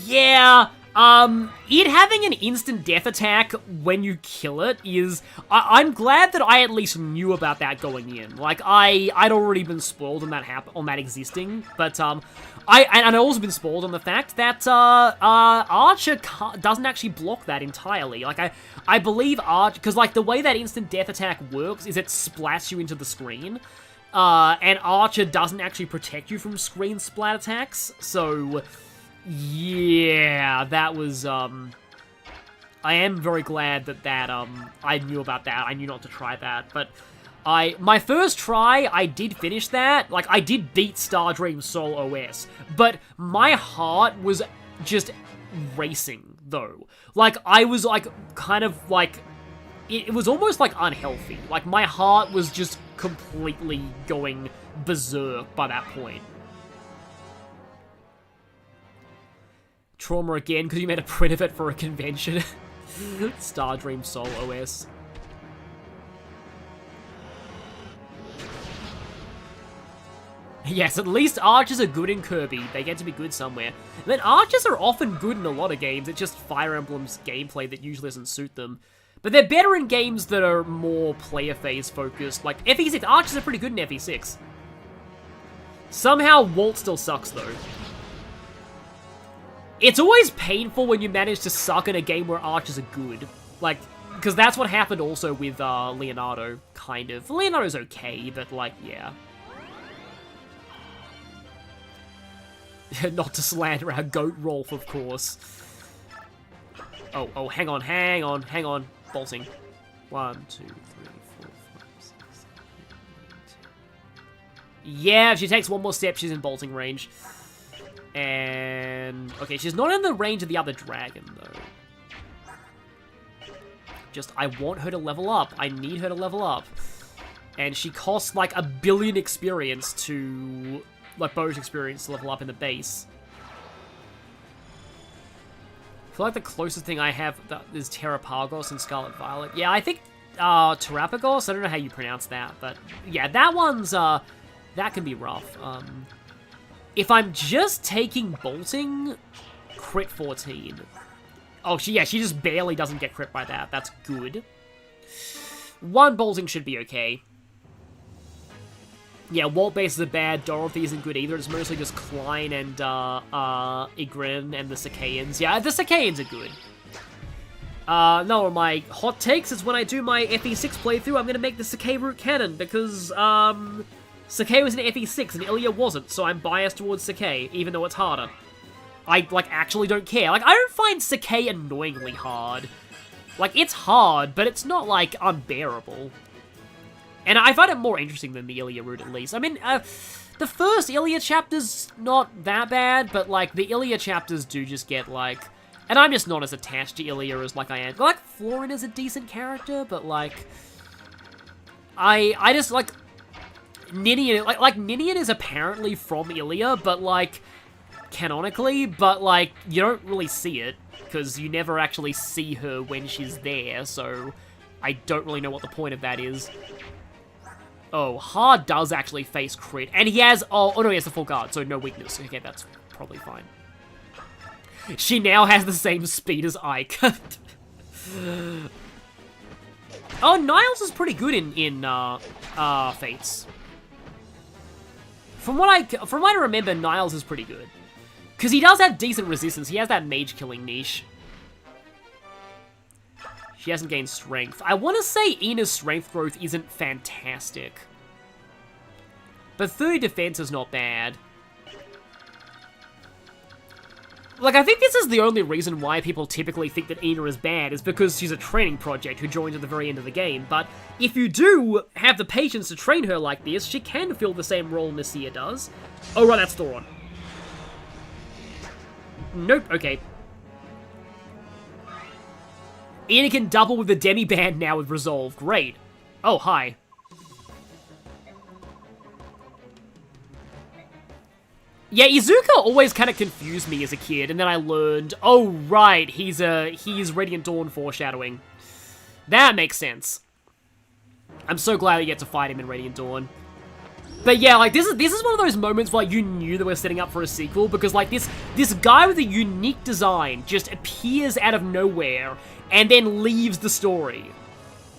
Yeah, it having an instant death attack when you kill it is... I'm glad that I at least knew about that going in. Like, I'd already been spoiled on that existing, but I'd also been spoiled on the fact that Archer doesn't actually block that entirely. Like, I believe Archer... Because, like, the way that instant death attack works is it splats you into the screen. And Archer doesn't actually protect you from screen splat attacks, so... Yeah, that was, I am very glad that I knew about that. I knew not to try that, but my first try, I did finish that. Like, I did beat Stardream Soul OS, but my heart was just racing, though. Like, I was, like, kind of, like, it was almost, like, unhealthy. Like, my heart was just completely going berserk by that point. Trauma again, because you made a print of it for a convention. Stardream Soul OS. Yes, at least archers are good in Kirby. They get to be good somewhere. And then archers are often good in a lot of games. It's just Fire Emblem's gameplay that usually doesn't suit them. But they're better in games that are more player phase focused. Like FE6, archers are pretty good in FE6. Somehow Walt still sucks though. It's always painful when you manage to suck in a game where archers are good. Like, because that's what happened also with Leonardo, kind of. Leonardo's okay, but like, yeah. Not to slander our goat Rolf, of course. Oh, hang on. Bolting. 1, 2, 3, 4, 5, 6, 7, 8, 9, 10. Yeah, if she takes one more step, she's in bolting range. And... okay, she's not in the range of the other dragon, though. Just, I want her to level up. I need her to level up. And she costs, like, 1 billion experience to... like, bonus experience to level up in the base. I feel like the closest thing I have is Terrapagos and Scarlet Violet. Yeah, I think, Terrapagos? I don't know how you pronounce that, but... yeah, that one's, that can be rough. If I'm just taking bolting, crit 14. Oh, she just barely doesn't get crit by that. That's good. 1 bolting should be okay. Yeah, Walt bases are bad, Dorothy isn't good either, it's mostly just Klein and, Igrin and the Sacaeans. Yeah, the Sacaeans are good. No, my hot takes is when I do my FE6 playthrough, I'm gonna make the Sacae route canon, because, Sacae was in FE6 and Ilia wasn't, so I'm biased towards Sacae, even though it's harder. I, like, actually don't care. Like, I don't find Sacae annoyingly hard. Like, it's hard, but it's not, like, unbearable. And I find it more interesting than the Ilia route, at least. I mean, the first Ilia chapter's not that bad, but, like, the Ilia chapters do just get, like... And I'm just not as attached to Ilia as, like, I am. Like, Florin is a decent character, but, like... I just, like... Ninian, like, Ninian is apparently from Ilia, but, like... Canonically, but, like, you don't really see it, because you never actually see her when she's there, so... I don't really know what the point of that is. Oh, Hard does actually face crit, and he has... Oh, no, he has the full guard, so no weakness. Okay, that's probably fine. She now has the same speed as Ike. Oh, Niles is pretty good in Fates. From what I remember, Niles is pretty good. Because he does have decent resistance. He has that mage-killing niche. She hasn't gained strength. I want to say Ina's strength growth isn't fantastic. But 30 defense is not bad. Like, I think this is the only reason why people typically think that Ina is bad, is because she's a training project who joins at the very end of the game. But if you do have the patience to train her like this, she can fill the same role Messia does. Oh, right, that's Thoron. Nope, okay. Ina can double with the Demi-Band now with Resolve. Great. Oh, hi. Yeah, Izuka always kind of confused me as a kid, and then I learned, oh, right, he's Radiant Dawn foreshadowing. That makes sense. I'm so glad we get to fight him in Radiant Dawn. But yeah, like, this is one of those moments where you knew they were setting up for a sequel, because, like, this guy with a unique design just appears out of nowhere, and then leaves the story.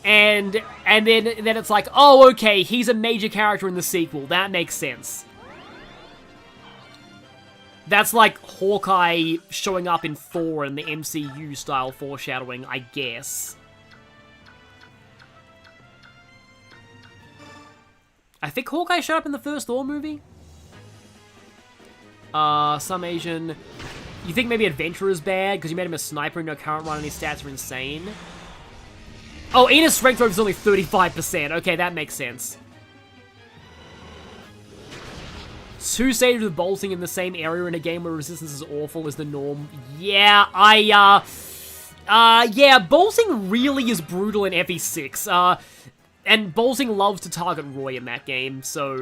And then it's like, oh, okay, he's a major character in the sequel. That makes sense. That's like Hawkeye showing up in Thor in the MCU style foreshadowing, I guess. I think Hawkeye showed up in the first Thor movie? Some Asian... You think maybe Adventurer's bad because you made him a sniper and no current run and his stats are insane? Oh, Ina's strength growth is only 35%. Okay, that makes sense. 2 stages with bolting in the same area in a game where resistance is awful is the norm. Yeah, yeah, bolting really is brutal in FE6. And bolting loves to target Roy in that game, so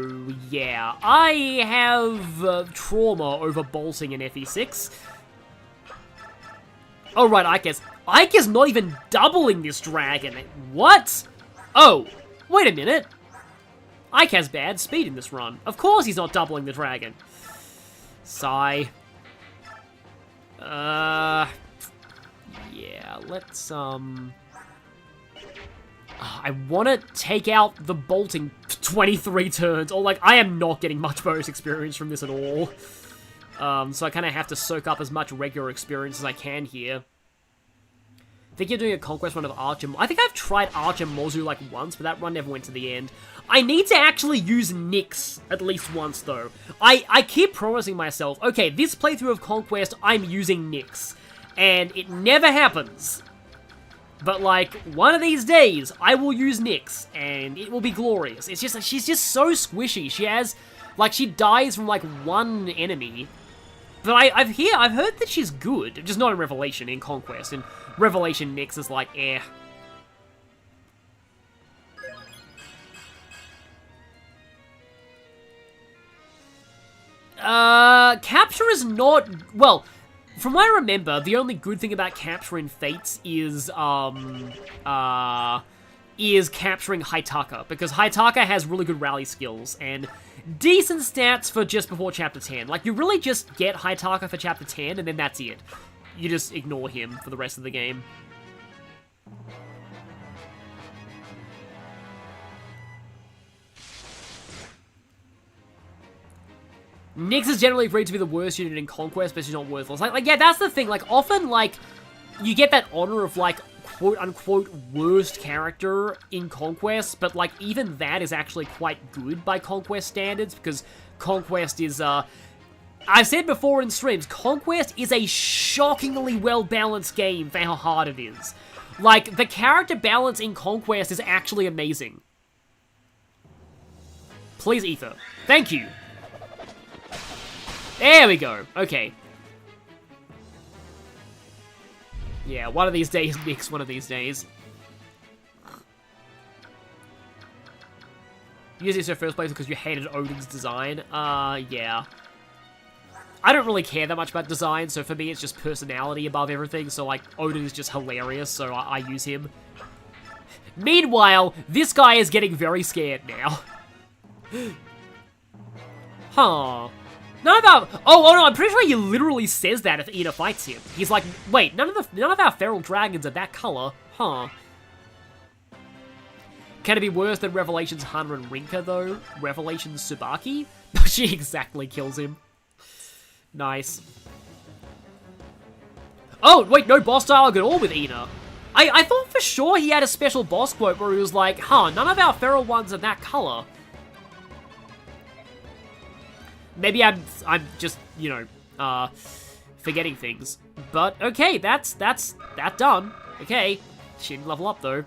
yeah. I have trauma over bolting in FE6. Oh, right, Ike is not even doubling this dragon. What? Oh, wait a minute. Ike has bad speed in this run. Of course he's not doubling the dragon. Sigh. Yeah, let's, I want to take out the bolting 23 turns, or, like, I am not getting much bonus experience from this at all. So I kind of have to soak up as much regular experience as I can here. I think you're doing a conquest run of Archer. I think I've tried Archer Mozu, like, once, but that run never went to the end. I need to actually use Nyx at least once, though. I keep promising myself, okay, this playthrough of Conquest, I'm using Nyx. And it never happens. But, like, one of these days, I will use Nyx, and it will be glorious. It's just, like, she's just so squishy. She has, like, she dies from, like, one enemy. But I've heard that she's good, just not in Revelation, in Conquest. In Revelation, Nyx is like, eh. Capture is not, well, from what I remember, the only good thing about Capture in Fates is capturing Haitaka, because Haitaka has really good rally skills, and decent stats for just before Chapter 10. Like, you really just get Haitaka for Chapter 10, and then that's it. You just ignore him for the rest of the game. Nyx is generally agreed to be the worst unit in Conquest, but she's not worthless. Like, yeah, that's the thing. Like, often, like, you get that honor of, like, quote-unquote worst character in Conquest, but, like, even that is actually quite good by Conquest standards, because Conquest is, I've said before in streams, Conquest is a shockingly well-balanced game for how hard it is. Like, the character balance in Conquest is actually amazing. Please, Ether. Thank you. There we go. Okay. Yeah, one of these days, Nyx, one of these days. Usually it's your first place because you hated Odin's design. Yeah. I don't really care that much about design, so for me it's just personality above everything, so like, Odin is just hilarious, so I use him. Meanwhile, this guy is getting very scared now. Huh. None of our... Oh, no, I'm pretty sure he literally says that if Ina fights him. He's like, wait, none of our feral dragons are that color. Huh. Can it be worse than Revelations Hana and Rinka, though? Revelations Tsubaki? She exactly kills him. Nice. Oh, wait, no boss dialogue at all with Ina. I thought for sure he had a special boss quote where he was like, huh, none of our feral ones are that color. Maybe I'm just, you know, forgetting things. But, okay, that's that done. Okay. She didn't level up, though.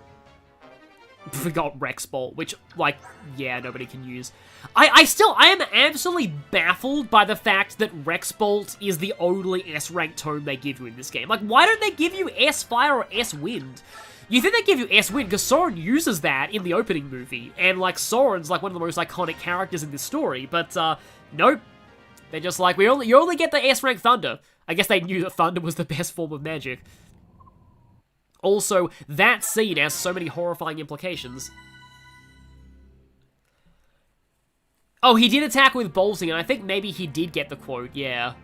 Forgot Rex Bolt, which, like, yeah, nobody can use. I am absolutely baffled by the fact that Rex Bolt is the only S-rank tome they give you in this game. Like, why don't they give you S-Fire or S-Wind? You think they give you S-Wind, because Soren uses that in the opening movie, and, like, Soren's, like, one of the most iconic characters in this story, but, nope. They're just like, you only get the S-rank Thunder. I guess they knew that Thunder was the best form of magic. Also, that scene has so many horrifying implications. Oh, he did attack with bolting, and I think maybe he did get the quote, yeah.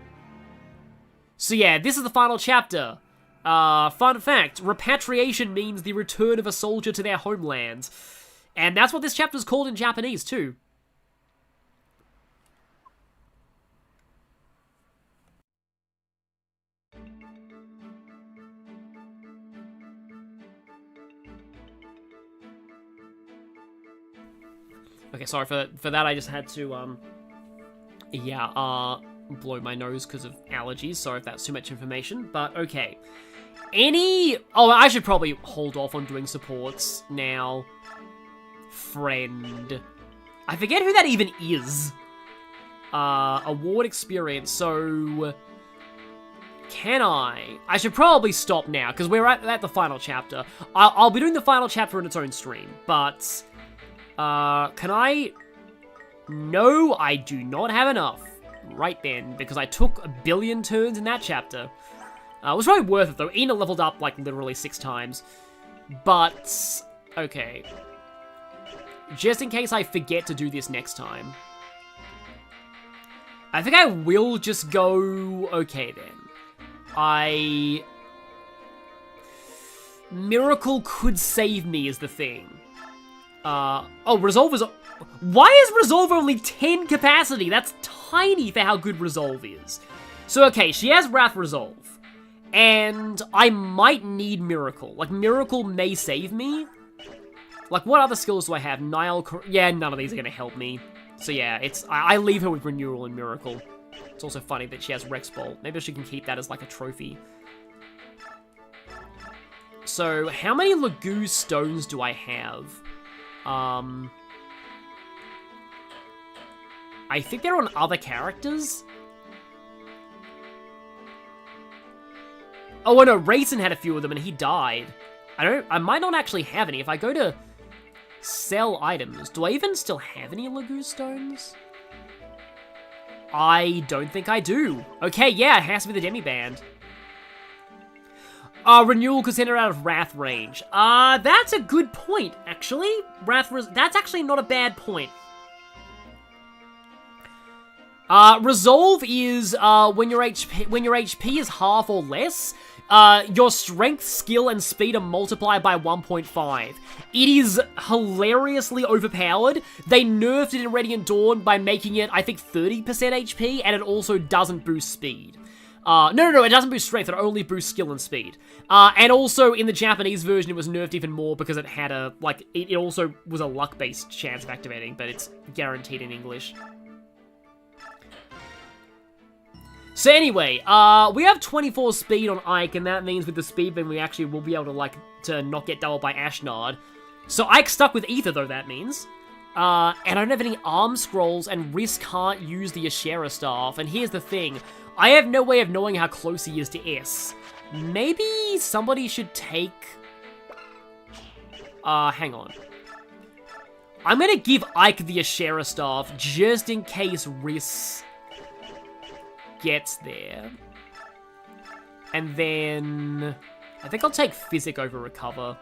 So yeah, this is the final chapter. Fun fact, repatriation means the return of a soldier to their homeland. And that's what this chapter is called in Japanese, too. Okay, sorry for that. I just had to, blow my nose because of allergies. Sorry if that's too much information, but okay. Oh, I should probably hold off on doing supports now. Friend. I forget who that even is. Award experience, so... Can I? I should probably stop now, because we're at the final chapter. I'll be doing the final chapter in its own stream, but... can I? No, I do not have enough. Right then, because I took a billion turns in that chapter. It was probably worth it, though. Ina leveled up, like, literally 6 times. But, okay. Just in case I forget to do this next time. I think I will just go... Okay, then. Miracle could save me is the thing. Oh, Resolve is... Why is Resolve only 10 capacity? That's tiny for how good Resolve is. So, okay, she has Wrath Resolve. And I might need Miracle. Like, Miracle may save me. Like, what other skills do I have? Nile... Yeah, none of these are gonna help me. So, yeah, I leave her with Renewal and Miracle. It's also funny that she has Rex Bolt. Maybe she can keep that as, like, a trophy. So, how many Lagoo stones do I have? I think they're on other characters. Oh, no, Raisin had a few of them and he died. I might not actually have any. If I go to sell items, do I even still have any Lagoo stones? I don't think I do. Okay, yeah, it has to be the Demi-Band. Renewal could send her out of Wrath range. That's a good point, actually. That's actually not a bad point. Resolve is, when your HP is half or less, your strength, skill, and speed are multiplied by 1.5. It is hilariously overpowered. They nerfed it in Radiant Dawn by making it, I think, 30% HP, and it also doesn't boost speed. No, it doesn't boost strength, it only boosts skill and speed. And also, in the Japanese version, it was nerfed even more because it had a, it also was a luck-based chance of activating, but it's guaranteed in English. So anyway, we have 24 speed on Ike, and that means with the speed beam, we actually will be able to, to not get doubled by Ashnard. So Ike's stuck with Ether, though, that means. And I don't have any arm scrolls, and Riss can't use the Ashera Staff. And here's the thing, I have no way of knowing how close he is to S. Maybe somebody should take... hang on. I'm gonna give Ike the Ashera Staff, just in case Riss gets there. And then... I think I'll take Physic over Recover.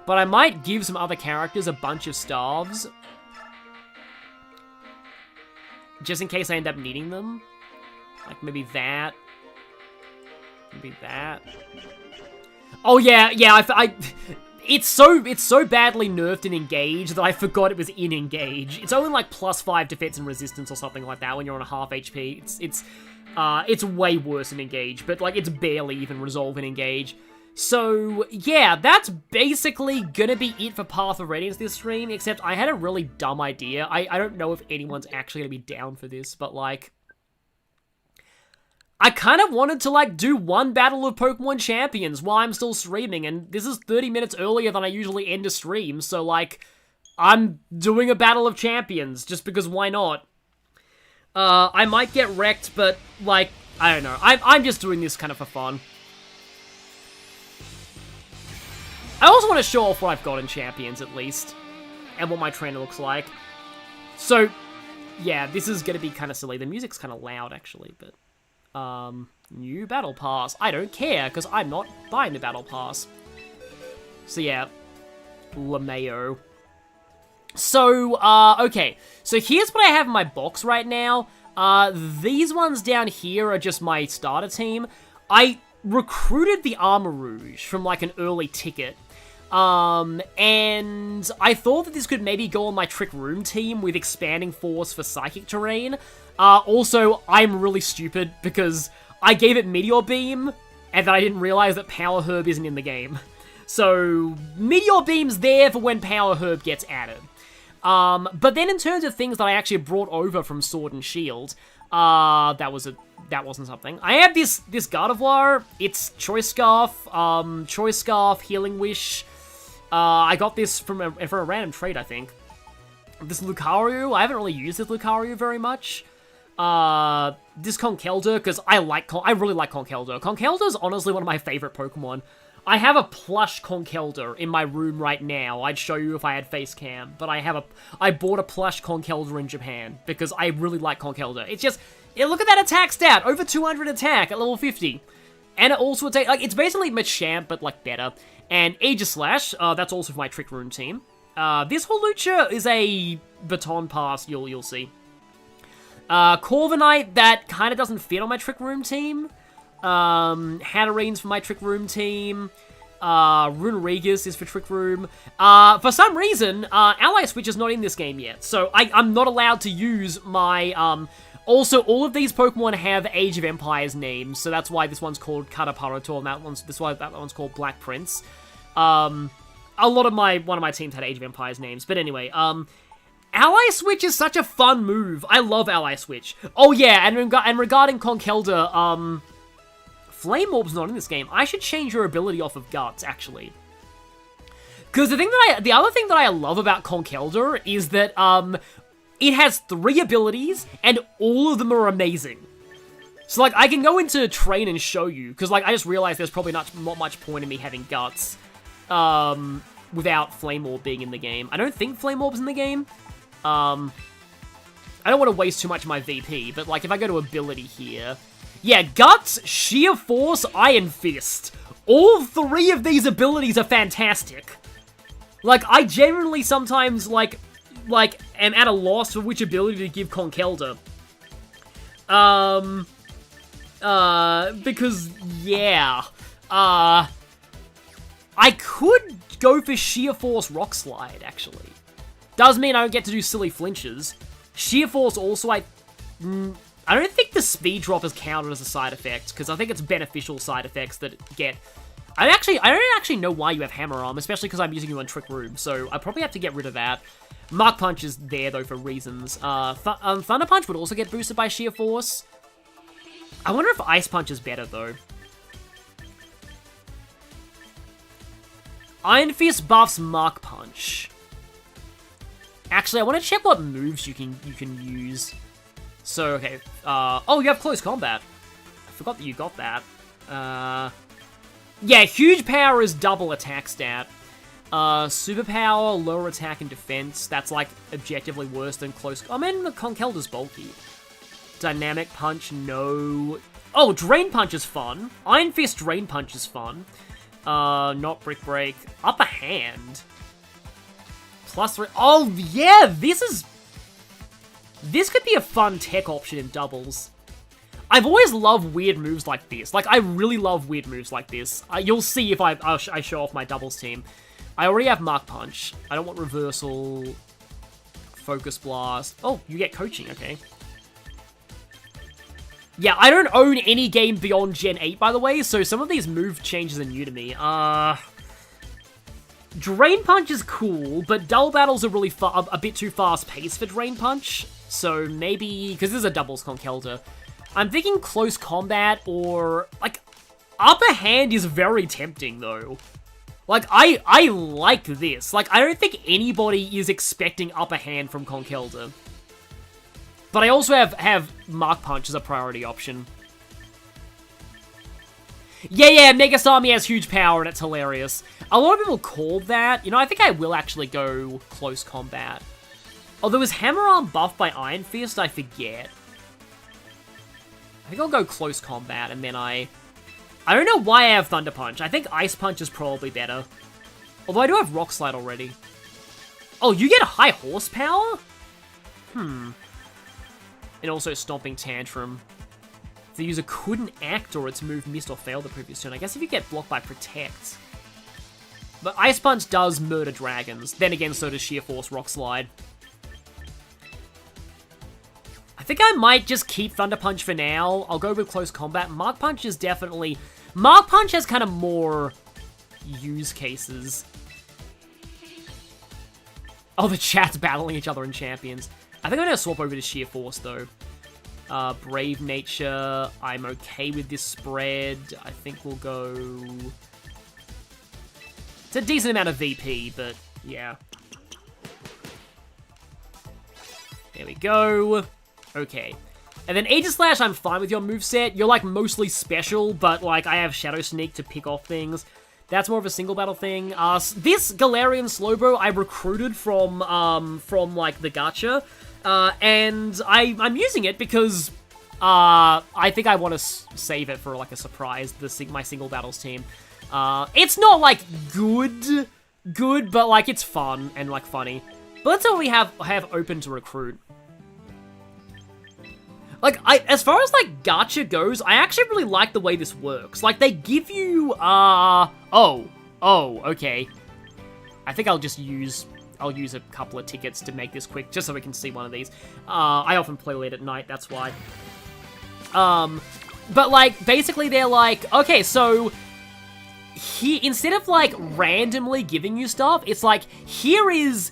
But I might give some other characters a bunch of staves. Just in case I end up needing them. Like, maybe that. Maybe that. Oh, yeah, it's so badly nerfed in Engage that I forgot it was in Engage. It's only like +5 defense and resistance or something like that when you're on a half HP. It's way worse in Engage, but like it's barely even Resolve in Engage. So yeah, that's basically gonna be it for Path of Radiance this stream, except I had a really dumb idea. I don't know if anyone's actually gonna be down for this, but like, I kind of wanted to, like, do one battle of Pokemon Champions while I'm still streaming, and this is 30 minutes earlier than I usually end a stream, so, like, I'm doing a battle of champions, just because why not? I might get wrecked, but, like, I don't know. I'm just doing this kind of for fun. I also want to show off what I've got in Champions, at least, and what my trainer looks like. So, yeah, this is gonna be kind of silly. The music's kind of loud, actually, but... new battle pass. I don't care, because I'm not buying the battle pass. So yeah, LeMayo. So, okay. So here's what I have in my box right now. These ones down here are just my starter team. I recruited the Armor Rouge from, like, an early ticket. And I thought that this could maybe go on my Trick Room team with Expanding Force for Psychic Terrain. Also, I'm really stupid because I gave it Meteor Beam, and then I didn't realize that Power Herb isn't in the game. So, Meteor Beam's there for when Power Herb gets added. But then in terms of things that I actually brought over from Sword and Shield, that wasn't something. I have this Gardevoir. It's Choice Scarf, Healing Wish. I got this from a random trade, I think. This Lucario, I haven't really used this Lucario very much. This Conkeldurr, because I really like Conkeldurr. Conkeldurr's honestly one of my favorite Pokemon. I have a plush Conkeldurr in my room right now. I'd show you if I had face cam, but I bought a plush Conkeldurr in Japan because I really like Conkeldurr. It's just, yeah, look at that attack stat, over 200 attack at level 50. And it also takes, like, it's basically Machamp, but, like, better. And Aegislash, that's also for my Trick Room team. This Hawlucha is a baton pass, you'll see. Corviknight, that kind of doesn't fit on my Trick Room team. Hatterene's for my Trick Room team. Runerigus is for Trick Room. For some reason, Ally Switch is not in this game yet, so I'm not allowed to use my, Also, all of these Pokemon have Age of Empires names, so that's why this one's called Kataparuto, and that one's called Black Prince. One of my teams had Age of Empires names, but anyway, Ally Switch is such a fun move. I love Ally Switch. Oh yeah, and regarding Conkeldurr, Flame Orb's not in this game. I should change your ability off of Guts, actually. Because the other thing that I love about Conkeldurr is that, it has 3 abilities, and all of them are amazing. So, like, I can go into Train and show you, because, like, I just realized there's probably not much point in me having Guts, without Flame Orb being in the game. I don't think Flame Orb's in the game. I don't want to waste too much of my VP, but, like, if I go to ability here... Yeah, Guts, Sheer Force, Iron Fist. All 3 of these abilities are fantastic. Like, I genuinely sometimes, like... like, am at a loss for which ability to give Conkeldurr. Because, yeah. I could go for Sheer Force Rock Slide, actually. Does mean I don't get to do silly flinches. Sheer Force also, I don't think the speed drop is counted as a side effect, because I think it's beneficial side effects that get... I don't actually know why you have Hammer Arm, especially because I'm using you on Trick Room, so I probably have to get rid of that. Mark Punch is there, though, for reasons. Thunder Punch would also get boosted by Sheer Force. I wonder if Ice Punch is better, though. Iron Fist buffs Mark Punch. Actually, I want to check what moves you can use. So, okay. Oh, you have Close Combat. I forgot that you got that. Yeah, Huge Power is double attack stat. Superpower, lower attack and defense. That's, like, objectively worse than Close... I mean, Conkeldurr's bulky. Dynamic Punch, no. Oh, Drain Punch is fun. Iron Fist Drain Punch is fun. Not Brick Break. Upper Hand. +3. Oh, yeah, this could be a fun tech option in doubles. I've always loved weird moves like this. Like, I really love weird moves like this. You'll see if I show off my doubles team. I already have Mark Punch. I don't want Reversal. Focus Blast. Oh, you get Coaching, okay. Yeah, I don't own any game beyond Gen 8, by the way, so some of these move changes are new to me. Drain Punch is cool, but double battles are really a bit too fast-paced for Drain Punch, so maybe... Because this is a doubles Conkeldurr. I'm thinking Close Combat or... Like, Upper Hand is very tempting, though. Like, I like this. Like, I don't think anybody is expecting Upper Hand from Conkeldurr. But I also have Mark Punch as a priority option. Yeah, Mega Sami has Huge Power and it's hilarious. A lot of people called that. You know, I think I will actually go Close Combat. Oh, there was Hammer Arm buffed by Iron Fist? I forget. I think I'll go Close Combat and then I don't know why I have Thunder Punch. I think Ice Punch is probably better. Although I do have Rock Slide already. Oh, you get High Horsepower? And also Stomping Tantrum. The user couldn't act or its move missed or failed the previous turn. I guess if you get blocked by Protect. But Ice Punch does murder dragons. Then again, so does Sheer Force Rock Slide. I think I might just keep Thunder Punch for now. I'll go with Close Combat. Mark Punch is definitely... Mark Punch has kind of more use cases. Oh, the chat's battling each other in Champions. I think I'm going to swap over to Sheer Force, though. Brave Nature. I'm okay with this spread. I think we'll go... It's a decent amount of VP, but yeah. There we go. Okay. And then Aegislash, I'm fine with your moveset. You're, like, mostly special, but, like, I have Shadow Sneak to pick off things. That's more of a single battle thing. This Galarian Slowbro I recruited from like, the gacha. And I'm using it because I think I want to save it for, like, a surprise, my single battles team. It's not, like, good, but, like, it's fun and, like, funny. But that's all we have open to recruit. Like, as far as, like, gacha goes, I actually really like the way this works. Like, they give you, oh, okay. I think I'll use a couple of tickets to make this quick, just so we can see one of these. I often play late at night, that's why. But, like, basically they're like, okay, so... instead of, like, randomly giving you stuff, it's like, here is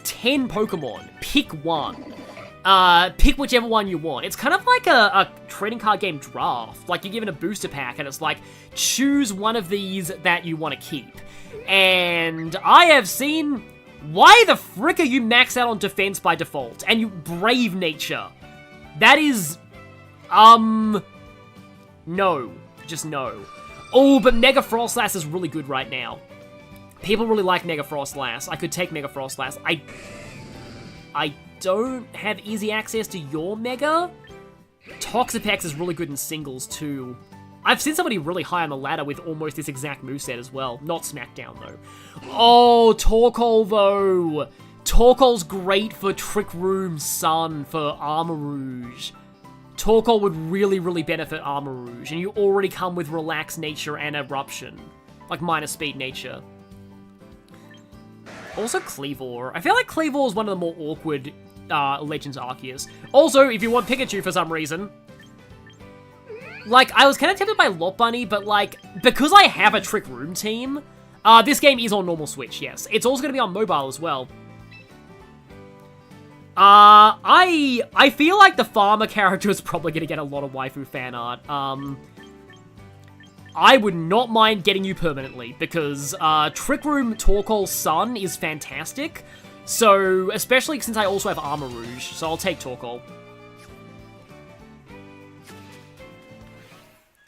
10 Pokemon. Pick one. Pick whichever one you want. It's kind of like a trading card game draft. Like, you're given a booster pack, and it's like, choose one of these that you want to keep. And I have seen... Why the frick are you max out on defense by default? And you Brave Nature. That is... No. Just no. Oh, but Mega Frostlass is really good right now. People really like Mega Frostlass. I could take Mega Frostlass. I don't have easy access to your Mega. Toxapex is really good in singles, too. I've seen somebody really high on the ladder with almost this exact moveset as well. Not Smackdown, though. Oh, Torkoal, though. Torkoal's great for Trick Room Sun for Armor Rouge. Torkoal would really, really benefit Armor Rouge, and you already come with Relaxed Nature and Eruption. Like, minus Speed Nature. Also, Cleavor. I feel like Cleavor is one of the more awkward Legends Arceus. Also, if you want Pikachu for some reason... Like, I was kind of tempted by Lot Bunny, but, like, because I have a Trick Room team, this game is on normal Switch, yes. It's also going to be on mobile as well. I feel like the farmer character is probably going to get a lot of waifu fan art. I would not mind getting you permanently, because Trick Room Torkoal Sun is fantastic. So, especially since I also have Armor Rouge, so I'll take Torkoal.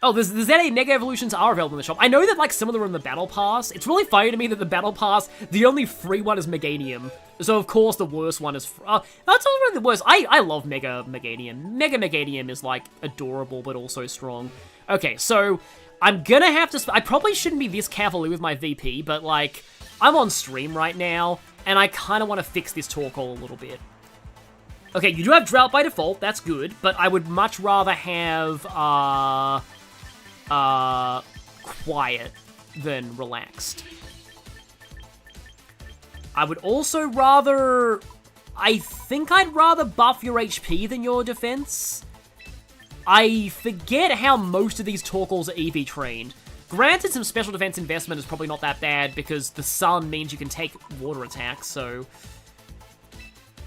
Oh, the ZA Mega Evolutions are available in the shop. I know that, like, some of them are in the Battle Pass. It's really funny to me that the Battle Pass, the only free one is Meganium. So, of course, the worst one is... that's not really the worst. I love Mega Meganium. Mega Meganium is, like, adorable, but also strong. Okay, so, I'm gonna have to... I probably shouldn't be this cavalier with my VP, but, like, I'm on stream right now, and I kind of want to fix this Torkoal a little bit. Okay, you do have Drought by default, that's good, but I would much rather have, quiet than relaxed. I would also rather... I think I'd rather buff your HP than your defense. I forget how most of these Torkoals are EV trained. Granted, some special defense investment is probably not that bad because the sun means you can take water attacks, so...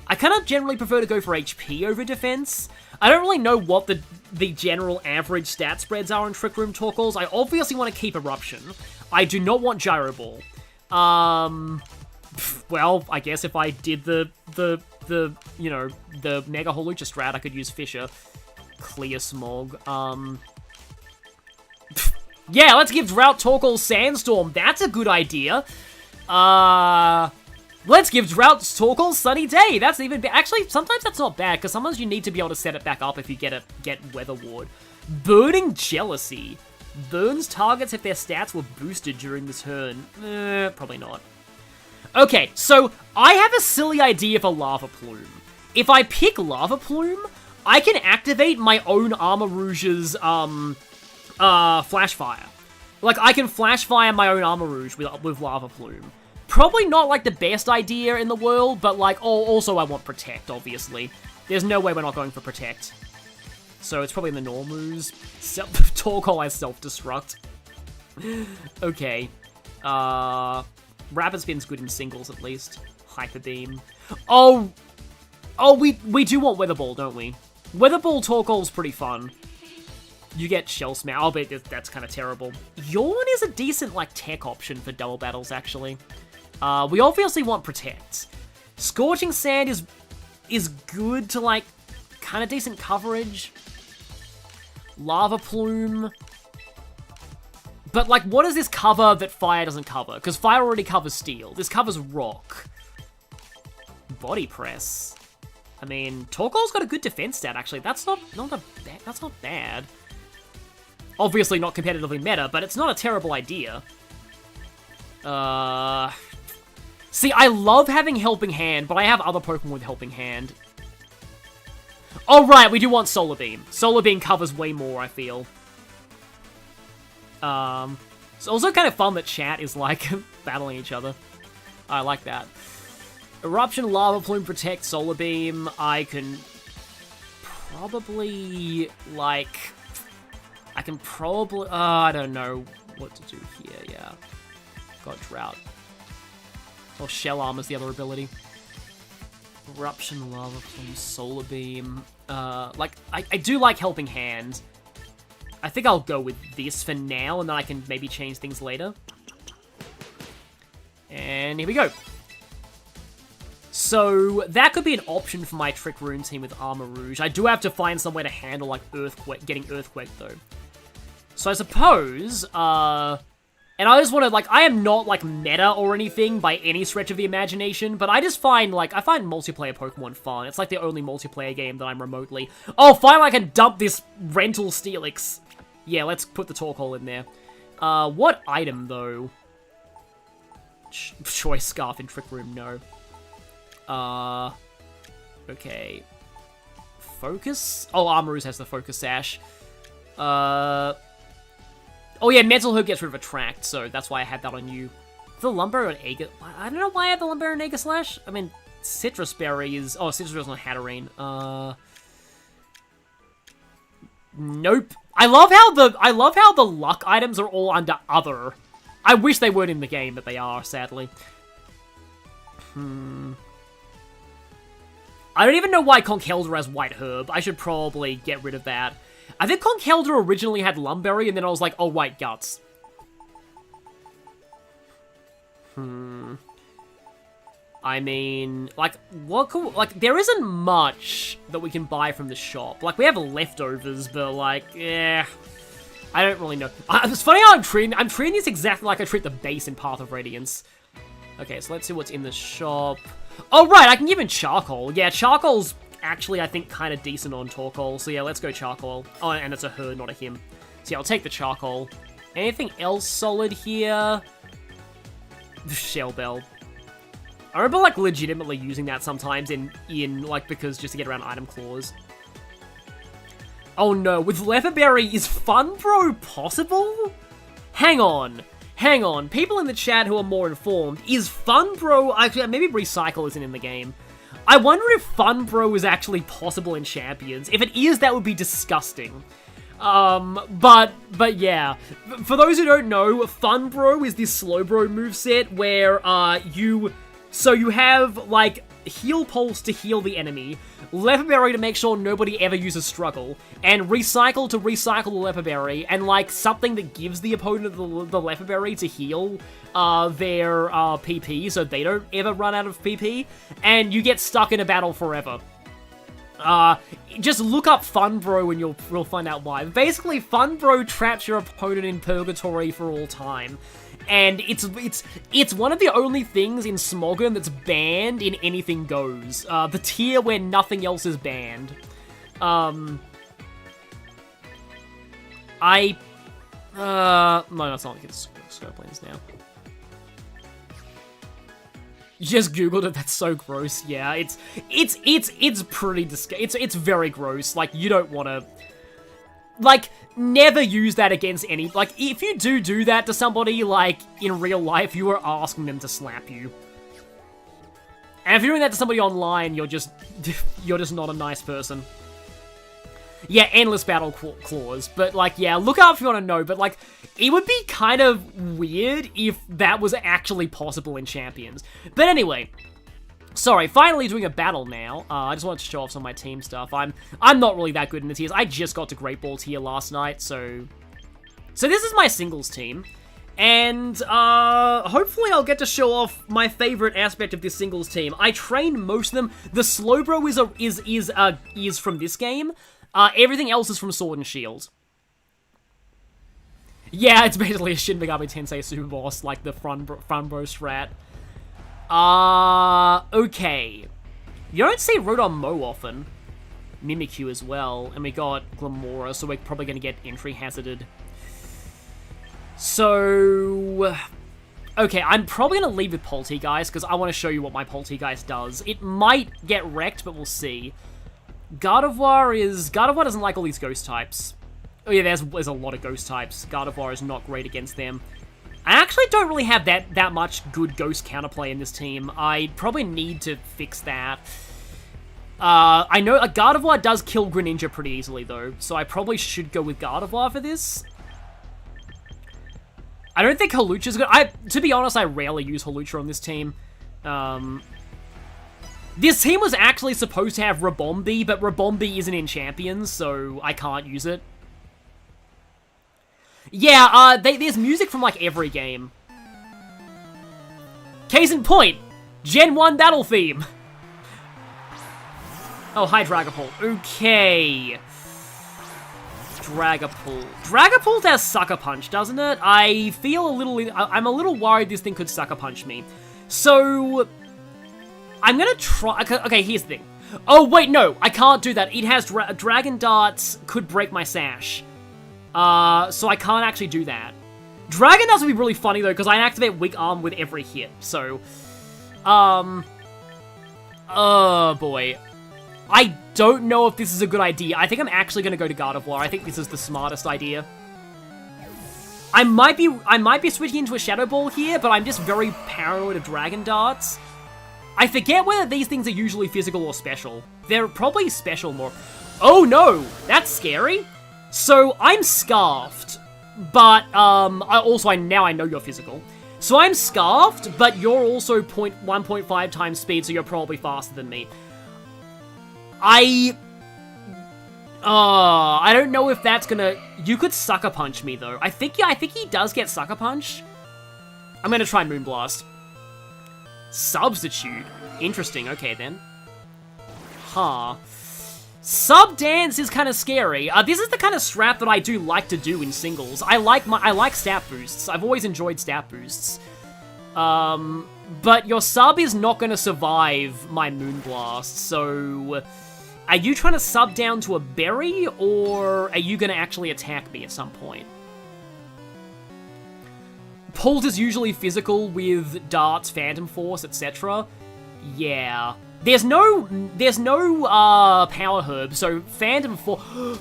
I kind of generally prefer to go for HP over defense. I don't really know what the general average stat spreads are in Trick Room Torkoals. I obviously want to keep Eruption. I do not want Gyro Ball. Well, I guess if I did the you know, the Mega Holucha strat, I could use Fissure. Clear Smog. Yeah, let's give Drought Torkoal Sandstorm. That's a good idea. Let's give Drought Torkoal Sunny Day. That's even actually, sometimes that's not bad, because sometimes you need to be able to set it back up if you get Weather Ward. Burning Jealousy. Burns targets if their stats were boosted during the turn. Probably not. Okay, so I have a silly idea for Lava Plume. If I pick Lava Plume, I can activate my own Armor Rouge's, Flash Fire. Like, I can Flash Fire my own Armor Rouge with Lava Plume. Probably not, like, the best idea in the world, but, like, also I want Protect, obviously. There's no way we're not going for Protect. So it's probably in the normals. Torkoal has Self-Destruct. Okay. Rapid Spin's good in singles, at least. Hyper Beam. Oh, we do want Weather Ball, don't we? Weather Ball Torkoal's pretty fun. You get Shell Smash. I'll bet that's kind of terrible. Yawn is a decent, like, tech option for double battles, actually. We obviously want Protect. Scorching Sand is good to, like, kind of decent coverage. Lava Plume. But, like, what does this cover that Fire doesn't cover? Because Fire already covers Steel. This covers Rock. Body Press. I mean, Torkoal's got a good defense stat, actually. That's not bad. Obviously not competitively meta, but it's not a terrible idea. See, I love having Helping Hand, but I have other Pokemon with Helping Hand. Oh, right, we do want Solar Beam. Solar Beam covers way more, I feel. It's also kind of fun that chat is, like, battling each other. I like that. Eruption, Lava Plume, Protect, Solar Beam. I can probably, like... I can probably... I don't know what to do here, yeah. Got Drought. Or Shell Arm is the other ability. Eruption, Lava Plume, Solar Beam. Like, I do like Helping Hand. I think I'll go with this for now, and then I can maybe change things later. And here we go. So, that could be an option for my Trick Room team with Armor Rouge. I do have to find some way to handle, like, getting Earthquake, though. So I suppose, and I just want to, like, I am not, like, meta or anything by any stretch of the imagination, but I just find, like, I find multiplayer Pokemon fun. It's, like, the only multiplayer game that I'm remotely... Oh, finally I can dump this rental Steelix. Yeah, let's put the Torkoal in there. What item, though? Choice Scarf in Trick Room, no. Okay. Focus? Oh, Armoroo's has the Focus Sash. Oh yeah, Mental Herb gets rid of Attract, so that's why I had that on you. The Lumber and Aegis... I don't know why I have the Lumber and Aegis Slash. I mean, Citrus Berry is... Oh, Citrus Berry's on Hatterene. Nope. I love how the luck items are all under other. I wish they weren't in the game, but they are, sadly. I don't even know why Conkeldurr has White Herb. I should probably get rid of that. I think Conkeldurr originally had Lumberry, and then I was like, oh, White Guts. I mean, like, what could... Like, there isn't much that we can buy from the shop. Like, we have leftovers, but, like, yeah... I don't really know. It's funny how I'm treating this exactly like I treat the base in Path of Radiance. Okay, so let's see what's in the shop. Oh, right, I can give him Charcoal. Yeah, Charcoal's actually, I think, kind of decent on Torkoal. So yeah, let's go Charcoal. Oh, and it's a her, not a him. So yeah, I'll take the Charcoal. Anything else solid here? Shell Bell. I remember, like, legitimately using that sometimes in like, because just to get around item claws. Oh no, with Leatherberry, is Funbro possible? Hang on. People in the chat who are more informed, is Funbro... Actually, maybe Recycle isn't in the game. I wonder if Funbro is actually possible in Champions. If it is, that would be disgusting. But yeah. For those who don't know, Funbro is this Slowbro moveset where, So you have, like, Heal Pulse to heal the enemy, Leatherberry to make sure nobody ever uses Struggle, and Recycle to recycle the Leatherberry, and, like, something that gives the opponent the Leatherberry to heal their PP, so they don't ever run out of PP, and you get stuck in a battle forever. Just look up Funbro and you'll find out why. Basically, Funbro traps your opponent in Purgatory for all time. And it's one of the only things in Smogon that's banned in Anything Goes. The tier where nothing else is banned. No, that's not like it's scope lanes now. You just googled it, that's so gross. Yeah, it's pretty disgusting. It's very gross. Like, you don't want to... Like, never use that against any... Like, if you do that to somebody, like, in real life, you are asking them to slap you. And if you're doing that to somebody online, you're just not a nice person. Yeah, endless battle claws. But, like, yeah, look up if you want to know. But, like, it would be kind of weird if that was actually possible in Champions. But anyway... Sorry, finally doing a battle now. I just wanted to show off some of my team stuff. I'm not really that good in the tiers. I just got to Great Ball tier last night, so this is my singles team. And, hopefully I'll get to show off my favorite aspect of this singles team. I trained most of them. The Slowbro is from this game. Everything else is from Sword and Shield. Yeah, it's basically a Shin Megami Tensei Super Boss, like the Funbro strat. Okay. You don't see Rodon Mo often. Mimikyu as well. And we got Glamora, so we're probably going to get entry hazarded. So... Okay, I'm probably going to leave with Poltegeist, because I want to show you what my Poltegeist does. It might get wrecked, but we'll see. Gardevoir doesn't like all these ghost types. Oh yeah, there's a lot of ghost types. Gardevoir is not great against them. I actually don't really have that much good ghost counterplay in this team. I probably need to fix that. I know Gardevoir does kill Greninja pretty easily, though, so I probably should go with Gardevoir for this. I don't think Hawlucha's good. To be honest, I rarely use Hawlucha on this team. This team was actually supposed to have Rabombi, but Rabombi isn't in Champions, so I can't use it. Yeah, there's music from, like, every game. Case in point, Gen 1 battle theme. Oh, hi, Dragapult. Okay. Dragapult. Dragapult has Sucker Punch, doesn't it? I feel I'm a little worried this thing could Sucker Punch me. So, I'm gonna try... Okay, here's the thing. Oh, wait, no, I can't do that. It has Dragon Darts, could break my Sash. So I can't actually do that. Dragon Dance would be really funny, though, because I activate Weak Arm with every hit, so... Oh, boy. I don't know if this is a good idea. I think I'm actually going to go to Gardevoir. I think this is the smartest idea. I might be switching into a Shadow Ball here, but I'm just very paranoid of Dragon Darts. I forget whether these things are usually physical or special. They're probably special more. Oh, no! That's scary. So, I'm Scarfed. But, now I know you're physical. So I'm Scarfed, but you're also 1.5 times speed, so you're probably faster than me. I don't know if that's gonna... You could Sucker Punch me, though. I think he does get Sucker Punch. I'm gonna try Moonblast. Substitute? Interesting, okay then. Huh. Sub Dance is kind of scary. This is the kind of strat that I do like to do in singles. I like stat boosts. I've always enjoyed stat boosts. But your sub is not going to survive my Moonblast, so... Are you trying to sub down to a berry, or are you going to actually attack me at some point? Pulse is usually physical with Darts, Phantom Force, etc. Yeah. There's no Power Herb, so Phantom Force...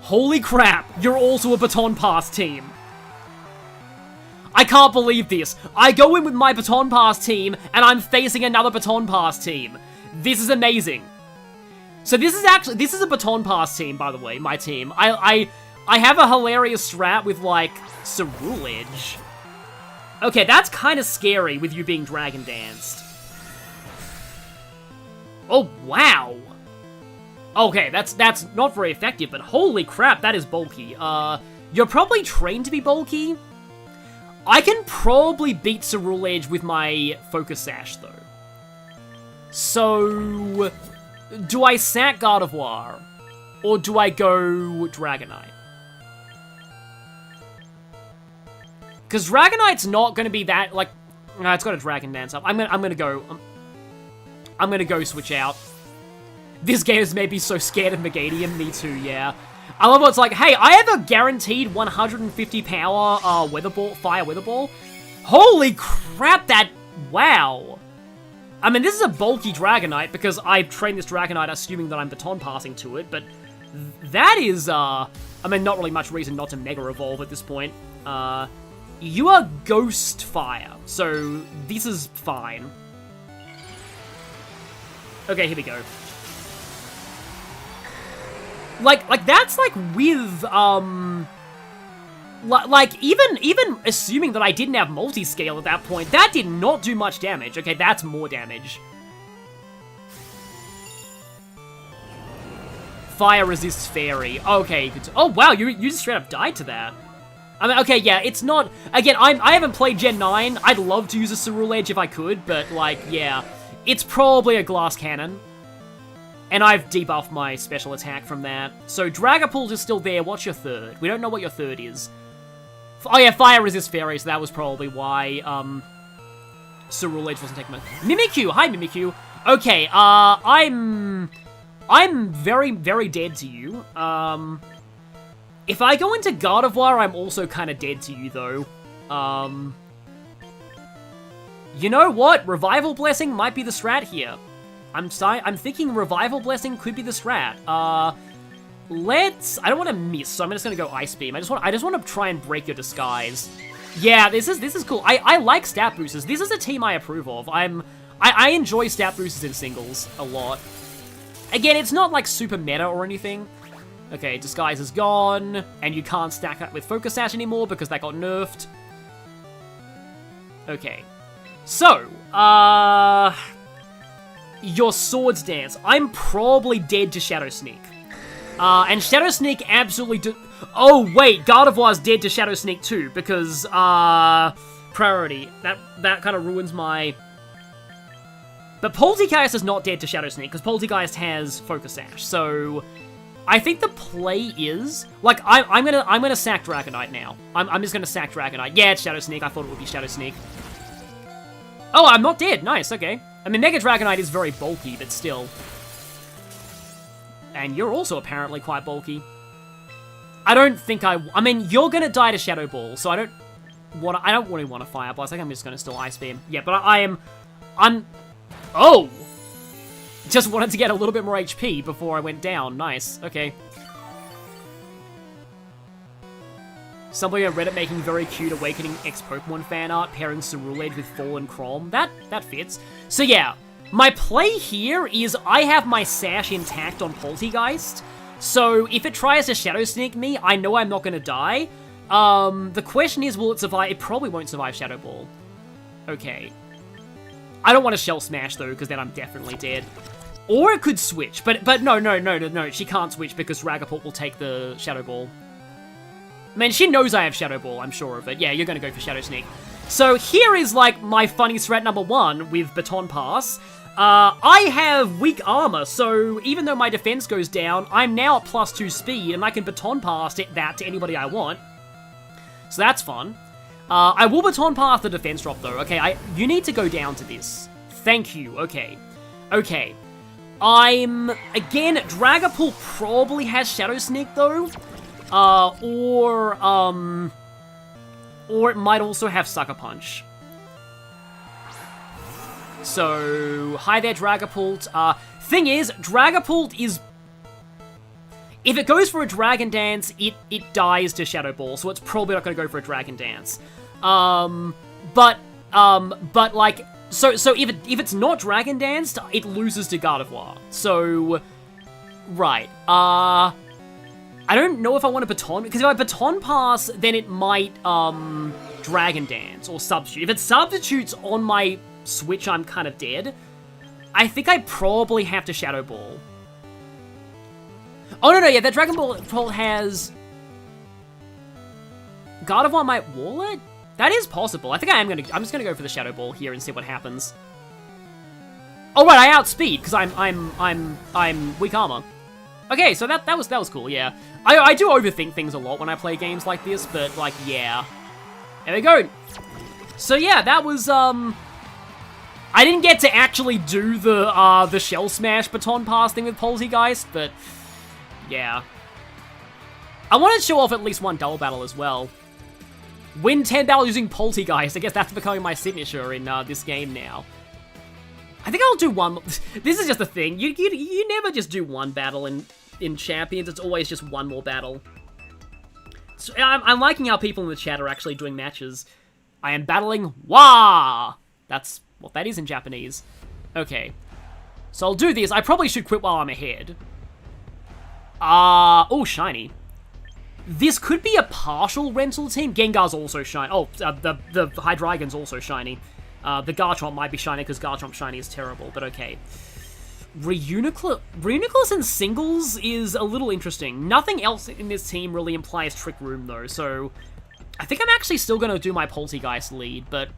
Holy crap, you're also a Baton Pass team. I can't believe this. I go in with my Baton Pass team, and I'm facing another Baton Pass team. This is amazing. So this is a Baton Pass team, by the way, my team. I have a hilarious strat with, like, Ceruledge. Okay, that's kind of scary with you being Dragon Danced. Oh, wow. Okay, that's not very effective, but holy crap, that is bulky. You're probably trained to be bulky. I can probably beat Ceruledge with my Focus Sash, though. So, do I sack Gardevoir? Or do I go Dragonite? Because Dragonite's not going to be that, like... it's got a Dragon Dance up. I'm gonna go switch out. This game has made me so scared of Meganium. Me too, yeah. I love how it's like, hey, I have a guaranteed 150 power Weather Ball, Fire Weather Ball. Holy crap, that... Wow. I mean, this is a bulky Dragonite, because I trained this Dragonite assuming that I'm Baton Passing to it, but that is, I mean, not really much reason not to Mega Evolve at this point. You are Ghost Fire, so this is fine. Okay, here we go. Like that's like with, like, even assuming that I didn't have multi-scale at that point, that did not do much damage. Okay, that's more damage. Fire resists Fairy. Okay, good. Oh, wow, you just straight up died to that. I mean, okay, yeah, it's not... Again, I haven't played Gen 9. I'd love to use a Ceruledge if I could, but, like, yeah. It's probably a Glass Cannon. And I've debuffed my special attack from that. So, Dragapult is still there. What's your third? We don't know what your third is. Oh, yeah, Fire resists Fairy, so that was probably why, Ceruledge wasn't taking my... Mimikyu! Hi, Mimikyu! Okay, I'm very, very dead to you. If I go into Gardevoir, I'm also kind of dead to you, though. You know what? Revival Blessing might be the strat here. I'm thinking Revival Blessing could be the strat. I don't want to miss, so I'm just gonna go Ice Beam. I just want to try and break your disguise. Yeah, this is cool. I like stat boosters. This is a team I approve of. I enjoy stat boosters in singles a lot. Again, it's not like super meta or anything. Okay, Disguise is gone, and you can't stack that with Focus Sash anymore because that got nerfed. Okay. So, your Swords Dance. I'm probably dead to Shadow Sneak. And Shadow Sneak absolutely Oh, wait, Gardevoir's dead to Shadow Sneak too, because, priority. That kind of ruins my... But Poltegeist is not dead to Shadow Sneak, because Poltegeist has Focus Sash, so... I think the play is... Like, I'm gonna sack Dragonite now. I'm just gonna sack Dragonite. Yeah, it's Shadow Sneak. I thought it would be Shadow Sneak. Oh, I'm not dead. Nice, okay. I mean, Mega Dragonite is very bulky, but still. And you're also apparently quite bulky. I don't think I mean, you're gonna die to Shadow Ball, so I don't really want to Fire Blast. I think I'm just gonna still Ice Beam. Yeah, but I'm... Oh! Just wanted to get a little bit more HP before I went down. Nice. Okay. Somebody on Reddit making very cute Awakening X Pokemon fan art pairing Cerulege with Fallen Crom. That fits. So yeah, my play here is I have my Sash intact on Poltegeist. So if it tries to Shadow Sneak me, I know I'm not going to die. The question is, will it survive? It probably won't survive Shadow Ball. Okay. I don't want to Shell Smash though, because then I'm definitely dead. Or it could switch, but no, she can't switch because Dragapult will take the Shadow Ball. Man, she knows I have Shadow Ball, I'm sure of it. Yeah, you're gonna go for Shadow Sneak. So here is, like, my funny threat number 1 with Baton Pass. I have weak armor, so even though my defense goes down, I'm now at +2 speed, and I can Baton Pass that to anybody I want. So that's fun. I will Baton Pass the defense drop, though. Okay, you need to go down to this. Thank you, okay. Okay. Again, Dragapult probably has Shadow Sneak, though. Or it might also have Sucker Punch. So, hi there, Dragapult. Thing is, Dragapult is... If it goes for a Dragon Dance, it dies to Shadow Ball, so it's probably not going to go for a Dragon Dance. But like... So if it's not Dragon Danced, it loses to Gardevoir. So... Right. I don't know if I want to Baton... Because if I Baton Pass, then it might, Dragon Dance or Substitute. If it substitutes on my Switch, I'm kind of dead. I think I probably have to Shadow Ball. Oh, no, yeah, that Dragon Ball has... Gardevoir might wall it? That is possible. I think I'm just gonna go for the Shadow Ball here and see what happens. Oh, right, I outspeed, because I'm weak armor. Okay, so that was cool, yeah. I do overthink things a lot when I play games like this, but, like, yeah. There we go. So, yeah, that was, I didn't get to actually do the Shell Smash Baton Pass thing with Poltegeist, but, yeah. I wanted to show off at least one double battle as well. Win 10 battles using Poltegeist. I guess that's becoming my signature in this game now. I think I'll do one. This is just a thing. You never just do one battle in Champions. It's always just one more battle. So I'm liking how people in the chat are actually doing matches. I am battling Wa! That's what that is in Japanese. Okay. So I'll do this. I probably should quit while I'm ahead. Oh, shiny. This could be a partial rental team. Gengar's also shiny. Oh, the Hydreigon's also shiny. The Garchomp might be shiny because Garchomp shiny is terrible, but okay. Reuniclus in singles is a little interesting. Nothing else in this team really implies Trick Room, though, so... I think I'm actually still going to do my Poltegeist lead, but...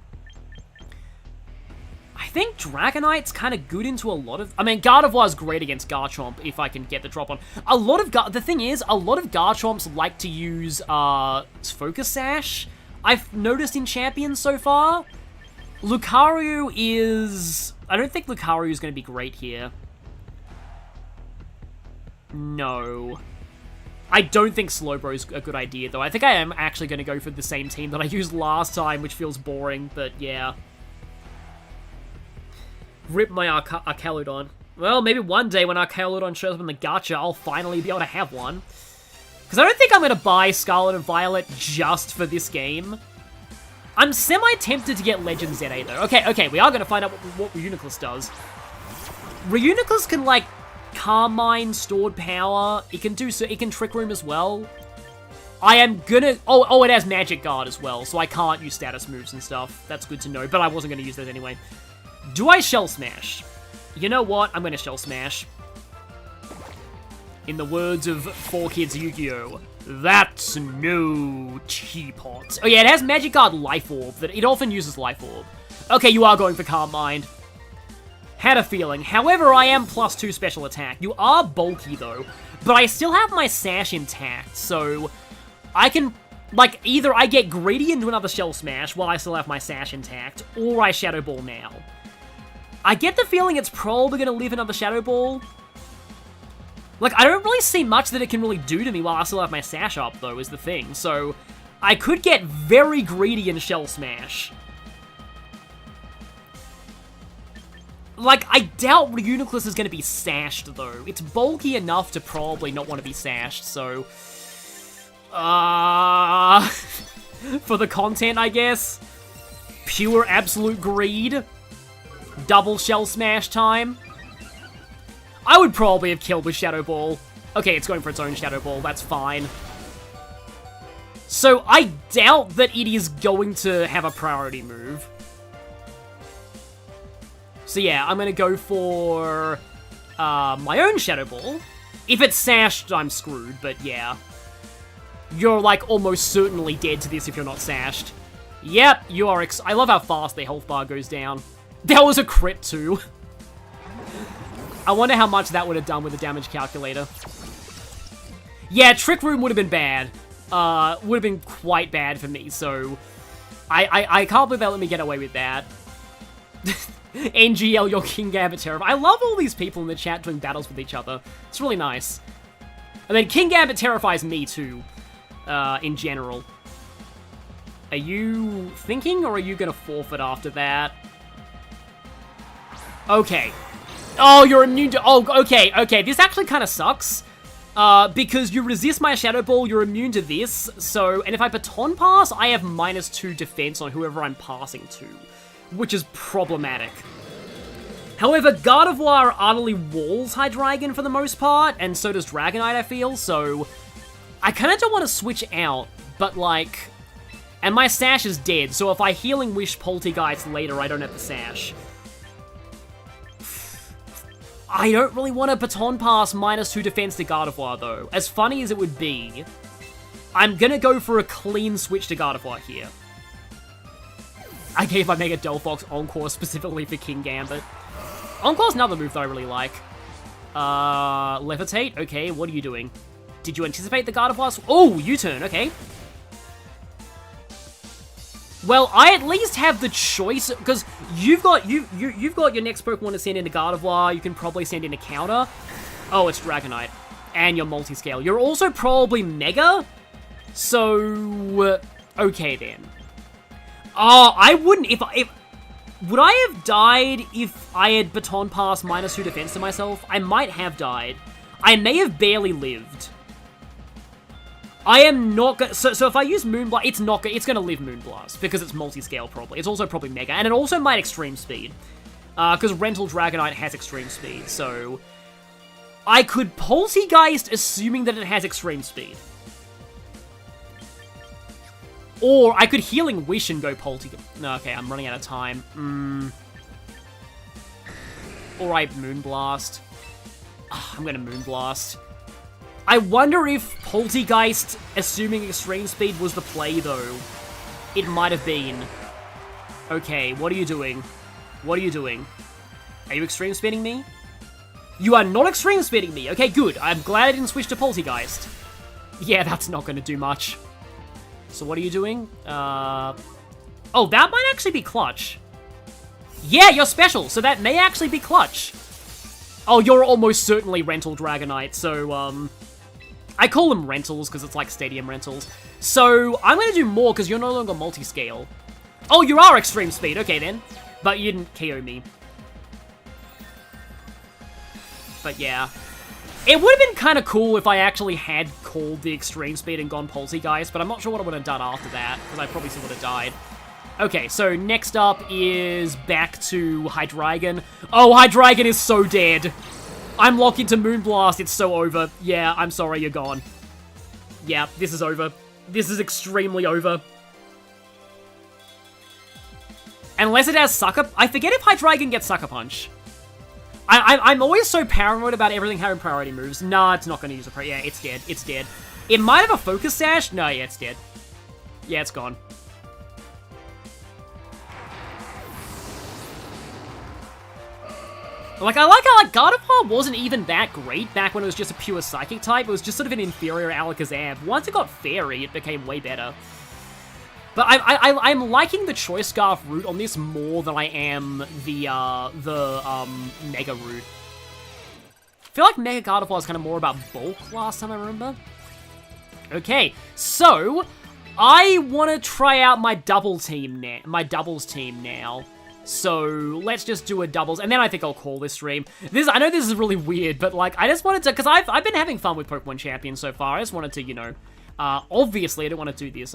I think Dragonite's kind of good into a lot of... I mean, Gardevoir's great against Garchomp if I can get the drop on. The thing is, a lot of Garchomps like to use Focus Sash. I've noticed in Champions so far. Lucario is... I don't think Lucario is going to be great here. No. I don't think Slowbro's a good idea, though. I think I am actually going to go for the same team that I used last time, which feels boring, but yeah. Rip my Archaludon. Well, maybe one day when Archaludon shows up in the gacha, I'll finally be able to have one. Because I don't think I'm going to buy Scarlet and Violet just for this game. I'm semi-tempted to get Legend ZA, though. Okay, we are going to find out what Reuniclus does. Reuniclus can, like, Carmine, Stored Power. It can Trick Room as well. I am gonna... Oh, it has Magic Guard as well, so I can't use status moves and stuff. That's good to know, but I wasn't going to use those anyway. Do I Shell Smash? You know what? I'm going to Shell Smash. In the words of 4Kids Yu-Gi-Oh! That's no teapot. Oh yeah, it has Magic Guard Life Orb. That it often uses Life Orb. Okay, you are going for Calm Mind. Had a feeling. However, I am +2 special attack. You are bulky though, but I still have my Sash intact, so I can, like, either I get greedy into another Shell Smash while I still have my Sash intact, or I Shadow Ball now. I get the feeling it's probably going to live another Shadow Ball. Like, I don't really see much that it can really do to me while I still have my sash up, though, is the thing. So, I could get very greedy and Shell Smash. Like, I doubt Reuniclus is going to be sashed, though. It's bulky enough to probably not want to be sashed, so... for the content, I guess. Pure absolute greed. Double Shell Smash time. I would probably have killed with Shadow Ball. Okay, it's going for its own Shadow Ball, that's fine. So, I doubt that it is going to have a priority move. So yeah, I'm gonna go for my own Shadow Ball. If it's sashed, I'm screwed, but yeah. You're, like, almost certainly dead to this if you're not sashed. Yep, you are I love how fast the health bar goes down. That was a crit, too. I wonder how much that would have done with the damage calculator. Yeah, Trick Room would have been bad. Would have been quite bad for me, so... I can't believe they let me get away with that. NGL, your Kingambit Terrify. I love all these people in the chat doing battles with each other. It's really nice. And then Kingambit terrifies me too, in general. Are you thinking, or are you gonna forfeit after that? Okay. Oh, you're immune to... Oh, okay. This actually kind of sucks. Because you resist my Shadow Ball, you're immune to this. So, and if I Baton Pass, I have -2 defense on whoever I'm passing to, which is problematic. However, Gardevoir utterly walls Hydreigon for the most part, and so does Dragonite, I feel, so... I kinda don't want to switch out, but like... And my Sash is dead, so if I Healing Wish Poltegeist later, I don't have the Sash. I don't really want to Baton Pass -2 defense to Gardevoir, though. As funny as it would be, I'm gonna go for a clean switch to Gardevoir here. I gave my Mega Delphox Encore specifically for Kingambit. Encore's another move that I really like. Levitate? Okay, what are you doing? Did you anticipate the Gardevoir's... Oh, U-turn, okay. Well, I at least have the choice, because you've got your next Pokemon to send into Gardevoir, you can probably send in a counter. Oh, it's Dragonite. And your multi-scale. You're also probably Mega? So... okay, then. Oh, I wouldn't... If would I have died if I had Baton Pass -2 defense to myself? I might have died. I may have barely lived. I am not gonna... So if I use Moonblast, it's gonna live Moonblast, because it's multi-scale probably. It's also probably Mega, and it also might Extreme Speed. Because Rental Dragonite has Extreme Speed, so... I could Poltegeist assuming that it has Extreme Speed. Or I could Healing Wish and go Poltegeist. No, okay, I'm running out of time. Or I Moonblast. I'm gonna Moonblast. I wonder if Poltegeist, assuming Extreme Speed, was the play, though. It might have been. Okay, what are you doing? What are you doing? Are you Extreme Speeding me? You are not Extreme Speeding me! Okay, good. I'm glad I didn't switch to Poltegeist. Yeah, that's not gonna do much. So what are you doing? Oh, that might actually be clutch. Yeah, you're special, so that may actually be clutch. Oh, you're almost certainly Rental Dragonite, so, I call them rentals, because it's like stadium rentals. So, I'm gonna do more, because you're no longer multi-scale. Oh, you are Extreme Speed, okay then. But you didn't KO me. But yeah. It would have been kind of cool if I actually had called the Extreme Speed and gone Poltegeist, but I'm not sure what I would have done after that, because I probably still would have died. Okay, so next up is back to Hydreigon. Oh, Hydreigon is so dead. I'm locked into Moonblast, it's so over. Yeah, I'm sorry, you're gone. Yeah, this is over. This is extremely over. Unless it has Sucker... I forget if Hydreigon gets Sucker Punch. I'm always so paranoid about everything having priority moves. Nah, it's not going to use a priority. Yeah, it's dead. It's dead. It might have a Focus Sash. No, yeah, it's dead. Yeah, it's gone. Like, I like how, like, Gardevoir wasn't even that great back when it was just a pure Psychic type. It was just sort of an inferior Alakazam. Once it got Fairy, it became way better. But I'm liking the Choice Scarf route on this more than I am the Mega route. feel like Mega Gardevoir is kind of more about bulk last time I remember. Okay, so I want to try out my doubles team now. So let's just do a doubles, and then I think I'll call this stream. I know this is really weird, but like I just wanted to, because I've been having fun with Pokemon Champions so far. I just wanted to, you know, obviously I don't want to do this.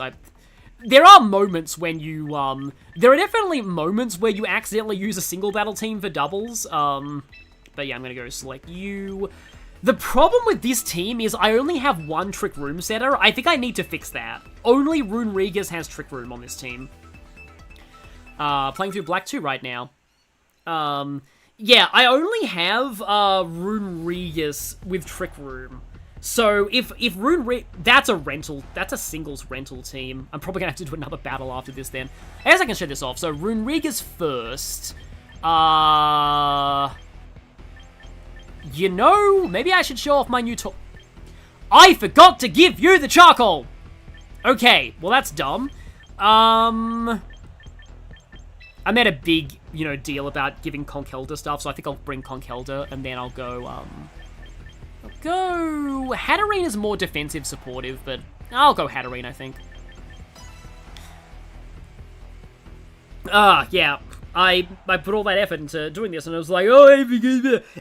There are moments when you there are definitely moments where you accidentally use a single battle team for doubles. But yeah, I'm gonna go select you. The problem with this team is I only have one Trick Room setter. I think I need to fix that. Only Rune Regus has Trick Room on this team. Playing through Black 2 right now. Yeah, I only have Rune Regus with Trick Room. So if that's a singles rental team. I'm probably gonna have to do another battle after this then. I guess I can show this off. So Rune Regus first. You know, maybe I should show off my new tool. I forgot to give you the charcoal! Okay, well that's dumb. I made a big, you know, deal about giving Conkeldurr stuff, so I think I'll bring Conkeldurr, and then I'll go, Hatterene is more defensive supportive, but I'll go Hatterene, I think. Yeah. I put all that effort into doing this, and I was like, oh,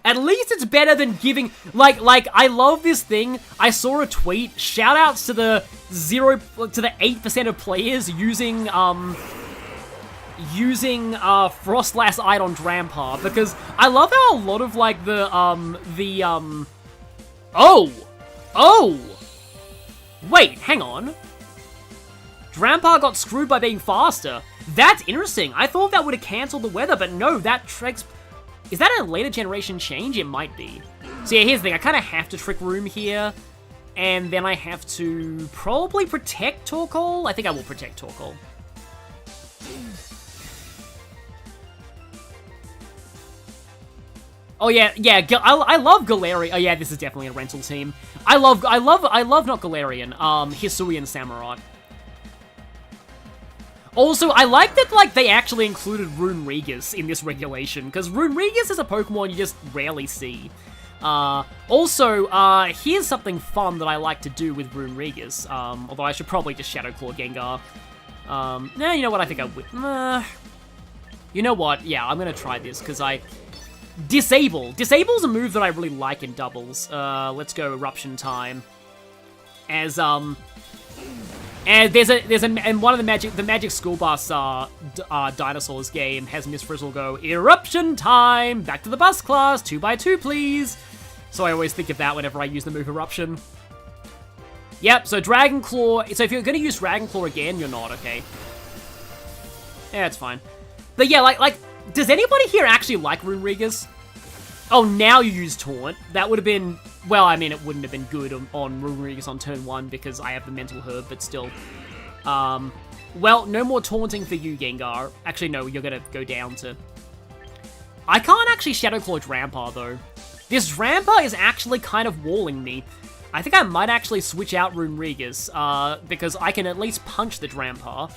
at least it's better than giving, like, I love this thing. I saw a tweet, shoutouts to the 8% of players using Frostlass Ide on Drampar, because I love how a lot of, like, oh! Wait, hang on. Drampar got screwed by being faster. That's interesting. I thought that would have cancelled the weather, but no, that tricks... Is that a later generation change? It might be. So yeah, here's the thing. I kind of have to Trick Room here, and then I have to probably protect Torkoal. I think I will protect Torkoal. Oh yeah, I love Galarian. Oh yeah, this is definitely a rental team. I love not Galarian, Hisuian Samurott. Also, I like that, like, they actually included Rune Regus in this regulation, because Rune Regus is a Pokemon you just rarely see. Also, here's something fun that I like to do with Rune Regus, although I should probably just Shadow Claw Gengar. Nah, you know what, I think I would. You know what, yeah, I'm gonna try this, because Disable. Disable's a move that I really like in doubles. Let's go Eruption Time. And and one of the Magic School Bus Dinosaurs game has Miss Frizzle go, Eruption Time! Back to the bus class, 2x2 please! So I always think of that whenever I use the move Eruption. Yep, so Dragon Claw, so if you're gonna use Dragon Claw again, you're not, okay. Yeah, it's fine. But yeah, like, does anybody here actually like Rune Regus? Oh, now you use Taunt. That would have been... Well, I mean, it wouldn't have been good on Rune Regus on turn 1 because I have the Mental Herb, but still. Well, no more taunting for you, Gengar. Actually, no, you're gonna go down to... I can't actually Shadow Claw Drampar, though. This Drampar is actually kind of walling me. I think I might actually switch out Rune Regus, because I can at least punch the Drampar.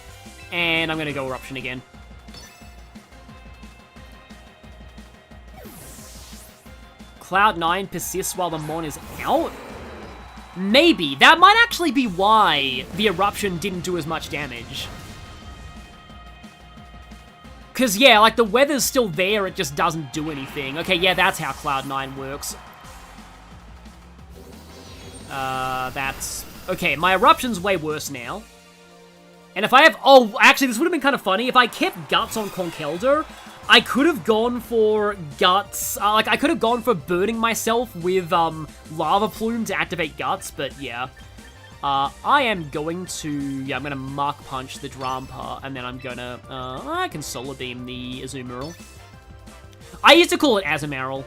And I'm gonna go Eruption again. Cloud9 persists while the Mon is out? Maybe. That might actually be why the Eruption didn't do as much damage. Because, yeah, like, the weather's still there, it just doesn't do anything. Okay, yeah, that's how Cloud9 works. That's... Okay, my Eruption's way worse now. And if I have... Oh, actually, this would have been kind of funny. If I kept Guts on Conkeldurr, I could have gone for Guts, like, I could have gone for burning myself with, Lava Plume to activate Guts, but yeah. I am going to, yeah, I'm gonna Mach Punch the Drampar, and then I'm gonna, I can Solar Beam the Azumarill. I used to call it Azumarill.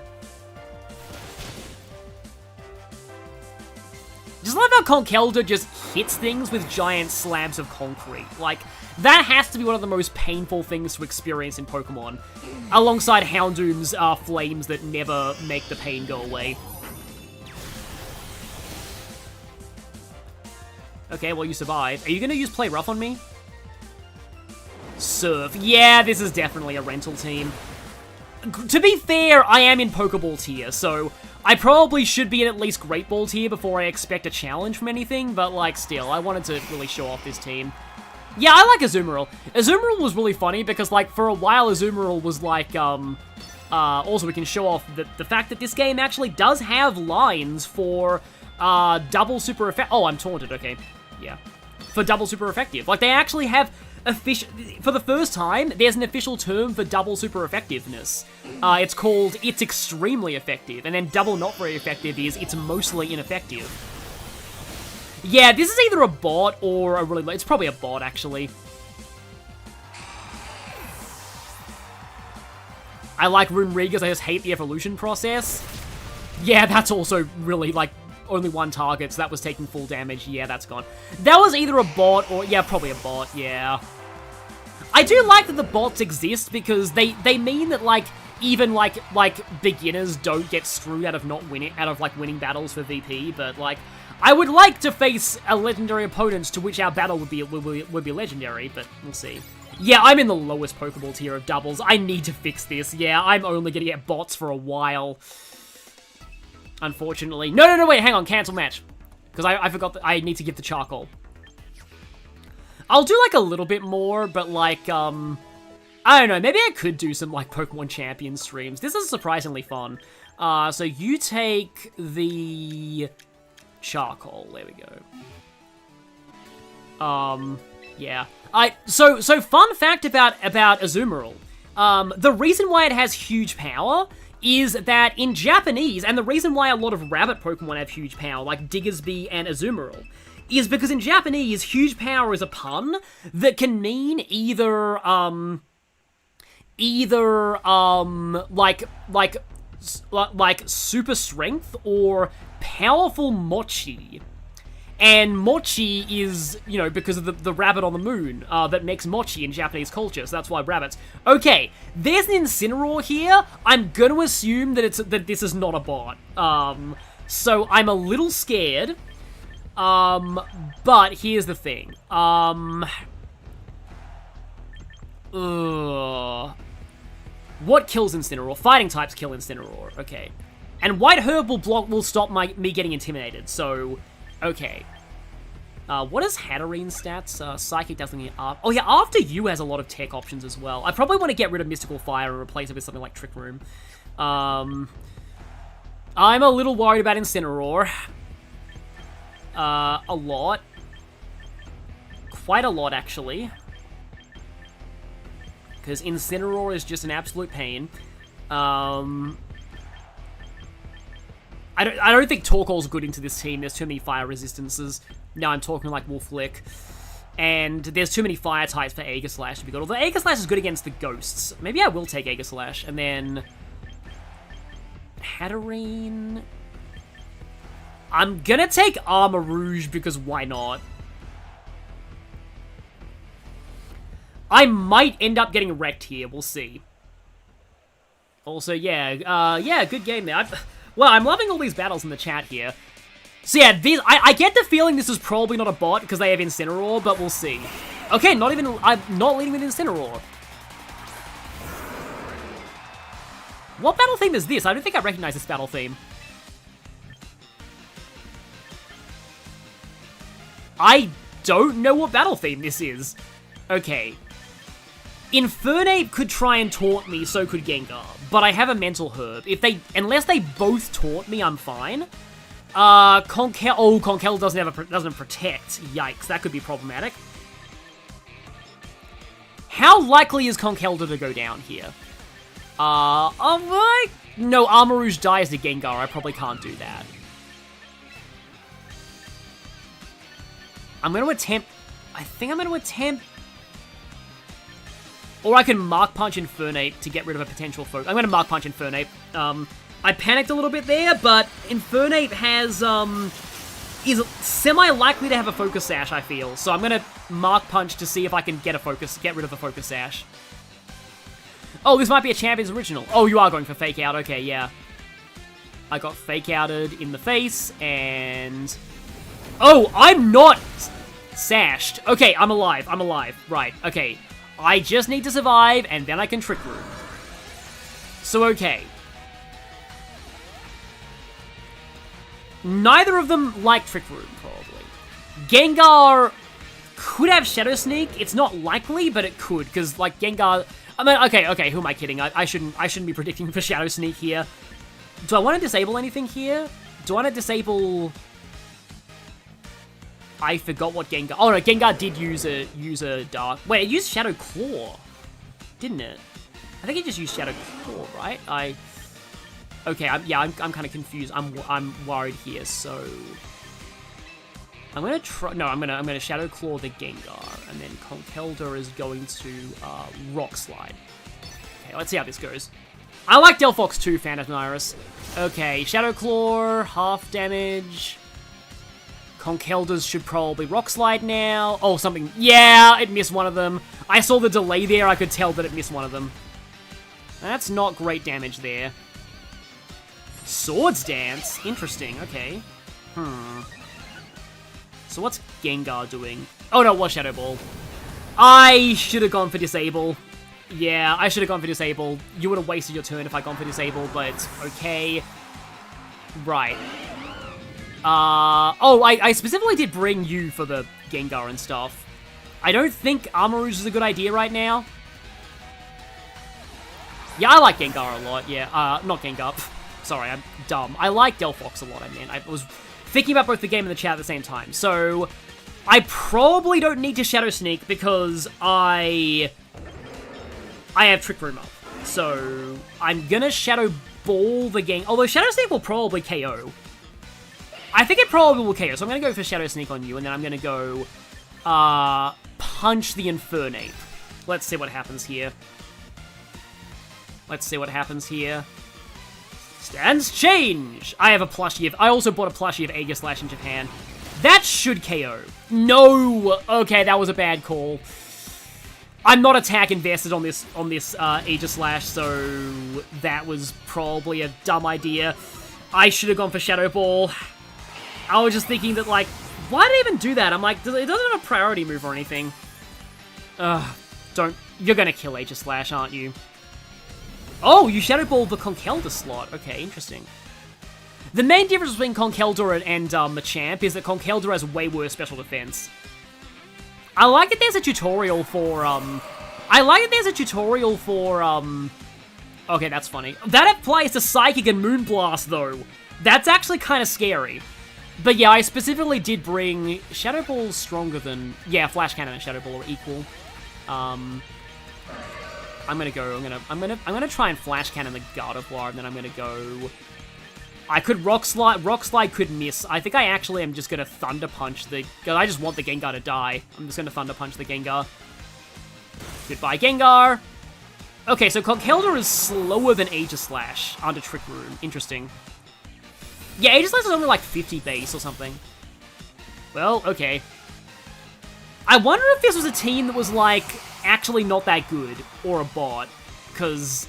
Just love how Conkeldurr just hits things with giant slabs of concrete. Like, that has to be one of the most painful things to experience in Pokemon. Alongside Houndoom's flames that never make the pain go away. Okay, well, you survived. Are you gonna use Play Rough on me? Surf. Yeah, this is definitely a rental team. to be fair, I am in Pokeball tier, so I probably should be in at least Great Ball tier before I expect a challenge from anything, but, like, still, I wanted to really show off this team. Yeah, I like Azumarill. Azumarill was really funny because, like, for a while, Azumarill was, like, also, we can show off the fact that this game actually does have lines for, double super effective. Oh, I'm taunted, okay. Yeah. For double super effective. Like, they actually have for the first time, there's an official term for double super effectiveness. It's called, it's extremely effective, and then double not very effective is, it's mostly ineffective. Yeah, this is either a bot or a really, it's probably a bot, actually. I like Runerigas, I just hate the evolution process. Yeah, that's also really, like, only one target, so that was taking full damage. Yeah, that's gone. That was either a bot or... Yeah, probably a bot, yeah. I do like that the bots exist because they mean that, like, even, like, beginners don't get screwed out of winning battles for VP, but, like, I would like to face a legendary opponent to which our battle would be legendary, but we'll see. Yeah, I'm in the lowest Pokeball tier of doubles. I need to fix this. Yeah, I'm only gonna get bots for a while. Unfortunately. No, wait, hang on, cancel match. Because I forgot that I need to give the charcoal. I'll do, like, a little bit more, but, like, I don't know, maybe I could do some, like, Pokemon Champion streams. This is surprisingly fun. So you take the charcoal. There we go. Yeah. So fun fact about Azumarill. The reason why it has huge power is that in Japanese, and the reason why a lot of rabbit Pokemon have huge power, like Diggersby and Azumarill, is because in Japanese, huge power is a pun that can mean either super strength or powerful mochi. And mochi is, you know, because of the rabbit on the moon that makes mochi in Japanese culture, so that's why rabbits. Okay, there's an Incineroar here. I'm gonna assume that this is not a bot. So I'm a little scared. But here's the thing. What kills Incineroar? Fighting types kill Incineroar. Okay. And White Herb will stop me getting intimidated, so... Okay. What is Hatterene's stats? Psychic doesn't get up. Oh yeah, After You has a lot of tech options as well. I probably want to get rid of Mystical Fire and replace it with something like Trick Room. I'm a little worried about Incineroar. A lot. Quite a lot, actually. Because Incineroar is just an absolute pain. I don't think Torkoal's good into this team. There's too many fire resistances. Now I'm talking like Wolflick. And there's too many fire types for Aegislash to be good. Although Aegislash is good against the ghosts. Maybe I will take Aegislash. And then... Hatterene... I'm gonna take Armor Rouge because why not? I might end up getting wrecked here. We'll see. Also, yeah, good game there. Well, I'm loving all these battles in the chat here. So yeah, I get the feeling this is probably not a bot because they have Incineroar, but we'll see. Okay, I'm not leading with Incineroar. What battle theme is this? I don't think I recognize this battle theme. I don't know what battle theme this is. Okay. Infernape could try and taunt me, so could Gengar. But I have a Mental Herb. Unless they both taunt me, I'm fine. Conkel doesn't protect. Yikes, that could be problematic. How likely is Conkeldurr to go down here? No, Armor Rouge dies to Gengar. I probably can't do that. I'm going to attempt... I think I'm going to attempt... Or I can Mark Punch Infernape to get rid of a potential focus. I'm going to Mark Punch Infernape. I panicked a little bit there, but Infernape has, is semi-likely to have a Focus Sash, I feel. So I'm going to Mark Punch to see if I can get rid of the Focus Sash. Oh, this might be a Champion's Original. Oh, you are going for Fake Out. Okay, yeah. I got Fake Outed in the face, and... Oh, I'm not sashed. Okay, I'm alive. I'm alive. Right, okay. I just need to survive, and then I can Trick Room. So, okay. Neither of them like Trick Room, probably. Gengar could have Shadow Sneak. It's not likely, but it could, because, like, Gengar... I mean, okay, who am I kidding? I shouldn't be predicting for Shadow Sneak here. Do I want to disable anything here? Do I want to disable... I forgot what Gengar... Oh, no, Gengar did use a Dark... Wait, it used Shadow Claw, didn't it? I think it just used Shadow Claw, right? Okay, I'm kind of confused. I'm worried here, so... I'm gonna try... No, I'm gonna Shadow Claw the Gengar, and then Conkeldurr is going to, Rock Slide. Okay, let's see how this goes. I like Delphox too, Phantom Iris. Okay, Shadow Claw, half damage. Conkeldurr should probably Rock Slide now. Oh, something... Yeah, it missed one of them. I saw the delay there, I could tell that it missed one of them. That's not great damage there. Swords Dance? Interesting, okay. So what's Gengar doing? Oh no, it was Shadow Ball. I should have gone for Disable. Yeah, I should have gone for Disable. You would have wasted your turn if I'd gone for Disable, but it's okay. Right. I specifically did bring you for the Gengar and stuff. I don't think Armarouge is a good idea right now. Yeah, I like Gengar a lot, yeah. Not Gengar. Sorry, I'm dumb. I like Delphox a lot, I mean. I was thinking about both the game and the chat at the same time. So, I probably don't need to Shadow Sneak because I have Trick Room up. So, I'm gonna Shadow Ball the game. Although Shadow Sneak will probably KO. I think it probably will KO, so I'm gonna go for Shadow Sneak on you, and then I'm gonna go, Punch the Infernape. Let's see what happens here. Stance change! I have a plushie of... I also bought a plushie of Aegislash in Japan. That should KO. No! Okay, that was a bad call. I'm not attack invested on this Aegislash, so that was probably a dumb idea. I should have gone for Shadow Ball. I was just thinking that, like, why did I even do that? I'm like, it doesn't have a priority move or anything. Don't... You're gonna kill Aegislash, aren't you? Oh, you Shadow Ball the Conkeldurr slot. Okay, interesting. The main difference between Conkeldurr and Machamp is that Conkeldurr has way worse special defense. I like that there's a tutorial for, Okay, that's funny. That applies to Psychic and Moonblast, though. That's actually kind of scary. But yeah, I specifically did bring... Shadow Ball's stronger than... Yeah, Flash Cannon and Shadow Ball are equal. I'm gonna try and Flash Cannon the Gardevoir, and then I'm gonna go... I could Rock Slide. Rock Slide could miss. I think I actually am just gonna Thunder Punch the... I just want the Gengar to die. I'm just gonna Thunder Punch the Gengar. Goodbye, Gengar! Okay, so Conkeldurr is slower than Aegislash under Trick Room. Interesting. Yeah, Aegislash is only like 50 base or something. Well, okay. I wonder if this was a team that was, like, actually not that good, or a bot, because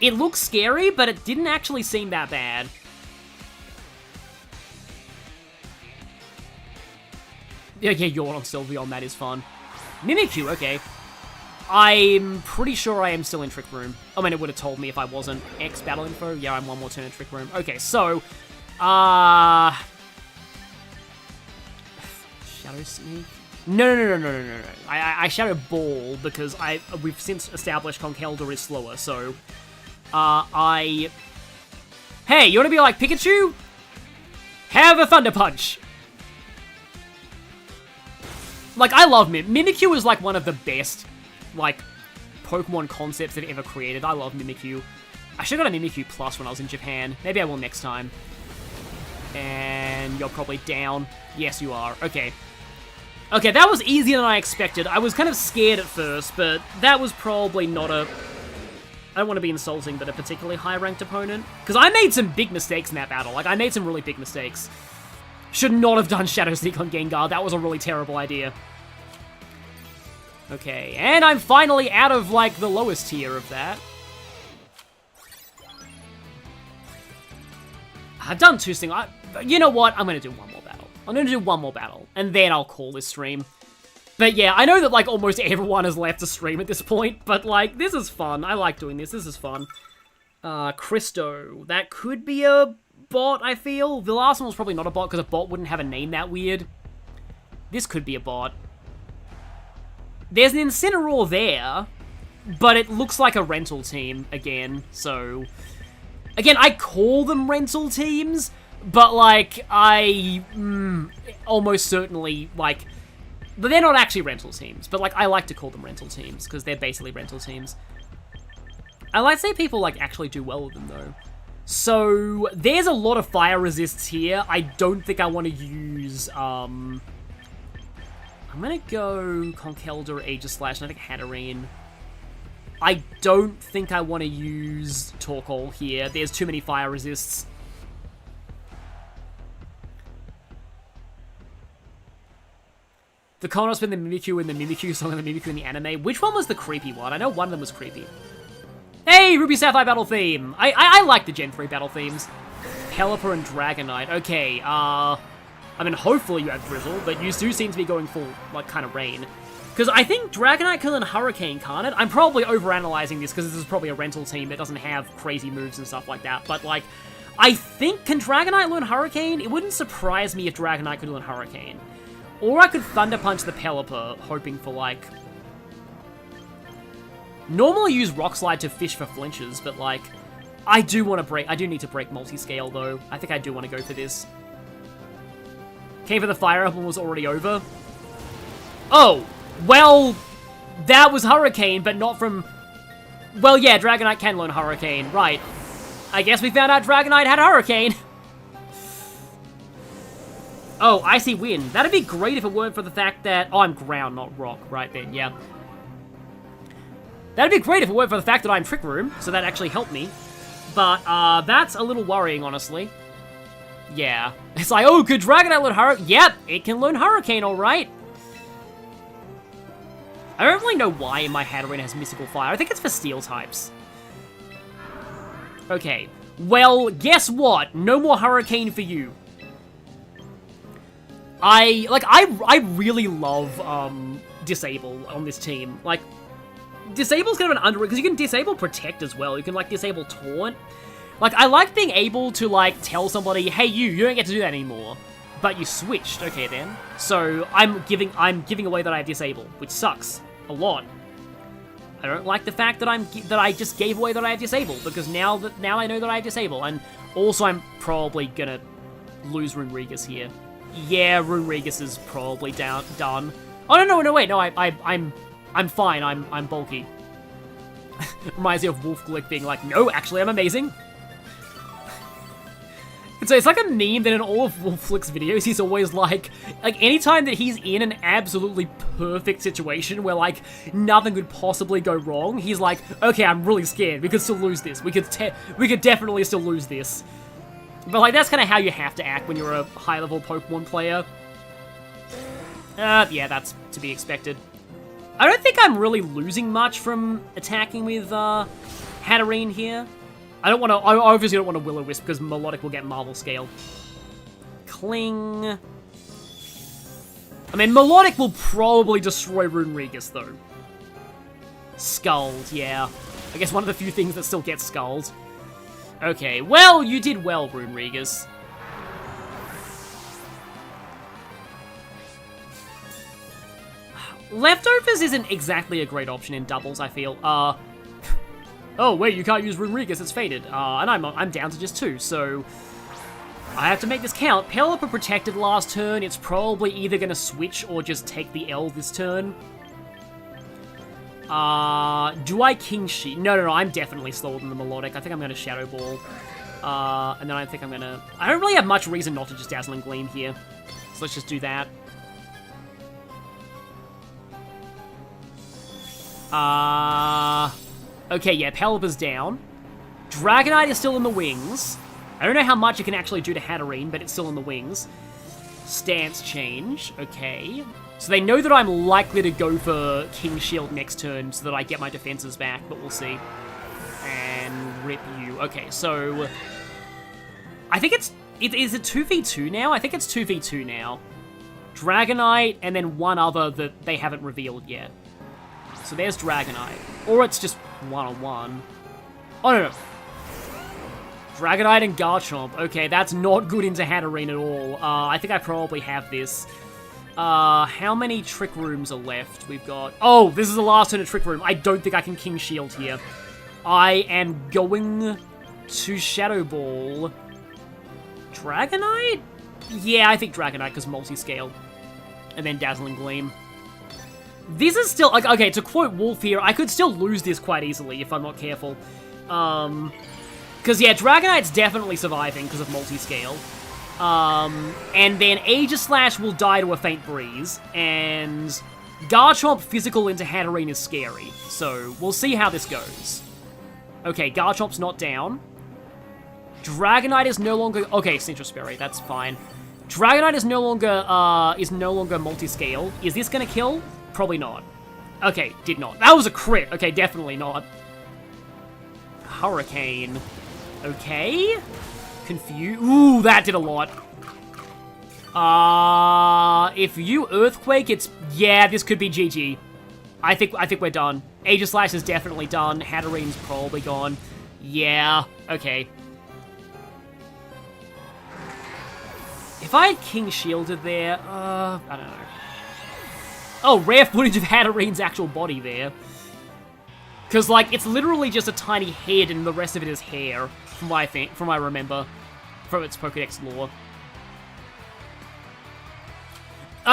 it looks scary, but it didn't actually seem that bad. Yeah, Yawn on Sylveon, that is fun. Mimikyu, okay. I'm pretty sure I am still in Trick Room. I mean, it would have told me if I wasn't. X Battle Info? Yeah, I'm one more turn in Trick Room. Okay, so, Shadow Sneak? No. I Shadow Ball because we've since established Conkeldurr is slower, so... Hey, you wanna be like Pikachu? Have a Thunder Punch! Like, I love Mimikyu is like one of the best, like, Pokemon concepts they've ever created. I love Mimikyu. I should've got a Mimikyu Plus when I was in Japan. Maybe I will next time. And you're probably down. Yes, you are. Okay. Okay, that was easier than I expected. I was kind of scared at first, but that was probably not a... I don't want to be insulting, but a particularly high-ranked opponent. Because I made some big mistakes in that battle. Like, I made some really big mistakes. Should not have done Shadow Sneak on Gengar. That was a really terrible idea. Okay, and I'm finally out of, like, the lowest tier of that. I've done two things. You know what? I'm going to do one more battle. I'm going to do one more battle, and then I'll call this stream. But yeah, I know that, like, almost everyone has left the stream at this point, but, like, this is fun. I like doing this. This is fun. Christo. That could be a bot, I feel. The last one was probably not a bot, because a bot wouldn't have a name that weird. This could be a bot. There's an Incineroar there, but it looks like a rental team again, so... Again, I call them rental teams, but, like, I almost certainly, like... But they're not actually rental teams, but, like, I like to call them rental teams, because they're basically rental teams. I like to say people, like, actually do well with them, though. So, there's a lot of fire resists here. I don't think I want to use, I'm gonna go Conkeldurr, Aegislash, and I think Hatterene. I don't think I want to use Torkoal here. There's too many fire resists. The Konos been the Mimikyu in the Mimikyu song and the Mimikyu in the anime. Which one was the creepy one? I know one of them was creepy. Hey, Ruby Sapphire battle theme! I like the Gen 3 battle themes. Pelipper and Dragonite. Okay, I mean, hopefully you have Drizzle, but you do seem to be going full, like, kind of rain. Because I think Dragonite can learn Hurricane, can't it? I'm probably overanalyzing this, because this is probably a rental team that doesn't have crazy moves and stuff like that, but, like, I think, can Dragonite learn Hurricane? It wouldn't surprise me if Dragonite could learn Hurricane. Or I could Thunder Punch the Pelipper, hoping for, like... Normally use Rock Slide to fish for flinches, but, like... I do need to break multi-scale, though. I think I do want to go for this. Came for the Fire Emblem was already over. Oh! Well... That was Hurricane, but not from... Well, yeah, Dragonite can learn Hurricane, right. I guess we found out Dragonite had Hurricane! Oh, Icy Wind. That'd be great if it weren't for the fact that... Oh, I'm ground, not rock. Right then, yeah. That'd be great if it weren't for the fact that I'm Trick Room, so that actually helped me. But, that's a little worrying, honestly. Yeah. It's like, oh, could Dragonite learn Hurricane? Yep, it can learn Hurricane, alright. I don't really know why my Hatterene has Mystical Fire. I think it's for Steel types. Okay. Well, guess what? No more Hurricane for you. I really love, Disable on this team. Like, Disable's kind of an underrated, because you can disable Protect as well. You can, like, disable Taunt. Like, I like being able to, like, tell somebody, hey, you don't get to do that anymore. But you switched. Okay, then. So, I'm giving away that I have Disable, which sucks a lot. I don't like the fact that I just gave away that I have Disable, because now I know that I have Disable, and also I'm probably gonna lose Runerigus here. Yeah, Runerigus is probably done. Oh, no, wait, no, I'm fine, I'm bulky. Reminds me of Wolf Glick being like, no, actually, I'm amazing. And so it's like a meme that in all of Wolf Glick's videos, he's always like, anytime that he's in an absolutely perfect situation where, like, nothing could possibly go wrong, he's like, okay, I'm really scared, we could still lose this, we could definitely still lose this. But, like, that's kind of how you have to act when you're a high-level Pokemon player. Yeah, that's to be expected. I don't think I'm really losing much from attacking with, Hatterene here. I obviously don't want to Will-O-Wisp, because Melodic will get Marvel Scale. Cling. I mean, Melodic will probably destroy Runerigus, though. Scald, yeah. I guess one of the few things that still gets Scald. Okay, well, you did well, Runerigus. Leftovers isn't exactly a great option in doubles, I feel. Oh, wait, you can't use Runerigus, it's faded. And I'm down to just 2, so... I have to make this count. Pelipper protected last turn. It's probably either going to switch or just take the L this turn. Do I King Sheet? No, I'm definitely slower than the Melodic. I think I'm going to Shadow Ball. And then I think I'm going to... I don't really have much reason not to just Dazzling Gleam here. So let's just do that. Okay, yeah, Pelipper's down. Dragonite is still in the wings. I don't know how much it can actually do to Hatterene, but it's still in the wings. Stance change. Okay. So they know that I'm likely to go for King Shield next turn so that I get my defenses back, but we'll see. And rip you. Okay, so... I think is it 2v2 now? I think it's 2v2 now. Dragonite, and then one other that they haven't revealed yet. So there's Dragonite. Or it's just one-on-one. Oh, no. Dragonite and Garchomp. Okay, that's not good into Hatterene at all. I think I probably have this. How many Trick Rooms are left? We've got... Oh, this is the last turn of Trick Room. I don't think I can King Shield here. I am going to Shadow Ball. Dragonite? Yeah, I think Dragonite, because multi-scale. And then Dazzling Gleam. This is still... Like, okay, to quote Wolf here, I could still lose this quite easily if I'm not careful. Because, yeah, Dragonite's definitely surviving because of multi-scale. And then Aegislash will die to a Faint Breeze, and Garchomp physical into Hatterene is scary, so we'll see how this goes. Okay, Garchomp's not down. Dragonite is no longer... Okay, Citrus Berry, that's fine. Dragonite is no longer multi-scale. Is this gonna kill? Probably not. Okay, did not. That was a crit. Okay, definitely not. Hurricane. Okay. Ooh, that did a lot. If you Earthquake, it's... Yeah, this could be GG. I think we're done. Aegislash is definitely done. Hatterene's probably gone. Yeah, okay. If I had King Shielded there, I don't know. Oh, rare footage of Hatterene's actual body there. Because, like, it's literally just a tiny head and the rest of it is hair, from what I remember, from its Pokédex lore.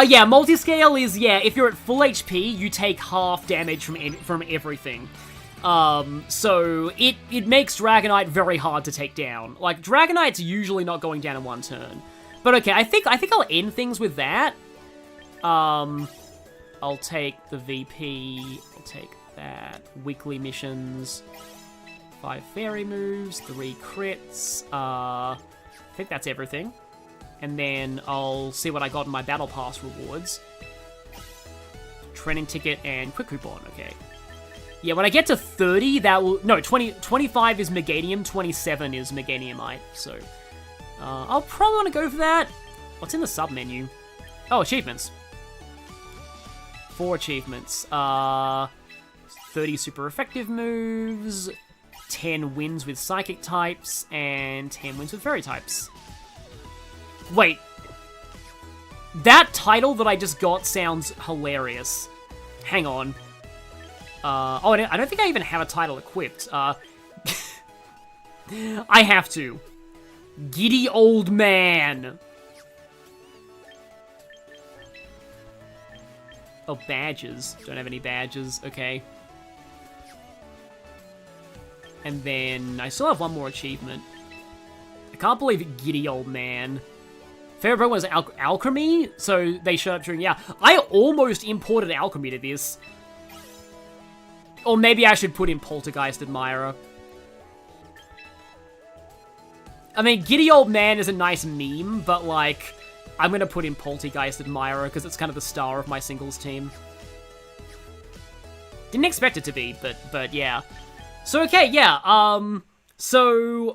Yeah, multi-scale is, yeah, if you're at full HP, you take half damage from everything. So, it makes Dragonite very hard to take down. Like, Dragonite's usually not going down in one turn. But okay, I think I'll end things with that. I'll take the VP, I'll take that. Weekly missions, 5 fairy moves, 3 crits, I think that's everything. And then I'll see what I got in my Battle Pass rewards. Training ticket and quick coupon, okay. Yeah, when I get to 30, that will... No, 25 is Meganium, 27 is Meganiumite, so... I'll probably want to go for that. What's in the sub-menu? Oh, achievements. 4 achievements. 30 super effective moves, 10 wins with psychic types, and 10 wins with fairy types. Wait. That title that I just got sounds hilarious. Hang on. Oh, I don't think I even have a title equipped. I have to. Giddy Old Man. Oh, badges. Don't have any badges. Okay. And then I still have one more achievement. I can't believe it, Giddy Old Man. Favorite Pokemon was Alchemy, so they showed up during... Yeah, I almost imported Alchemy to this. Or maybe I should put in Poltergeist Admirer. I mean, Giddy Old Man is a nice meme, but, like, I'm gonna put in Poltergeist Admirer because it's kind of the star of my singles team. Didn't expect it to be, but yeah. So, okay, yeah,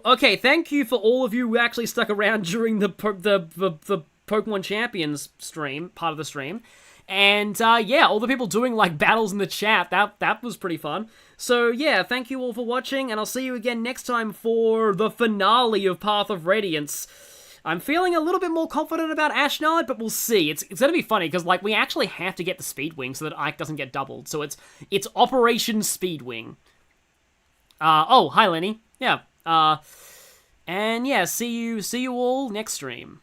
okay, thank you for all of you who actually stuck around during the Pokemon Champions stream, part of the stream. And, yeah, all the people doing, like, battles in the chat, that was pretty fun. So, yeah, thank you all for watching, and I'll see you again next time for the finale of Path of Radiance. I'm feeling a little bit more confident about Ashnard, but we'll see. It's gonna be funny, because, like, we actually have to get the Speedwing so that Ike doesn't get doubled. So it's Operation Speedwing. Oh, hi, Lenny. Yeah, and yeah, see you all next stream.